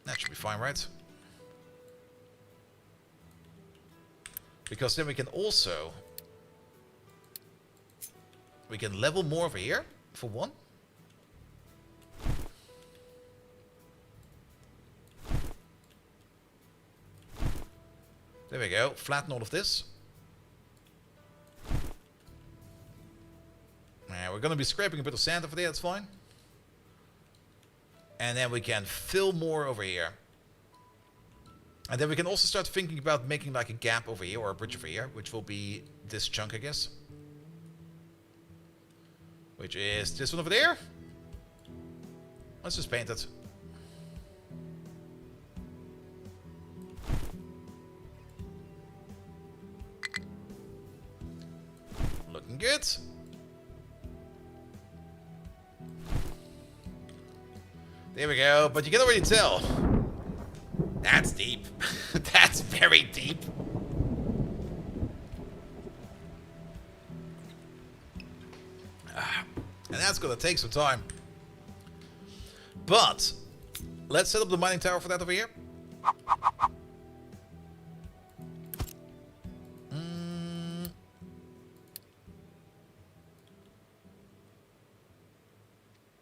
That should be fine, right? Because then we can also... we can level more over here, for one. There we go, flatten all of this. We're going to be scraping a bit of sand over there, that's fine. And then we can fill more over here. And then we can also start thinking about making like a gap over here, or a bridge over here, which will be this chunk, I guess. Which is this one over there. Let's just paint it. Looking good. There we go, but you can already tell. That's deep. That's very deep. And that's gonna take some time. But let's set up the mining tower for that over here.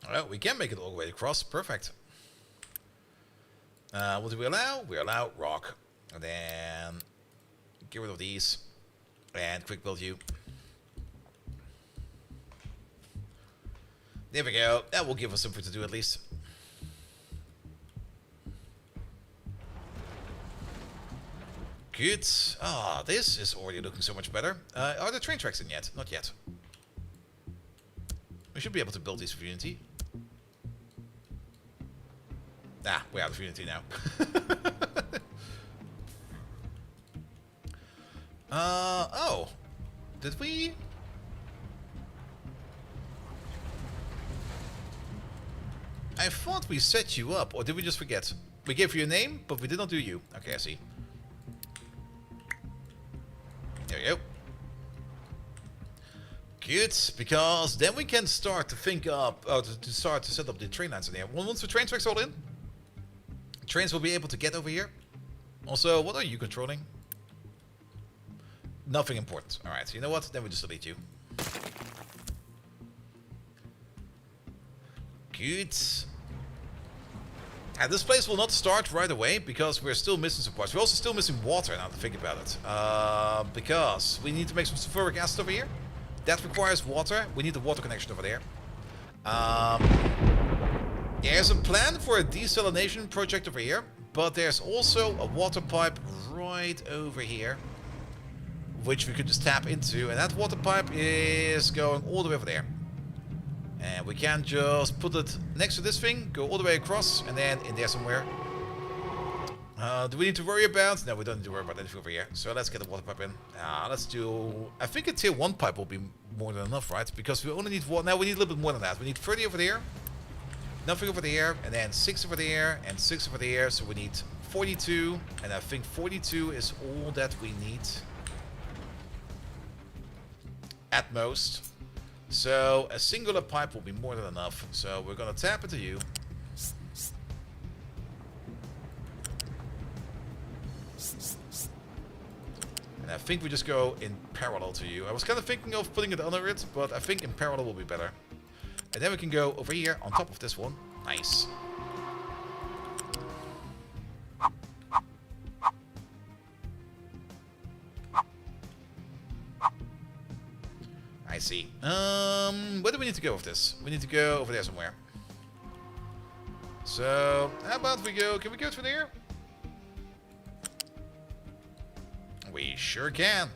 Well, we can make it all the way across. Perfect. What do we allow? We allow rock. And then get rid of these. And quick build you. There we go. That will give us something to do at least. Good. Ah, this is already looking so much better. Are the train tracks in yet? Not yet. We should be able to build these for Unity. Nah, we're out of Unity now. Oh. Did we? I thought we set you up, or did we just forget? We gave you a name, but we did not do you. Okay, I see. There we go. Good, because then we can start to think up, to start to set up the train lines in here. Once the train tracks all in, trains will be able to get over here. Also, what are you controlling? Nothing important. Alright, you know what? Then we just delete you. Good. And this place will not start right away because we're still missing some parts. We're also still missing water now to think about it. Because we need to make some sulfuric acid over here. That requires water. We need the water connection over there. There's a plan for a desalination project over here, but there's also a water pipe right over here, which we could just tap into, and that water pipe is going all the way over there. And we can just put it next to this thing, go all the way across, and then in there somewhere. Do we need to worry about? No, we don't need to worry about anything over here. So let's get the water pipe in. Let's do... I think a tier 1 pipe will be more than enough, right? Because we only need one. Now we need a little bit more than that. We need 30 over there, nothing over there, and then 6 over there, and 6 over there. So we need 42, and I think 42 is all that we need. At most. So a singular pipe will be more than enough. So we're gonna tap into you. And I think we just go in parallel to you. I was kind of thinking of putting it under it, but I think in parallel will be better. And then we can go over here on top of this one. Nice. I see. Where do we need to go with this? We need to go over there somewhere. So, how about we go... Can we go through there? We sure can.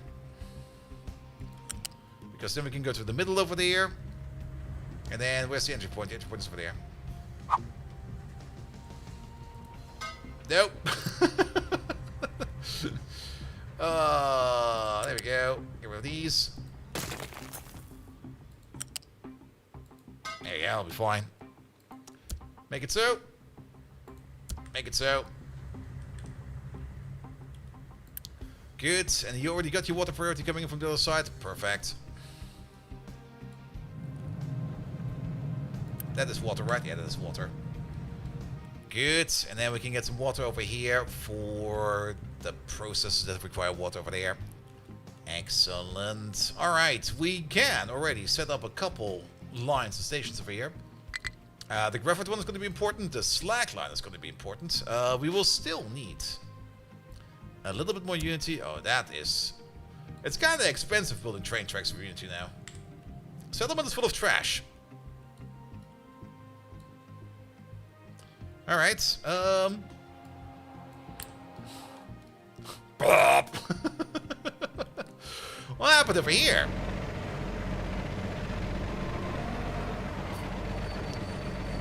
Because then we can go to the middle over there. And then, where's the entry point? The entry point is over there. Nope. There we go. Get rid of these. There you go, I'll be fine. Make it so. Make it so. Good. And you already got your water priority coming in from the other side. Perfect. That is water, right? Yeah, that is water. Good. And then we can get some water over here for the processes that require water over there. Excellent. Alright, we can already set up a couple lines and stations over here. The graphite one is going to be important. The slag line is going to be important. We will still need a little bit more Unity. Oh, that is... It's kind of expensive building train tracks for Unity now. Settlement is full of trash. Alright, Bop! What happened over here?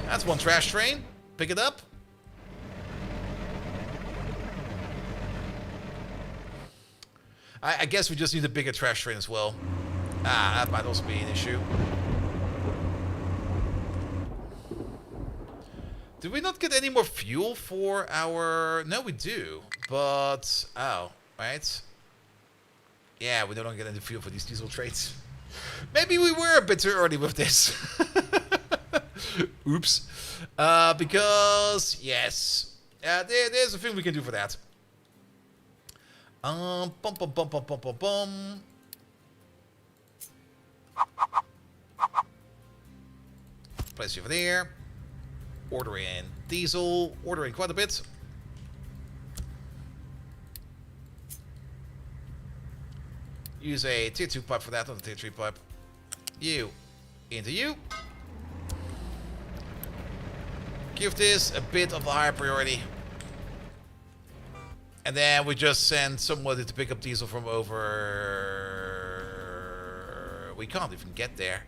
That's one trash train. Pick it up. I guess we just need a bigger trash train as well. Ah, that might also be an issue. Did we not get any more fuel for our... No, we do. But... Oh, right. Yeah, we don't get any fuel for these diesel trains. Maybe we were a bit too early with this. Oops. Because... Yes. There's a thing we can do for that. Bum, bum, bum, bum, bum, bum, bum. Place you over there. Order in diesel. Order in quite a bit. Use a tier 2 pipe for that, not a tier 3 pipe. You. Into you. Give this a bit of a higher priority. And then we just send somebody to pick up diesel from over... We can't even get there.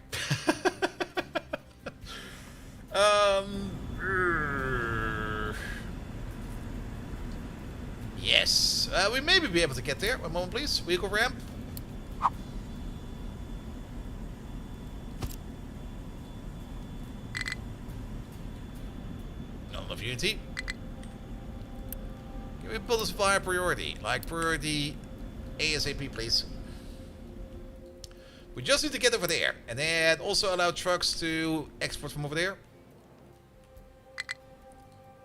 Yes. We maybe be able to get there. One moment, please. Vehicle ramp. Not enough Unity. Can we build a supplier priority? Like priority ASAP, please. We just need to get over there. And then also allow trucks to export from over there.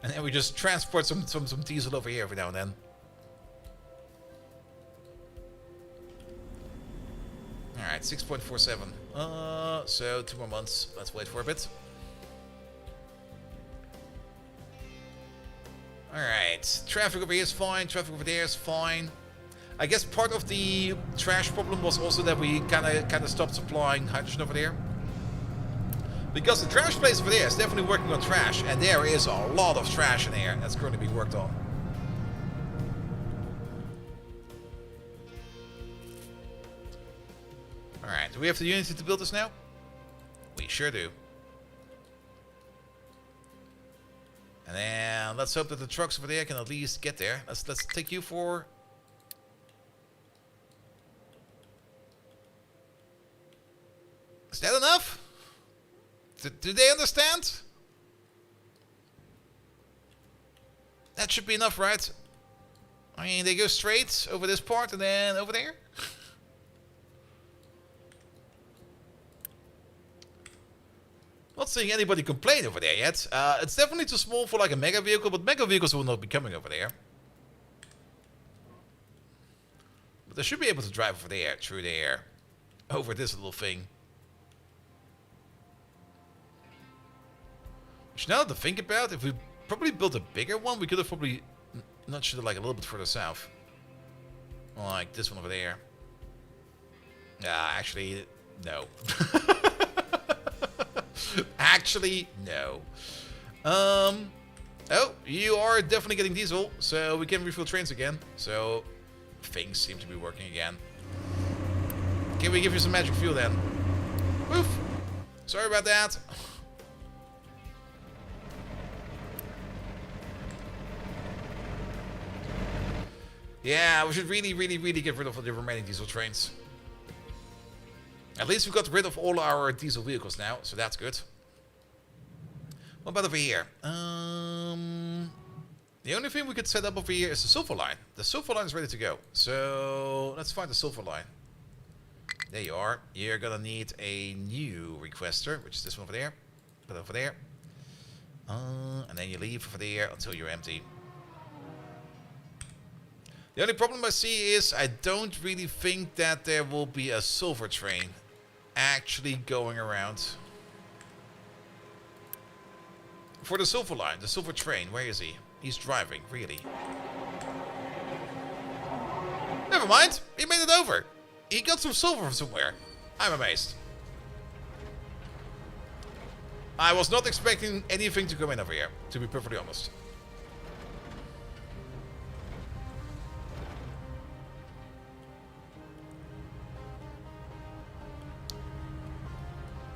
And then we just transport some diesel over here every now and then. Alright, 6.47. So 2 more months. Let's wait for a bit. Alright, traffic over here is fine, traffic over there is fine. I guess part of the trash problem was also that we kinda stopped supplying hydrogen over there. Because the trash place over there is definitely working on trash, and there is a lot of trash in here that's going to be worked on. Alright, do we have the Unity to build this now? We sure do. And then let's hope that the trucks over there can at least get there. Let's take you for... Is that enough? Do they understand? That should be enough, right? I mean, they go straight over this part and then over there? Not seeing anybody complain over there yet. It's definitely too small for like a mega vehicle, but mega vehicles will not be coming over there. But they should be able to drive over there, through there, over this little thing. Which now to think about, if we probably built a bigger one, we could have probably nudged it like a little bit further south. Like this one over there. Actually, no. Actually, no. Oh, you are definitely getting diesel, so we can refuel trains again. So, things seem to be working again. Can we give you some magic fuel then? Woof! Sorry about that. Yeah, we should really get rid of the remaining diesel trains. At least we got rid of all our diesel vehicles now, so that's good. What about over here? The only thing we could set up over here is the silver line. The silver line is ready to go. So let's find the silver line. There you are. You're gonna need a new requester, which is this one over there. Put it over there. And then you leave over there until you're empty. The only problem I see is I don't really think that there will be a silver train actually going around. For the silver line, the silver train, where is he? He's driving, really. Never mind, he made it over. He got some silver from somewhere. I'm amazed. I was not expecting anything to come in over here, to be perfectly honest.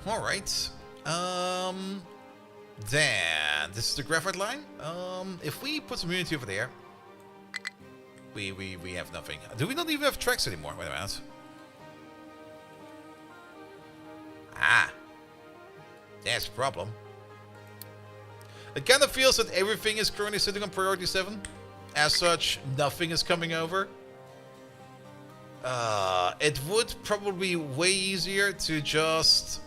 Alright. Then, this is the graphite line. If we put some unity over there, we have nothing. Do we not even have tracks anymore? Wait a minute. Ah. That's a problem. It kind of feels that everything is currently sitting on priority 7. As such, nothing is coming over. It would probably be way easier to just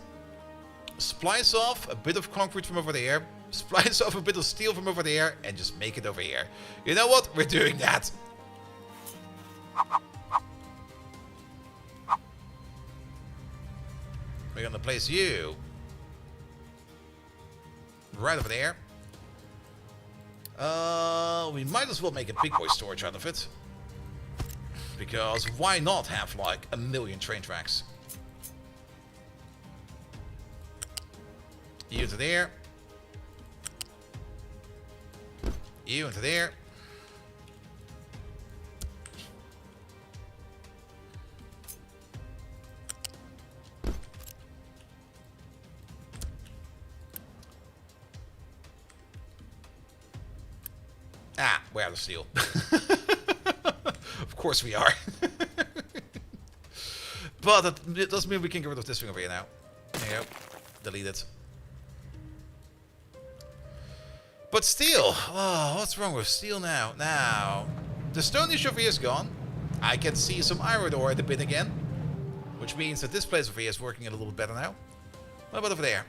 splice off a bit of concrete from over there, splice off a bit of steel from over there, and just make it over here. You know what? We're doing that. We're gonna place you right over there. We might as well make a big boy storage out of it. Because why not have like 1,000,000 train tracks? You into there. You into there. Ah, we're out of steel. Of course we are. But it doesn't mean we can get rid of this thing over here now. There you go. Delete it. But steel! Oh, what's wrong with steel now? Now, the stone issue over here is gone. I can see some iron ore at the bin again. Which means that this place over here is working a little bit better now. What about over there?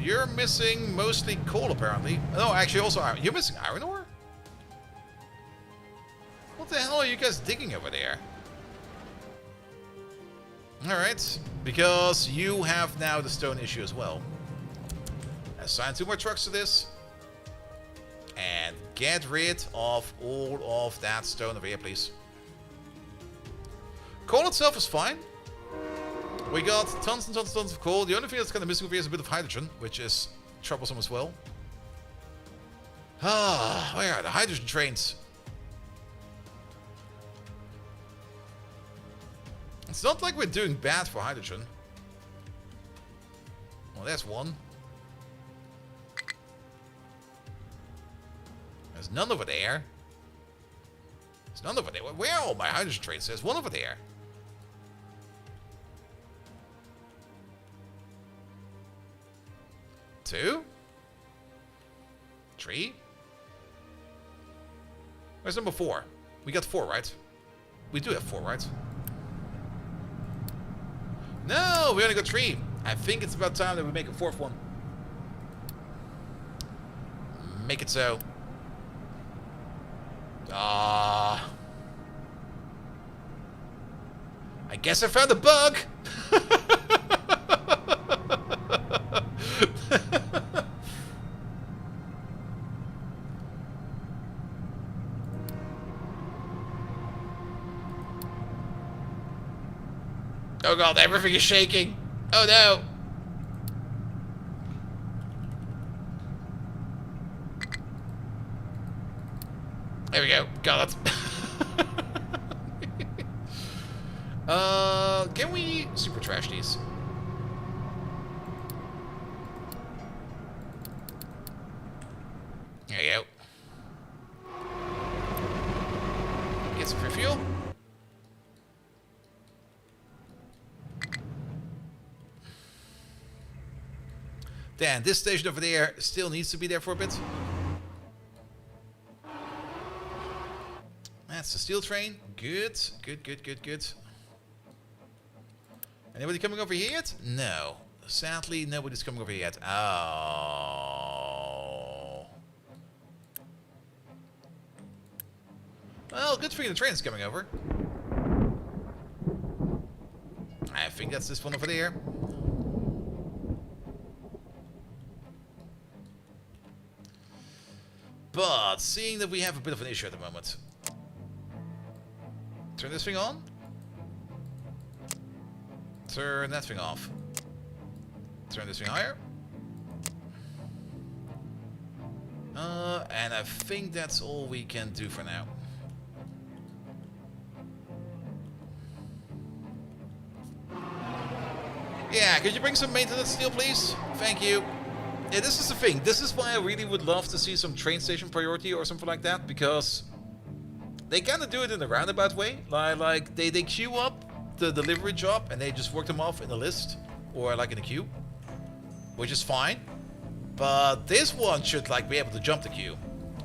You're missing mostly coal apparently. No, actually also iron. You're missing iron ore? What the hell are you guys digging over there? Alright, because you have now the stone issue as well. Assign 2 more trucks to this. And get rid of all of that stone over here, please. Coal itself is fine. We got tons and tons and tons of coal. The only thing that's kind of missing over here is a bit of hydrogen, which is troublesome as well. Ah, where are the hydrogen trains? It's not like we're doing bad for hydrogen. Well, there's one. There's none over there. There's none over there. Where are all my hydrogen trains? There's one over there. Two? 3? Where's number 4? We got 4, right? We do have 4, right? No, we only got 3. I think it's about time that we make a 4th one. Make it so. I guess I found a bug. Oh god, everything is shaking. Oh no! There we go. Got it. Can we super trash these? There you go. Get some free fuel. Then this station over there still needs to be there for a bit. That's the steel train. Good, good, good, good, good. Anybody coming over here yet? No. Sadly, nobody's coming over here yet. Oh. Well, good for you, the train's coming over. I think that's this one over there. But, seeing that we have a bit of an issue at the moment. Turn this thing on. Turn that thing off. Turn this thing higher. And I think that's all we can do for now. Yeah, could you bring some maintenance steel, please? Thank you. Yeah, this is the thing. This is why I really would love to see some train station priority or something like that, because they kind of do it in a roundabout way. Like they queue up the delivery job and they just work them off in a list or like in a queue, which is fine. But this one should like be able to jump the queue,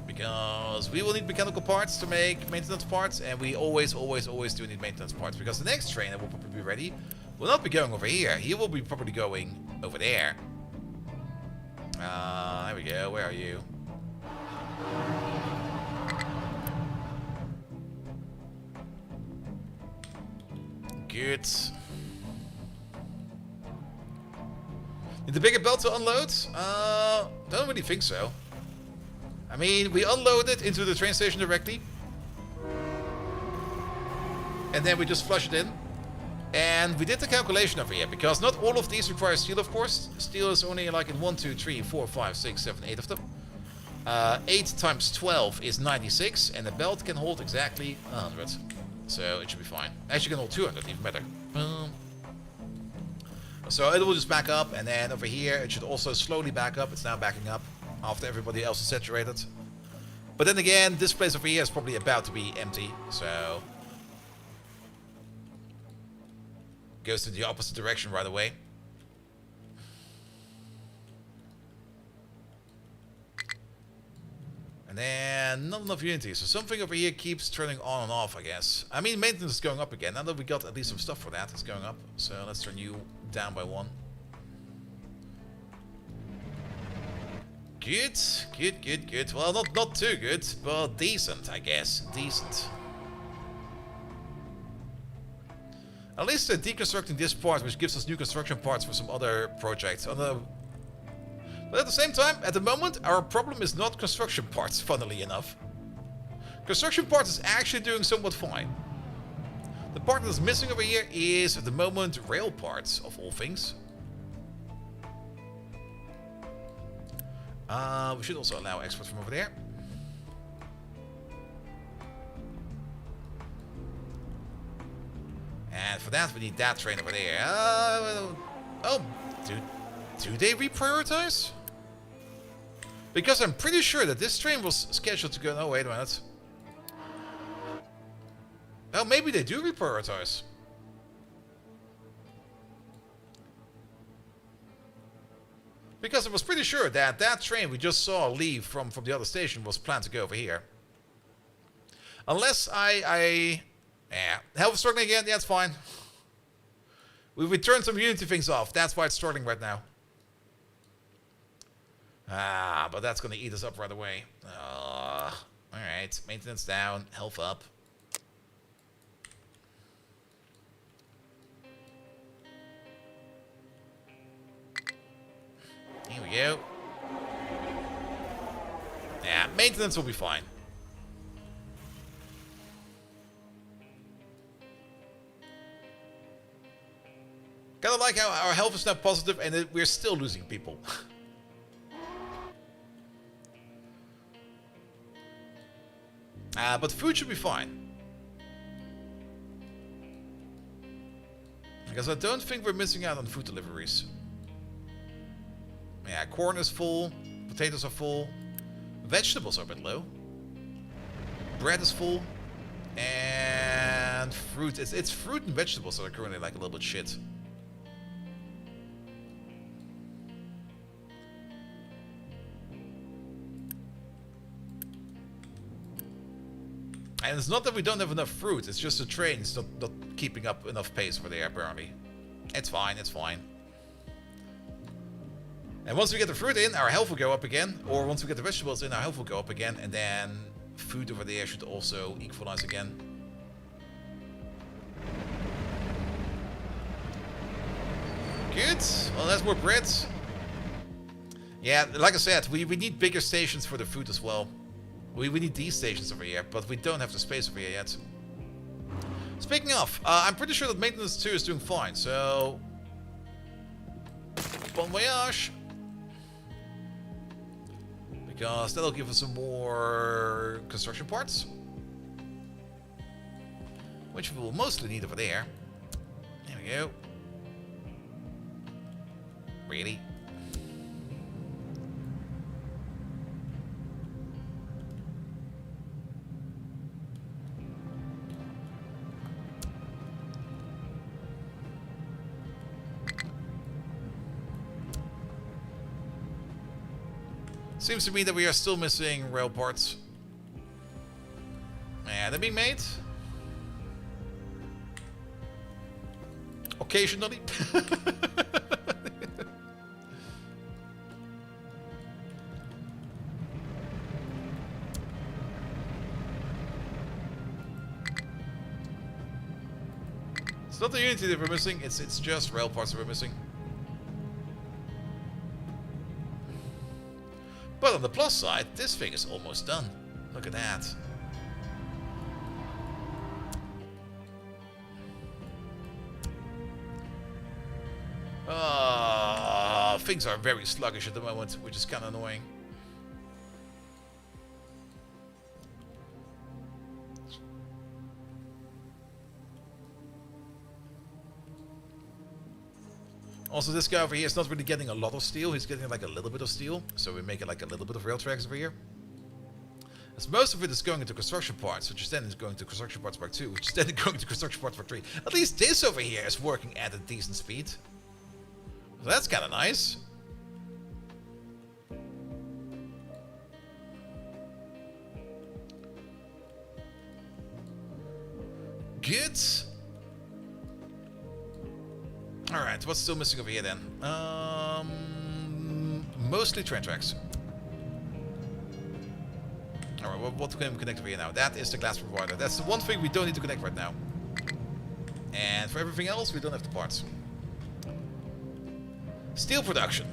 because we will need mechanical parts to make maintenance parts, and we always do need maintenance parts, because the next train that will probably be ready will not be going over here. He will be probably going over there. There we go. Where are you? Good. Need the bigger belt to unload? Don't really think so. I mean, we unload it into the train station directly. And then we just flush it in. And we did the calculation over here, because not all of these require steel, of course. Steel is only like in 1, 2, 3, 4, 5, 6, 7, 8 of them. 8 times 12 is 96, and the belt can hold exactly 100. So it should be fine. Actually, it can hold 200, even better. So it will just back up, and then over here it should also slowly back up. It's now backing up after everybody else is saturated. But then again, this place over here is probably about to be empty, so goes to the opposite direction right away. And then not enough unity, so something over here keeps turning on and off, I guess. I mean, maintenance is going up again. Now that we got at least some stuff for that, it's going up. So let's turn you down by 1. Good, good, good, good. Well, not too good, but decent, I guess. Decent. At least they're deconstructing this part, which gives us new construction parts for some other projects. But at the same time, at the moment, our problem is not construction parts, funnily enough. Construction parts is actually doing somewhat fine. The part that's missing over here is, at the moment, rail parts, of all things. We should also allow exports from over there. And for that, we need that train over there. Oh, do they reprioritize? Because I'm pretty sure that this train was scheduled to go... Oh, wait a minute. Oh, maybe they do reprioritize. Because I was pretty sure that that train we just saw leave from the other station was planned to go over here. Unless yeah, health struggling again? Yeah, it's fine. We returned some Unity things off. That's why it's struggling right now. But that's going to eat us up right away. Alright, maintenance down, health up. Here we go. Yeah, maintenance will be fine. Kinda like how our health is now positive and we're still losing people. But food should be fine. Because I don't think we're missing out on food deliveries. Yeah, corn is full, potatoes are full, vegetables are a bit low, bread is full, and fruit. It's fruit and vegetables that are currently like a little bit shit. And it's not that we don't have enough fruit, it's just the train's not keeping up enough pace for there, apparently. It's fine, it's fine. And once we get the fruit in, our health will go up again. Or once we get the vegetables in, our health will go up again. And then food over there should also equalize again. Good. Well, that's more bread. Yeah, like I said, we need bigger stations for the food as well. We need these stations over here, but we don't have the space over here yet. Speaking of, I'm pretty sure that maintenance 2 is doing fine, so... Bon voyage! Because that'll give us some more construction parts. Which we will mostly need over there. There we go. Really? Seems to me that we are still missing rail parts. Yeah, they're being made. Occasionally. It's not the Unity that we're missing, it's just rail parts that we're missing. But on the plus side, this thing is almost done. Look at that. Things are very sluggish at the moment, which is kind of annoying. Also, this guy over here is not really getting a lot of steel. He's getting like a little bit of steel. So we make it like a little bit of rail tracks over here. As most of it is going into construction parts, which is then going to construction parts Mark 2, which is then going to construction parts Mark 3. At least this over here is working at a decent speed. So that's kind of nice. Good. Alright, what's still missing over here then? Mostly train tracks. Alright, what can we connect over here now? That is the glass provider. That's the one thing we don't need to connect right now. And for everything else, we don't have the parts. Steel production.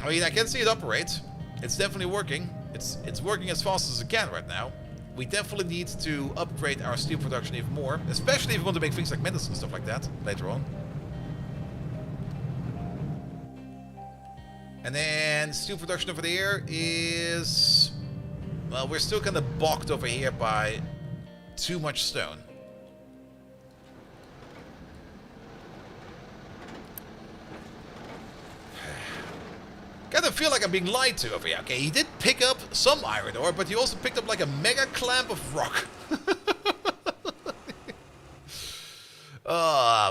I mean, I can see it operate. It's definitely working. It's working as fast as it can right now. We definitely need to upgrade our steel production even more, especially if we want to make things like medicine and stuff like that later on. And then steel production over there is... Well, we're still kind of balked over here by too much stone. Kind of feel like I'm being lied to over here. Okay, he did pick up some iron ore, but he also picked up like a mega clamp of rock.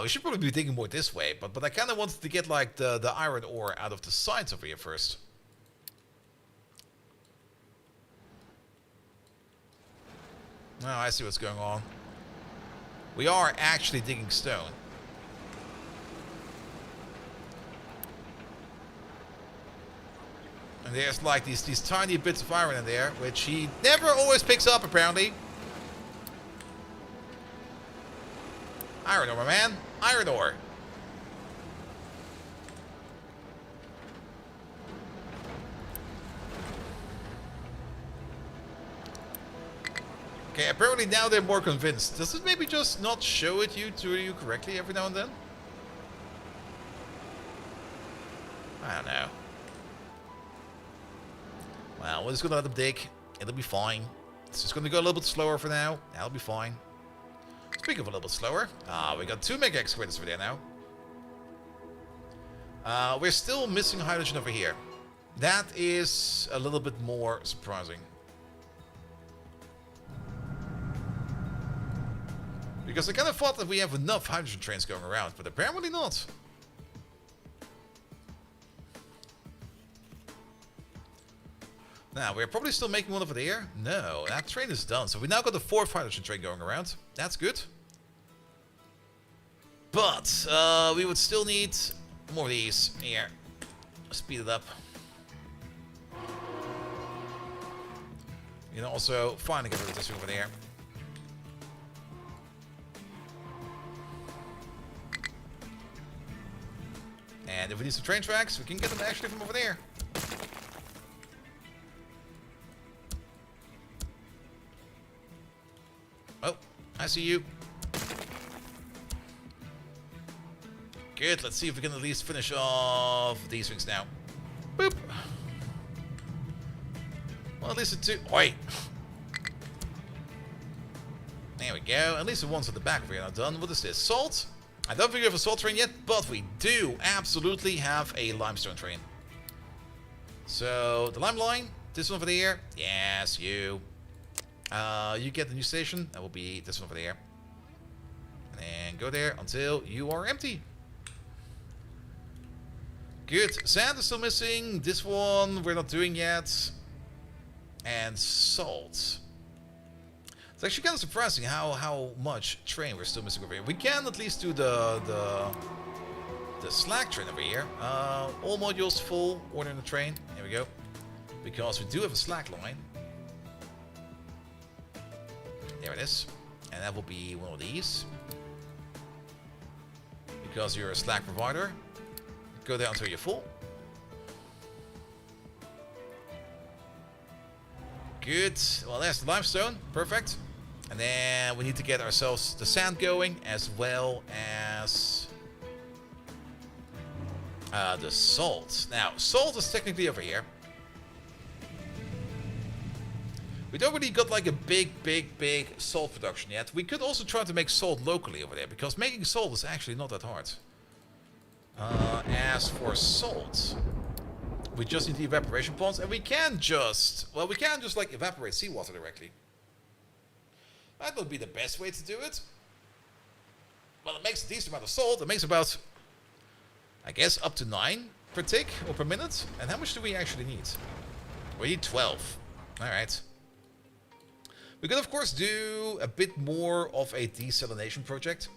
We should probably be digging more this way, but I kind of wanted to get like the iron ore out of the sides over here first. Oh, I see what's going on. We are actually digging stone. And there's like these tiny bits of iron in there, which he never always picks up, apparently. Iron ore, my man. Iron ore. Okay, apparently now they're more convinced. Does it maybe just not show it to you correctly every now and then? We're just gonna let them dig. It'll be fine. It's just gonna go a little bit slower for now. That'll be fine. Speaking of a little bit slower, we got 2 mega excavators over there now. We're still missing hydrogen over here. That is a little bit more surprising. Because I kind of thought that we have enough hydrogen trains going around, but apparently not. Now, we're probably still making one over there. No, that train is done. So we now got the 4th hydrogen train going around. That's good. But we would still need more of these. Here. Speed it up. You know, also finally get rid of this thing over there. And if we need some train tracks, we can get them actually from over there. Oh, I see you. Good, let's see if we can at least finish off these things now. Boop. Well, at least the 2... Oi! There we go. At least the ones at the back we are not done. What is this? Salt? I don't think we have a salt train yet, but we do absolutely have a limestone train. So, the lime line. This one over there. Yes, you. You get the new station. That will be this one over there. And then go there until you are empty. Good. Sand is still missing. This one we're not doing yet. And salt. It's actually kind of surprising how much train we're still missing over here. We can at least do the slag train over here. All modules full. Order in the train. Here we go. Because we do have a slag line. There it is. And that will be one of these. Because you're a slag provider. Go there until you're full. Good. Well, there's the limestone. Perfect. And then we need to get ourselves the sand going, as well as the salt. Now, salt is technically over here. We don't really got like a big salt production yet. We could also try to make salt locally over there, because making salt is actually not that hard. As for salt, we just need the evaporation ponds, and we can just, well, we can just like evaporate seawater directly. That would be the best way to do it. Well, it makes a decent amount of salt. It makes about, I guess, up to 9 per tick or per minute. And how much do we actually need? We need 12. Alright. We could, of course, do a bit more of a desalination project.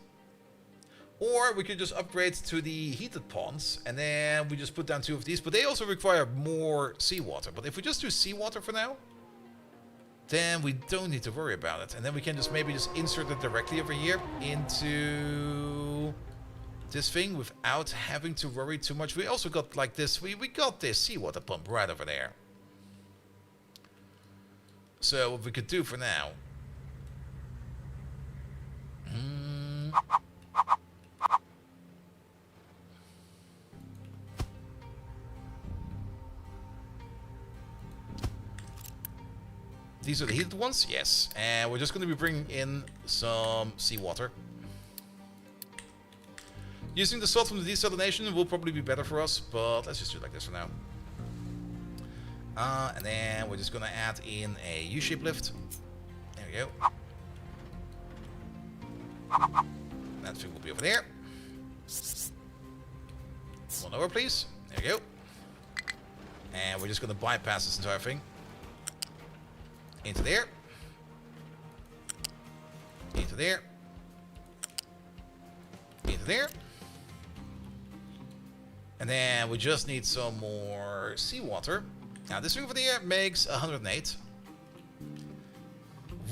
Or we could just upgrade to the heated ponds, and then we just put down 2 of these. But they also require more seawater. But if we just do seawater for now, then we don't need to worry about it. And then we can just maybe just insert it directly over here into this thing without having to worry too much. We also got like this, we got this seawater pump right over there. So what we could do for now. These are the heated ones? Yes. And we're just going to be bringing in some seawater. Using the salt from the desalination will probably be better for us, but let's just do it like this for now. And then we're just going to add in a U-shape lift. There we go. That thing will be over there. One over, please. There we go. And we're just going to bypass this entire thing. Into there. Into there. Into there. And then we just need some more seawater. Now this thing over there makes 108.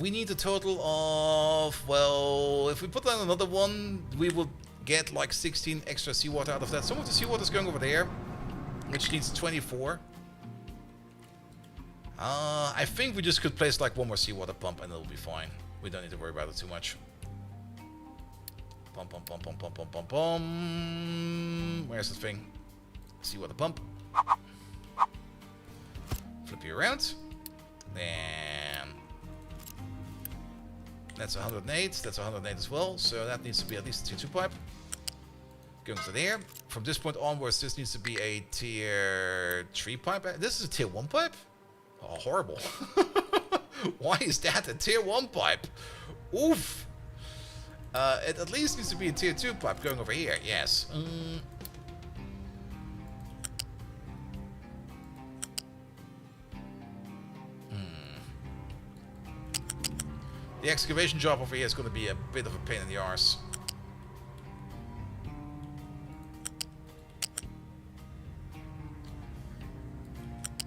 We need a total of, well, if we put down another one, we will get like 16 extra seawater out of that. Some of the seawater is going over there, which needs 24. I think we just could place like one more seawater pump and it'll be fine. We don't need to worry about it too much. Pump, pump, pump, pump, pump, pump, pump, pump. Where's the thing? Seawater pump. Flip loop you around. Then that's 108. That's 108 as well. So that needs to be at least a tier 2 pipe. Going to there. From this point onwards, this needs to be a tier 3 pipe. This is a tier 1 pipe? Oh, horrible. Why is that a tier 1 pipe? Oof. It at least needs to be a tier 2 pipe going over here. Yes. The excavation job over here is going to be a bit of a pain in the arse.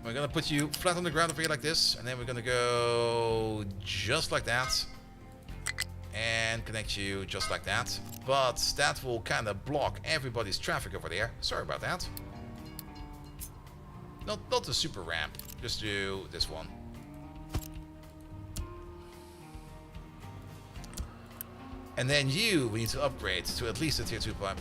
We're going to put you flat on the ground over here like this, and then we're going to go just like that. And connect you just like that. But that will kind of block everybody's traffic over there. Sorry about that. Not the super ramp. Just do this one. And then we need to upgrade to at least a tier 2 pipe.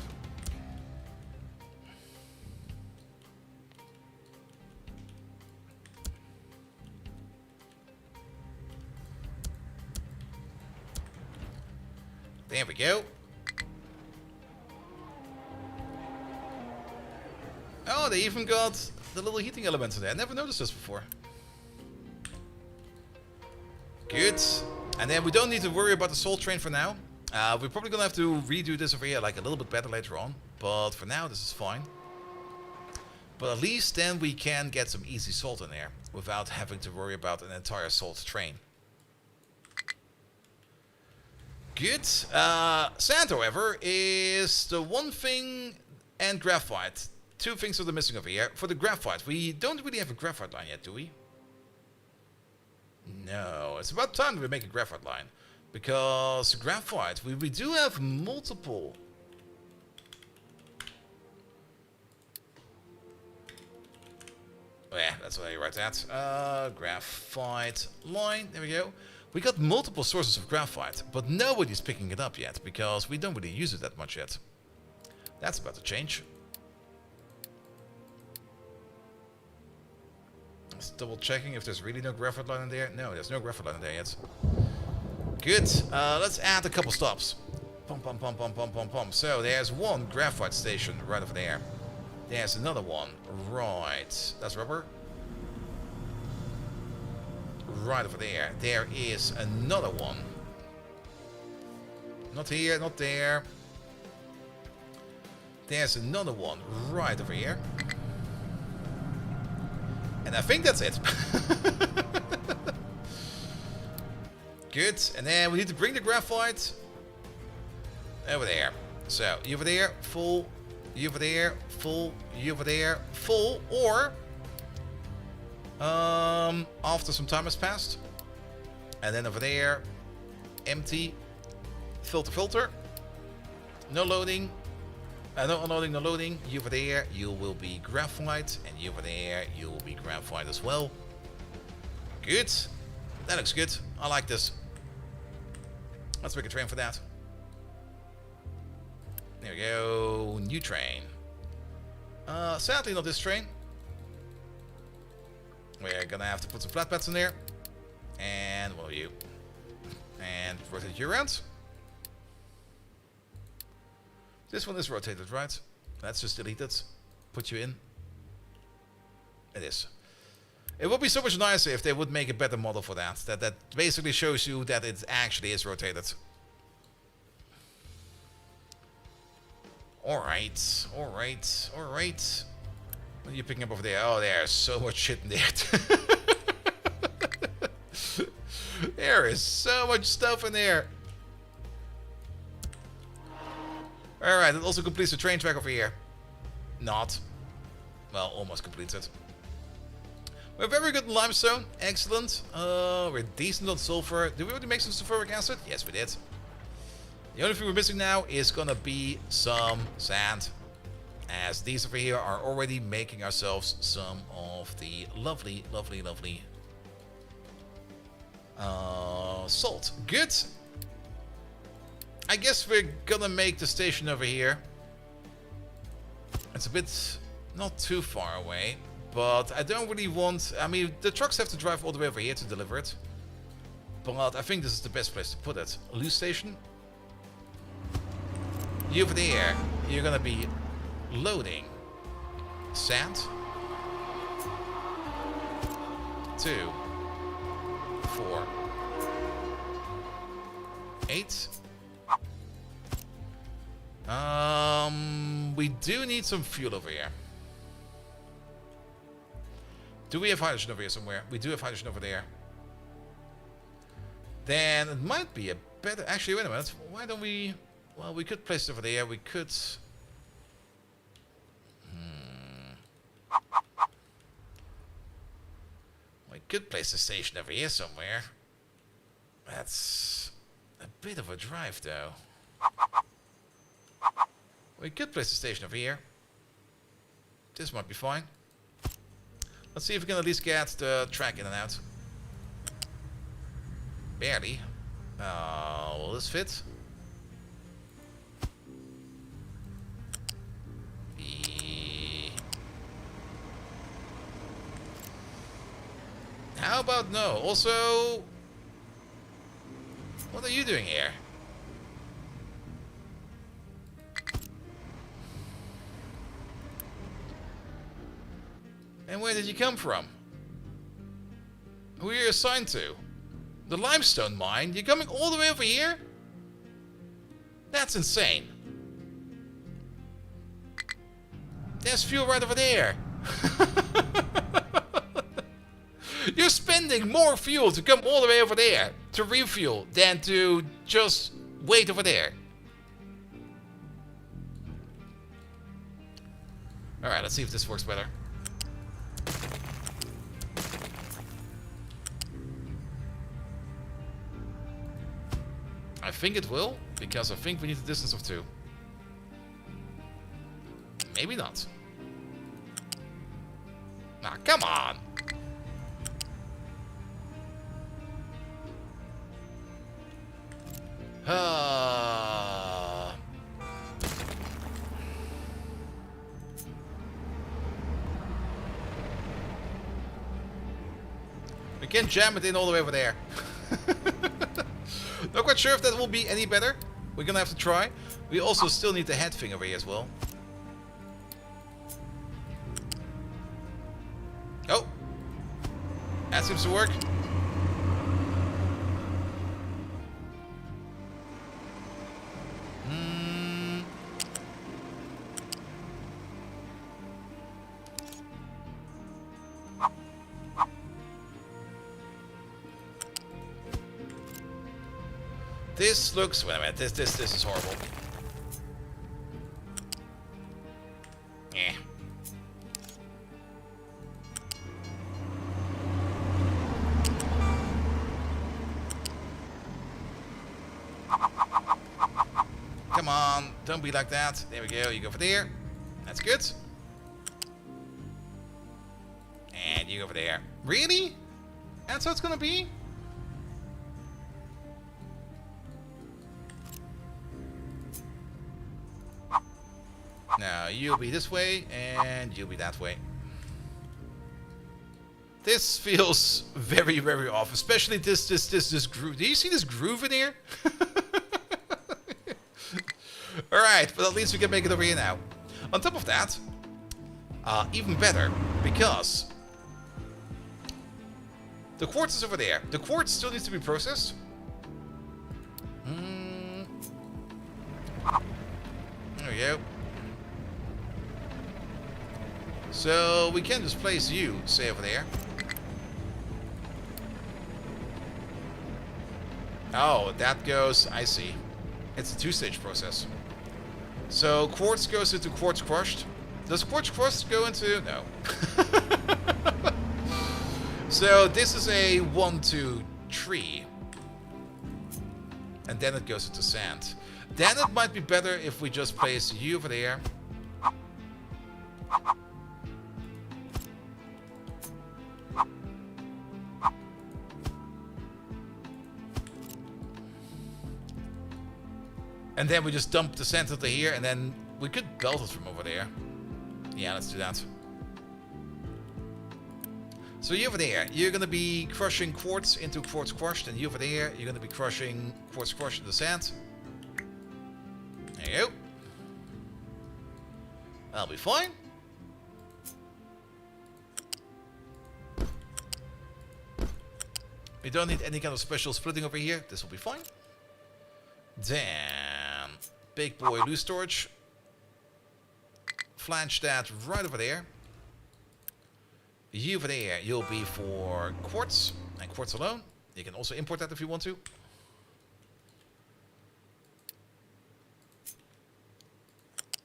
There we go. Oh, they even got the little heating elements in there. I never noticed this before. Good. And then we don't need to worry about the salt train for now. We're probably gonna have to redo this over here like a little bit better later on. But for now, this is fine. But at least then we can get some easy salt in there without having to worry about an entire salt train. Good. Sand, however, is the one thing, and graphite. Two things that are missing over here. For the graphite, we don't really have a graphite line yet, do we? No, it's about time that we make a graphite line. Because graphite, we do have multiple. Oh yeah, that's what I write that. Graphite line, there we go. We got multiple sources of graphite, but nobody's picking it up yet, because we don't really use it that much yet. That's about to change. Just double checking if there's really no graphite line in there. No, there's no graphite line in there yet. Good. Let's add a couple stops. Pum, pum, pum, pum, pum, pum, pum. So there's one graphite station right over there. There's another one. Right. That's rubber. Right over there. There is another one. Not here, not there. There's another one right over here. And I think that's it. Good. And then we need to bring the graphite over there. So, you over there, full. You over there, full. You over there, full. Or after some time has passed. And then over there, empty. Filter. No loading. No unloading, no loading. You over there, you will be graphite. And you over there, you will be graphite as well. Good. That looks good. I like this. Let's make a train for that. There we go. New train. Sadly, not this train. We're gonna have to put some flatbeds in there. And what are you? And rotate you around. This one is rotated, right? Let's just delete it. Put you in. It is. It would be so much nicer if they would make a better model for that. That basically shows you that it actually is rotated. Alright. Alright. Alright. What are you picking up over there? Oh, there's so much shit in there. There is so much stuff in there. Alright, it also completes the train track over here. Not. Well, almost completes it. We're very good in limestone. Excellent. We're decent on sulfur. Did we already make some sulfuric acid? Yes, we did. The only thing we're missing now is gonna be some sand. As these over here are already making ourselves some of the lovely, lovely, lovely salt. Good. I guess we're gonna make the station over here. It's a bit not too far away, But I don't really want... I mean, the trucks have to drive all the way over here to deliver it. But I think this is the best place to put it. Loose station. You over there, you're gonna be loading sand. 2, 4, 8. We do need some fuel over here. Do we have hydrogen over here somewhere? We do have hydrogen over there. Then it might be a better... Actually, wait a minute. Why don't we... Well, we could place it over there. We could... We could place a station over here somewhere. That's a bit of a drive, though. We could place a station over here. This might be fine. Let's see if we can at least get the track in and out. Barely. Will this fit? How about no? Also, what are you doing here? And where did you come from? Who are you assigned to? The limestone mine? You're coming all the way over here? That's insane. There's fuel right over there. You're spending more fuel to come all the way over there to refuel than to just wait over there. Alright, let's see if this works better. I think it will, because I think we need a distance of 2. Maybe not. Nah, come on! We can jam it in all the way over there. Not quite sure if that will be any better. We're gonna have to try. We also still need the head thing over here as well. Oh! That seems to work. This looks... Wait a minute. This is horrible. Eh. Come on. Don't be like that. There we go. You go over there. That's good. And you go over there. Really? That's how it's gonna be? Now, you'll be this way, and you'll be that way. This feels very, very off, especially this groove. Do you see this groove in here? Alright, but at least we can make it over here now. On top of that, even better, because the quartz is over there. The quartz still needs to be processed. There we go. So we can just place you, say, over there. Oh, that goes... I see. It's a 2-stage process. So quartz goes into quartz crushed. Does quartz crushed go into... No. So this is a 1, 2, 3. And then it goes into sand. Then it might be better if we just place you over there. And then we just dump the sand into here, and then we could belt it from over there. Yeah, let's do that. So you over there, you're gonna be crushing quartz into quartz crushed, and you over there, you're gonna be crushing quartz crushed into sand. There you go. That'll be fine. We don't need any kind of special splitting over here. This will be fine. Then, big boy loose storage. Flange that right over there. You over there, you'll be for quartz and quartz alone. You can also import that if you want to.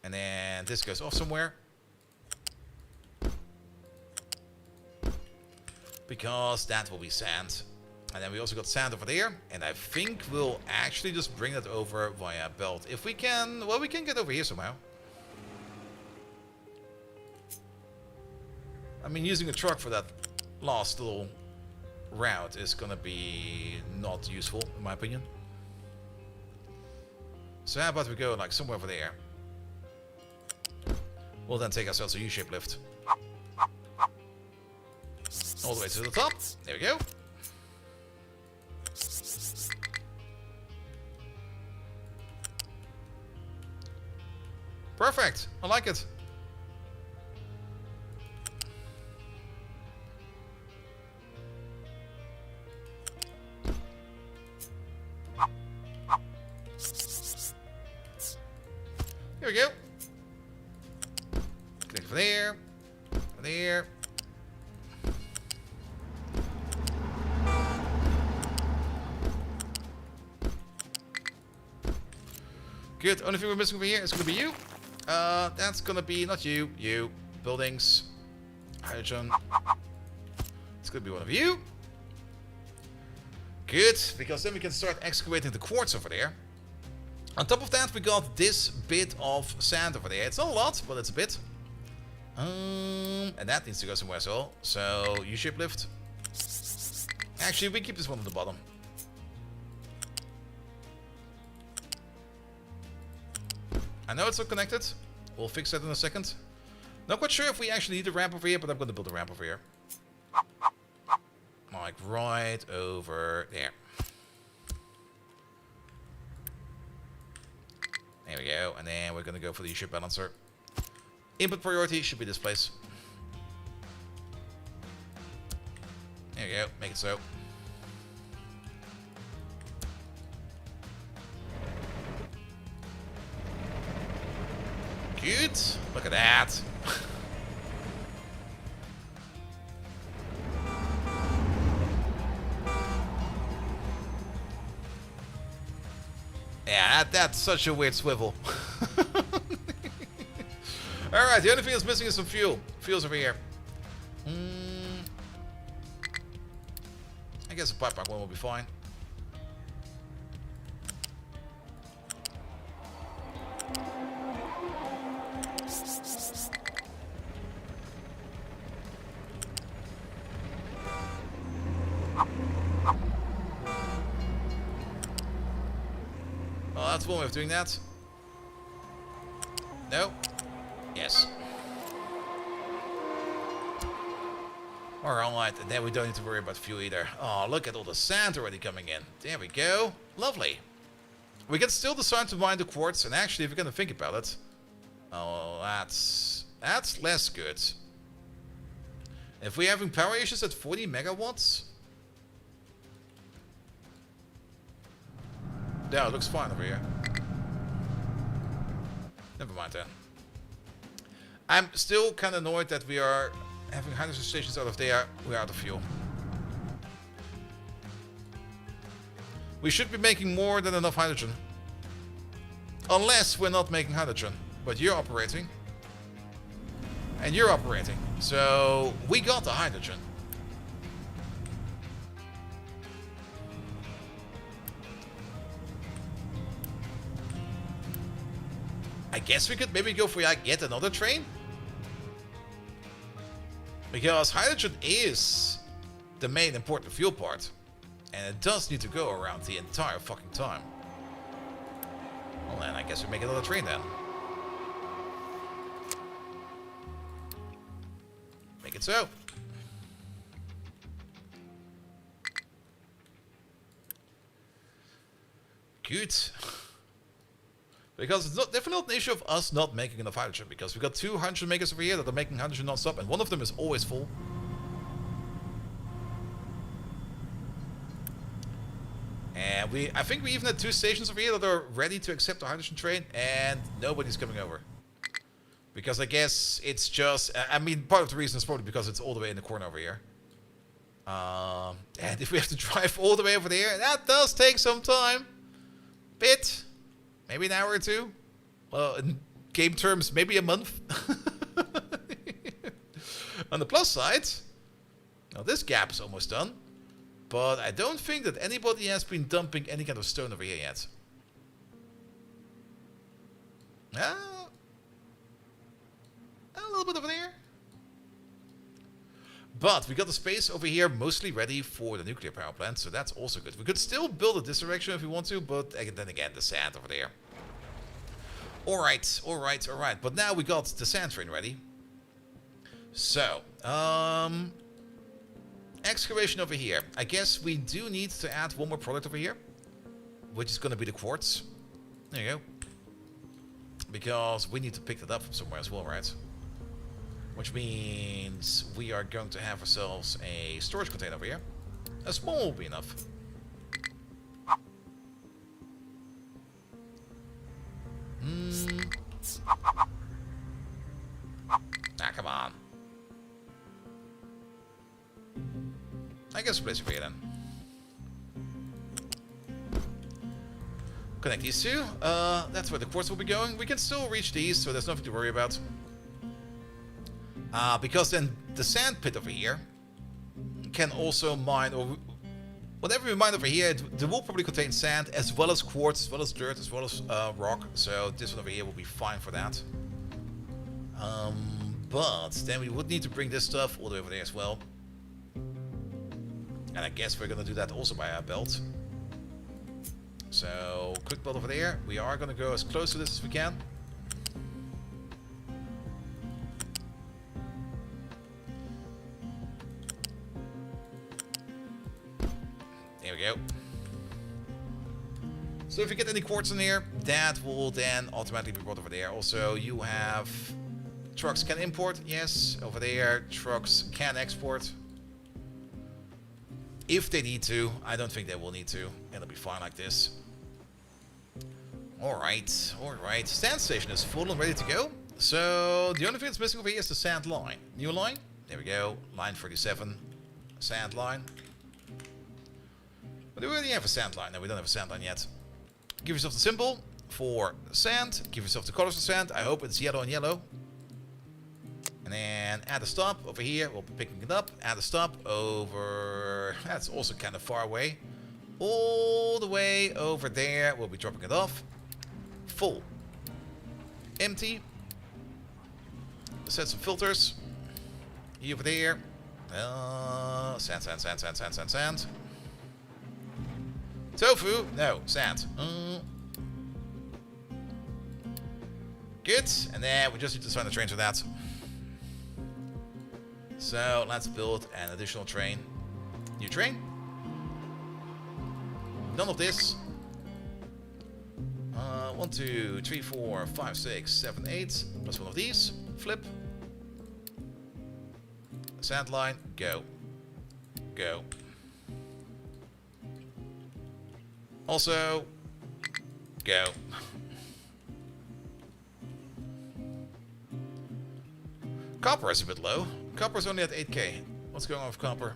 And then this goes off somewhere. Because that will be sand. And then we also got sand over there. And I think we'll actually just bring that over via belt. If we can, well, we can get over here somehow. I mean, using a truck for that last little route is gonna be not useful, in my opinion. So how about we go like somewhere over there? We'll then take ourselves a U-shaped lift. All the way to the top. There we go. Perfect. I like it. Here we go. Click from there. From there. Good. Only thing we're missing over here is going to be you. That's going to be not you. You. Buildings. Hydrogen. It's going to be one of you. Good. Because then we can start excavating the quartz over there. On top of that, we got this bit of sand over there. It's not a lot, but it's a bit. And that needs to go somewhere as well. So, U-shape lift. Actually, we keep this one at the bottom. I know it's not connected. We'll fix that in a second. Not quite sure if we actually need a ramp over here, but I'm going to build a ramp over here. Like right over there. There we go. And then we're going to go for the U-shape balancer. Input priority should be this place. There we go. Make it so. Good. Look at that. Yeah, that's such a weird swivel. Alright, the only thing that's missing is some fuel. Fuel's over here. I guess a pipe one will be fine. Well, that's one way of doing that. No. Yes. Alright, and then we don't need to worry about fuel either. Oh, look at all the sand already coming in. There we go. Lovely. We can still decide to mine the quartz, and actually, if you're gonna think about it... Oh, that's less good. If we're having power issues at 40 megawatts... Yeah, it looks fine over here. Never mind then. I'm still kind of annoyed that we are having hydrogen stations out of there. We're out of fuel. We should be making more than enough hydrogen. Unless we're not making hydrogen. But you're operating. And you're operating. So, we got the hydrogen. I guess we could maybe go for like yet another train. Because hydrogen is the main important fuel part. And it does need to go around the entire fucking time. Well then, I guess we make another train then. Make it so. good. Because it's definitely not an issue of us not making enough hydrogen, because we've got 2 hydrogen makers over here that are making hydrogen non-stop, and one of them is always full. And I think we even had 2 stations over here that are ready to accept the hydrogen train, and nobody's coming over. Because I guess it's just, I mean, part of the reason is probably because it's all the way in the corner over here. And if we have to drive all the way over there, that does take some time. Bit. Maybe an hour or 2. Well, in game terms, maybe a month. On the plus side, now this gap is almost done. But I don't think that anybody has been dumping any kind of stone over here yet. A little bit over there. But we got the space over here mostly ready for the nuclear power plant, so that's also good. We could still build it this direction if we want to, but then again, the sand over there. Alright. But now we got the sand train ready. So, excavation over here. I guess we do need to add one more product over here, which is going to be the quartz. There you go. Because we need to pick that up from somewhere as well, right? Which means we are going to have ourselves a storage container over here. A small will be enough. Ah, come on. I guess place over here then. Connect these two. That's where the quartz will be going. We can still reach these, so there's nothing to worry about. Because then the sand pit over here can also mine, or whatever we mine over here, it will probably contain sand as well as quartz, as well as dirt, as well as rock. So this one over here will be fine for that. But then we would need to bring this stuff all the way over there as well. And I guess we're going to do that also by our belt. So, quick belt over there. We are going to go as close to this as we can. There we go. So if you get any quartz in here, that will then automatically be brought over there. Also, you have trucks can import. Yes, over there. Trucks can export. If they need to. I don't think they will need to. It'll be fine like this. Alright. Sand station is full and ready to go. So the only thing that's missing over here is the sand line. New line. There we go. Line 37. Sand line. But we already have a sand line. No, we don't have a sand line yet. Give yourself the symbol for sand. Give yourself the colors of sand. I hope it's yellow and yellow. And then add a stop over here. We'll be picking it up. Add a stop over... That's also kind of far away. All the way over there. We'll be dropping it off. Full. Empty. Set some filters. Here over there. Sand. Tofu. No, sand. Good. And then we just need to sign the trains for that. So let's build an additional train. New train. None of this. 1, 2, 3, 4, 5, 6, 7, 8. Plus one of these. Flip. Sand line. Go. Go. Also. Go. Copper is a bit low. Copper's only at 8k. What's going on with copper?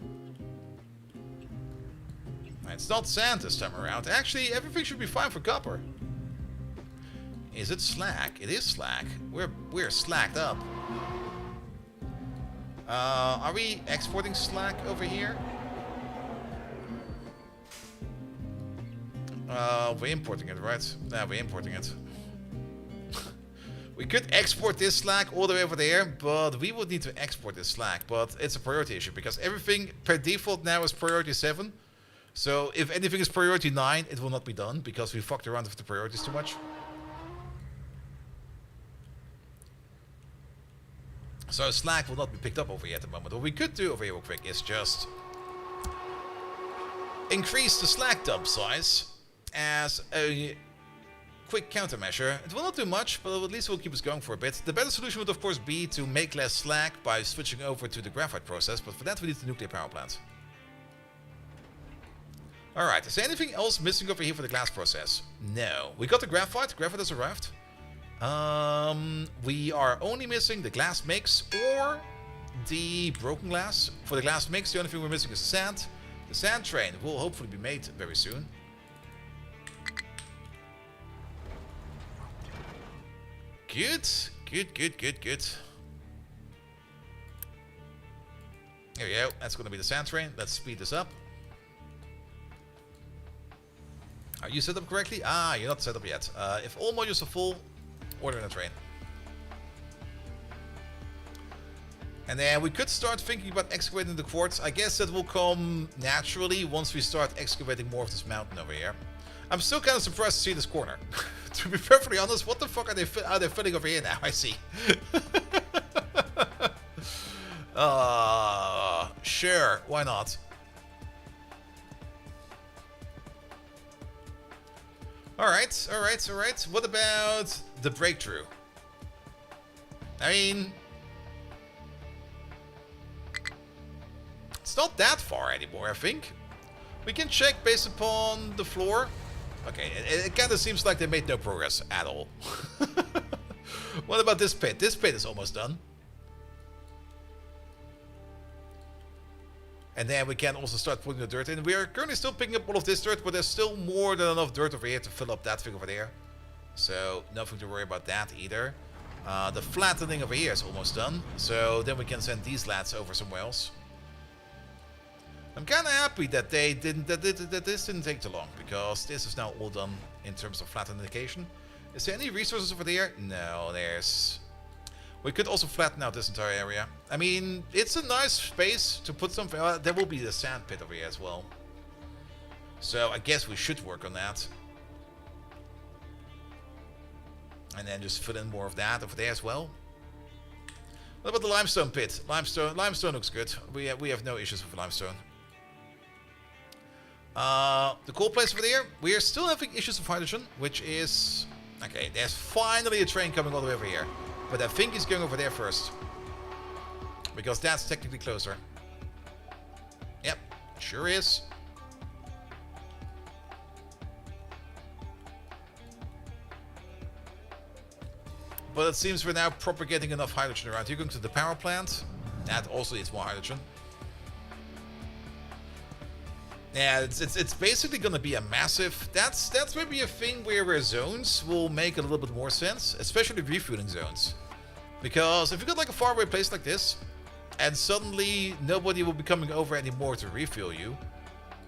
It's not sand this time around. Actually, everything should be fine for copper. Is it slack? It is slack. We're slacked up. Are we exporting slack over here? We're importing it, right? No, we're importing it. We could export this slack all the way over there, but we would need to export this slack. But it's a priority issue, because everything per default now is priority 7. So if anything is priority 9, it will not be done, because we fucked around with the priorities too much. So slack will not be picked up over here at the moment. What we could do over here real quick is just increase the slack dump size as a quick countermeasure. It will not do much, but at least it will keep us going for a bit. The better solution would of course be to make less slack by switching over to the graphite process, but for that we need the nuclear power plant. Alright, is there anything else missing over here for the glass process? No. We got the graphite. Graphite has arrived. We are only missing the glass mix or the broken glass. For the glass mix, the only thing we're missing is the sand. The sand train will hopefully be made very soon. Good. Good, good, good, good. Here we go. That's going to be the sand train. Let's speed this up. Are you set up correctly? Ah, you're not set up yet. If all modules are full, order in a train. And then we could start thinking about excavating the quartz. I guess that will come naturally once we start excavating more of this mountain over here. I'm still kind of surprised to see this corner. To be perfectly honest, what the fuck are they filling over here now? I see. Sure, why not? Alright, alright, alright. What about the breakthrough? I mean, it's not that far anymore, I think. We can check based upon the floor. Okay, it kind of seems like they made no progress at all. What about this pit? This pit is almost done. And then we can also start putting the dirt in. We are currently still picking up all of this dirt, but there's still more than enough dirt over here to fill up that thing over there. So, nothing to worry about that either. The flattening over here is almost done. So, then we can send these lads over somewhere else. I'm kind of happy that they didn't that this didn't take too long, because this is now all done in terms of flattening. Is there any resources over there? No, there's... We could also flatten out this entire area. I mean, it's a nice space to put something... there will be the sand pit over here as well. So I guess we should work on that. And then just fill in more of that over there as well. What about the limestone pit? Limestone looks good. We have no issues with limestone. The coal place over there, we are still having issues with hydrogen, which is... Okay, there's finally a train coming all the way over here. But I think he's going over there first. Because that's technically closer. Yep, sure is. But it seems we're now propagating enough hydrogen around. You're going to the power plant. That also needs more hydrogen. Yeah, it's basically going to be a massive... That's maybe a thing where zones will make a little bit more sense. Especially refueling zones. Because if you got like a faraway place like this, and suddenly nobody will be coming over anymore to refuel you,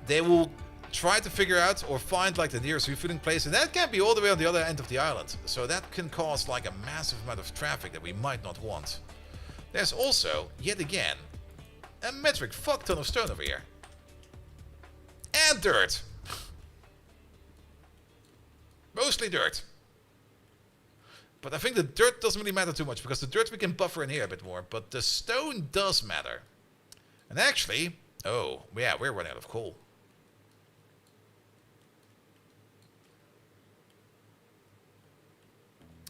they will try to figure out or find like the nearest refueling place, and that can be all the way on the other end of the island. So that can cause like a massive amount of traffic that we might not want. There's also, yet again, a metric fuck ton of stone over here. And dirt. Mostly dirt. But I think the dirt doesn't really matter too much, because the dirt we can buffer in here a bit more, but the stone does matter. And actually, oh, yeah, we're running out of coal.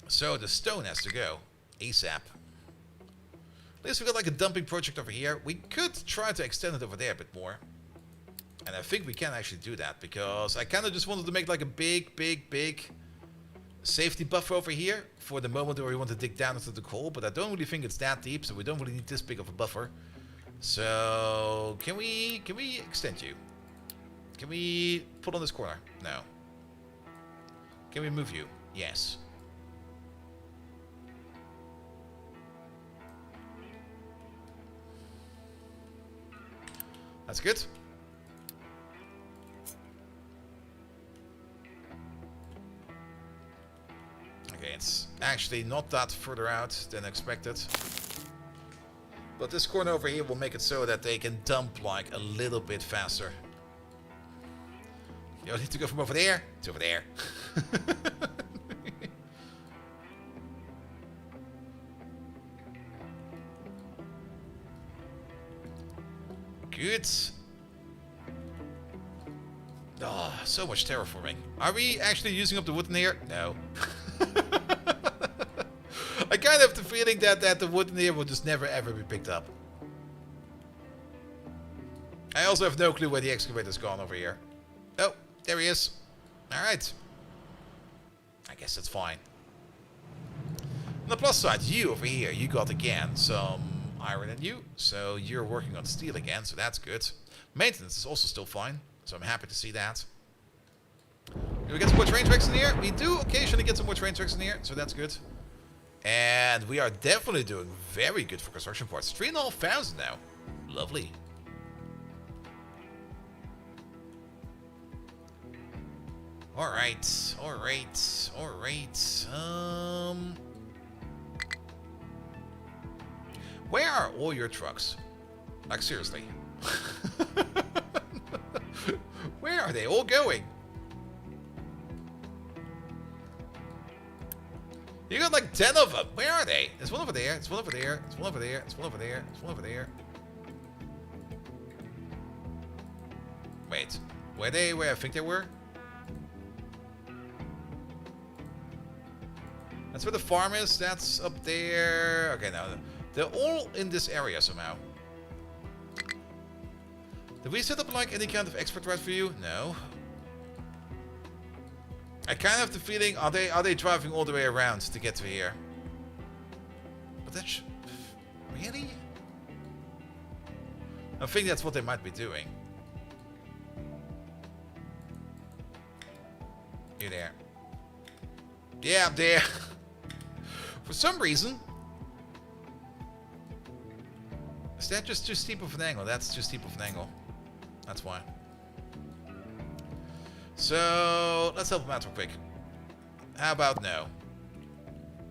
So the stone has to go ASAP. At least we got like a dumping project over here. We could try to extend it over there a bit more. And I think we can actually do that, because I kind of just wanted to make like a big safety buffer over here for the moment where we want to dig down into the coal, but I don't really think it's that deep, so we don't really need this big of a buffer. So can we extend you? Can we put on this corner? No. Can we move you? Yes. That's good. Okay, it's actually not that further out than expected. But this corner over here will make it so that they can dump like a little bit faster. You don't need to go from over there to over there. Good. Oh, so much terraforming. Are we actually using up the wood in here? No. I kind of have the feeling that the wood in here will just never ever be picked up. I also have no clue where the excavator's gone over here. Oh, there he is. Alright. I guess that's fine. On the plus side, you over here, you got again some iron in you. So you're working on steel again, so that's good. Maintenance is also still fine, so I'm happy to see that. Do we get some more train tracks in here? We do occasionally get some more train tracks in here, so that's good. And we are definitely doing very good for construction parts. 3,500 now. Lovely. Alright, alright, alright. Where are all your trucks? Like, seriously. Where are they all going? You got like 10 of them. Where are they? There's one over there. It's one over there. It's one over there. It's one over there. It's one over there. Wait. Were they where I think they were? That's where the farm is. That's up there. Okay, now they're all in this area somehow. Did we set up like any kind of expert route for you? No. I kind of have the feeling, are they driving all the way around to get to here? But that's really? I think that's what they might be doing. You there? Yeah, I'm there. For some reason. Is that just too steep of an angle? That's too steep of an angle. That's why. So, let's help him out real quick. How about no?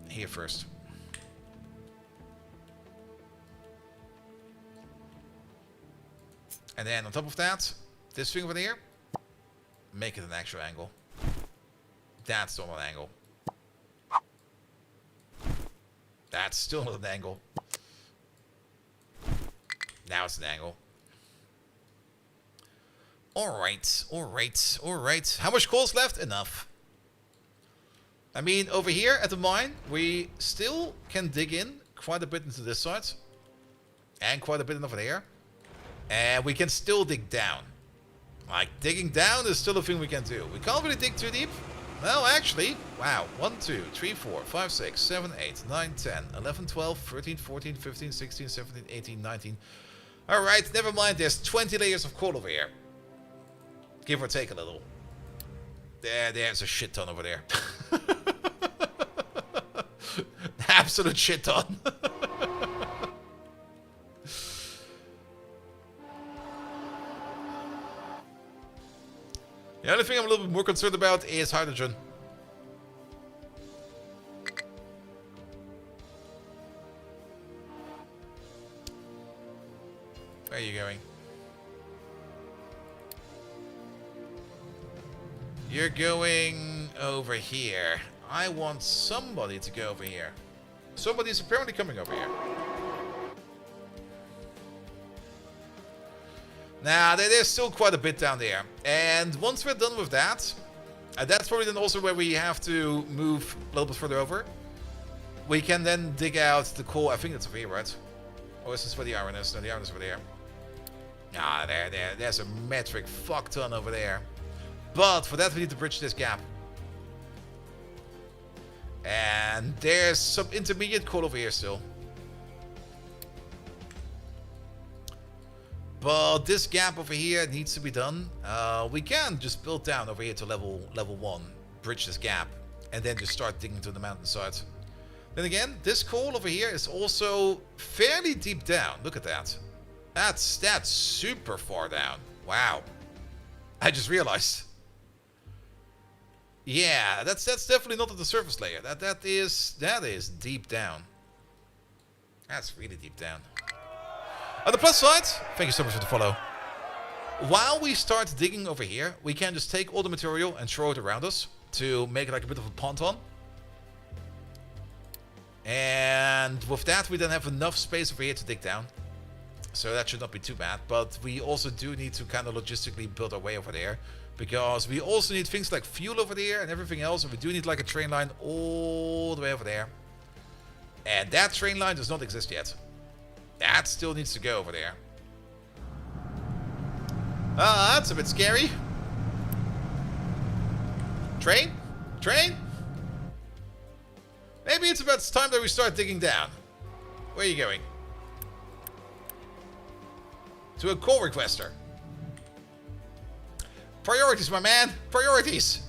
Here first. And then on top of that, this thing over here, make it an actual angle. That's still not an angle. That's still not an angle. Now it's an angle. Alright, alright, alright. How much coal's left? Enough. I mean, over here at the mine, we still can dig in quite a bit into this side. And quite a bit over there. And we can still dig down. Like, digging down is still a thing we can do. We can't really dig too deep. Well, actually, wow. 1, 2, 3, 4, 5, 6, 7, 8, 9, 10, 11, 12, 13, 14, 15, 16, 17, 18, 19. Alright, never mind. There's 20 layers of coal over here. Give or take a little. There's a shit ton over there. Absolute shit ton. The only thing I'm a little bit more concerned about is hydrogen. Where are you going? You're going over here. I want somebody to go over here. Somebody's apparently coming over here. Nah, there's still quite a bit down there. And once we're done with that, and that's probably then also where we have to move a little bit further over, we can then dig out the coal. I think that's over here, right? Or is this where the iron is? No, the iron is over there. Ah, there's a metric fuck ton over there. But for that we need to bridge this gap. And there's some intermediate coal over here still. But this gap over here needs to be done. We can just build down over here to level 1, bridge this gap, and then just start digging to the mountainside. Then again, this coal over here is also fairly deep down. Look at that. That's super far down. Wow. I just realized. Yeah, that's definitely not at the surface layer. That is deep down. That's really deep down. On the plus side, thank you so much for the follow. While we start digging over here, we can just take all the material and throw it around us to make it like a bit of a ponton. And with that, we then have enough space over here to dig down. So that should not be too bad. But we also do need to kind of logistically build our way over there. Because we also need things like fuel over there and everything else. And we do need like a train line all the way over there. And that train line does not exist yet. That still needs to go over there. That's a bit scary. Train? Train? Maybe it's about time that we start digging down. Where are you going? To a call requester. Priorities, my man. Priorities.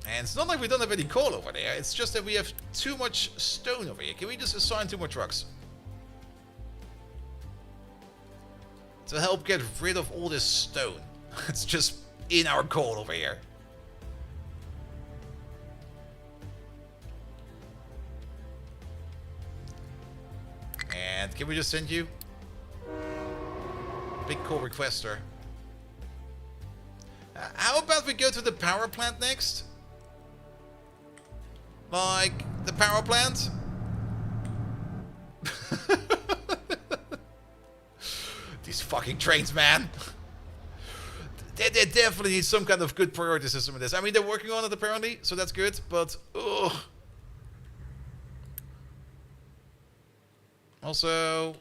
And it's not like we don't have any coal over there. It's just that we have too much stone over here. Can we just assign 2 more trucks? To help get rid of all this stone. It's just in our coal over here. And can we just send you? Big call requester. How about we go to the power plant next? Like, the power plant? These fucking trains, man. They definitely need some kind of good priority system in this. I mean, they're working on it apparently, so that's good, but... ugh. Also...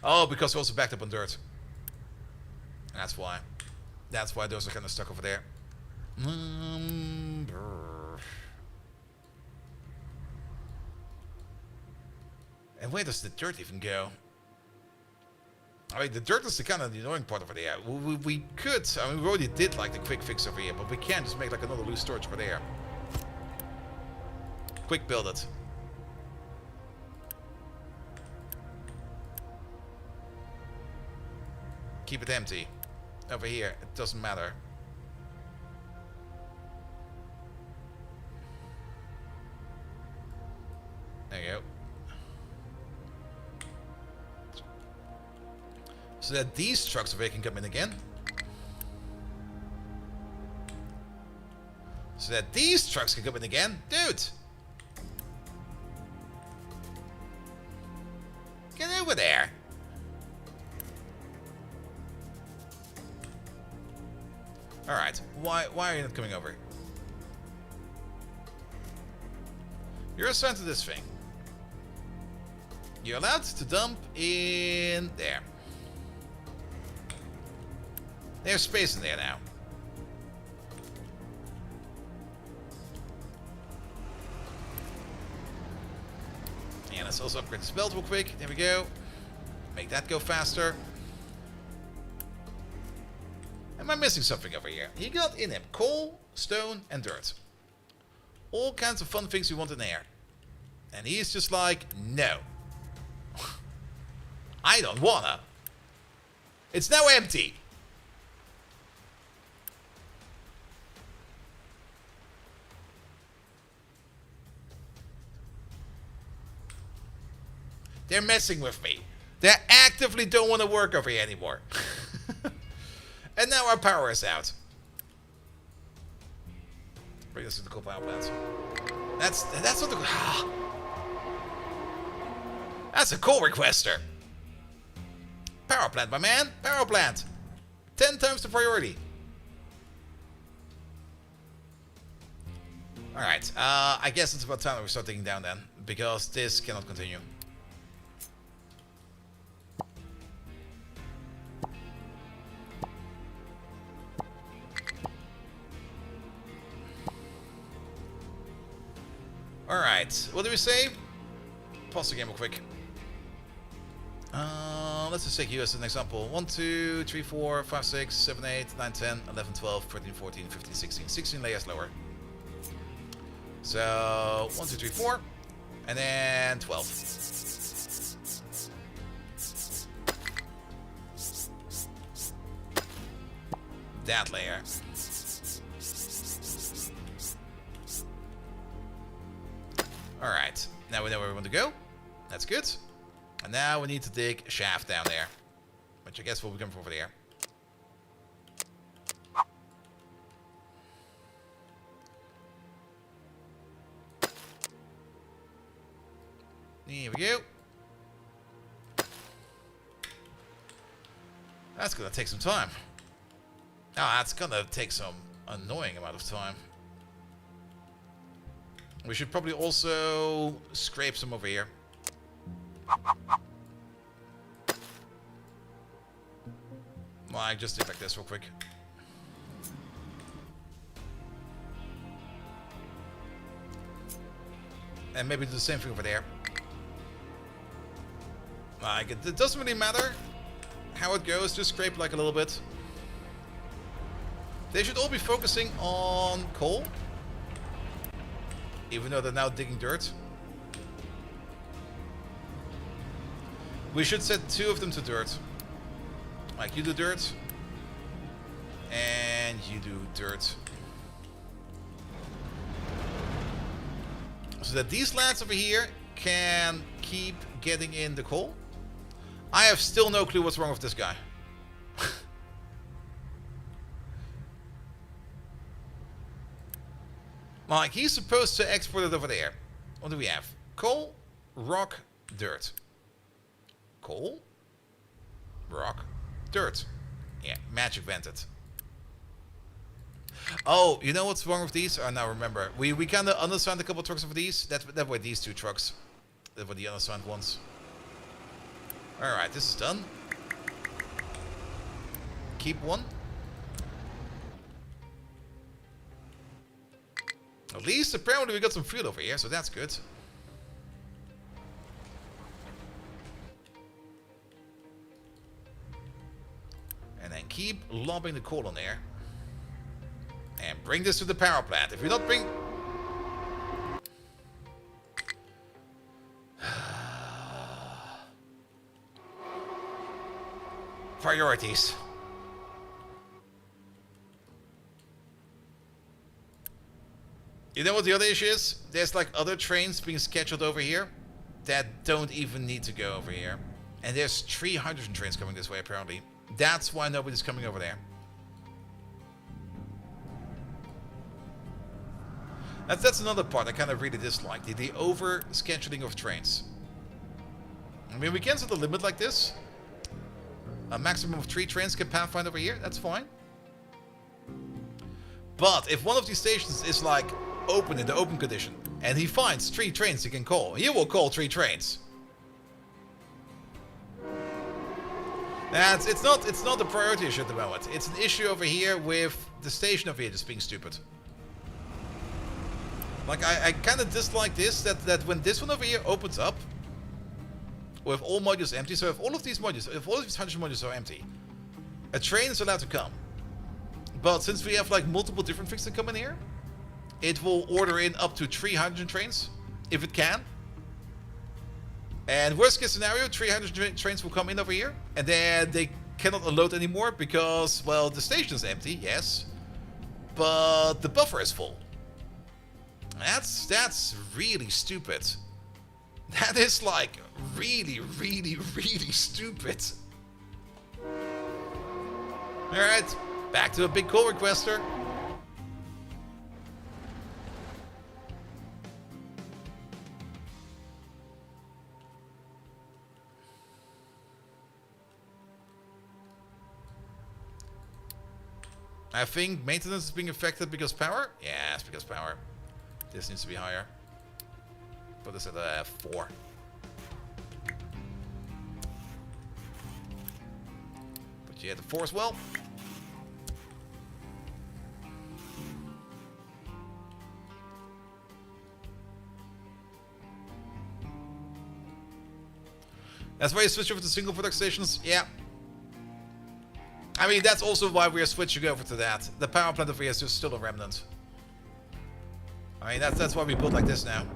oh, because we're also backed up on dirt. That's why. That's why those are kind of stuck over there. And where does the dirt even go? I mean, the dirt is the kind of the annoying part over there. We could, I mean, we already did like the quick fix over here, but we can't just make like another loose storage over there. Quick build it. Keep it empty. Over here, it doesn't matter. There you go. So that these trucks over here can come in again. So that these trucks can come in again. Dude! Get over there! Alright, why are you not coming over? You're assigned to this thing. You're allowed to dump in there. There's space in there now. And let's also upgrade this belt real quick. There we go. Make that go faster. Am I missing something over here? He got in him coal, stone, and dirt. All kinds of fun things we want in there. And he's just like, no. I don't wanna. It's now empty. They're messing with me. They actively don't want to work over here anymore. And now our power is out. Bring us to the coal power plants. That's what the... That's a coal requester. Power plant, my man. Power plant. 10 times the priority. Alright, I guess it's about time that we start digging down then. Because this cannot continue. Alright, what do we say? Pause the game real quick. Let's just take you as an example. 1, 2, 3, 4, 5, 6, 7, 8, 9, 10, 11, 12, 13, 14, 15, 16. 16 layers lower. So, 1, 2, 3, 4. And then 12. That layer. Alright, now we know where we want to go. That's good. And now we need to dig a shaft down there. Which I guess will become over there. Here we go. That's gonna take some time. Ah, that's gonna take some annoying amount of time. We should probably also scrape some over here. Like, just do like this real quick. And maybe do the same thing over there. Like, it doesn't really matter how it goes, just scrape like a little bit. They should all be focusing on coal. Even though they're now digging dirt. We should set 2 of them to dirt. Like, you do dirt. And you do dirt. So that these lads over here can keep getting in the coal. I have still no clue what's wrong with this guy. Like, he's supposed to export it over there. What do we have? Coal, rock, dirt. Coal, rock, dirt. Yeah, magic vented. Oh, you know what's wrong with these? Oh, now remember. We kind of unassigned a couple trucks of these. That were these 2 trucks. That were the unassigned ones. Alright, this is done. Keep 1. At least, apparently, we got some fuel over here, so that's good. And then keep lobbing the coal on there. And bring this to the power plant. If you're not bring... Priorities. You know what the other issue is? There's like other trains being scheduled over here that don't even need to go over here. And there's 3 hydrogen trains coming this way apparently. That's why nobody's coming over there. That's another part I kind of really dislike. The over-scheduling of trains. I mean, we can set a limit like this. A maximum of 3 trains can pathfind over here. That's fine. But if one of these stations is like open in the open condition and he finds 3 trains he can call, he will call 3 trains. And it's not a priority issue at the moment. It's an issue over here with the station over here just being stupid. Like, I kind of dislike this, that when this one over here opens up, with all modules empty, so if all of these modules, if all of these 100 modules are empty, a train is allowed to come. But since we have like multiple different things that come in here, it will order in up to 300 trains, if it can. And worst case scenario, 300 trains will come in over here, and then they cannot unload anymore because, well, the station is empty, yes, but the buffer is full. That's really stupid. That is like really, really, really stupid. Alright, back to a big coal requester. I think maintenance is being affected because power? Yeah, it's because power. This needs to be higher. Put this at 4. Put you at the 4 as well. That's why you switch over to single product stations? Yeah. I mean, that's also why we are switching over to that. The power plant over here is just still a remnant. I mean, that's why we build like this now.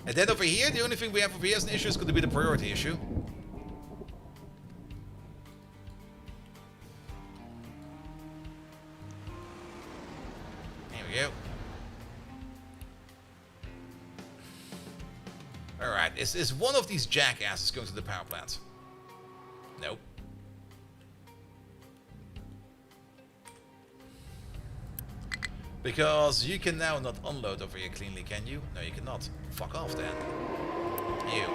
And then over here, the only thing we have over here as an issue is going to be the priority issue. Here we go. Alright, is one of these jackasses going to the power plant? Nope. Because you can now not unload over here cleanly, can you? No, you cannot. Fuck off then. You.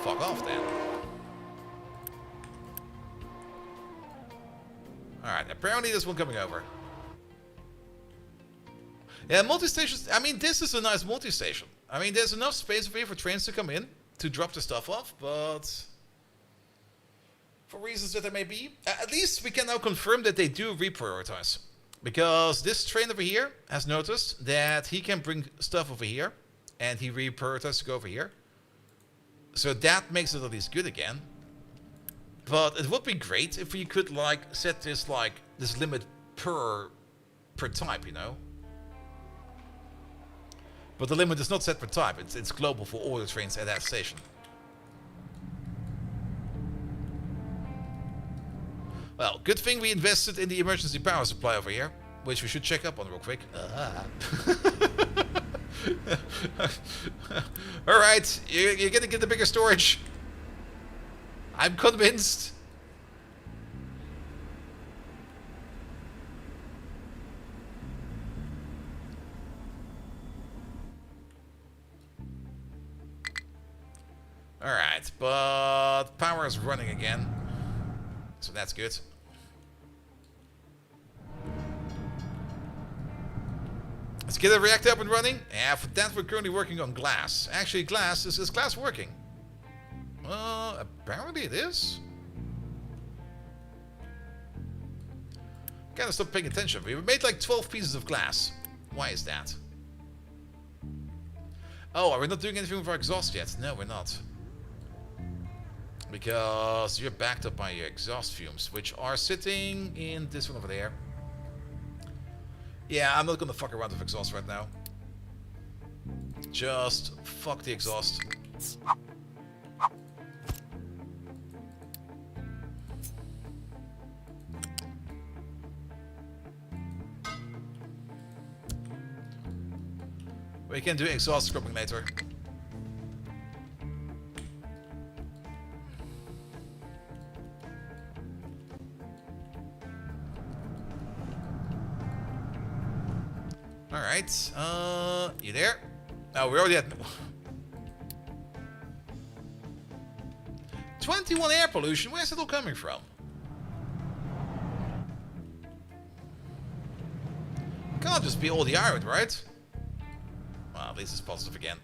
Fuck off then. Alright, apparently there's one coming over. Yeah, multi-stations. I mean, this is a nice multi-station. I mean, there's enough space over here for trains to come in, to drop the stuff off, but for reasons that there may be, at least we can now confirm that they do reprioritize. Because this train over here has noticed that he can bring stuff over here, and he reprioritized to go over here. So that makes it at least good again. But it would be great if we could like set this like this limit per type, you know. But the limit is not set per type. It's global for all the trains at that station. Well, good thing we invested in the emergency power supply over here, which we should check up on real quick. Alright, you're gonna get the bigger storage. I'm convinced. Alright, but power is running again. So that's good. Let's get the reactor up and running. Yeah, for that we're currently working on glass. Actually, glass, is glass working? Apparently it is. Gotta stop paying attention. We made like 12 pieces of glass. Why is that? Oh, are we not doing anything with our exhaust yet? No, we're not. Because you're backed up by your exhaust fumes, which are sitting in this one over there. Yeah, I'm not gonna fuck around with exhaust right now. Just fuck the exhaust. We can do exhaust scrubbing later. Alright, you there? Oh, we're already at 21 air pollution. Where's it all coming from? Can't just be all the iron, right? Well, at least it's positive again.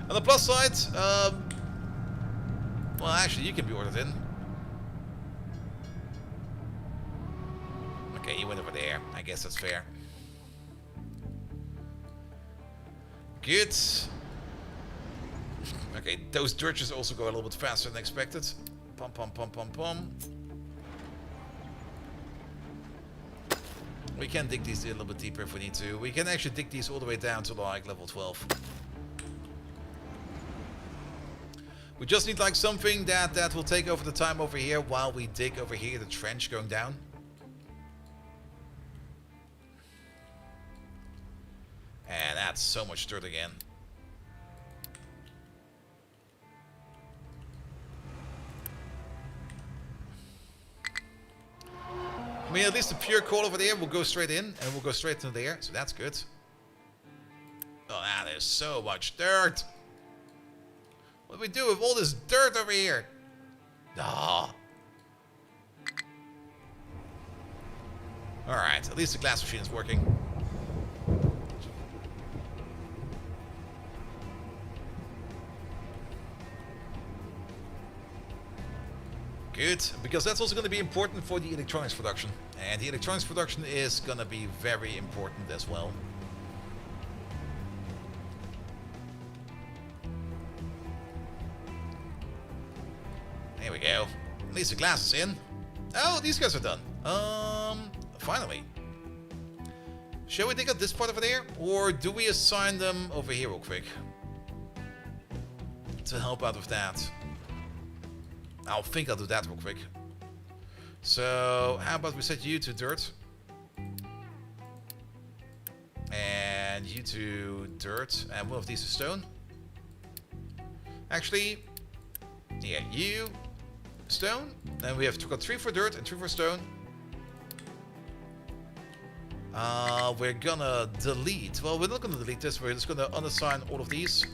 On the plus side, well, actually, you can be ordered in. Okay, you went over there. I guess that's fair. Good. Okay, those dirges also go a little bit faster than expected. Pum, pum, pum, pum, pum. We can dig these a little bit deeper if we need to. We can actually dig these all the way down to like level 12. We just need like something that will take over the time over here while we dig over here the trench going down. And that's so much dirt again. I mean, at least the pure coal over there will go straight in, and we'll go straight into there, so that's good. Oh, that is so much dirt. What do we do with all this dirt over here? Ah. Alright, at least the glass machine is working. Good, because that's also going to be important for the electronics production. And the electronics production is going to be very important as well. There we go. At least the glass is in. Oh, these guys are done. Finally. Shall we dig up this part over there? Or do we assign them over here real quick? To help out with that. I think I'll do that real quick. So, how about we set you to dirt? And you to dirt. And one of these to stone. Actually, yeah, you, stone. And we have got 3 for dirt and 2 for stone. We're gonna delete. Well, we're not gonna delete this. We're just gonna unassign all of these.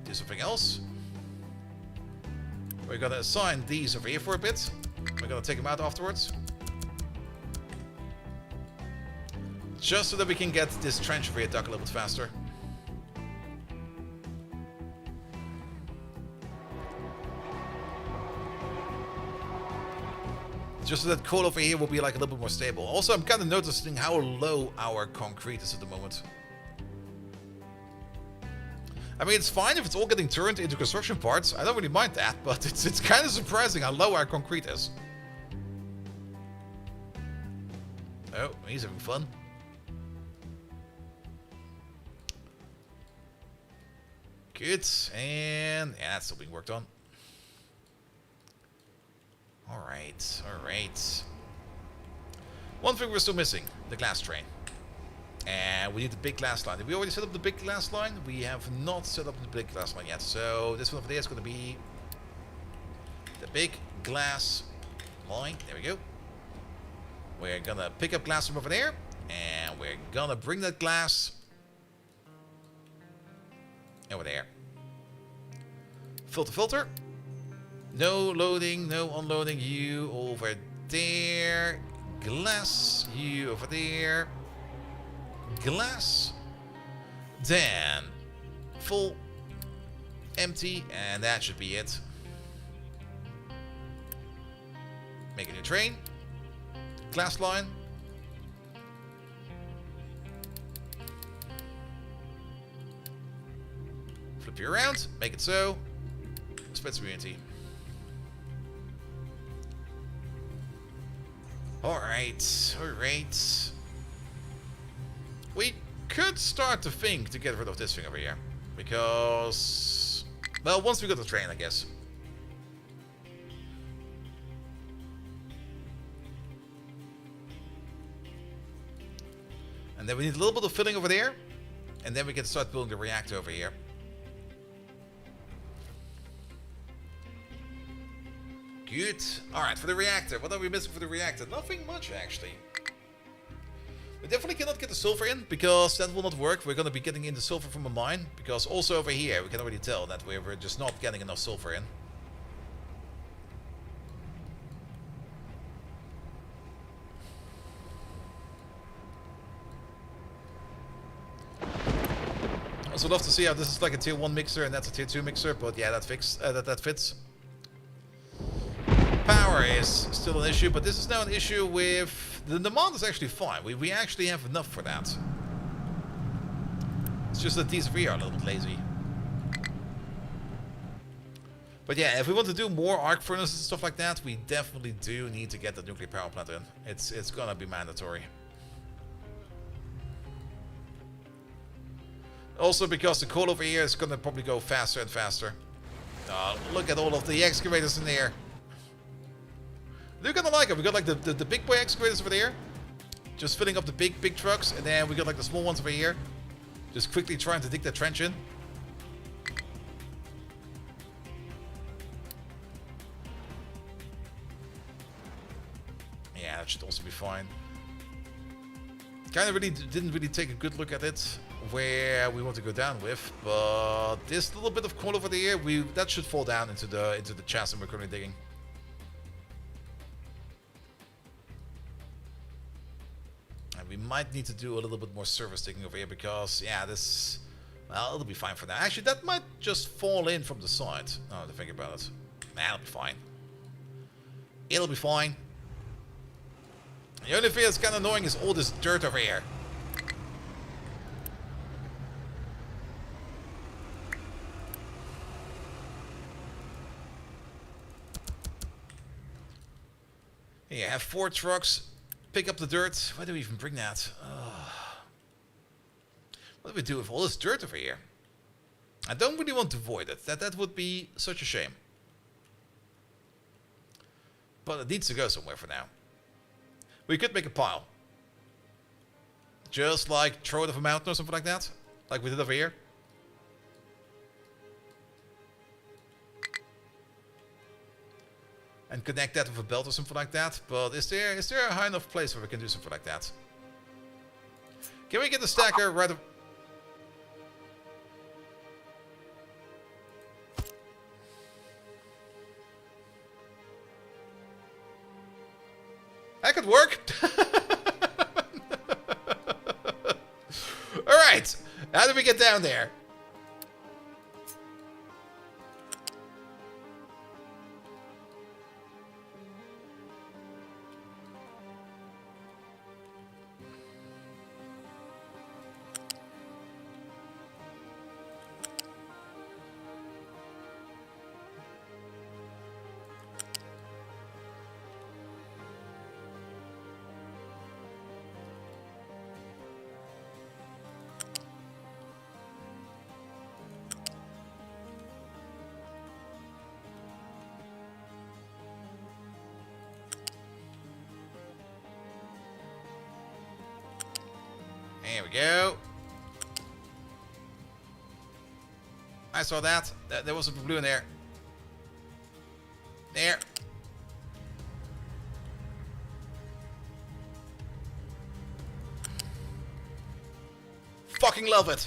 Do something else. We're gonna assign these over here for a bit. We're gonna take them out afterwards. Just so that we can get this trench over here dug a little bit faster. Just so that coal over here will be like a little bit more stable. Also, I'm kind of noticing how low our concrete is at the moment. I mean, it's fine if it's all getting turned into construction parts. I don't really mind that, but it's kind of surprising how low our concrete is. Oh, he's having fun. Good, and yeah, that's still being worked on. Alright, alright. One thing we're still missing, the glass train. And we need the big glass line. Did we already set up the big glass line? We have not set up the big glass line yet. So this one over there is going to be the big glass line. There we go. We're going to pick up glass from over there. And we're going to bring that glass over there. Filter, filter. No loading, no unloading. You over there. Glass. You over there. Glass. Then full. Empty. And that should be it. Make a new train. Glass line. Flip you around. Make it so. Split community. Alright, alright. We could start to think to get rid of this thing over here. Because... well, once we got the train, I guess. And then we need a little bit of filling over there. And then we can start building the reactor over here. Good. Alright, for the reactor. What are we missing for the reactor? Nothing much, actually. We definitely cannot get the sulfur in, because that will not work. We're going to be getting in the sulfur from a mine. Because also over here, we can already tell that we're just not getting enough sulfur in. I also love to see how this is like a tier 1 mixer and that's a tier 2 mixer, but yeah, that fits. Power is still an issue, but this is now an issue with... the demand is actually fine. We actually have enough for that. It's just that these three are a little bit lazy. But yeah, if we want to do more arc furnaces and stuff like that, we definitely do need to get the nuclear power plant in. It's gonna be mandatory. Also because the coal over here is gonna probably go faster and faster. Look at all of the excavators in there. They're gonna like it. We got like the big boy excavators over there, just filling up the big trucks, and then we got like the small ones over here, just quickly trying to dig that trench in. Yeah, that should also be fine. Kind of didn't really take a good look at it where we want to go down with, but this little bit of coal over there, that should fall down into the chasm we're currently digging. We might need to do a little bit more surface digging over here because, yeah, this... well, it'll be fine for now. Actually, that might just fall in from the side. Now to think about it. Nah, it'll be fine. It'll be fine. The only thing that's kind of annoying is all this dirt over here. Here you have 4 trucks. Pick up the dirt. Why do we even bring that? What do we do with all this dirt over here? I don't really want to void it. That would be such a shame. But it needs to go somewhere for now. We could make a pile. Just like throw it off a mountain or something like that. Like we did over here. and connect that with a belt or something like that. But is there a high enough place where we can do something like that? Can we get the stacker right up? That could work. Alright. How do we get down there? There we go. I saw that. There was a blue in there. There. Fucking love it.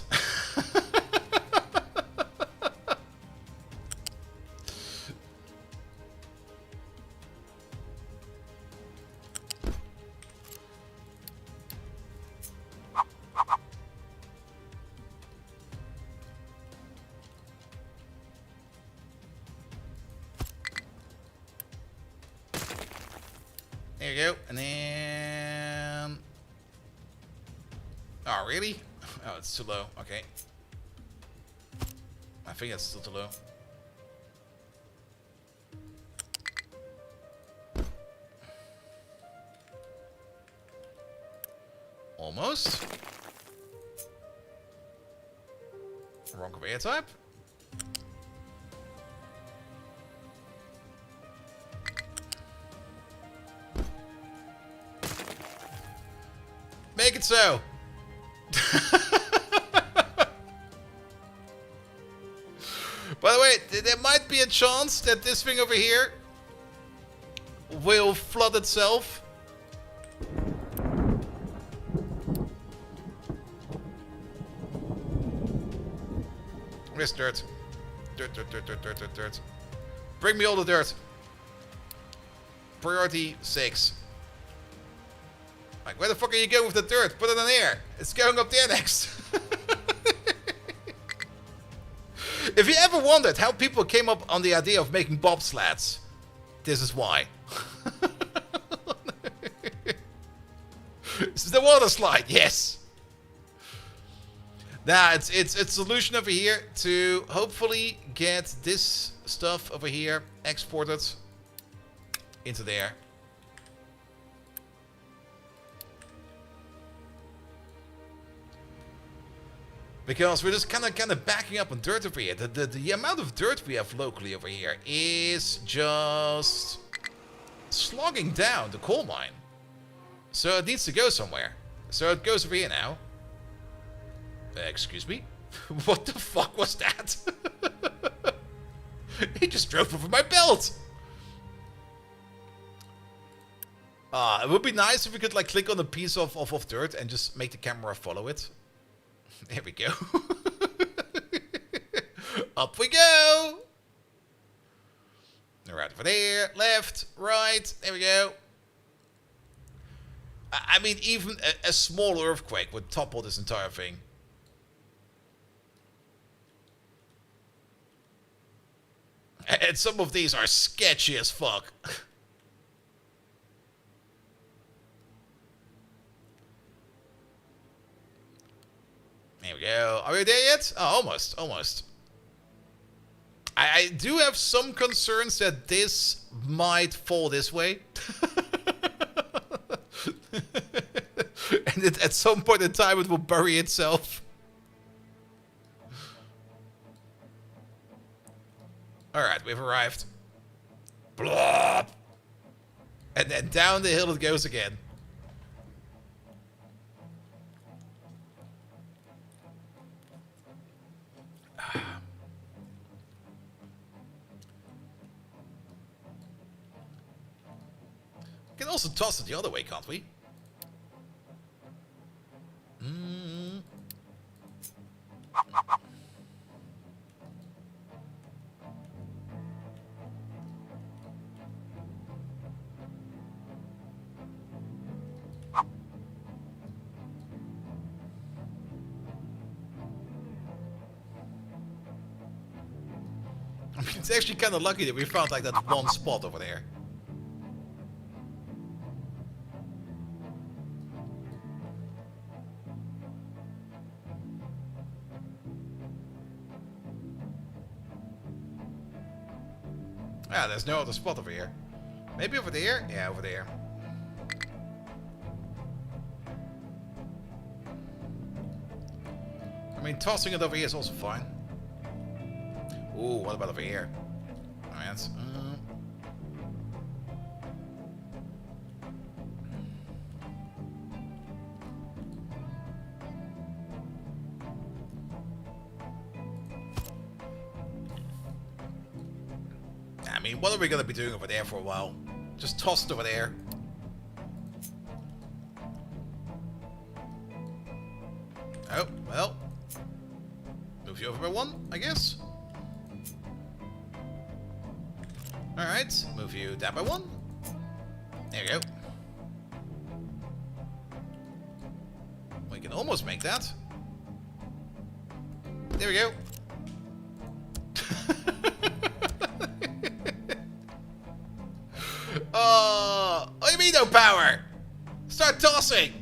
There you go. And then... Oh, really? Oh, it's too low. Okay. I think it's still too low. Almost. Wrong conveyor type. Make it so. By the way, there might be a chance that this thing over here will flood itself. Where's dirt? Dirt, dirt, dirt, dirt, dirt, dirt, dirt. Bring me all the dirt. Priority 6. Like, where the fuck are you going with the dirt? Put it in here. It's going up there next. If you ever wondered how people came up on the idea of making bobsleds, this is why. This is the water slide, yes. Now, it's a solution over here to hopefully get this stuff over here exported into there. Because we're just kind of backing up on dirt over here. The amount of dirt we have locally over here is just slogging down the coal mine. So it needs to go somewhere. So it goes over here now. Excuse me? What the fuck was that? He just drove over my belt. It would be nice if we could like click on a piece of dirt and just make the camera follow it. There we go. Up we go. Right over there. Left, right. There we go. I mean, even a small earthquake would topple this entire thing. And some of these are sketchy as fuck. There we go. Are we there yet? Oh, almost. Almost. I do have some concerns that this might fall this way. And at some point in time it will bury itself. Alright, we've arrived. Blop! And then down the hill it goes again. can also toss it the other way, can't we? Mm. I mean, it's actually kind of lucky that we found like that one spot over there. Ah, there's no other spot over here. Maybe over there? Yeah, over there. I mean, tossing it over here is also fine. Ooh, what about over here? Alright. I mean, what are we going to be doing over there for a while? Just toss it over there. Oh, well. Move you over by one, I guess. Alright, move you down by one. There you go. We can almost make that. There we go. What do you mean no power? Start tossing!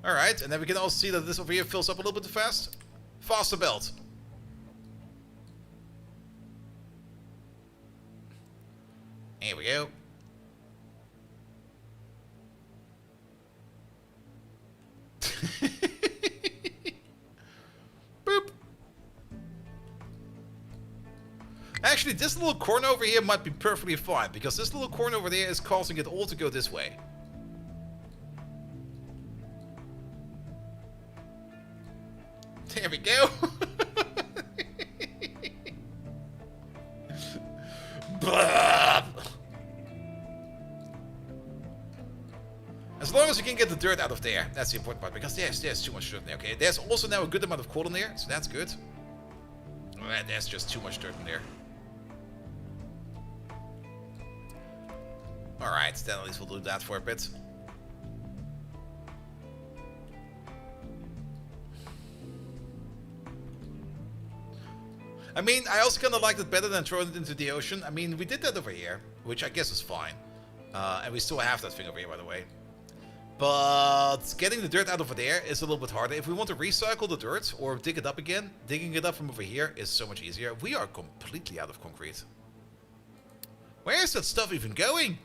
Alright, and then we can also see that this over here fills up a little bit too fast. Faster belt. Here we go. Boop. Actually, this little corner over here might be perfectly fine, because this little corner over there is causing it all to go this way. There we go. As long as you can get the dirt out of there, that's the important part, because there's too much dirt in there. Okay, there's also now a good amount of coal in there, so that's good. There's just too much dirt in there. Alright, then at least we'll do that for a bit. I mean, I also kind of liked it better than throwing it into the ocean. I mean, we did that over here, which I guess is fine. And we still have that thing over here, by the way. But getting the dirt out over there is a little bit harder. If we want to recycle the dirt or dig it up again, digging it up from over here is so much easier. We are completely out of concrete. Where is that stuff even going?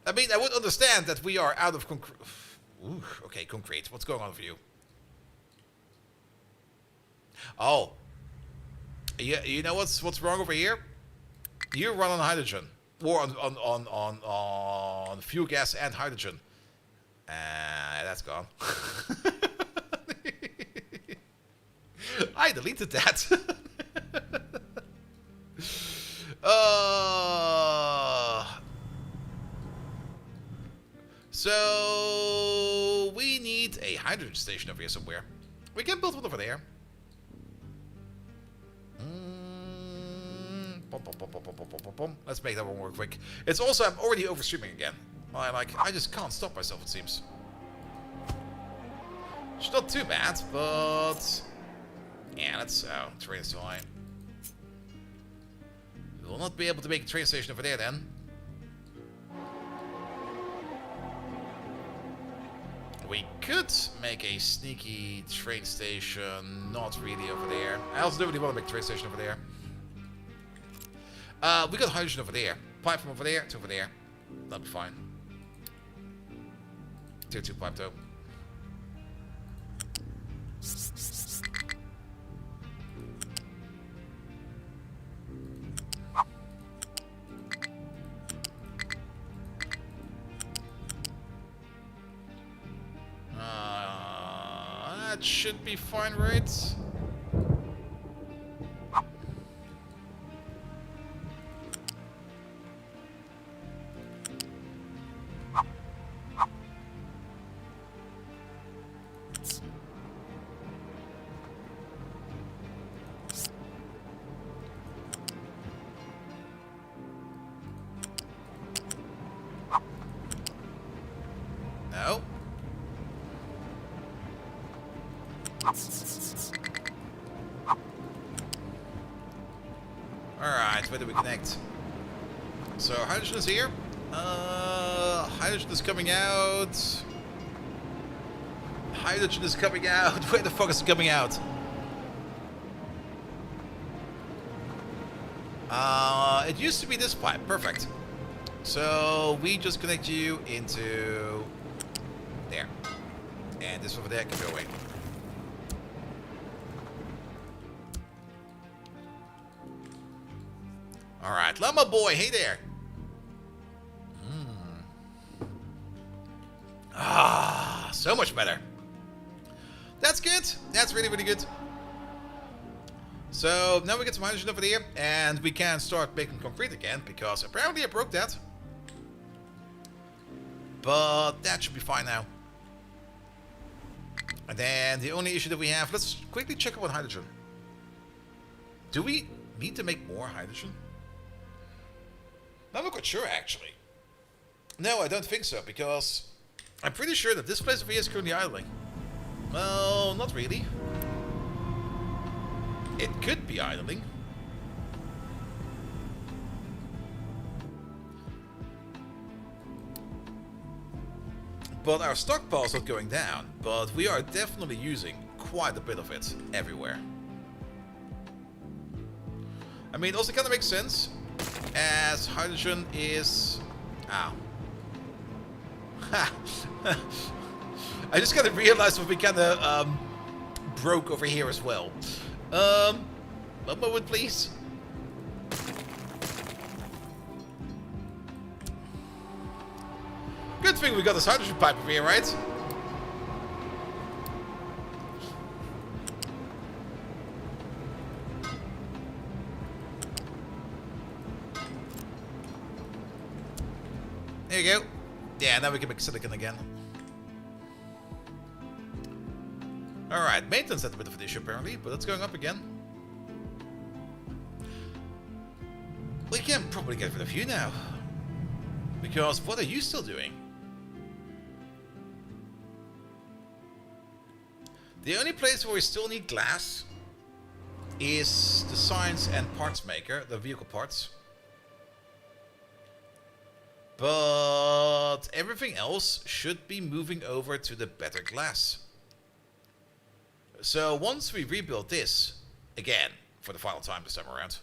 I mean, I would understand that we are out of concrete. Ooh, okay, concrete. What's going on for you? Oh, yeah. You know what's wrong over here? You run on hydrogen, or on fuel gas and hydrogen. That's gone. I deleted that. So we need a hydrogen station over here somewhere. We can build one over there. Let's make that one more quick. It's also, I'm already overstreaming again. I just can't stop myself, it seems. It's not too bad, but yeah, let's train is fine. We will not be able to make a train station over there then. We could make a sneaky train station, not really over there. I also don't really want to make a train station over there. We got hydrogen over there. Pipe from over there to over there. That'll be fine. Tier 2 pipe though. That should be fine, right? where do we connect? So hydrogen is here. Hydrogen is coming out. Hydrogen is coming out. Where the fuck is it coming out? It used to be this pipe. Perfect. So we just connect you into there. And this over there can go away. Alright, Llama Boy, hey there. Ah, so much better. That's good. That's really, really good. So now we get some hydrogen over here, and we can start making concrete again, because apparently I broke that. But that should be fine now. And then the only issue that we have, let's quickly check about hydrogen. Do we need to make more hydrogen? I'm not quite sure, actually. No, I don't think so, because I'm pretty sure that this place over here is currently idling. Well, not really. It could be idling. But our stockpile is not going down, but we are definitely using quite a bit of it everywhere. I mean, it also kind of makes sense, as hydrogen is... Ow. I just kind of realized what we kind of broke over here as well. One moment, please. Good thing we got this hydrogen pipe over here, right? There you go. Yeah, now we can make silicon again. Alright, maintenance had a bit of an issue apparently, but it's going up again. We can probably get rid of you now. Because what are you still doing? The only place where we still need glass is the science and parts maker, the vehicle parts. But everything else should be moving over to the better glass. So once we rebuild this, again, for the final time this time around,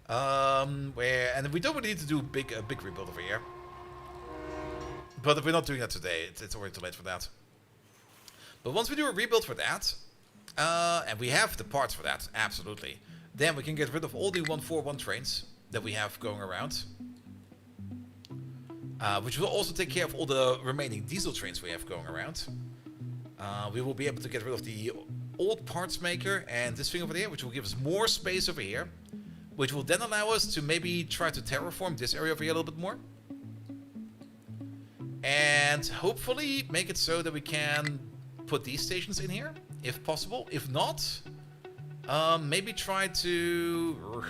and we don't really need to do a big rebuild over here. But if we're not doing that today, it's already too late for that. But once we do a rebuild for that, and we have the parts for that, absolutely, then we can get rid of all the 141 trains that we have going around. Which will also take care of all the remaining diesel trains we have going around. We will be able to get rid of the old parts maker and this thing over there, which will give us more space over here, which will then allow us to maybe try to terraform this area over here a little bit more. And hopefully make it so that we can put these stations in here, if possible. If not, maybe try to...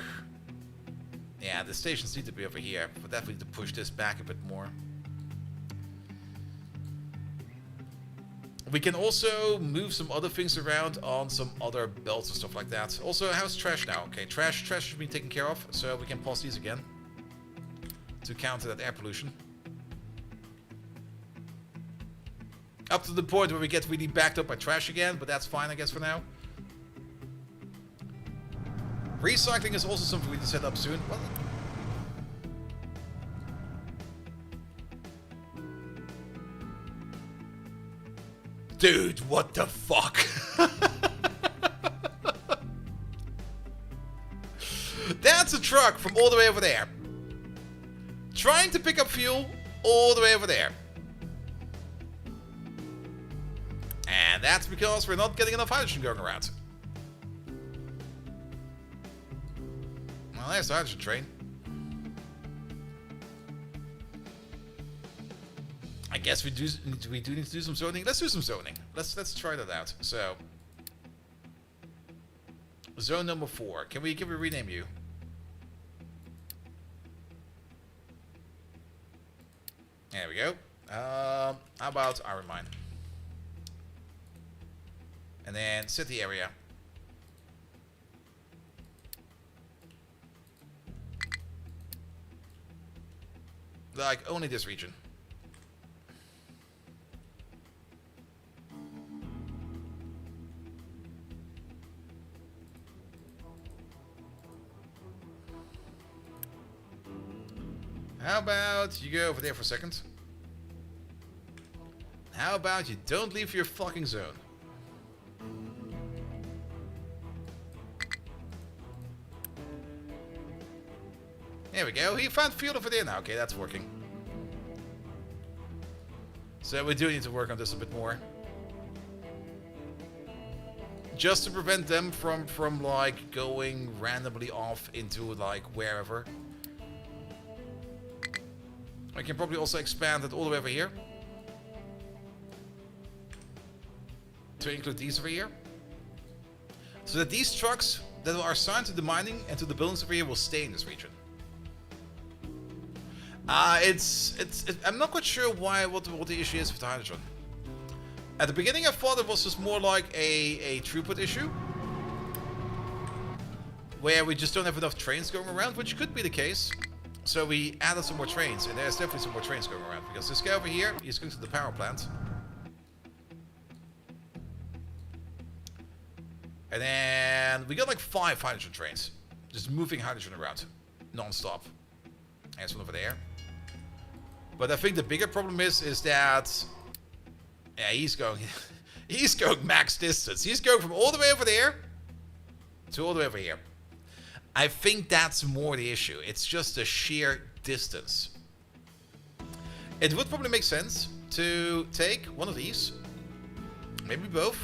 Yeah, the stations need to be over here, but definitely need to push this back a bit more. We can also move some other things around on some other belts and stuff like that. Also, how's trash now? Okay, trash should be taken care of, so we can pause these again to counter that air pollution. Up to the point where we get really backed up by trash again, but that's fine, I guess, for now. Recycling is also something we need to set up soon. What? Dude, what the fuck? That's a truck from all the way over there. Trying to pick up fuel all the way over there. And that's because we're not getting enough hydrogen going around. Well, there's the hydrogen train. I guess we do need to do some zoning. Let's do some zoning. Let's try that out. So, zone number 4. Can we rename you? There we go. How about Iron Mine? And then city area. Like, only this region. How about you go over there for a second? How about you don't leave your fucking zone? There we go. He found field over there now. Okay, that's working. So we do need to work on this a bit more. Just to prevent them from like going randomly off into like wherever. I can probably also expand it all the way over here. To include these over here. So that these trucks that are assigned to the mining and to the buildings over here will stay in this region. I'm not quite sure what the issue is with the hydrogen. At the beginning I thought it was just more like a throughput issue. Where we just don't have enough trains going around, which could be the case. So we added some more trains, and there's definitely some more trains going around. Because this guy over here, he's going to the power plant. And then we got like 5 hydrogen trains. Just moving hydrogen around. Non-stop. There's one over there. But I think the bigger problem is that... Yeah, he's going... he's going max distance. He's going from all the way over there to all the way over here. I think that's more the issue. It's just the sheer distance. It would probably make sense to take one of these. Maybe both.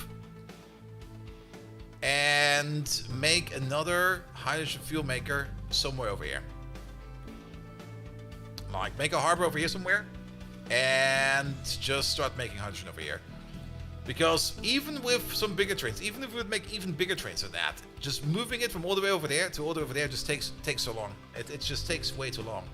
And make another hydrogen fuel maker somewhere over here. Like, make a harbor over here somewhere. And just start making hydrogen over here. Because even with some bigger trains, even if we would make even bigger trains than that, just moving it from all the way over there to all the way over there just takes so long. It just takes way too long.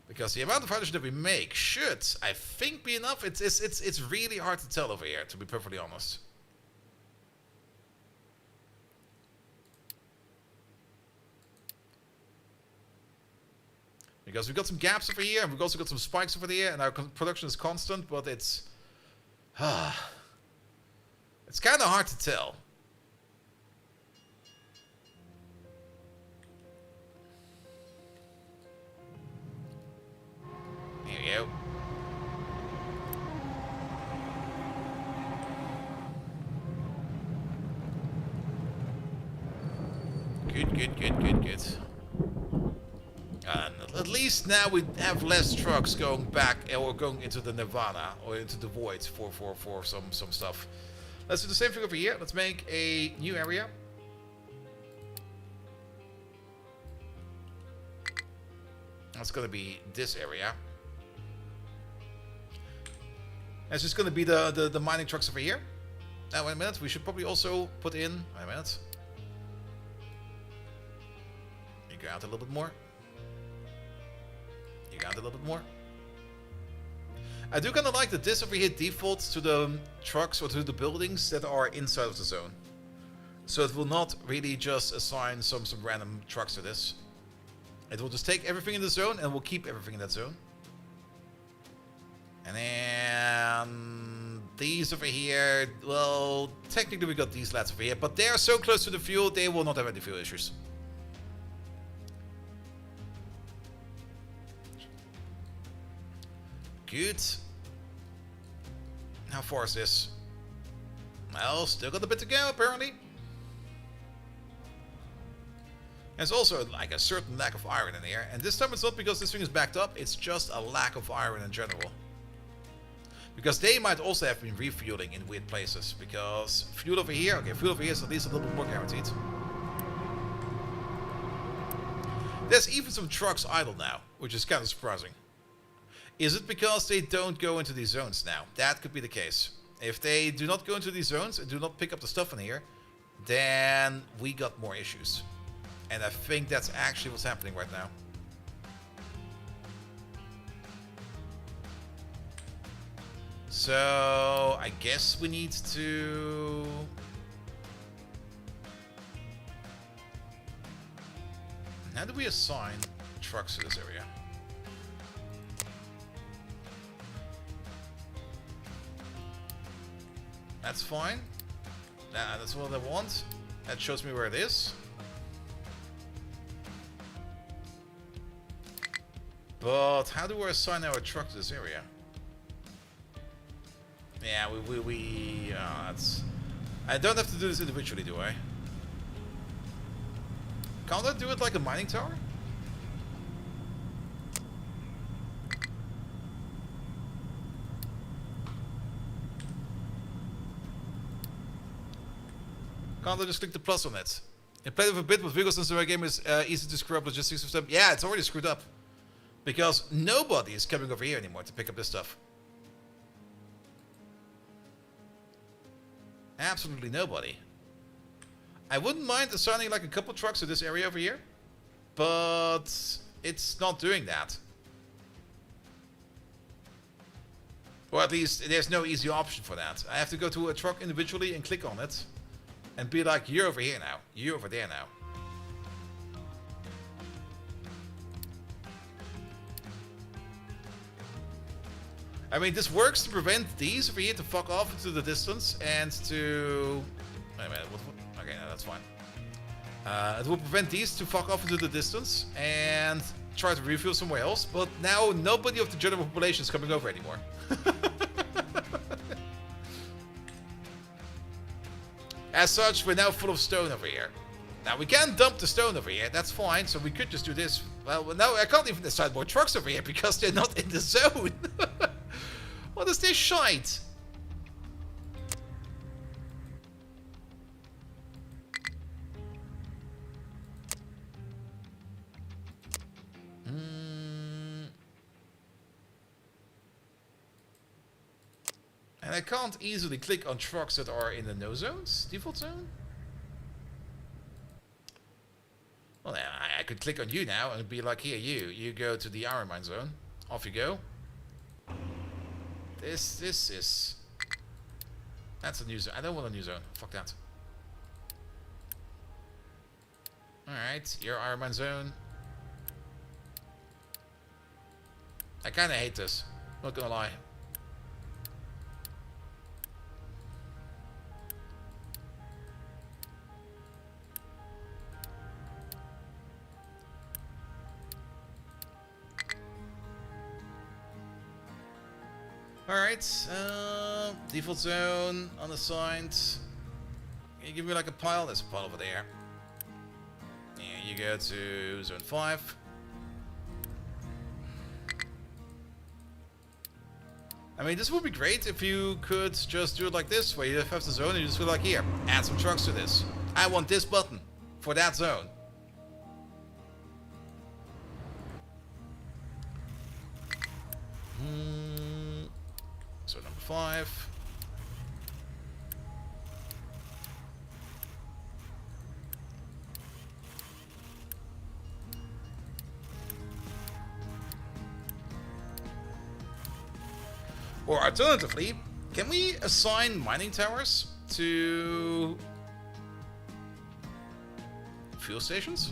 Because the amount of hydrogen that we make should, I think, be enough. It's really hard to tell over here, to be perfectly honest. Because we've got some gaps over here, and we've also got some spikes over there, and our production is constant, but it's... it's kind of hard to tell. There we go. Good. And at least now we have less trucks going back or going into the nirvana or into the void for some stuff. Let's do the same thing over here. Let's make a new area. That's gonna be this area. It's just gonna be the mining trucks over here. Now wait a minute, we should probably also put in wait a minute. You go out a little bit more. You got a little bit more. I do kind of like that this over here defaults to the trucks or to the buildings that are inside of the zone. So it will not really just assign some random trucks to this. It will just take everything in the zone and will keep everything in that zone. And then these over here, well, technically we got these lads over here, but they are so close to the fuel, they will not have any fuel issues. Good. How far is this? Well, still got a bit to go, apparently. There's also like a certain lack of iron in here, and this time it's not because this thing is backed up, it's just a lack of iron in general. Because they might also have been refueling in weird places, because fuel over here, okay, fuel over here is at least a little bit more guaranteed. There's even some trucks idle now, which is kind of surprising. Is it because they don't go into these zones now? That could be the case. If they do not go into these zones and do not pick up the stuff in here, then we got more issues. And I think that's actually what's happening right now. So I guess we need to. How do we assign trucks to this area? That's fine. That's what I want. That shows me where it is. But how do we assign our truck to this area? Yeah, that's... I don't have to do this individually, do I? Can't I do it like a mining tower? Can't I just click the plus on it? In play with a bit with vehicles since the game is easy to screw up logistics system. Yeah, it's already screwed up. Because nobody is coming over here anymore to pick up this stuff. Absolutely nobody. I wouldn't mind assigning like a couple trucks to this area over here. But it's not doing that. Or at least there's no easy option for that. I have to go to a truck individually and click on it. And be like, you're over here now. You're over there now. I mean, this works to prevent these over here to fuck off into the distance and to... Wait a minute, okay, no, that's fine. It will prevent these to fuck off into the distance and try to refuel somewhere else, but now nobody of the general population is coming over anymore. As such, we're now full of stone over here. Now, we can dump the stone over here, that's fine, so we could just do this. Well, no, I can't even assign more trucks over here because they're not in the zone. What is this shite? And I can't easily click on trucks that are in the no zones, default zone. Well, then I could click on you now and be like, here, you go to the iron mine zone. Off you go. This is... That's a new zone. I don't want a new zone. Fuck that. Alright, your iron mine zone. I kinda hate this. Not gonna lie. Alright, default zone, unassigned. Can you give me like a pile? There's a pile over there. Yeah, you go to zone 5. I mean, this would be great if you could just do it like this, where you have the zone and you just feel like, here, add some trucks to this. I want this button for that zone. So number 5. Or alternatively, can we assign mining towers to fuel stations?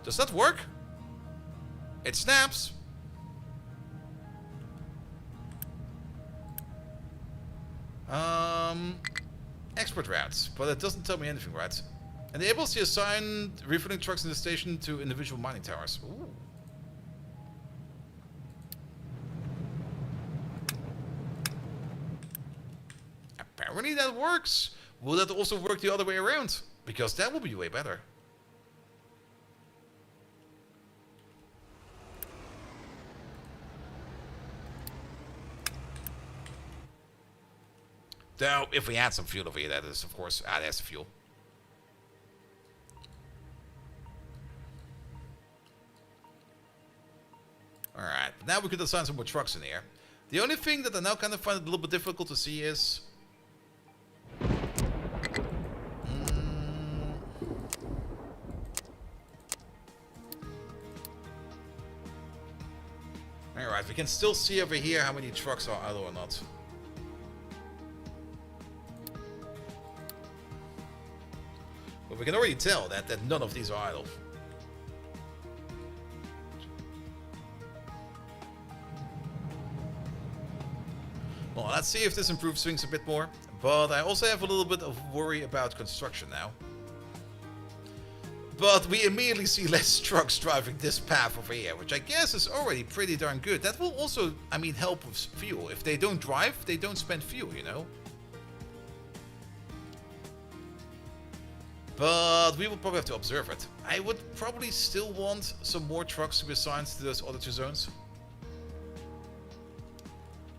Does that work? It snaps. Export routes, but it doesn't tell me anything, right? Enables the assigned refueling trucks in the station to individual mining towers. Ooh. Apparently that works. Will that also work the other way around? Because that would be way better. Though, if we add some fuel over here, that is, of course, there's the fuel. Alright, now we could assign some more trucks in here. The only thing that I now kind of find it a little bit difficult to see is... Alright, we can still see over here how many trucks are idle or not. But we can already tell that none of these are idle. Well, let's see if this improves things a bit more. But I also have a little bit of worry about construction now. But we immediately see less trucks driving this path over here, which I guess is already pretty darn good. That will also, I mean, help with fuel. If they don't drive, they don't spend fuel, you know? But we will probably have to observe it. I would probably still want some more trucks to be assigned to those other 2 zones.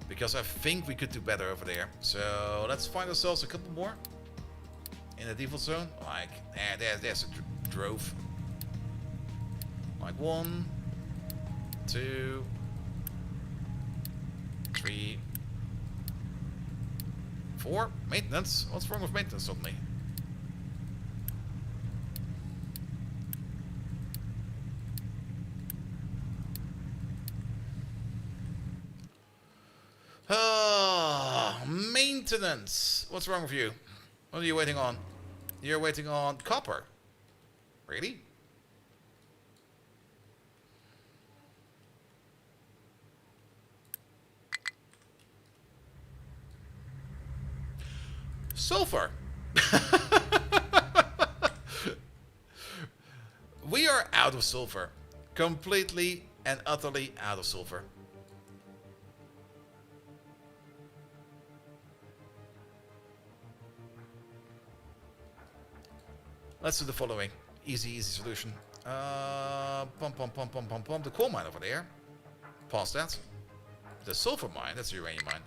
Because I think we could do better over there. So let's find ourselves a couple more in the default zone. Like, there's a drove. Like 1, 2, 3, 4. Maintenance. What's wrong with maintenance suddenly? Maintenance. What's wrong with you? What are you waiting on? You're waiting on copper. Really? Sulfur. We are out of sulfur. Completely and utterly out of sulfur. Let's do the following. Easy solution. The coal mine over there. Past that. The sulfur mine, that's the uranium mine.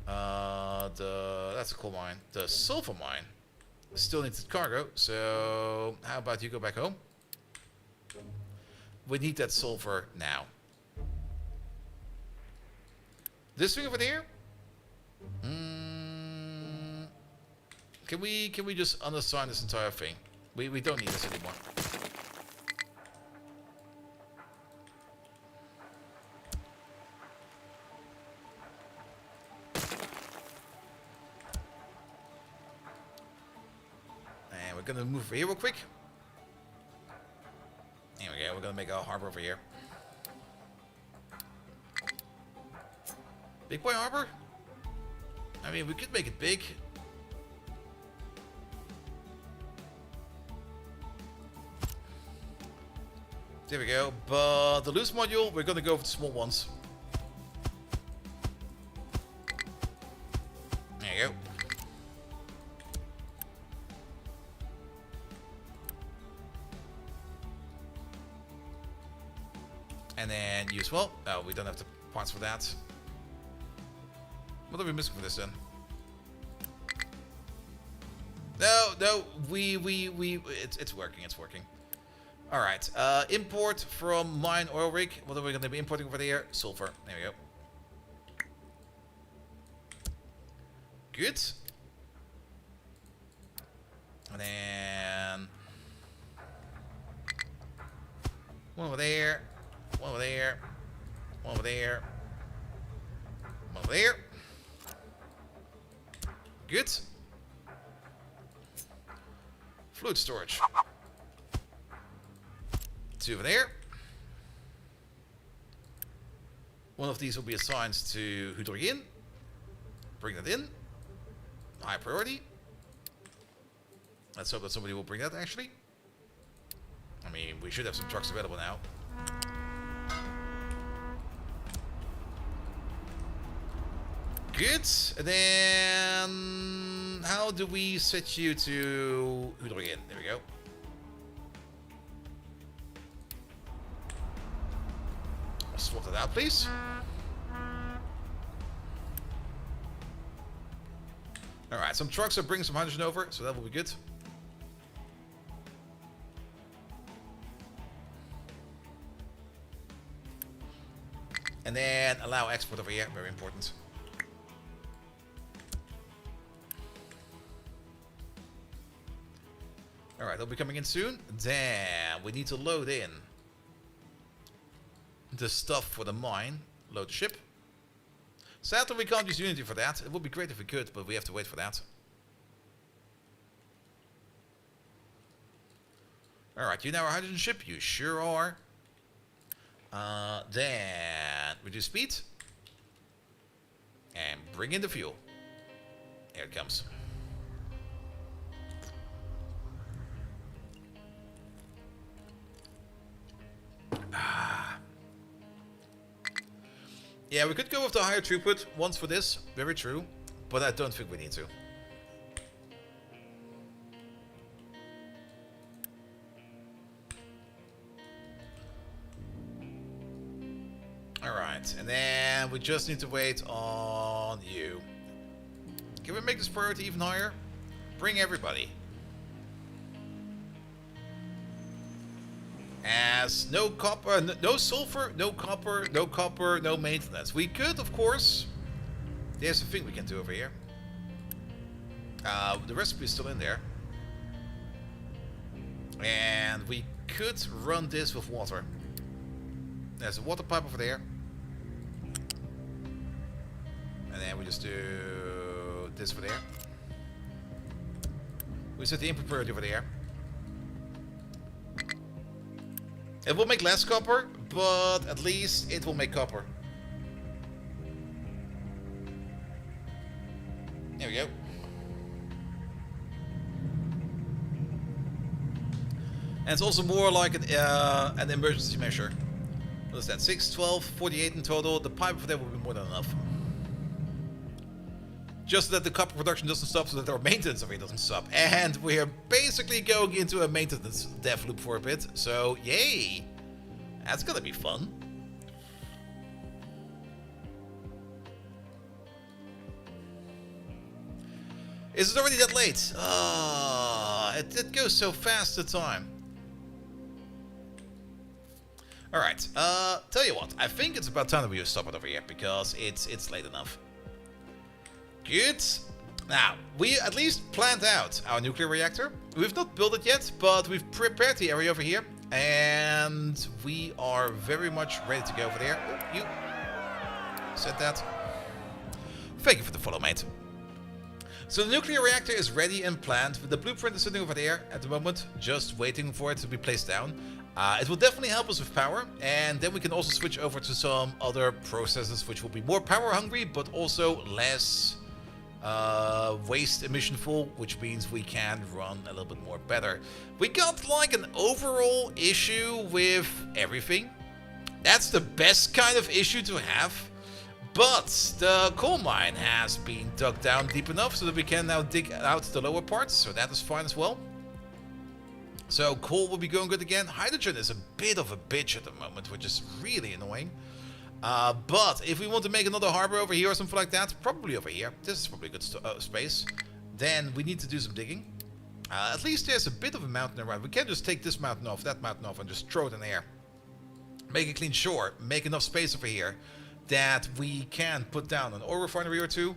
That's a coal mine. The sulfur mine still needs cargo, so how about you go back home? We need that sulfur now. This thing over there? Can we just unassign this entire thing? We don't need this anymore. And we're gonna move over here real quick. There we go, we're gonna make a harbor over here. Big boy harbor? I mean, we could make it big. There we go, but the loose module, we're gonna go for the small ones. There you go. And then use, well, oh, we don't have the parts for that. What are we missing for this then? No, it's working, it's working. Alright, import from mine oil rig. What are we going to be importing over there? Sulfur. There we go. Good. And then... one over there. One over there. One over there. One over there. Good. Fluid storage. 2 over there. One of these will be assigned to hydrogen. Bring that in. High priority. Let's hope that somebody will bring that actually. I mean, we should have some trucks available now. Good. And then how do we set you to hydrogen? There we go. Swap that out, please. Alright, some trucks are bringing some hydrogen over, so that will be good. And then allow export over here, very important. Alright, they'll be coming in soon. Damn, we need to load in. the stuff for the mine. Load the ship. Sadly, we can't use Unity for that. It would be great if we could, but we have to wait for that. Alright, you now are a hydrogen ship? You sure are. Then reduce speed. And bring in the fuel. Here it comes. Yeah, we could go with the higher throughput once for this. Very true. But I don't think we need to. Alright, and then we just need to wait on you. Can we make this priority even higher? Bring everybody. As no copper, no sulfur, no copper, no copper, no maintenance. We could, of course. There's a thing we can do over here. The recipe is still in there. And we could run this with water. There's a water pipe over there. And then we just do this over there. We set the input priority over there. It will make less copper, but at least it will make copper. There we go. And it's also more like an emergency measure. What is that? 6, 12, 48 in total. The pipe for that will be more than enough. Just so that the copper production doesn't stop, so that our maintenance of it doesn't stop. And we're basically going into a maintenance dev loop for a bit. So, yay! That's gonna be fun. Is it already that late? It goes so fast the time. Alright, tell you what, I think it's about time that we stop it over here, because it's late enough. Good. Now, we at least planned out our nuclear reactor. We've not built it yet, but we've prepared the area over here. And we are very much ready to go over there. Oh, you said that. Thank you for the follow, mate. So the nuclear reactor is ready and planned. The blueprint is sitting over there at the moment, just waiting for it to be placed down. It will definitely help us with power, and then we can also switch over to some other processes which will be more power hungry, but also less waste emission full, which means we can run a little bit more better. We got like an overall issue with everything. That's the best kind of issue to have. But the coal mine has been dug down deep enough so that we can now dig out the lower parts, so that is fine as well. So coal will be going good again. Hydrogen is a bit of a bitch at the moment, which is really annoying. But if we want to make another harbor over here or something like that, probably over here, this is probably a good space, then we need to do some digging. At least there's a bit of a mountain around. We can't just take this mountain off, that mountain off, and just throw it in the air. Make a clean shore, make enough space over here that we can put down an oil refinery or two,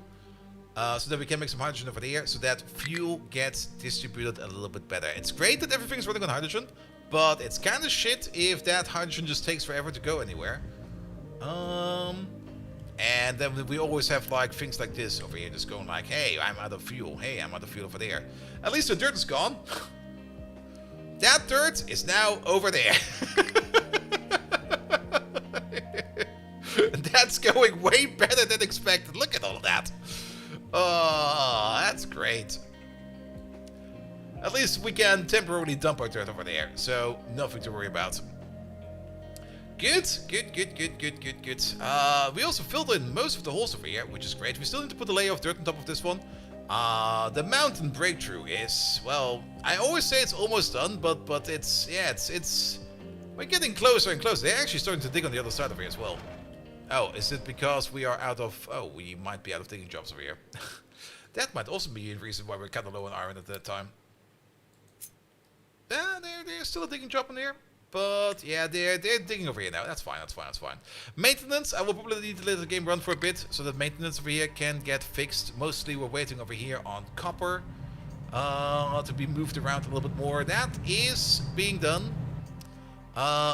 so that we can make some hydrogen over there, so that fuel gets distributed a little bit better. It's great that everything's running on hydrogen, but it's kind of shit if that hydrogen just takes forever to go anywhere. And then we always have like things like this over here, just going like, hey, I'm out of fuel. Hey, I'm out of fuel over there. At least the dirt is gone. That dirt is now over there. That's going way better than expected. Look at all of that. Oh, that's great. At least we can temporarily dump our dirt over there, so nothing to worry about. Good, good, good, good, good, good, good. We also filled in most of the holes over here, which is great. We still need to put a layer of dirt on top of this one. The mountain breakthrough is, well, I always say it's almost done, but it's, yeah, it's we're getting closer and closer. They're actually starting to dig on the other side over here as well. Oh, is it because we are out of, oh, we might be out of digging jobs over here. That might also be a reason why we're kind of low on iron at that time. There's still a digging job in there. But yeah, they're digging over here now. That's fine, that's fine, that's fine. Maintenance, I will probably need to let the game run for a bit so that maintenance over here can get fixed. Mostly we're waiting over here on copper to be moved around a little bit more. That is being done.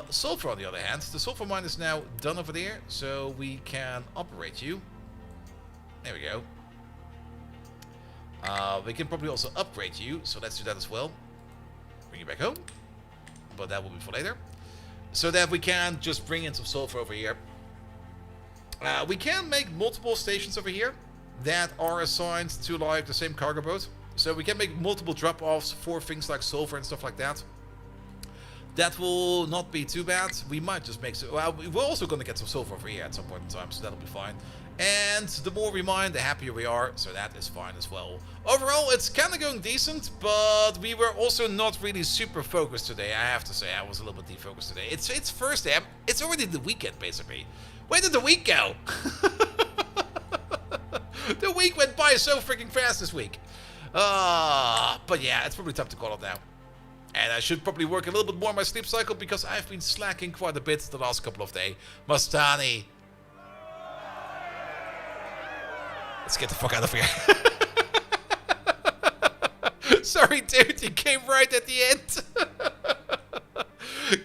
Sulfur, on the other hand, the sulfur mine is now done over there, so we can operate you. There we go. We can probably also upgrade you, so let's do that as well. Bring you back home, but that will be for later. So that we can just bring in some sulfur over here. We can make multiple stations over here that are assigned to like the same cargo boat. So we can make multiple drop-offs for things like sulfur and stuff like that. That will not be too bad. We might just make some... Well, we're also going to get some sulfur over here at some point in time, so that'll be fine. And the more we mine, the happier we are, so that is fine as well. Overall, it's kind of going decent, but we were also not really super focused today. I have to say, I was a little bit defocused today. It's Thursday. It's already the weekend, basically. Where did the week go? The week went by so freaking fast this week. But yeah, it's probably time to call it now. And I should probably work a little bit more on my sleep cycle because I've been slacking quite a bit the last couple of days. Mastani. Let's get the fuck out of here. Sorry, dude, you came right at the end.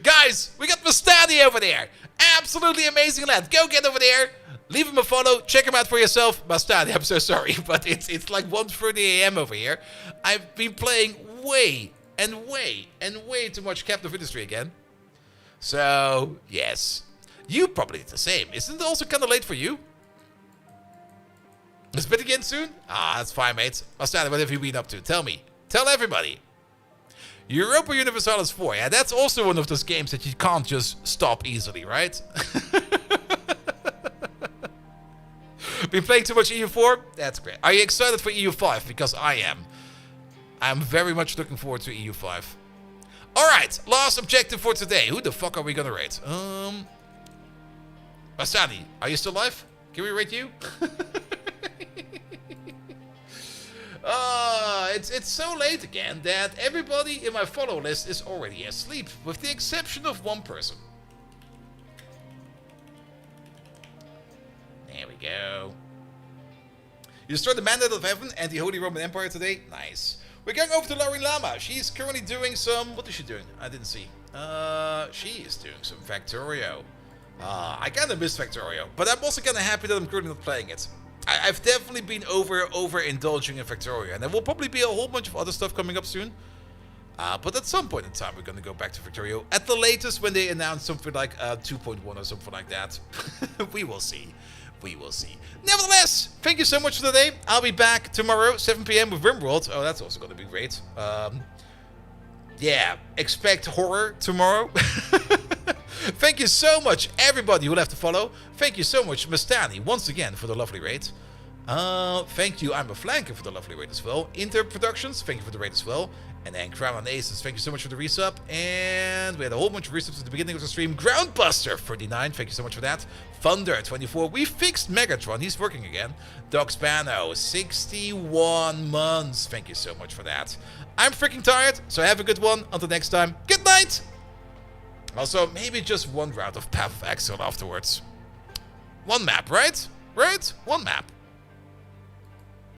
Guys, we got Mastani over there. Absolutely amazing lad. Go get over there. Leave him a follow. Check him out for yourself. Mastani, I'm so sorry, but it's like 1:30 a.m. over here. I've been playing way too much Captain of Industry again. So, yes. You probably did the same. Isn't it also kind of late for you? Is it again soon? Ah, that's fine, mate. Mastani, what have you been up to? Tell me. Tell everybody. Europa Universalis 4. Yeah, that's also one of those games that you can't just stop easily, right? Been playing too much EU4? That's great. Are you excited for EU5? Because I am. I'm very much looking forward to EU5. Alright, last objective for today. Who the fuck are we gonna rate? Mastani, are you still alive? Can we rate you? It's so late again that everybody in my follow list is already asleep, with the exception of one person. There we go. You destroyed the Mandate of Heaven and the Holy Roman Empire today? Nice. We're going over to Lauren Lama. She's currently doing some... What is she doing? I didn't see. She is doing some Factorio. I kind of miss Factorio, but I'm also kind of happy that I'm currently not playing it. I've definitely been overindulging in Factorio, and there will probably be a whole bunch of other stuff coming up soon. But at some point in time, we're going to go back to Factorio. At the latest, when they announce something like 2.1 or something like that. We will see. We will see. Nevertheless, thank you so much for today. I'll be back tomorrow, 7 p.m. with Rimworld. Oh, that's also going to be great. Yeah, expect horror tomorrow. Thank you so much, everybody who left a follow. Thank you so much, Mastani, once again, for the lovely raid. Thank you, I'm a Flanker, for the lovely raid as well. Inter Productions, thank you for the raid as well. And then Crown and Aces, thank you so much for the resub. And we had a whole bunch of resubs at the beginning of the stream. Groundbuster 39, thank you so much for that. Thunder 24, we fixed Megatron, he's working again. Doc Spano, 61 months, thank you so much for that. I'm freaking tired, so have a good one. Until next time, good night! Also, maybe just one round of Path of Exile afterwards. One map, right? Right? One map.